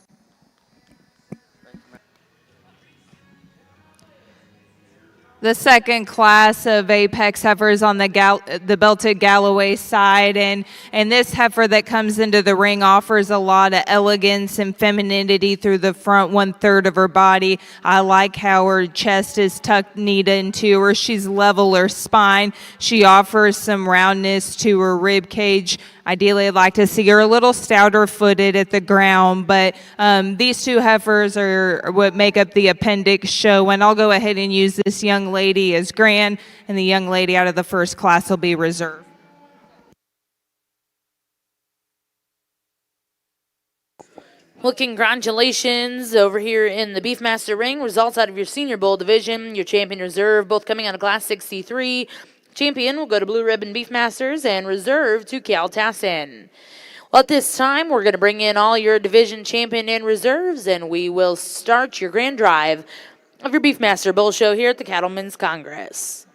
The second class of Apex heifers on the belted Galloway side, and this heifer that comes into the ring offers a lot of elegance and femininity through the front 1/3 of her body. I like how her chest is tucked neat into her. She's level her spine. She offers some roundness to her rib cage. Ideally, I'd like to see her a little stouter footed at the ground, but these 2 heifers are what make up the appendix show, and I'll go ahead and use this young lady as grand, and the young lady out of the first class will be reserved. Well, congratulations over here in the Beefmaster ring. Results out of your senior bull division, your champion reserve, both coming out of class 63. Champion will go to Blue Ribbon Beefmasters and reserve to Cal Tassin. Well, at this time, we're going to bring in all your division champion and reserves, and we will start your grand drive of your Beefmaster Bull Show here at the Cattlemen's Congress.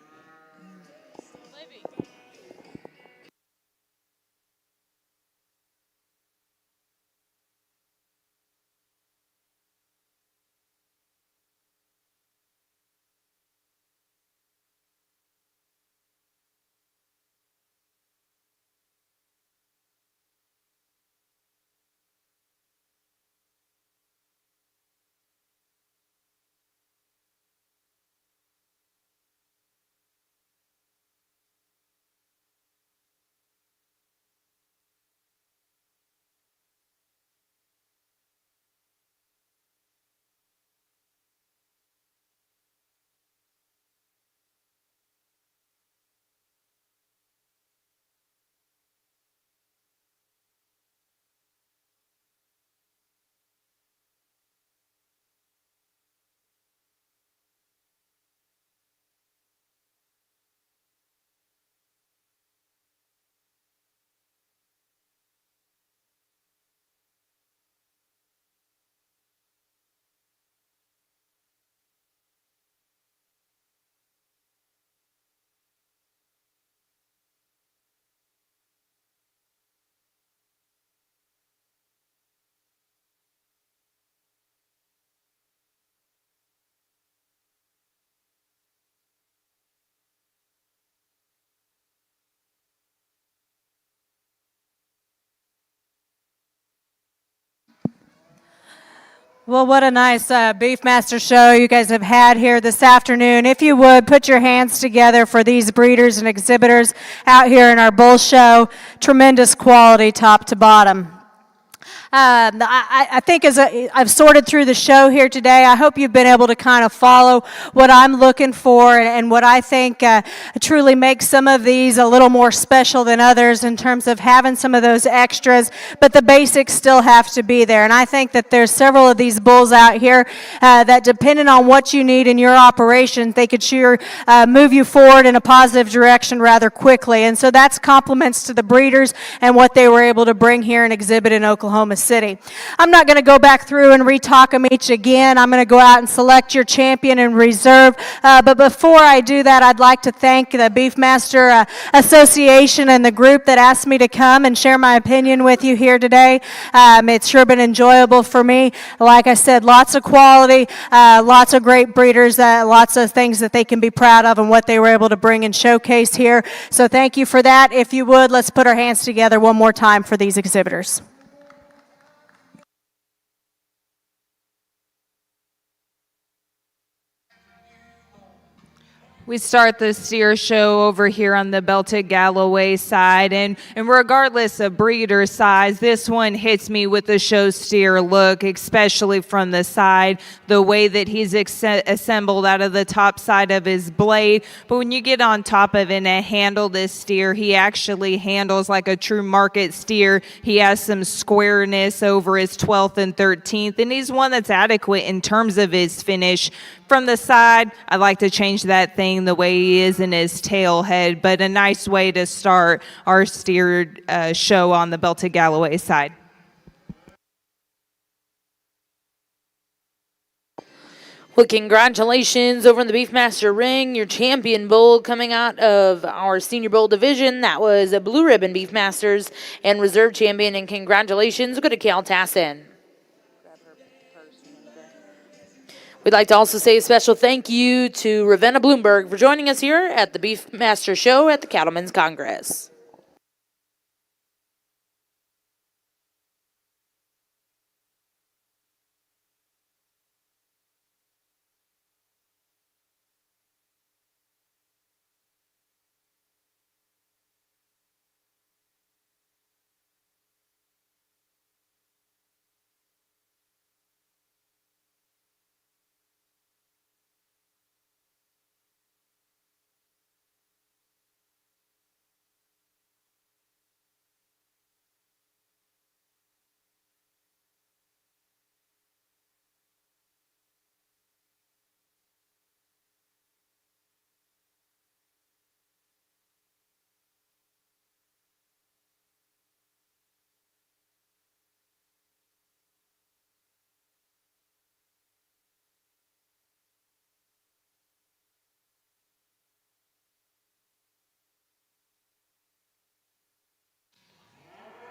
Well, what a nice Beefmaster show you guys have had here this afternoon. If you would, put your hands together for these breeders and exhibitors out here in our bull show. Tremendous quality top to bottom. I think as I've sorted through the show here today, I hope you've been able to kind of follow what I'm looking for and what I think truly makes some of these a little more special than others in terms of having some of those extras, but the basics still have to be there. And I think that there's several of these bulls out here that, depending on what you need in your operation, they could sure move you forward in a positive direction rather quickly. And so that's compliments to the breeders and what they were able to bring here and exhibit in Oklahoma City. I'm not going to go back through and re-talk them each again. I'm going to go out and select your champion and reserve. But before I do that, I'd like to thank the Beefmaster Association and the group that asked me to come and share my opinion with you here today. It's sure been enjoyable for me. Like I said, lots of quality, lots of great breeders, lots of things that they can be proud of and what they were able to bring and showcase here. So thank you for that. If you would, let's put our hands together one more time for these exhibitors. We start the steer show over here on the Belted Galloway side, and regardless of breeder size, this one hits me with the show steer look, especially from the side, the way that he's assembled out of the top side of his blade. But when you get on top of it and handle this steer, he actually handles like a true market steer. He has some squareness over his 12th and 13th, and he's one that's adequate in terms of his finish. From the side, I like to change that thing the way he is in his tail head, but a nice way to start our steered show on the Belted Galloway side. Well, congratulations over in the Beefmaster ring. Your champion bull coming out of our Senior Bowl division. That was a Blue Ribbon Beefmasters and reserve champion. And congratulations. We'll go to Cal Tassin. We'd like to also say a special thank you to Ravenna Bloomberg for joining us here at the Beefmaster Show at the Cattlemen's Congress.